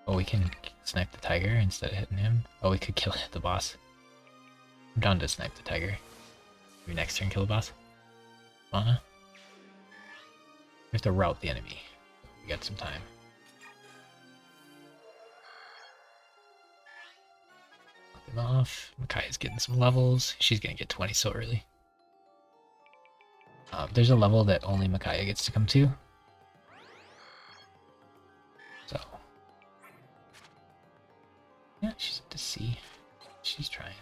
Oh, we can snipe the tiger instead of hitting him. Oh, we could kill the boss. I'm down to snipe the tiger. Maybe next turn kill the boss. Fauna. We have to rout the enemy. We got some time. Knock them off. Micaiah's getting some levels. She's gonna get 20 so early. There's a level that only Micaiah gets to come to. So. Yeah, she's up to C. She's trying.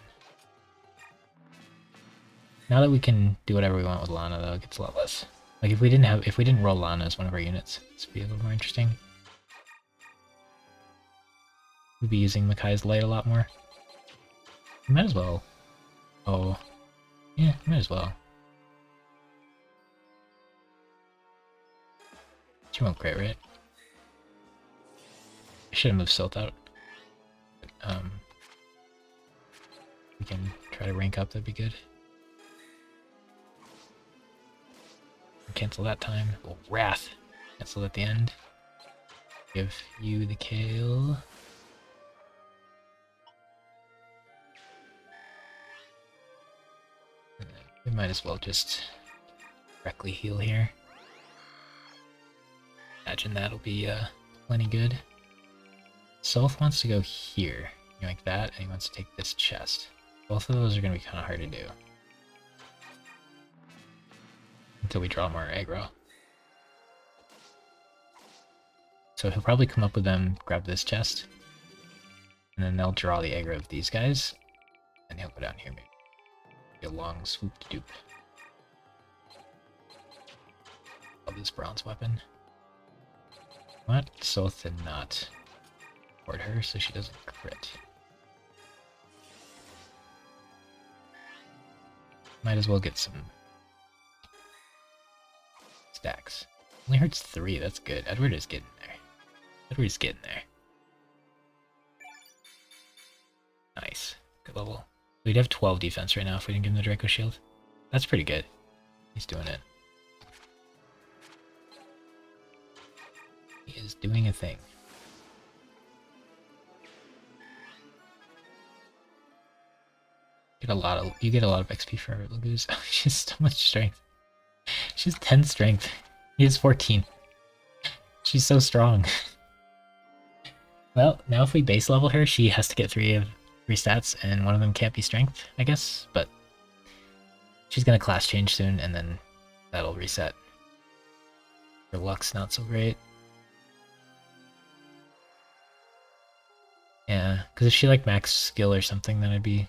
Now that we can do whatever we want with Lana, though, it gets a lot less. Like if we didn't roll Lana as one of our units, this would be a little more interesting. We'd be using Micaiah's Light a lot more. We might as well. Oh, yeah, might as well. She won't crit, right? I should have moved Silt out. But, we can try to rank up, that'd be good. Cancel that time. Oh, Wrath. Cancel at the end. Give you the Kale. We might as well just directly heal here. Imagine that'll be plenty good. Soth wants to go here, like that, and he wants to take this chest. Both of those are going to be kind of hard to do. Until we draw more aggro. So he'll probably come up with them, grab this chest, and then they'll draw the aggro of these guys, and he'll go down here maybe. Be a long swoop to dupe. Love this bronze weapon. What? Soth did not board her, so she doesn't crit. Might as well get some stacks. Only hurts 3, that's good. Edward is getting there. Edward's getting there. Nice. Good level. We'd have 12 defense right now if we didn't give him the Draco Shield. That's pretty good. He's doing it. He is doing a thing. You get a lot of XP for Laguz. She has so much strength. She's 10 strength. He has 14. She's so strong. Well, now if we base level her, she has to get 3 stats, and one of them can't be strength, I guess, but she's gonna class change soon, and then that'll reset. Her luck's not so great. Yeah, because if she like max skill or something, then I'd be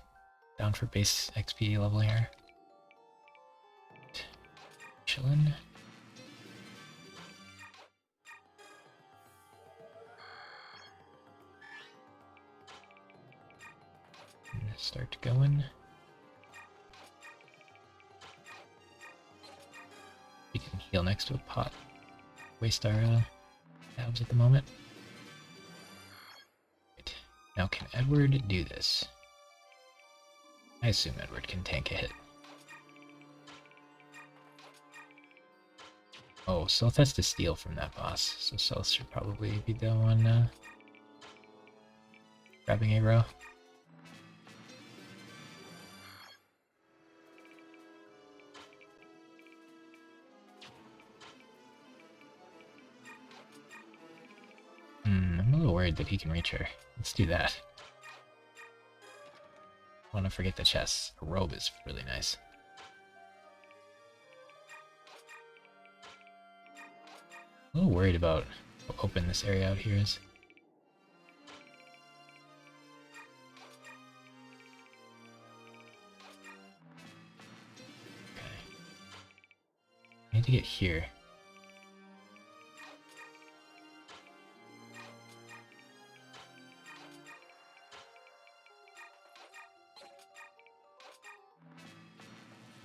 down for base XP leveling her. Chillin'. Start going. We can heal next to a pot. Waste our tabs at the moment. Right. Now can Edward do this? I assume Edward can tank a hit. Oh, Soth has to steal from that boss, so Soth should probably be the one grabbing aggro. I'm a little worried that he can reach her. Let's do that. I want to forget the chest. A robe is really nice. A little worried about how open this area out here is. Okay. I need to get here.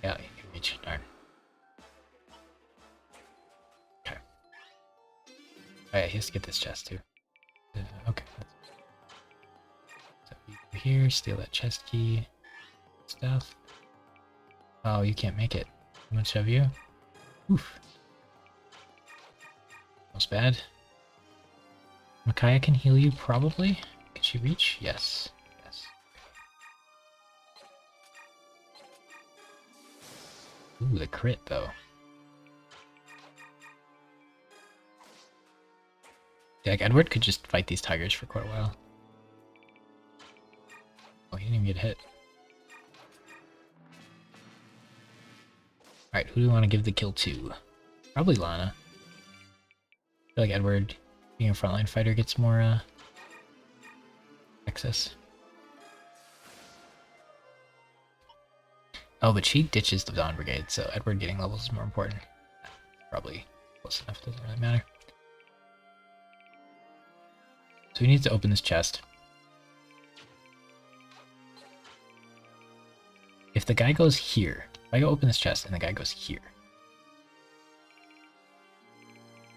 Yeah, you can reach it, darn. Okay. Oh yeah, he has to get this chest too. Okay. So you go here, steal that chest key. Stuff. Oh, you can't make it. How much have you? Oof. Most bad. Micaiah can heal you, probably. Can she reach? Yes. Yes. Ooh, the crit though. Yeah, like Edward could just fight these tigers for quite a while. Oh, he didn't even get hit. Alright, who do we want to give the kill to? Probably Lana. I feel like Edward, being a frontline fighter, gets more access. Oh, but she ditches the Dawn Brigade, so Edward getting levels is more important. Probably close enough, doesn't really matter. So we need to open this chest. If the guy goes here, if I go open this chest and the guy goes here,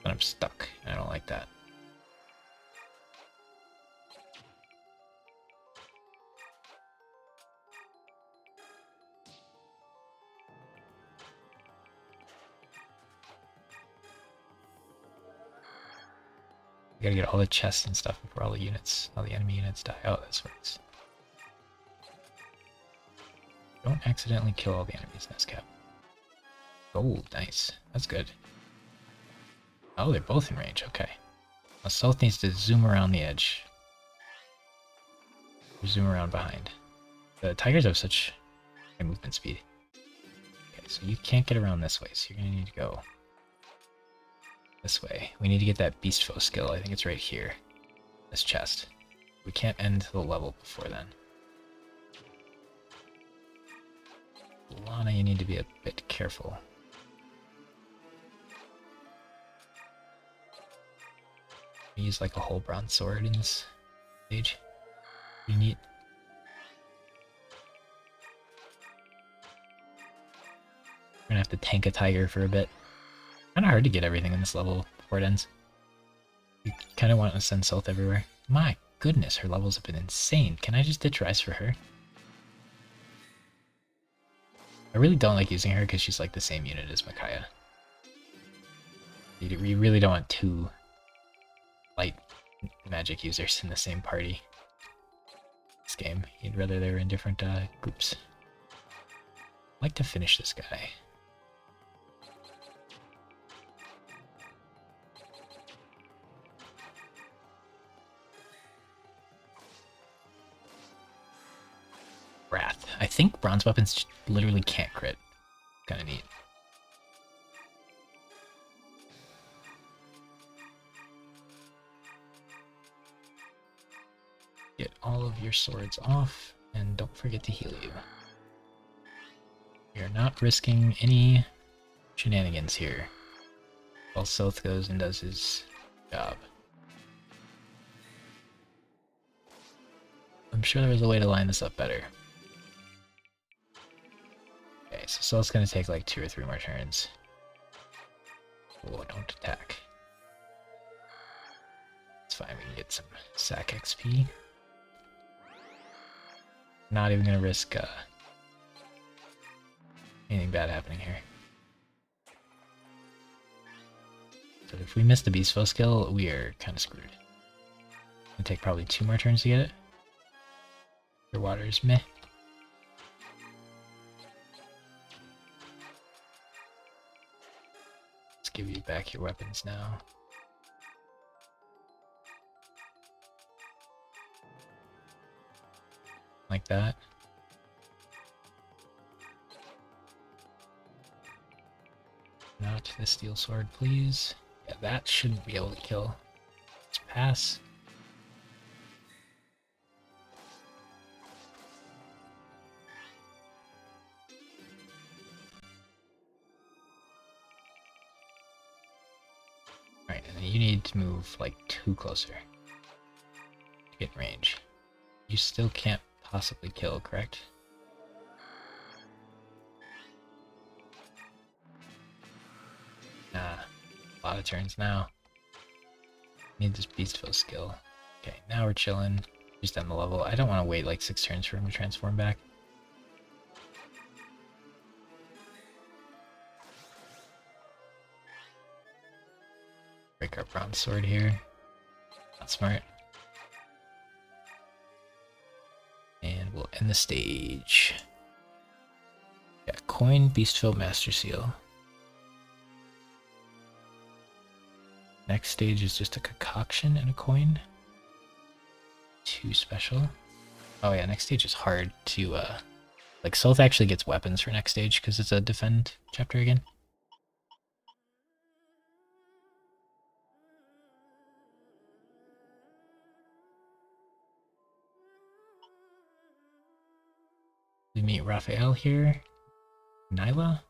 then I'm stuck, and I don't like that. We gotta get all the chests and stuff before all the units, all the enemy units die. Oh, that's right. Don't accidentally kill all the enemies, Nescap. Gold, nice. That's good. Oh, they're both in range, okay. Well, Stealth needs to zoom around the edge. Or zoom around behind. The tigers have such high movement speed. Okay, so you can't get around this way, so you're gonna need to go this way. We need to get that Beast Foe skill. I think it's right here. This chest. We can't end the level before then. Lana, you need to be a bit careful. Use like a whole bronze sword in this stage. Pretty neat. We're gonna have to tank a tiger for a bit. Kinda hard to get everything in this level before it ends. You kinda want to send Stealth everywhere. My goodness, her levels have been insane. Can I just ditch Rise for her? I really don't like using her because she's like the same unit as Micaiah. You really don't want two light magic users in the same party this game. You'd rather they were in different groups. I'd like to finish this guy. Wrath. I think bronze weapons literally can't crit. Kind of neat. Get all of your swords off, and don't forget to heal you. You're not risking any shenanigans here. While Stealth goes and does his job. I'm sure there was a way to line this up better. Okay, so Stealth's gonna take like 2 or 3 more turns. Oh, don't attack. It's fine, we can get some sack XP. Not even gonna risk anything bad happening here. So if we miss the Beast Foe skill, we are kind of screwed. It'll take probably 2 more turns to get it. Your water's meh. Let's give you back your weapons now. Like that. Not the steel sword, please. Yeah, that shouldn't be able to kill. Let's pass. Alright, and then you need to move like 2 closer to get in range. You still can't possibly kill, correct? Nah, a lot of turns now. Need this Beast Foe skill. Okay, now we're chilling. Just on the level. I don't want to wait like 6 turns for him to transform back. Break our bronze sword here. Not smart. we'll end the stage. Yeah, coin, Beastville, Master Seal. Next stage is just a concoction and a coin. 2 special. Oh yeah, next stage is hard to, like, Sylph actually gets weapons for next stage because it's a defend chapter again. We meet Raphael here. Nyla?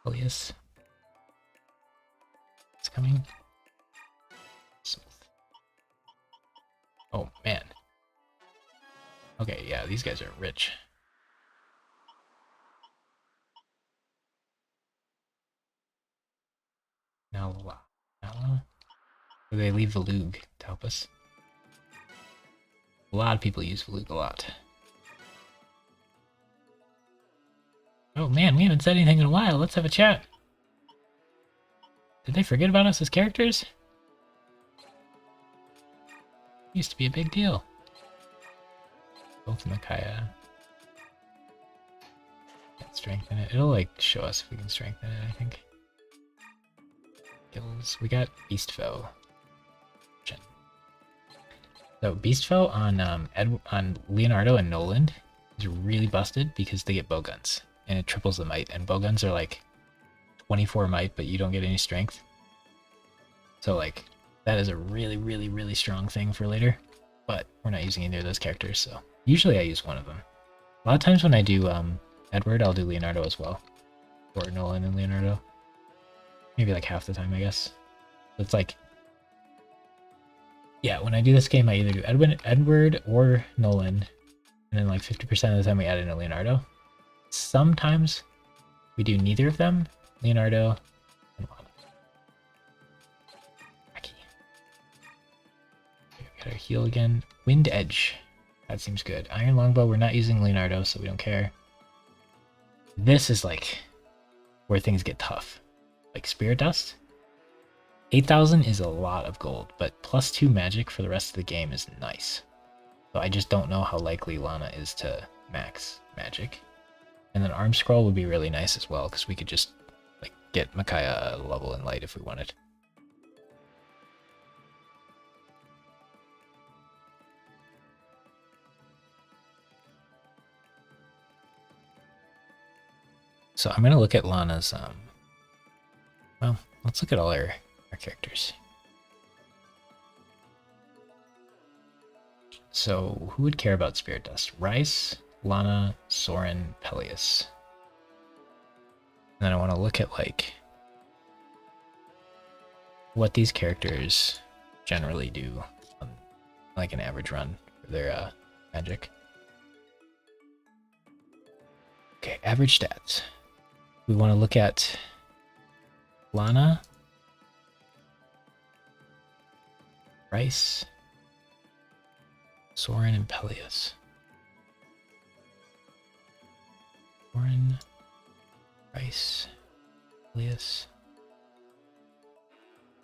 Elias. It's coming. Oh, man. Okay, yeah, these guys are rich. Nala. Nala? Or they leave Valug to help us. A lot of people use Valug a lot. Oh man, we haven't said anything in a while. Let's have a chat. Did they forget about us as characters? Used to be a big deal. Both Micaiah. Can't strengthen it. It'll like show us if we can strengthen it, I think. Skills. We got Beast Foe. So Beast Foe on Leonardo and Noland is really busted because they get bowguns and it triples the might, and bowguns are like 24 might, but you don't get any strength. So like that is a really, really, really strong thing for later. But we're not using either of those characters, so usually I use one of them. A lot of times when I do Edward, I'll do Leonardo as well, or Nolan and Leonardo. Maybe like half the time, I guess. So it's like, yeah, when I do this game, I either do Edward or Nolan, and then like 50% of the time we add in a Leonardo. Sometimes we do neither of them, Leonardo and Lana. Okay. We got our heal again. Wind Edge. That seems good. Iron Longbow, we're not using Leonardo, so we don't care. This is like where things get tough. Like Spirit Dust. 8,000 is a lot of gold, but +2 magic for the rest of the game is nice. So I just don't know how likely Lana is to max magic. And then Arm Scroll would be really nice as well, because we could just like get Micaiah a level in light if we wanted. So I'm going to look at Lana's, well, let's look at all our characters. So who would care about Spirit Dust? Rice, Lana, Soren, Peleus. And then I want to look at like what these characters generally do on like an average run for their magic. Okay, average stats. We want to look at Lana, Rice, Soren, and Peleus. Soren, Rice, Peleus.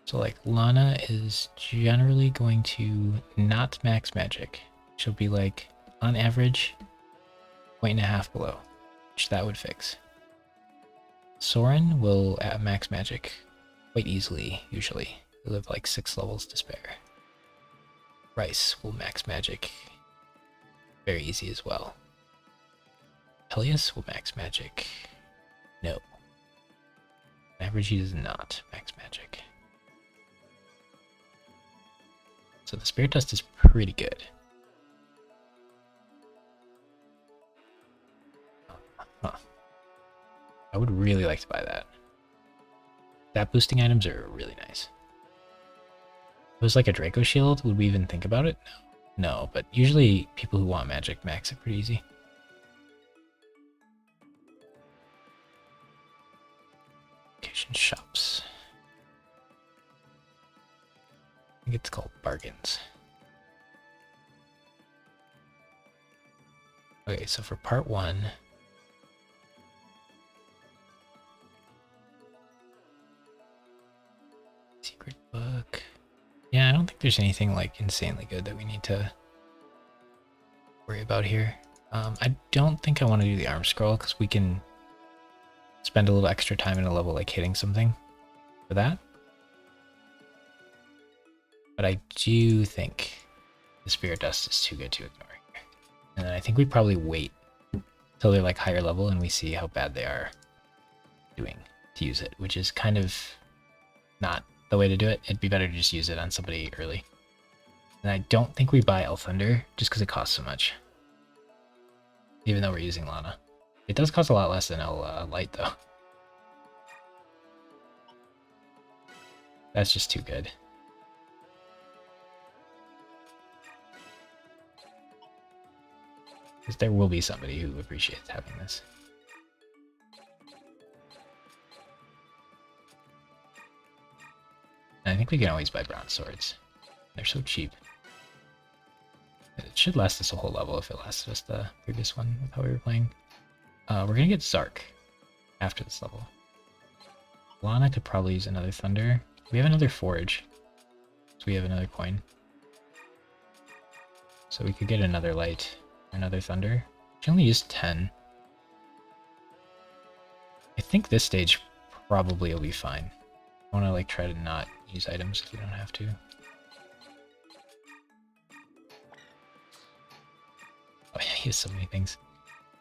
So like Lana is generally going to not max magic. She'll be like on average 1.5 below, which that would fix. Soren will max magic quite easily, usually. He'll have like 6 levels to spare. Rice will max magic very easy as well. Peleus will max magic. No. On average, he does not max magic. So the Spirit Dust is pretty good. Huh. I would really like to buy that. Stat boosting items are really nice. If it was like a Draco Shield, would we even think about it? No. No, but usually people who want magic max it pretty easy. Location shops. I think it's called bargains. Okay, so for part 1, secret book. Yeah, I don't think there's anything like insanely good that we need to worry about here. I don't think I want to do the arm scroll because we can spend a little extra time in a level like hitting something for that. But I do think the spirit dust is too good to ignore here. And then I think we probably wait till they're like higher level and we see how bad they are doing to use it, which is kind of not the way to do it. It'd be better to just use it on somebody early. And I don't think we buy El Thunder just because it costs so much. Even though we're using Lana. It does cost a lot less than El Light though. That's just too good. Because there will be somebody who appreciates having this. And I think we can always buy bronze swords. They're so cheap. It should last us a whole level if it lasted us the previous one with how we were playing. We're gonna get Zark after this level. Lana could probably use another Thunder. We have another Forge. So we have another coin. So we could get another Light, another Thunder. She only used 10. I think this stage probably will be fine. I want to like try to not use items if we don't have to. Oh, he has so many things.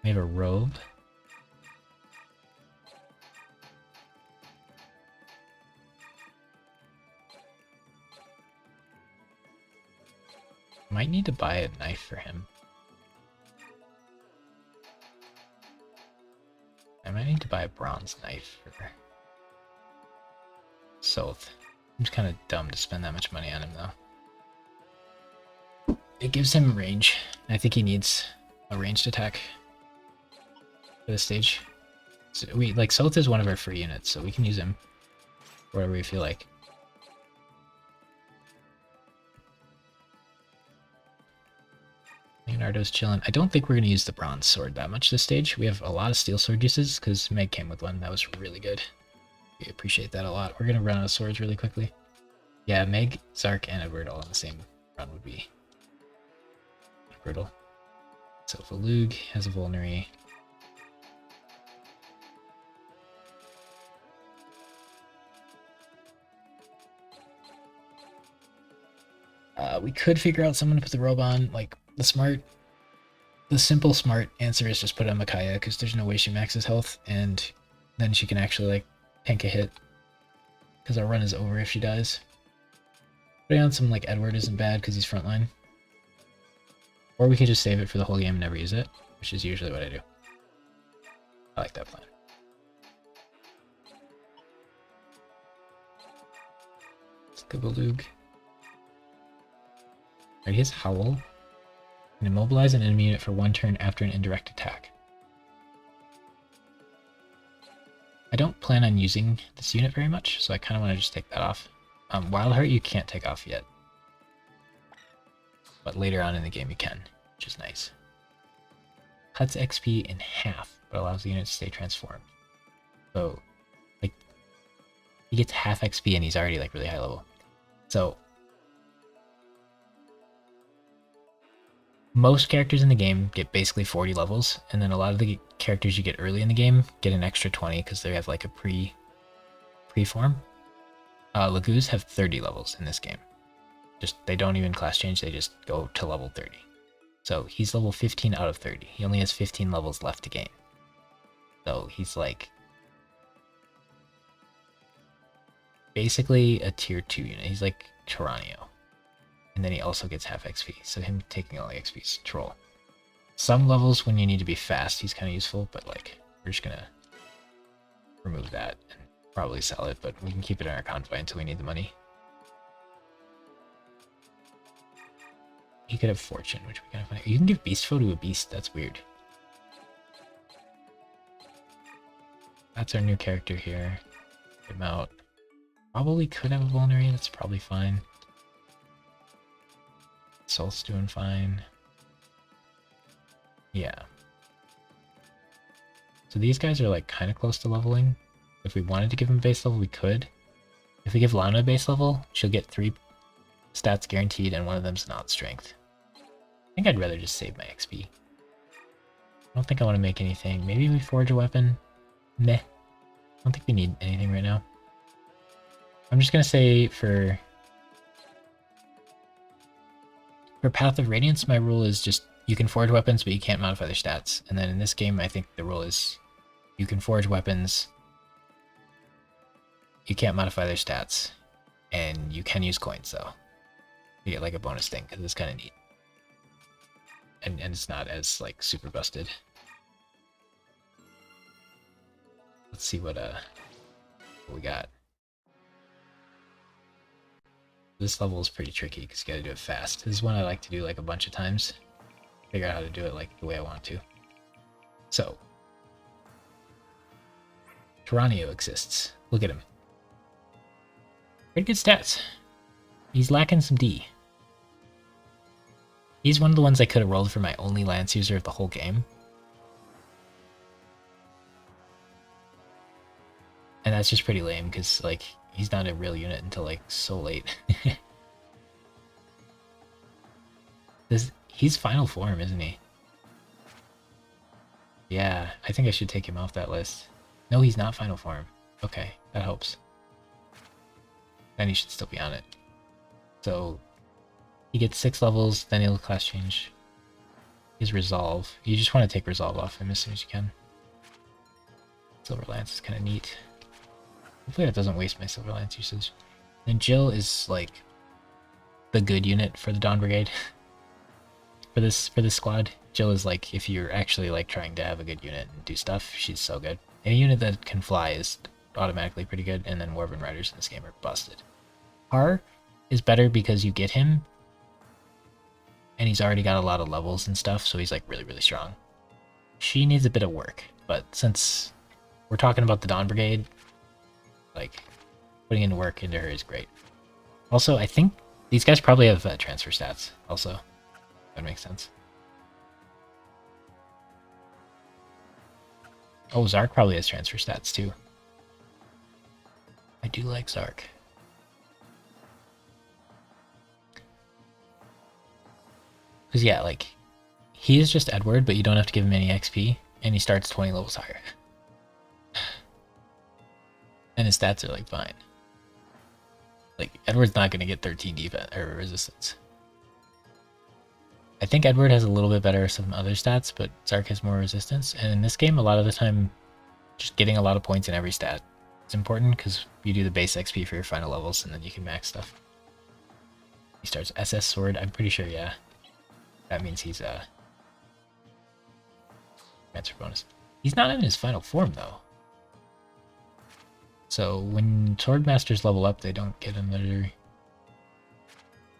We have a robe. Might need to buy a knife for him. I might need to buy a bronze knife for Soth. Seems kind of dumb to spend that much money on him though. It gives him range. I think he needs a ranged attack for this stage. So Soth is one of our free units, so we can use him wherever we feel like. Leonardo's chilling. I don't think we're going to use the bronze sword that much this stage. We have a lot of steel sword uses because Meg came with one. That was really good. We appreciate that a lot. We're going to run out of swords really quickly. Yeah, Meg, Zark, and Edward all in the same run would be brutal. So Valug has a vulnerary. We could figure out someone to put the robe on. Like, the simple smart answer is just put on Micaiah, because there's no way she maxes health, and then she can actually, like, tank a hit. Because our run is over if she dies. Putting on some, like, Edward isn't bad, because he's frontline. Or we could just save it for the whole game and never use it, which is usually what I do. I like that plan. Let's go Balug. Alright, he has Howl. And immobilize an enemy unit for 1 turn after an indirect attack. I don't plan on using this unit very much, so I kind of want to just take that off. Wildheart you can't take off yet. But later on in the game you can, which is nice. Cuts XP in half, but allows the unit to stay transformed. So, like, he gets half XP and he's already, like, really high level. So, most characters in the game get basically 40 levels, and then a lot of the characters you get early in the game get an extra 20 because they have, like, a pre-form. Lagoos have 30 levels in this game. They don't even class change, they just go to level 30. So he's level 15 out of 30. He only has 15 levels left to gain. So he's like basically a tier 2 unit. He's like Tyranio. And then he also gets half XP. So him taking all the XP is troll. Some levels when you need to be fast, he's kind of useful, but like we're just gonna remove that and probably sell it, but we can keep it in our convoy until we need the money. He could have Fortune, which we kind of find. You can give Beast Foe to a beast. That's weird. That's our new character here. Get him out. Probably could have a vulnerary. That's probably fine. Soul's doing fine. Yeah, So these guys are like kind of close to leveling. If we wanted to give them base level, we could. If we give Lana base level, she'll get 3 stats guaranteed, and one of them's not strength. I think I'd rather just save my XP. I don't think I want to make anything. Maybe we forge a weapon? Meh. I don't think we need anything right now. I'm just going to say for Path of Radiance, my rule is just you can forge weapons, but you can't modify their stats. And then in this game, I think the rule is you can forge weapons, you can't modify their stats, and you can use coins, though. You get like a bonus thing, because it's kind of neat. And it's not as like super busted. Let's see what we got. This level is pretty tricky because you gotta do it fast. This is one I like to do like a bunch of times. Figure out how to do it like the way I want to. So, Tyranio exists. Look at him. Pretty good stats. He's lacking some D. He's one of the ones I could have rolled for my only Lance user of the whole game. And that's just pretty lame because like he's not a real unit until like so late. He's final form, isn't he? Yeah, I think I should take him off that list. No, he's not final form. Okay, that helps. Then he should still be on it. So he gets 6 levels, then he'll class change. His resolve. You just want to take resolve off him as soon as you can. Silver Lance is kind of neat. Hopefully that doesn't waste my Silver Lance usage. And Jill is like the good unit for the Dawn Brigade. for this squad. Jill is like, if you're actually like trying to have a good unit and do stuff, she's so good. Any unit that can fly is automatically pretty good, and then Warven Riders in this game are busted. Har is better because you get him, and he's already got a lot of levels and stuff, so he's like really, really strong. She needs a bit of work, but since we're talking about the Dawn Brigade, like putting in work into her is great. Also, I think these guys probably have transfer stats also. That makes sense. Oh, Zark probably has transfer stats too. I do like Zark. Because yeah, like, he is just Edward, but you don't have to give him any XP, and he starts 20 levels higher. And his stats are like fine. Like, Edward's not going to get 13 defense or resistance. I think Edward has a little bit better some other stats, but Zark has more resistance. And in this game, a lot of the time, just getting a lot of points in every stat is important because you do the base XP for your final levels, and then you can max stuff. He starts SS Sword. I'm pretty sure, yeah. That means he's transfer bonus. He's not in his final form though. So when Sword Masters level up, they don't get another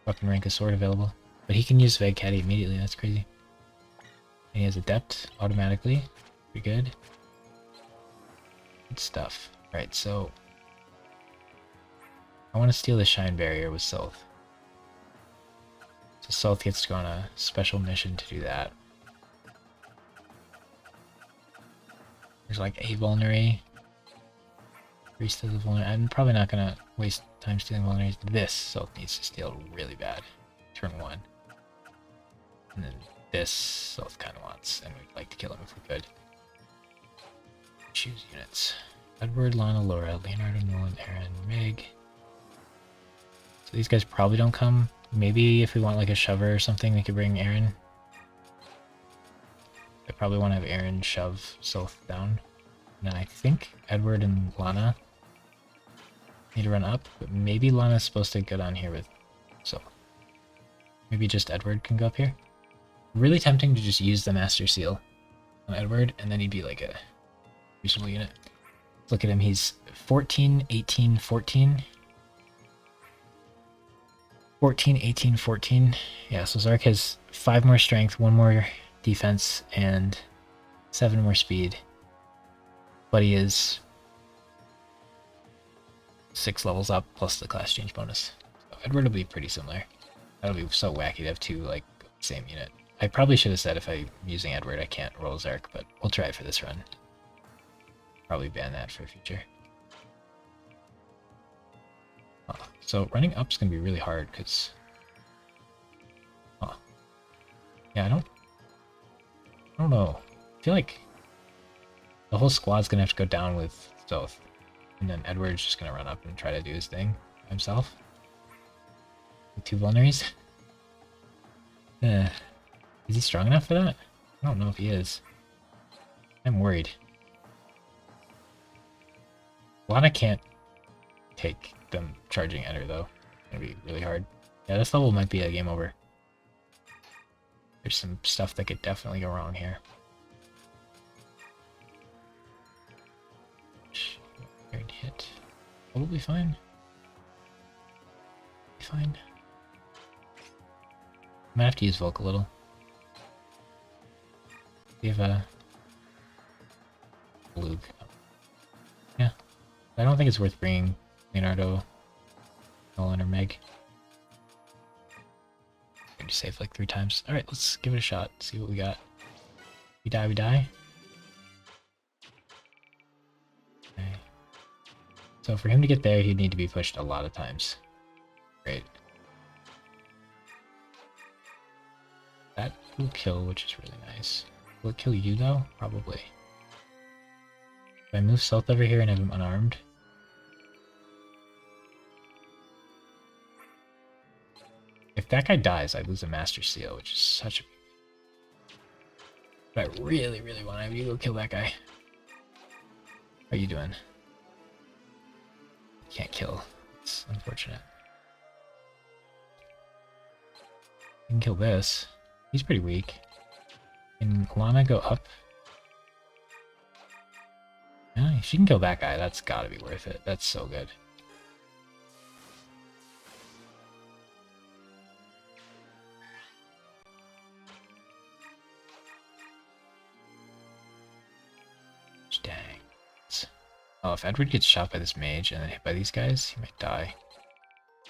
weapon rank of sword available. But he can use Vegcaddy immediately, that's crazy. And he has Adept automatically. Pretty good. Good stuff. Alright, so I want to steal the Shine Barrier with Soth. So Soth gets to go on a special mission to do that. There's like a Vulnerary. Priest of the Vulnerary. I'm probably not going to waste time stealing Vulneraries. This Soth needs to steal really bad. Turn 1. And then this Soth kind of wants, and we'd like to kill him if we could. Choose units. Edward, Lana, Laura, Leonardo, Nolan, Aaron, Meg. So these guys probably don't come. Maybe if we want like a shover or something, we could bring Aaron. I probably want to have Aaron shove Soth down. And then I think Edward and Lana need to run up, but maybe Lana's supposed to go down here with Soth. Maybe just Edward can go up here. Really tempting to just use the Master Seal on Edward, and then he'd be like a reasonable unit. Look at him, he's 14, 18, 14. 14, 18, 14. Yeah, so Zark has 5 more strength, 1 more defense, and 7 more speed. But he is 6 levels up plus the class change bonus. So Edward will be pretty similar. That'll be so wacky to have 2 like same unit. I probably should have said if I'm using Edward I can't roll Zark, but we'll try it for this run. Probably ban that for the future. So running up's gonna be really hard because. Yeah, I don't know. I feel like the whole squad's gonna have to go down with stealth, and then Edward's just gonna run up and try to do his thing himself. With 2 vulneries. Is he strong enough for that? I don't know if he is. I'm worried. Lana can't take them charging Enter though. It's gonna be really hard. Yeah, this level might be a game over. There's some stuff that could definitely go wrong here. Third hit. Probably fine. Fine. I might have to use Volk a little. We have a Luke. Yeah. I don't think it's worth bringing Leonardo, Nolan, or Meg. I just saved like 3 times. Alright, let's give it a shot. See what we got. We die, we die. Okay. So for him to get there, he'd need to be pushed a lot of times. Great. That will kill, which is really nice. Will it kill you though? Probably. If I move south over here and have him unarmed. If that guy dies, I lose a Master Seal, which is such a... But I really, really want to have you go kill that guy. How are you doing? Can't kill. It's unfortunate. You can kill this. He's pretty weak. Can Lana go up? Yeah, she can kill that guy. That's gotta be worth it. That's so good. Dang. Oh, if Edward gets shot by this mage and then hit by these guys, he might die.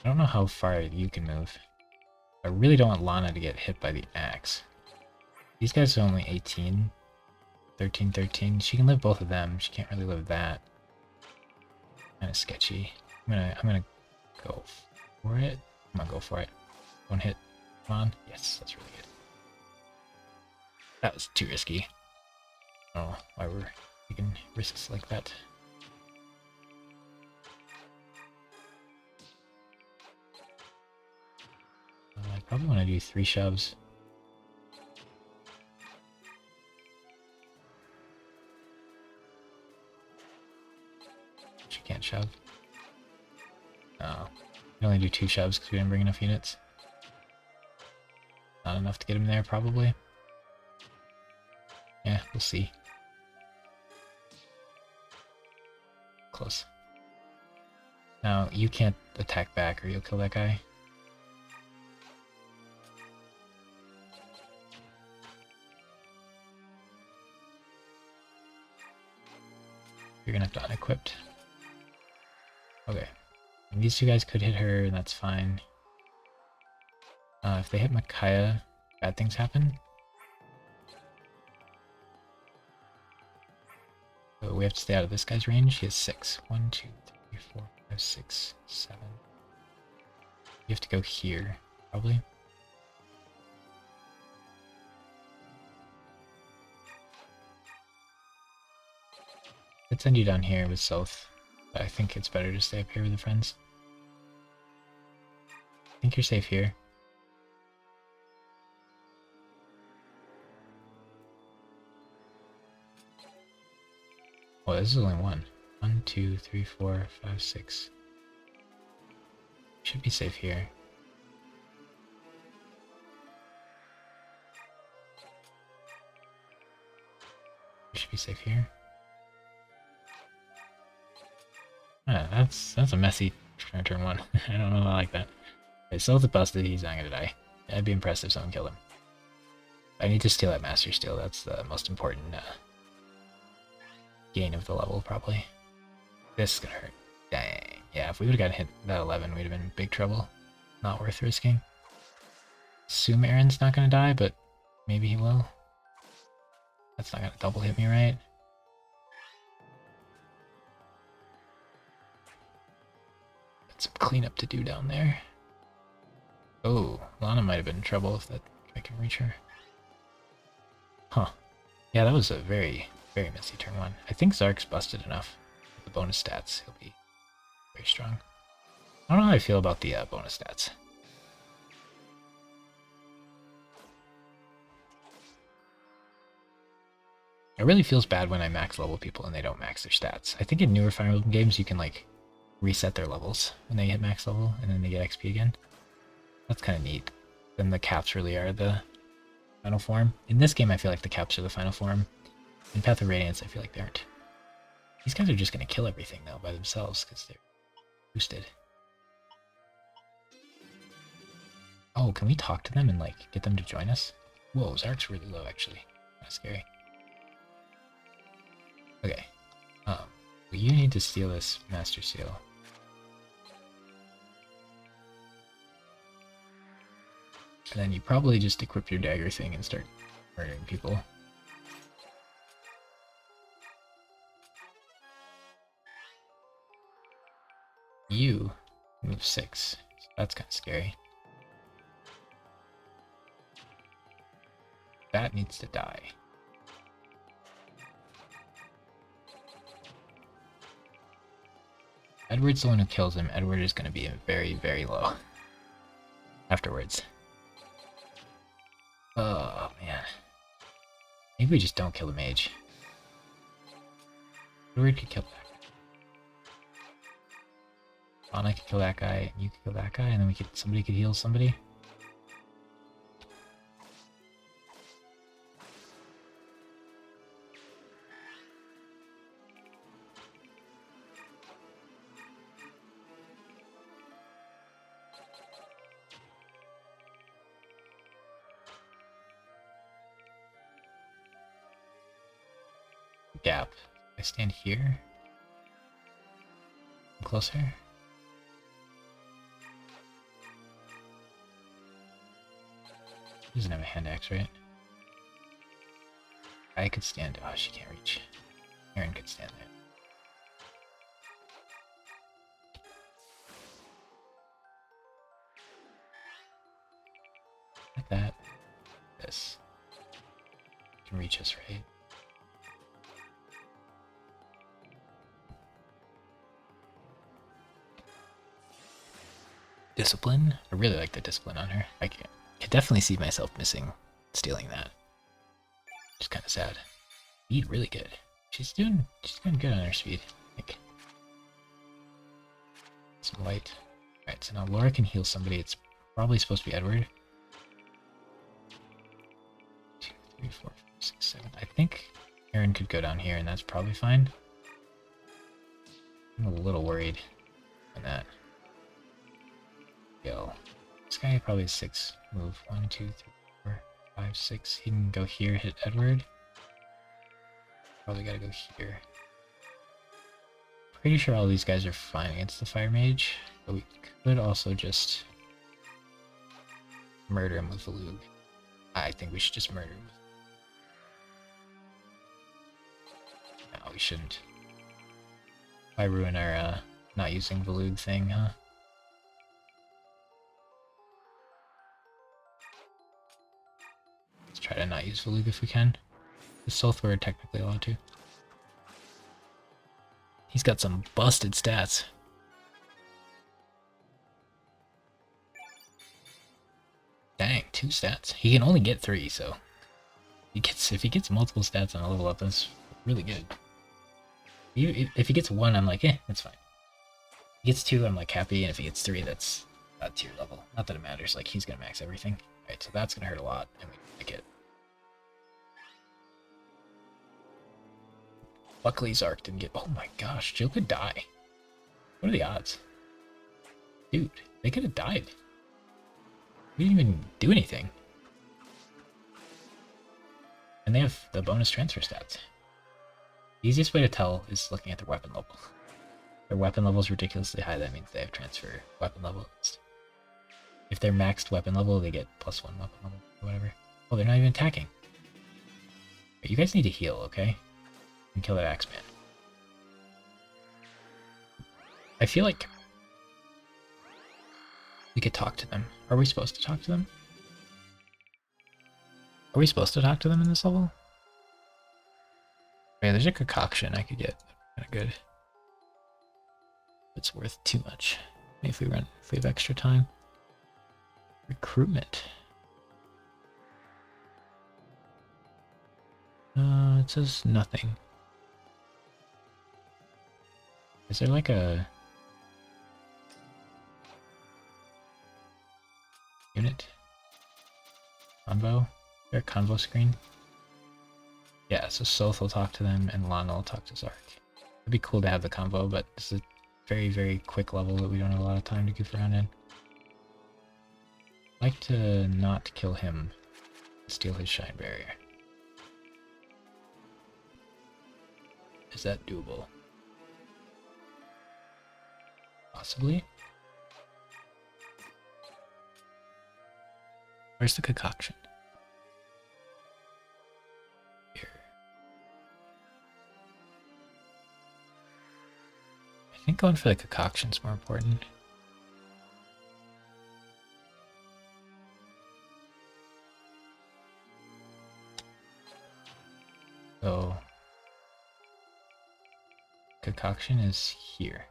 I don't know how far you can move. I really don't want Lana to get hit by the axe. These guys are only 18. 13, 13. She can live both of them. She can't really live that. Kind of sketchy. I'm gonna go for it. I'm gonna go for it. One hit. Come on. Yes, that's really good. That was too risky. I don't know why we're taking risks like that. I probably want to do 3 shoves. She can't shove. No. We can only do 2 shoves because we didn't bring enough units. Not enough to get him there, probably. Yeah, we'll see. Close. Now, you can't attack back or you'll kill that guy. You're gonna have to unequipped. Okay. And these 2 guys could hit her, and that's fine. If they hit Micaiah, bad things happen. So we have to stay out of this guy's range. He has 6. 1, 2, 3, 4, 5, 6, 7. You have to go here, probably. I'd send you down here with South, but I think it's better to stay up here with the friends. I think you're safe here. Oh, this is only 1. 1, 2, 3, 4, 5, 6. Should be safe here. We should be safe here. Ah, that's a messy turn 1. I don't know if I like that. Okay, so if busted, he's not gonna die. I'd be impressed if someone killed him. I need to steal that Master Steel. That's the most important gain of the level, probably. This is gonna hurt. Dang. Yeah, if we would've gotten hit that 11, we'd have been in big trouble. Not worth risking. Assume Aaron's not gonna die, but maybe he will. That's not gonna double hit me, right? some cleanup to do down there. Oh, Lana might have been in trouble if I can reach her. Huh. Yeah, that was a very, very messy turn 1. I think Zark's busted enough. With the bonus stats, he'll be very strong. I don't know how I feel about the bonus stats. It really feels bad when I max level people and they don't max their stats. I think in newer Fire Emblem games you can like reset their levels when they hit max level and then they get XP again. That's kind of neat. Then the caps really are the final form. In this game I feel like the caps are the final form. In Path of Radiance I feel like they aren't. These guys are just going to kill everything though by themselves because they're boosted. Oh, can we talk to them and like get them to join us? Whoa, Zark's really low actually. Kind of scary. Okay. Well, you need to steal this Master Seal. And then you probably just equip your dagger thing and start murdering people. You move 6. So that's kind of scary. That needs to die. Edward's the one who kills him. Edward is going to be very, very low afterwards. Oh, man. Maybe we just don't kill the mage. Edward could kill that guy. Anna could kill that guy, and you could kill that guy, and then somebody could heal somebody. Gap. I stand here. Closer. She doesn't have a hand axe, right? I could stand. Oh, she can't reach. Aaron could stand there. Like that. This. Can reach us, right? Discipline? I really like the discipline on her. I could definitely see myself stealing that. Just kind of sad. Speed really good. She's doing good on her speed. Like some light. Alright, so now Laura can heal somebody. It's probably supposed to be Edward. 2, 3, 4, 5, 6, 7. I think Aaron could go down here and that's probably fine. I'm a little worried on that. This guy probably has 6 move. 1, 2, 3, 4, 5, 6. He can go here, hit Edward. Probably gotta go here. Pretty sure all these guys are fine against the Fire Mage, but we could also just murder him with Volug. I think we should just murder him. No, we shouldn't. Why ruin our not using Volug thing, huh? Let's try to not use Volug if we can. The Soth we're technically allowed to. He's got some busted stats. Dang, 2 stats. He can only get 3, so if he gets multiple stats on a level up, that's really good. If he gets 1, I'm like, that's fine. If he gets 2, I'm like happy, and if he gets 3, that's tier level. Not that it matters, like he's gonna max everything. Alright, so that's gonna hurt a lot, and we like it. Luckily Zark didn't get. Oh my gosh, Jill could die. What are the odds? Dude, they could have died. We didn't even do anything. And they have the bonus transfer stats. The easiest way to tell is looking at their weapon level. Their weapon level is ridiculously high, that means they have transfer weapon level. If they're maxed weapon level, they get +1 weapon level, or whatever. Oh, they're not even attacking. You guys need to heal, okay? And kill that Axeman. I feel like We could talk to them. Are we supposed to talk to them? Are we supposed to talk to them in this level? Yeah, there's a concoction I could get. Kind of good. It's worth too much. Maybe if we have extra time. Recruitment. It says nothing. Is there like a unit? Convo? Is there a convo screen? Yeah, so Soth will talk to them and Lana will talk to Zark. It'd be cool to have the convo, but this is a very, very quick level that we don't have a lot of time to goof around in. I'd like to not kill him. Steal his shine barrier. Is that doable? Possibly. Where's the concoction? Here. I think going for the concoction's more important. So concoction is here.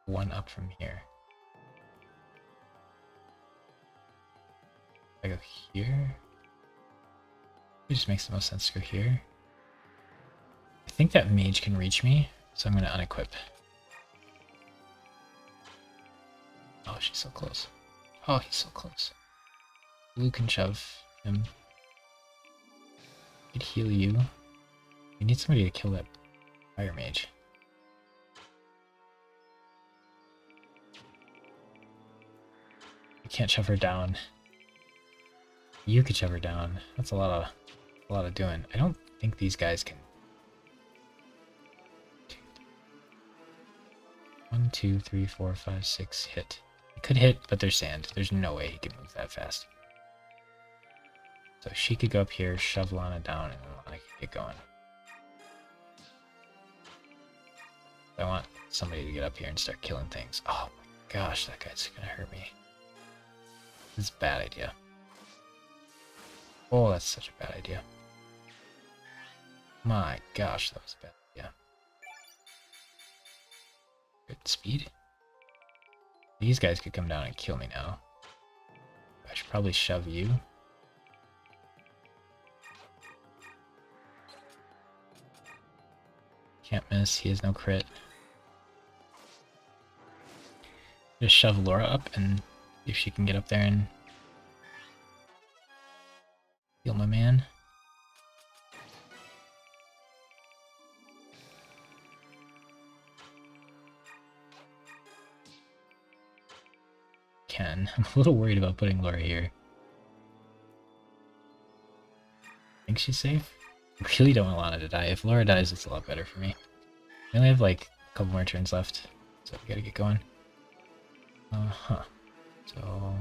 One up from here. I go here. It just makes the most sense to go here. I think that mage can reach me, so I'm going to unequip. Oh, she's so close. Oh, he's so close. Blue can shove him. Could heal you. We need somebody to kill that fire mage. We can't shove her down. You could shove her down. That's a lot of doing. I don't think these guys can. 1, 2, 3, 4, 5, 6 hit. He could hit, but there's sand. There's no way he can move that fast. So she could go up here, shove Lana down, and Lana could get going. I want somebody to get up here and start killing things. Oh my gosh, that guy's gonna hurt me. This is a bad idea. Oh, that's such a bad idea. My gosh, that was a bad idea. Good speed. These guys could come down and kill me now. I should probably shove you. Can't miss, he has no crit. Just shove Laura up and see if she can get up there and heal my man. I'm a little worried about putting Laura here. Think she's safe? I really don't want Lana to die. If Laura dies, it's a lot better for me. We only have like a couple more turns left, so we gotta get going. So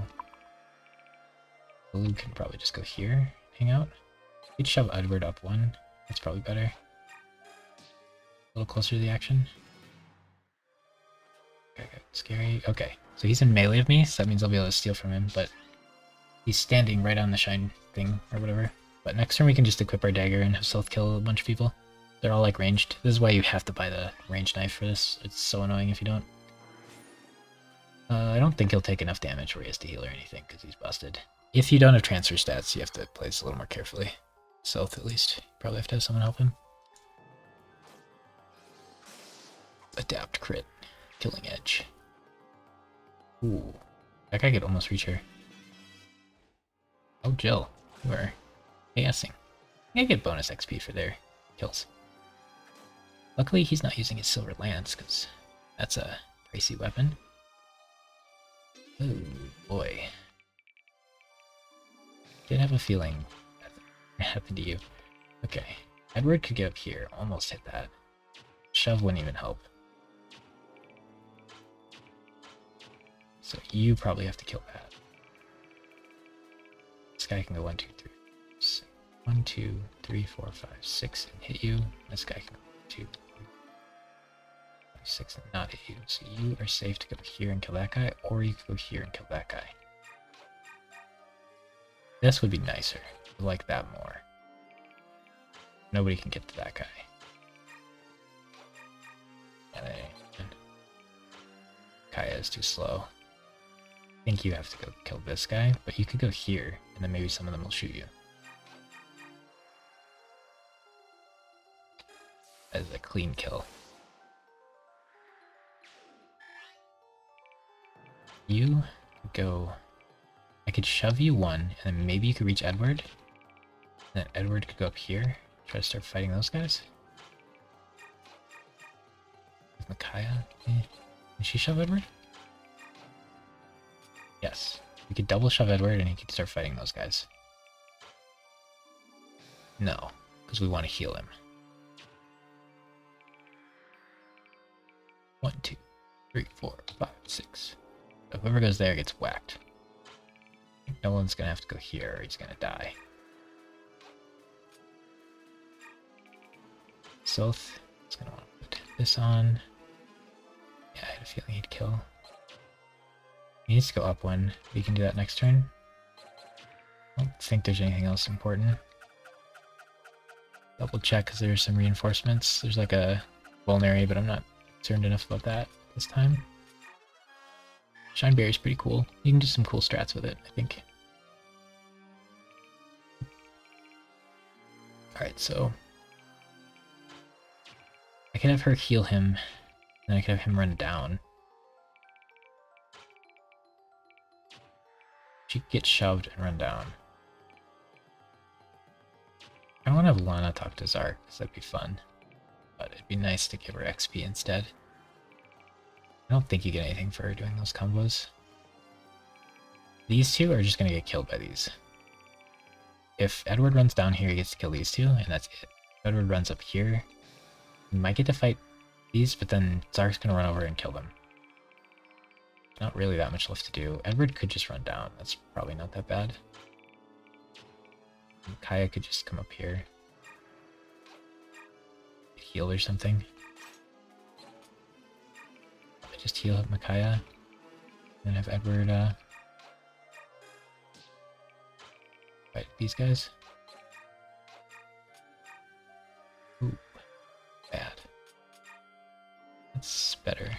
Blue can probably just go here, hang out. We'd shove Edward up one. That's probably better. A little closer to the action. Okay, good. Scary. Okay, so he's in melee of me, so that means I'll be able to steal from him, but he's standing right on the shine thing or whatever. But next turn we can just equip our dagger and have Stealth kill a bunch of people. They're all like ranged. This is why you have to buy the ranged knife for this. It's so annoying if you don't. I don't think he'll take enough damage where he has to heal or anything because he's busted. If you don't have transfer stats, you have to play this a little more carefully. Stealth at least. You probably have to have someone help him. Adapt crit. Killing edge. Ooh. That guy could almost reach her. Oh, Jill. You are ASing. I get bonus XP for their kills. Luckily, he's not using his silver lance, because that's a pricey weapon. Oh, boy. Did have a feeling that happened to you. Okay. Edward could get up here. Almost hit that. Shove wouldn't even help. So you probably have to kill that. This guy can go 1, 2, 3. 1, 2, 3, 4, 5, 6 and hit you. This guy can go 2, 3, 5, 6 and not hit you. So you are safe to go here and kill that guy, or you could go here and kill that guy. This would be nicer. I like that more. Nobody can get to that guy. And then Kaya is too slow. I think you have to go kill this guy, but you could go here, and then maybe some of them will shoot you. That is a clean kill. You go... I could shove you one, and then maybe you could reach Edward. And then Edward could go up here, try to start fighting those guys. With Micaiah. Can she shove Edward? Yes. We could double shove Edward, and he could start fighting those guys. No, because we want to heal him. 1, 2, 3, 4, 5, 6. So whoever goes there gets whacked. No one's gonna have to go here or he's gonna die. Soth is gonna want to put this on. Yeah, I had a feeling he'd kill. He needs to go up one. We can do that next turn. I don't think there's anything else important. Double check because there's some reinforcements. There's like a vulnerary, but I'm not concerned enough about that this time. Shineberry's pretty cool. You can do some cool strats with it, I think. Alright, so... I could have her heal him, and I could have him run down. She could get shoved and run down. I want to have Lana talk to Zark, because that'd be fun. But it'd be nice to give her XP instead. I don't think you get anything for her doing those combos. These two are just going to get killed by these. If Edward runs down here, he gets to kill these two, and that's it. If Edward runs up here, he might get to fight these, but then Zark's going to run over and kill them. Not really that much left to do. Edward could just run down. That's probably not that bad. And Kaya could just come up here. Heal or something. Just heal up Micaiah, and have Edward fight these guys. Ooh, bad. That's better.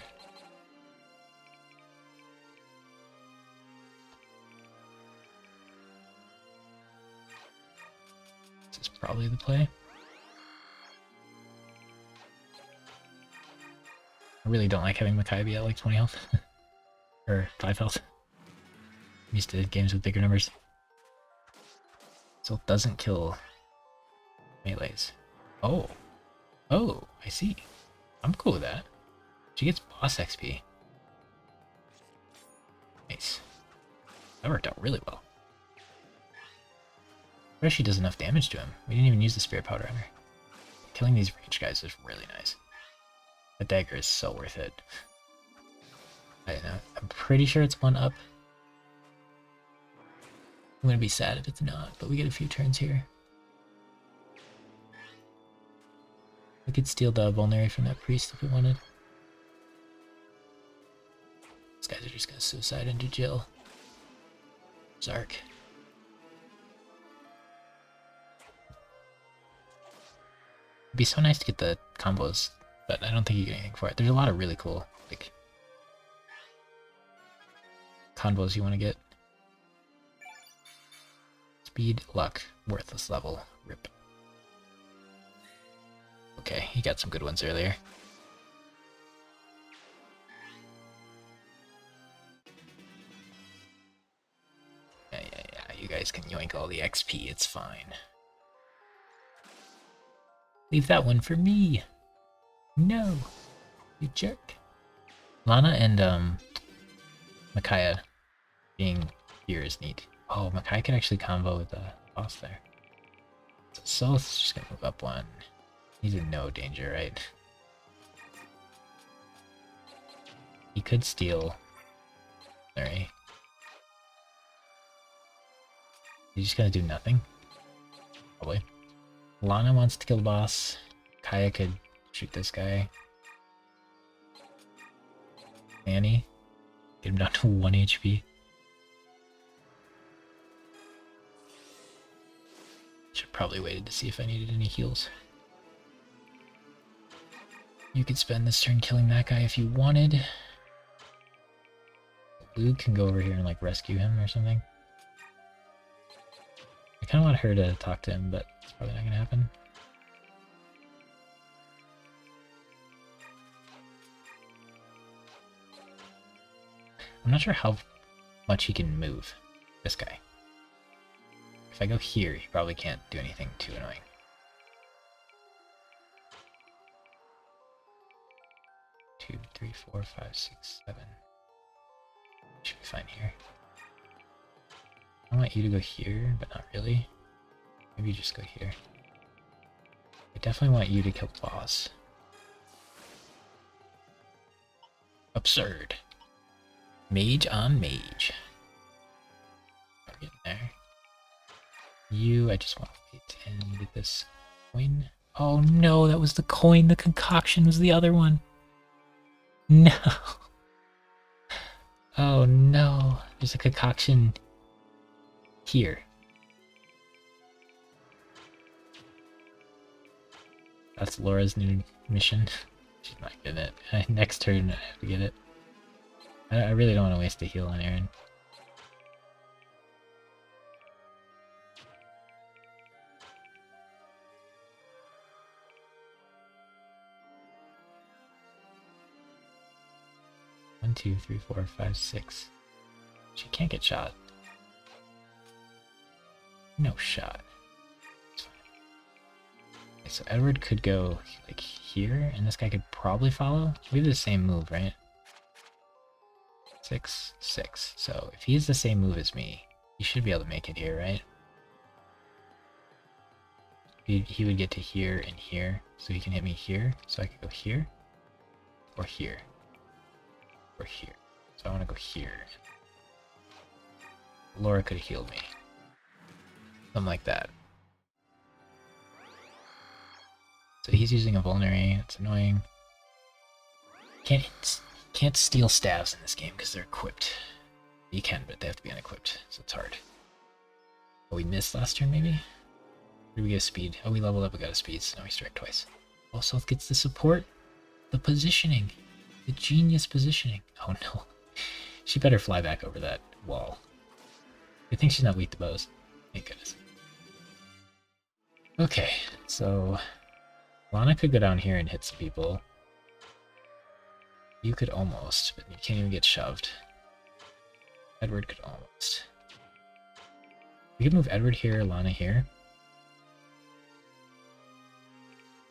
This is probably the play. I really don't like having Micaiah be at like 20 health. Or 5 health. I'm used to games with bigger numbers. So it doesn't kill melees. Oh. Oh, I see. I'm cool with that. She gets boss XP. Nice. That worked out really well. I bet she does enough damage to him. We didn't even use the spirit powder on her. Killing these range guys is really nice. The dagger is so worth it. I don't know. I'm pretty sure it's 1 up. I'm gonna be sad if it's not, but we get a few turns here. We could steal the vulnerary from that priest if we wanted. These guys are just gonna suicide into Jill. Zark. It'd be so nice to get the combos, but I don't think you get anything for it. There's a lot of really cool, like, combos you want to get. Speed, luck, worthless level, rip. Okay, he got some good ones earlier. Yeah, you guys can yoink all the XP, it's fine. Leave that one for me! No! You jerk. Lana and, Micaiah being here is neat. Oh, Micaiah can actually combo with the boss there. So Soth's just gonna move up 1. He's in no danger, right? He could steal. Sorry. He's just gonna do nothing. Probably. Lana wants to kill the boss. Kaya could shoot this guy. Annie. Get him down to 1 HP. Should probably waited to see if I needed any heals. You could spend this turn killing that guy if you wanted. Luke can go over here and like rescue him or something. I kind of want her to talk to him, but it's probably not going to happen. I'm not sure how much he can move, this guy. If I go here, he probably can't do anything too annoying. Two, three, four, five, six, seven. Should be fine here. I want you to go here, but not really. Maybe just go here. I definitely want you to kill the boss. Absurd. Mage on mage. We're getting there. You, I just want to wait and get this coin. Oh no, that was the coin. The concoction was the other one. No. Oh no. There's a concoction here. That's Laura's new mission. She's not getting it. Next turn, I have to get it. I really don't want to waste a heal on Aaron. One, two, three, four, five, six. She can't get shot. No shot. It's fine. Okay, so Edward could go like here, and this guy could probably follow. We have the same move, right? 6, 6. So if he has the same move as me, he should be able to make it here, right? He would get to here and here, so he can hit me here. So I could go here, or here, or here. So I want to go here. Laura could have healed me. Something like that. So he's using a vulnerary. That's annoying. Can't steal staves in this game because they're equipped. You can, but they have to be unequipped, so it's hard. Oh, we missed last turn, maybe? Or did we get a speed? Oh, we leveled up, we got a speed, so now we strike twice. Also gets the support. The positioning. The genius positioning. Oh no. She better fly back over that wall. I think she's not weak to bows. Thank goodness. Okay, so Lana could go down here and hit some people. You could almost, but you can't even get shoved. Edward could almost. We could move Edward here, Lana here.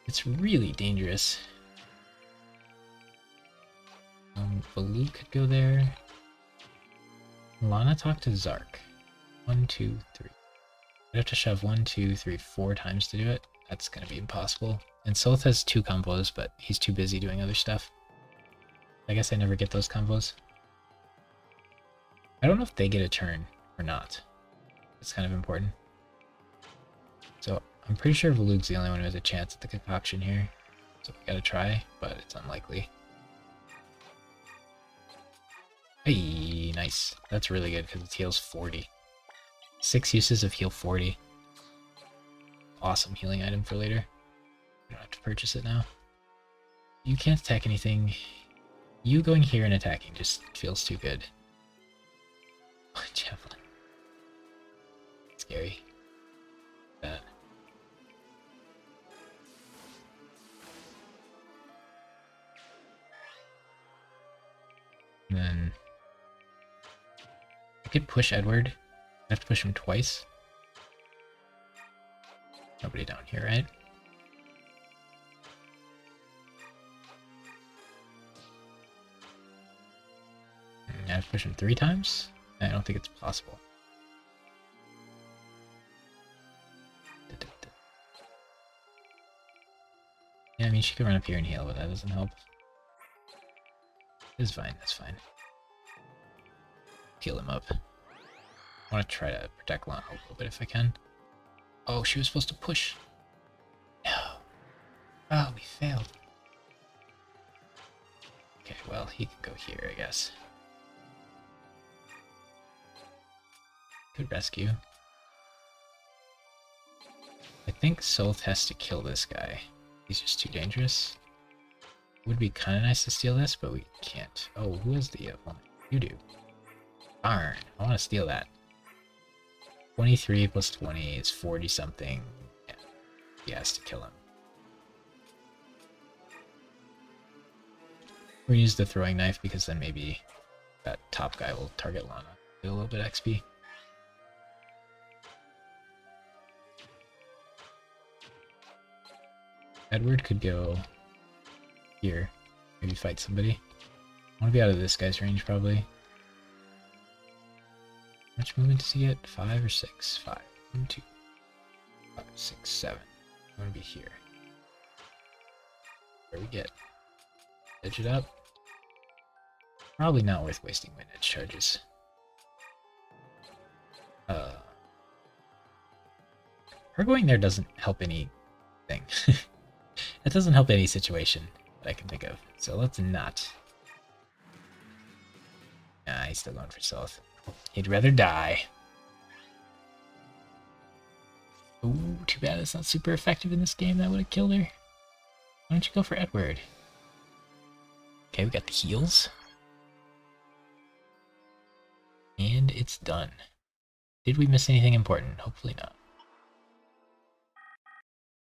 It's really dangerous. Baloo could go there. Lana talk to Zark. 1, 2, 3. I'd have to shove 1, 2, 3, 4 times to do it. That's gonna be impossible. And Soth has 2 combos, but he's too busy doing other stuff. I guess I never get those combos. I don't know if they get a turn or not. It's kind of important. So I'm pretty sure Valug's the only one who has a chance at the concoction here. So we gotta try, but it's unlikely. Hey, nice. That's really good because it heals 40. 6 uses of heal 40. Awesome healing item for later. You don't have to purchase it now. You can't attack anything. You going here and attacking just feels too good. Javelin. Scary. That. And then I could push Edward. I have to push him twice. Nobody down here, right? I have to push him 3 times? I don't think it's possible. Yeah, I mean, she could run up here and heal, but that doesn't help. It's fine, that's fine. Heal him up. I want to try to protect Lana a little bit if I can. Oh, she was supposed to push. No. Oh, we failed. Okay, well, he could go here, I guess. Could rescue. I think Soth has to kill this guy. He's just too dangerous. Would be kind of nice to steal this, but we can't. Oh, who is the one? You do. Darn, I want to steal that. 23 plus 20 is 40 something. Yeah, he has to kill him. We'll use the throwing knife because then maybe that top guy will target Lana. Do a little bit XP. Edward could go here. Maybe fight somebody. I want to be out of this guy's range probably. How much movement does he get? 5 or 6? 5. 1, 2, 5, 6, 7. I want to be here. Where we get? Edge it up. Probably not worth wasting my edge charges. Her going there doesn't help anything. It doesn't help any situation that I can think of. So let's not. Nah, he's still going for South. He'd rather die. Ooh, too bad it's not super effective in this game. That would have killed her. Why don't you go for Edward? Okay, we got the heals. And it's done. Did we miss anything important? Hopefully not.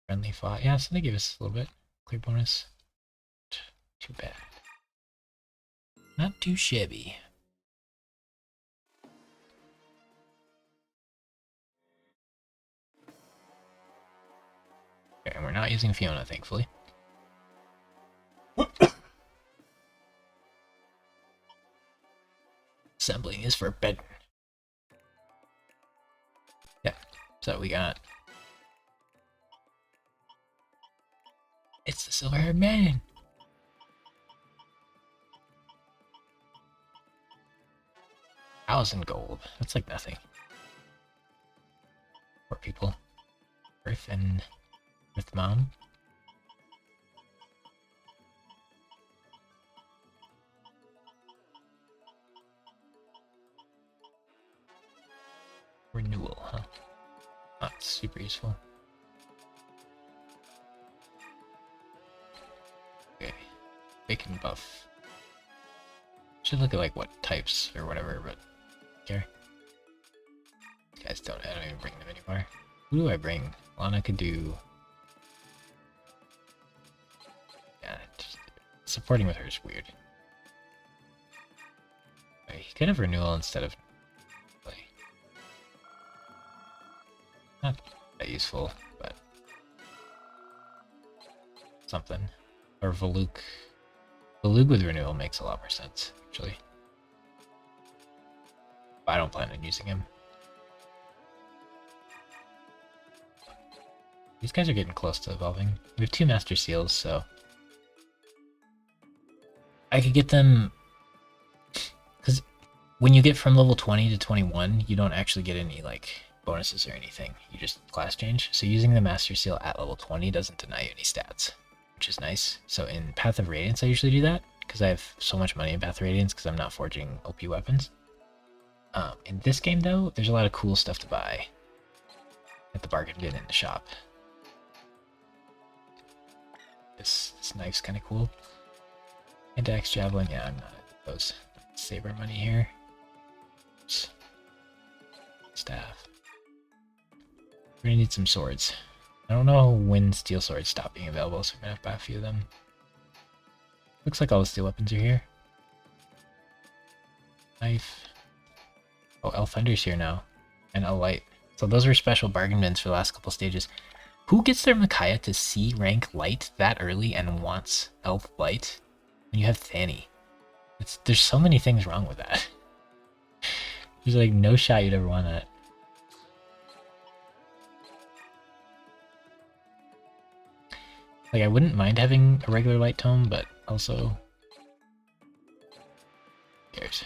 Friendly fought. Yeah, so they gave us a little bit. Clear bonus. Too bad. Not too shabby. Okay, and we're not using Fiona, thankfully. Assembling is forbidden. Yeah, so we got... It's the silver-haired man! 1,000 gold. That's like nothing. Poor people. Earth and Earth Mom. Renewal, huh? Not super useful. Okay. Bacon buff. Should look at like what types or whatever, but care. Guys I don't even bring them anymore. Who do I bring? Lana could do. Yeah, just supporting with her is weird. Okay, he could have renewal instead of play. Not that useful, but something. Or Valuk. Valuk with renewal makes a lot more sense, actually. But I don't plan on using him. These guys are getting close to evolving. We have 2 Master Seals, so... I could get them... Because when you get from level 20 to 21, you don't actually get any, like, bonuses or anything. You just class change. So using the Master Seal at level 20 doesn't deny you any stats, which is nice. So in Path of Radiance, I usually do that, because I have so much money in Path of Radiance because I'm not forging OP weapons. In this game, though, there's a lot of cool stuff to buy at the bargain bin in the shop. This knife's kind of cool. And Axe Javelin, yeah, I'm not at those. Save our money here. Oops. Staff. We're gonna need some swords. I don't know when steel swords stop being available, so we're gonna have to buy a few of them. Looks like all the steel weapons are here. Knife. Oh, Elfender's here now. And a light. So those were special bargain bins for the last couple stages. Who gets their Micaiah to C rank light that early and wants elf light when you have Thani? There's so many things wrong with that. There's like no shot you'd ever want that. Like I wouldn't mind having a regular light tome, but also who cares?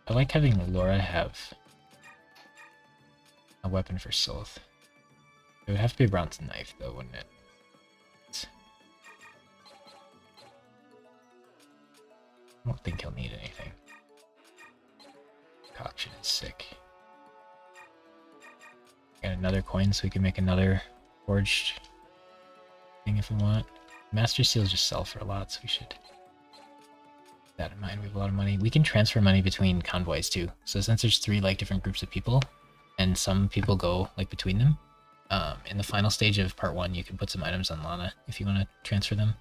I like having Laura have a weapon for Soth. It would have to be a bronze knife though, wouldn't it? I don't think he'll need anything. Concoction is sick. Got another coin so we can make another forged thing if we want. Master Seals just sell for a lot, so we should keep that in mind. We have a lot of money. We can transfer money between convoys too. So since there's 3 like different groups of people, and some people go like between them, in the final stage of part 1, you can put some items on Lana if you want to transfer them.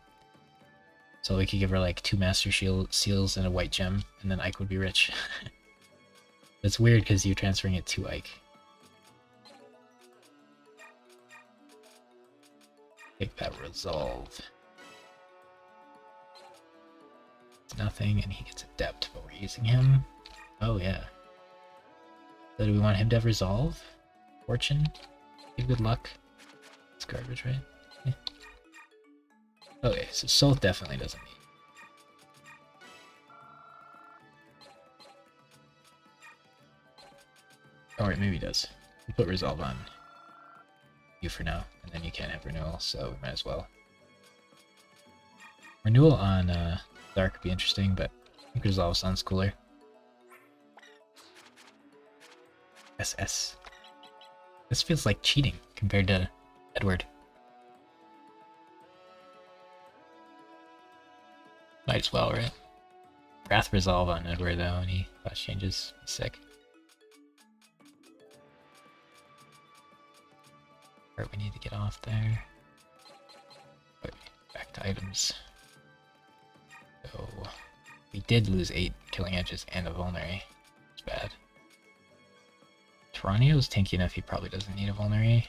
So we could give her like 2 Master Seals and a white gem, and then Ike would be rich. It's weird because you're transferring it to Ike. Take that resolve. It's nothing, and he gets adept, but we're using him. Oh yeah. So do we want him to have resolve? Fortune? Give good luck. It's garbage, right? Yeah. Okay, so Soul definitely doesn't need. Alright, maybe he does. We'll put resolve on you for now, and then you can't have renewal, so we might as well. Renewal on Dark would be interesting, but I think resolve sounds cooler. SS. This feels like cheating compared to Edward. Might as well, right? Wrath resolve on Edward though, and he class changes. Sick. Alright, we need to get off there. Wait, back to items. So we did lose 8 killing edges and a vulnerary. It's bad. Tyranio's tanky enough, he probably doesn't need a vulnerary.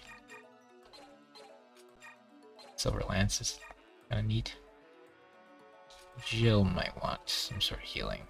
Silver Lance is kind of neat. Jill might want some sort of healing.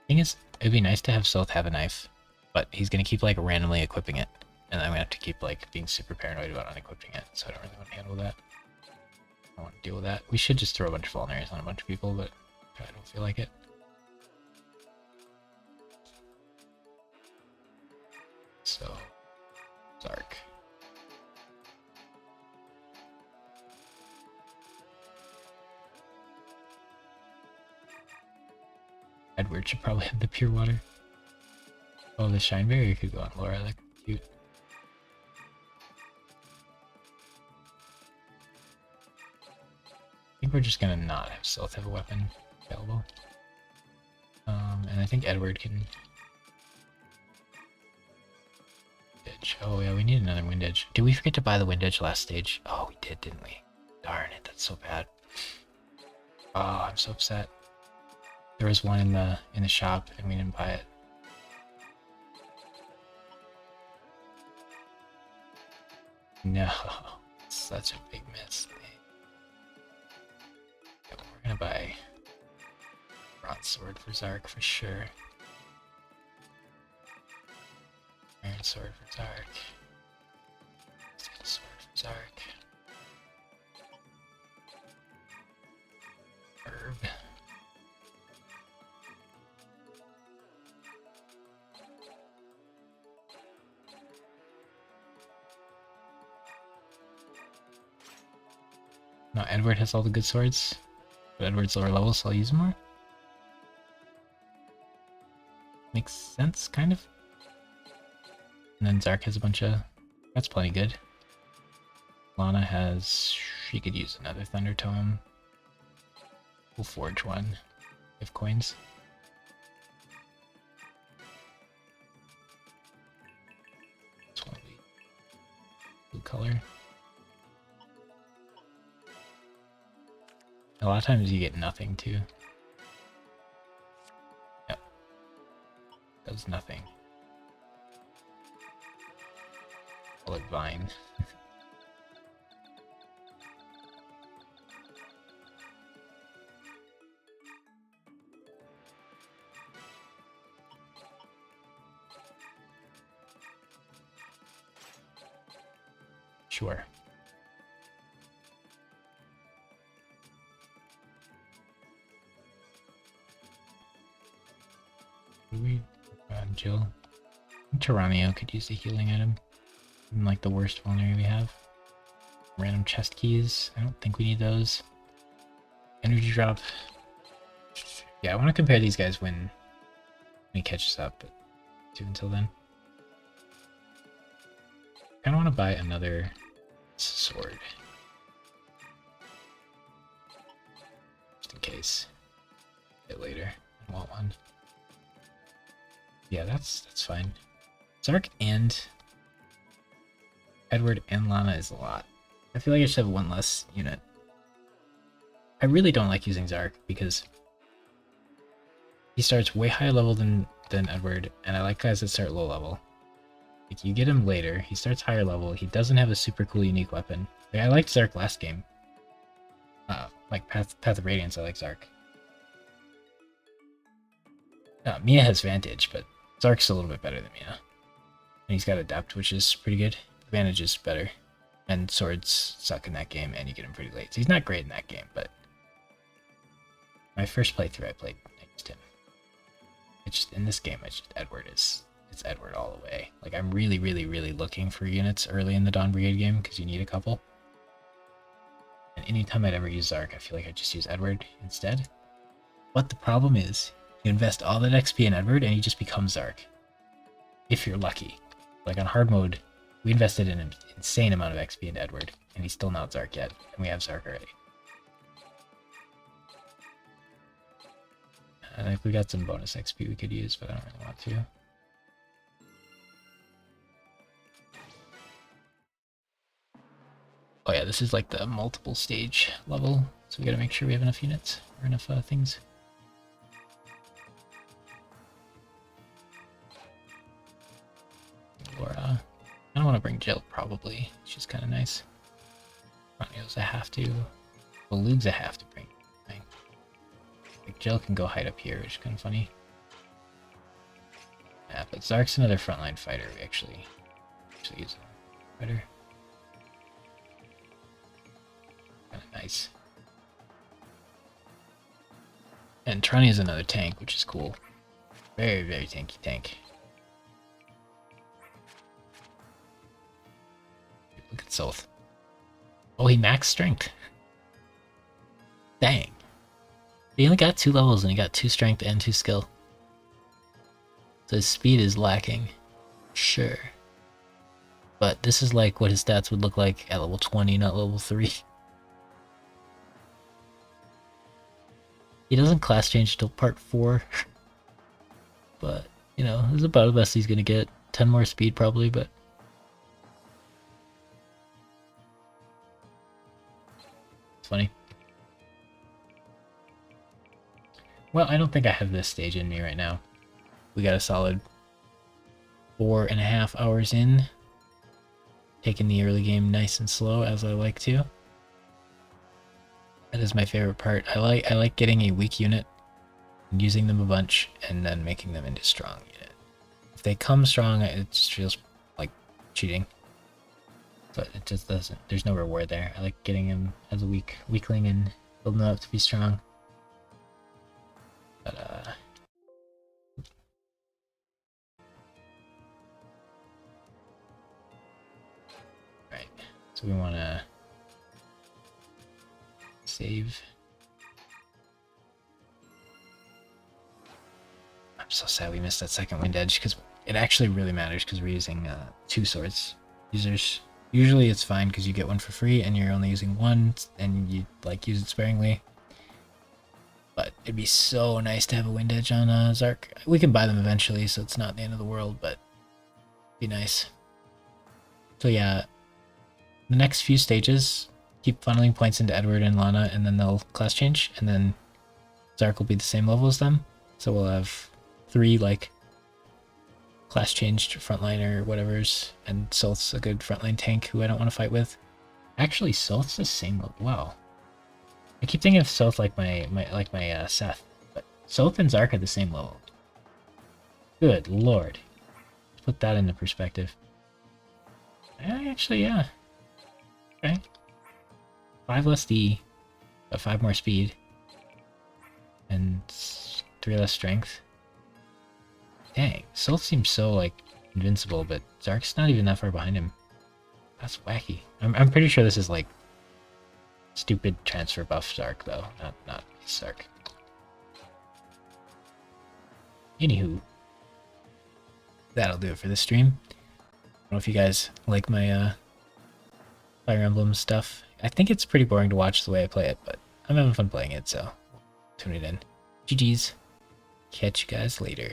Thing is, it'd be nice to have Soth have a knife, but he's gonna keep like randomly equipping it, and I'm gonna have to keep like being super paranoid about unequipping it, so I don't really want to handle that. I don't want to deal with that. We should just throw a bunch of vulneraries on a bunch of people, but I don't feel like it. So, Zark. Edward should probably have the pure water. Oh, the Shineberry could go on Laura, that's cute. I think we're just gonna not have Stealth have a weapon available. And I think Edward can... Edge. Oh yeah, we need another Wind Edge. Did we forget to buy the Wind Edge last stage? Oh, we did, didn't we? Darn it, that's so bad. Oh, I'm so upset. There was one in the shop and we didn't buy it. No, such a big miss. Yeah, we're gonna buy Bronze Sword for Zark for sure. Iron Sword for Zark. Steel Sword for Zark. Herb. No, Edward has all the good swords, but Edward's lower level, so I'll use more. Makes sense, kind of. And then Zark has a bunch of... That's plenty good. Lana has... She could use another Thunder Tome. We'll forge one. If coins. This one will be blue color. A lot of times you get nothing too. Yep. Does nothing. Colored Vine. Sure. Jill. Tyranio could use the healing item. Like the worst vulnerability we have. Random chest keys. I don't think we need those. Energy drop. Yeah, I want to compare these guys when he catches up, but do until then. I kind of want to buy another sword. Just in case. A bit later. I want one. Yeah, that's fine. Zark and Edward and Lana is a lot. I feel like I should have one less unit. I really don't like using Zark because he starts way higher level than Edward, and I like guys that start low level. Like, you get him later, he starts higher level, he doesn't have a super cool unique weapon. Like, I liked Zark last game. Like Path of Radiance, I like Zark. Mia has Vantage, but Zark's a little bit better than Mia. And he's got Adept, which is pretty good. Vantage is better. And Swords suck in that game, and you get him pretty late. So he's not great in that game, but my first playthrough I used him. It's just, in this game, it's Edward all the way. Like, I'm really, really, really looking for units early in the Dawn Brigade game, because you need a couple. And anytime I'd ever use Zark, I feel like I'd just use Edward instead. But the problem is, you invest all that XP in Edward, and he just becomes Zark. If you're lucky. Like, on hard mode, we invested an insane amount of XP into Edward, and he's still not Zark yet, and we have Zark already. I think we got some bonus XP we could use, but I don't really want to. Oh yeah, this is like the multiple stage level, so we gotta make sure we have enough units, or enough things. Laura. I don't want to bring Jill, probably. She's kind of nice. Ronio's a have to. Well, Luke's a have to bring. Right? Like, Jill can go hide up here, which is kind of funny. Yeah, but Zark's another frontline fighter. We actually use a fighter. Kind of nice. And Trani is another tank, which is cool. Very, very tanky tank. Look at Soth. Oh, he maxed strength. Dang. He only got 2 levels and he got 2 strength and 2 skill. So his speed is lacking. Sure. But this is like what his stats would look like at level 20, not level 3. He doesn't class change till part 4. But, you know, this is about the best he's gonna get. 10 more speed probably, but funny. Well, I don't think I have this stage in me right now. We got a solid 4.5 hours in. Taking the early game nice and slow, as I like to. That is my favorite part. I like getting a weak unit and using them a bunch and then making them into strong unit. If they come strong, it just feels like cheating. But it just doesn't. There's no reward there. I like getting him as a weakling and building him up to be strong. But right. So we want to save. I'm so sad we missed that second wind edge because it actually really matters because we're using 2 swords. Users. Usually it's fine because you get one for free and you're only using one and you like use it sparingly. But it'd be so nice to have a wind edge on Zark. We can buy them eventually, so it's not the end of the world, but it'd be nice. So yeah, the next few stages, keep funneling points into Edward and Lana, and then they'll class change, and then Zark will be the same level as them. So we'll have 3 like class changed frontliner whatever's, and Soth's a good frontline tank who I don't want to fight with. Actually, Soth's the same level. Wow. I keep thinking of Soth like my Seth, but Soth and Zark are the same level. Good lord. Let's put that into perspective. Actually, yeah. Okay. 5 less D, but 5 more speed. And 3 less strength. Dang, Soul seems so, like, invincible, but Zark's not even that far behind him. That's wacky. I'm pretty sure this is, like, stupid transfer buff Zark, though. Not Zark. Anywho. That'll do it for this stream. I don't know if you guys like my, Fire Emblem stuff. I think it's pretty boring to watch the way I play it, but I'm having fun playing it, so tune it in. GG's. Catch you guys later.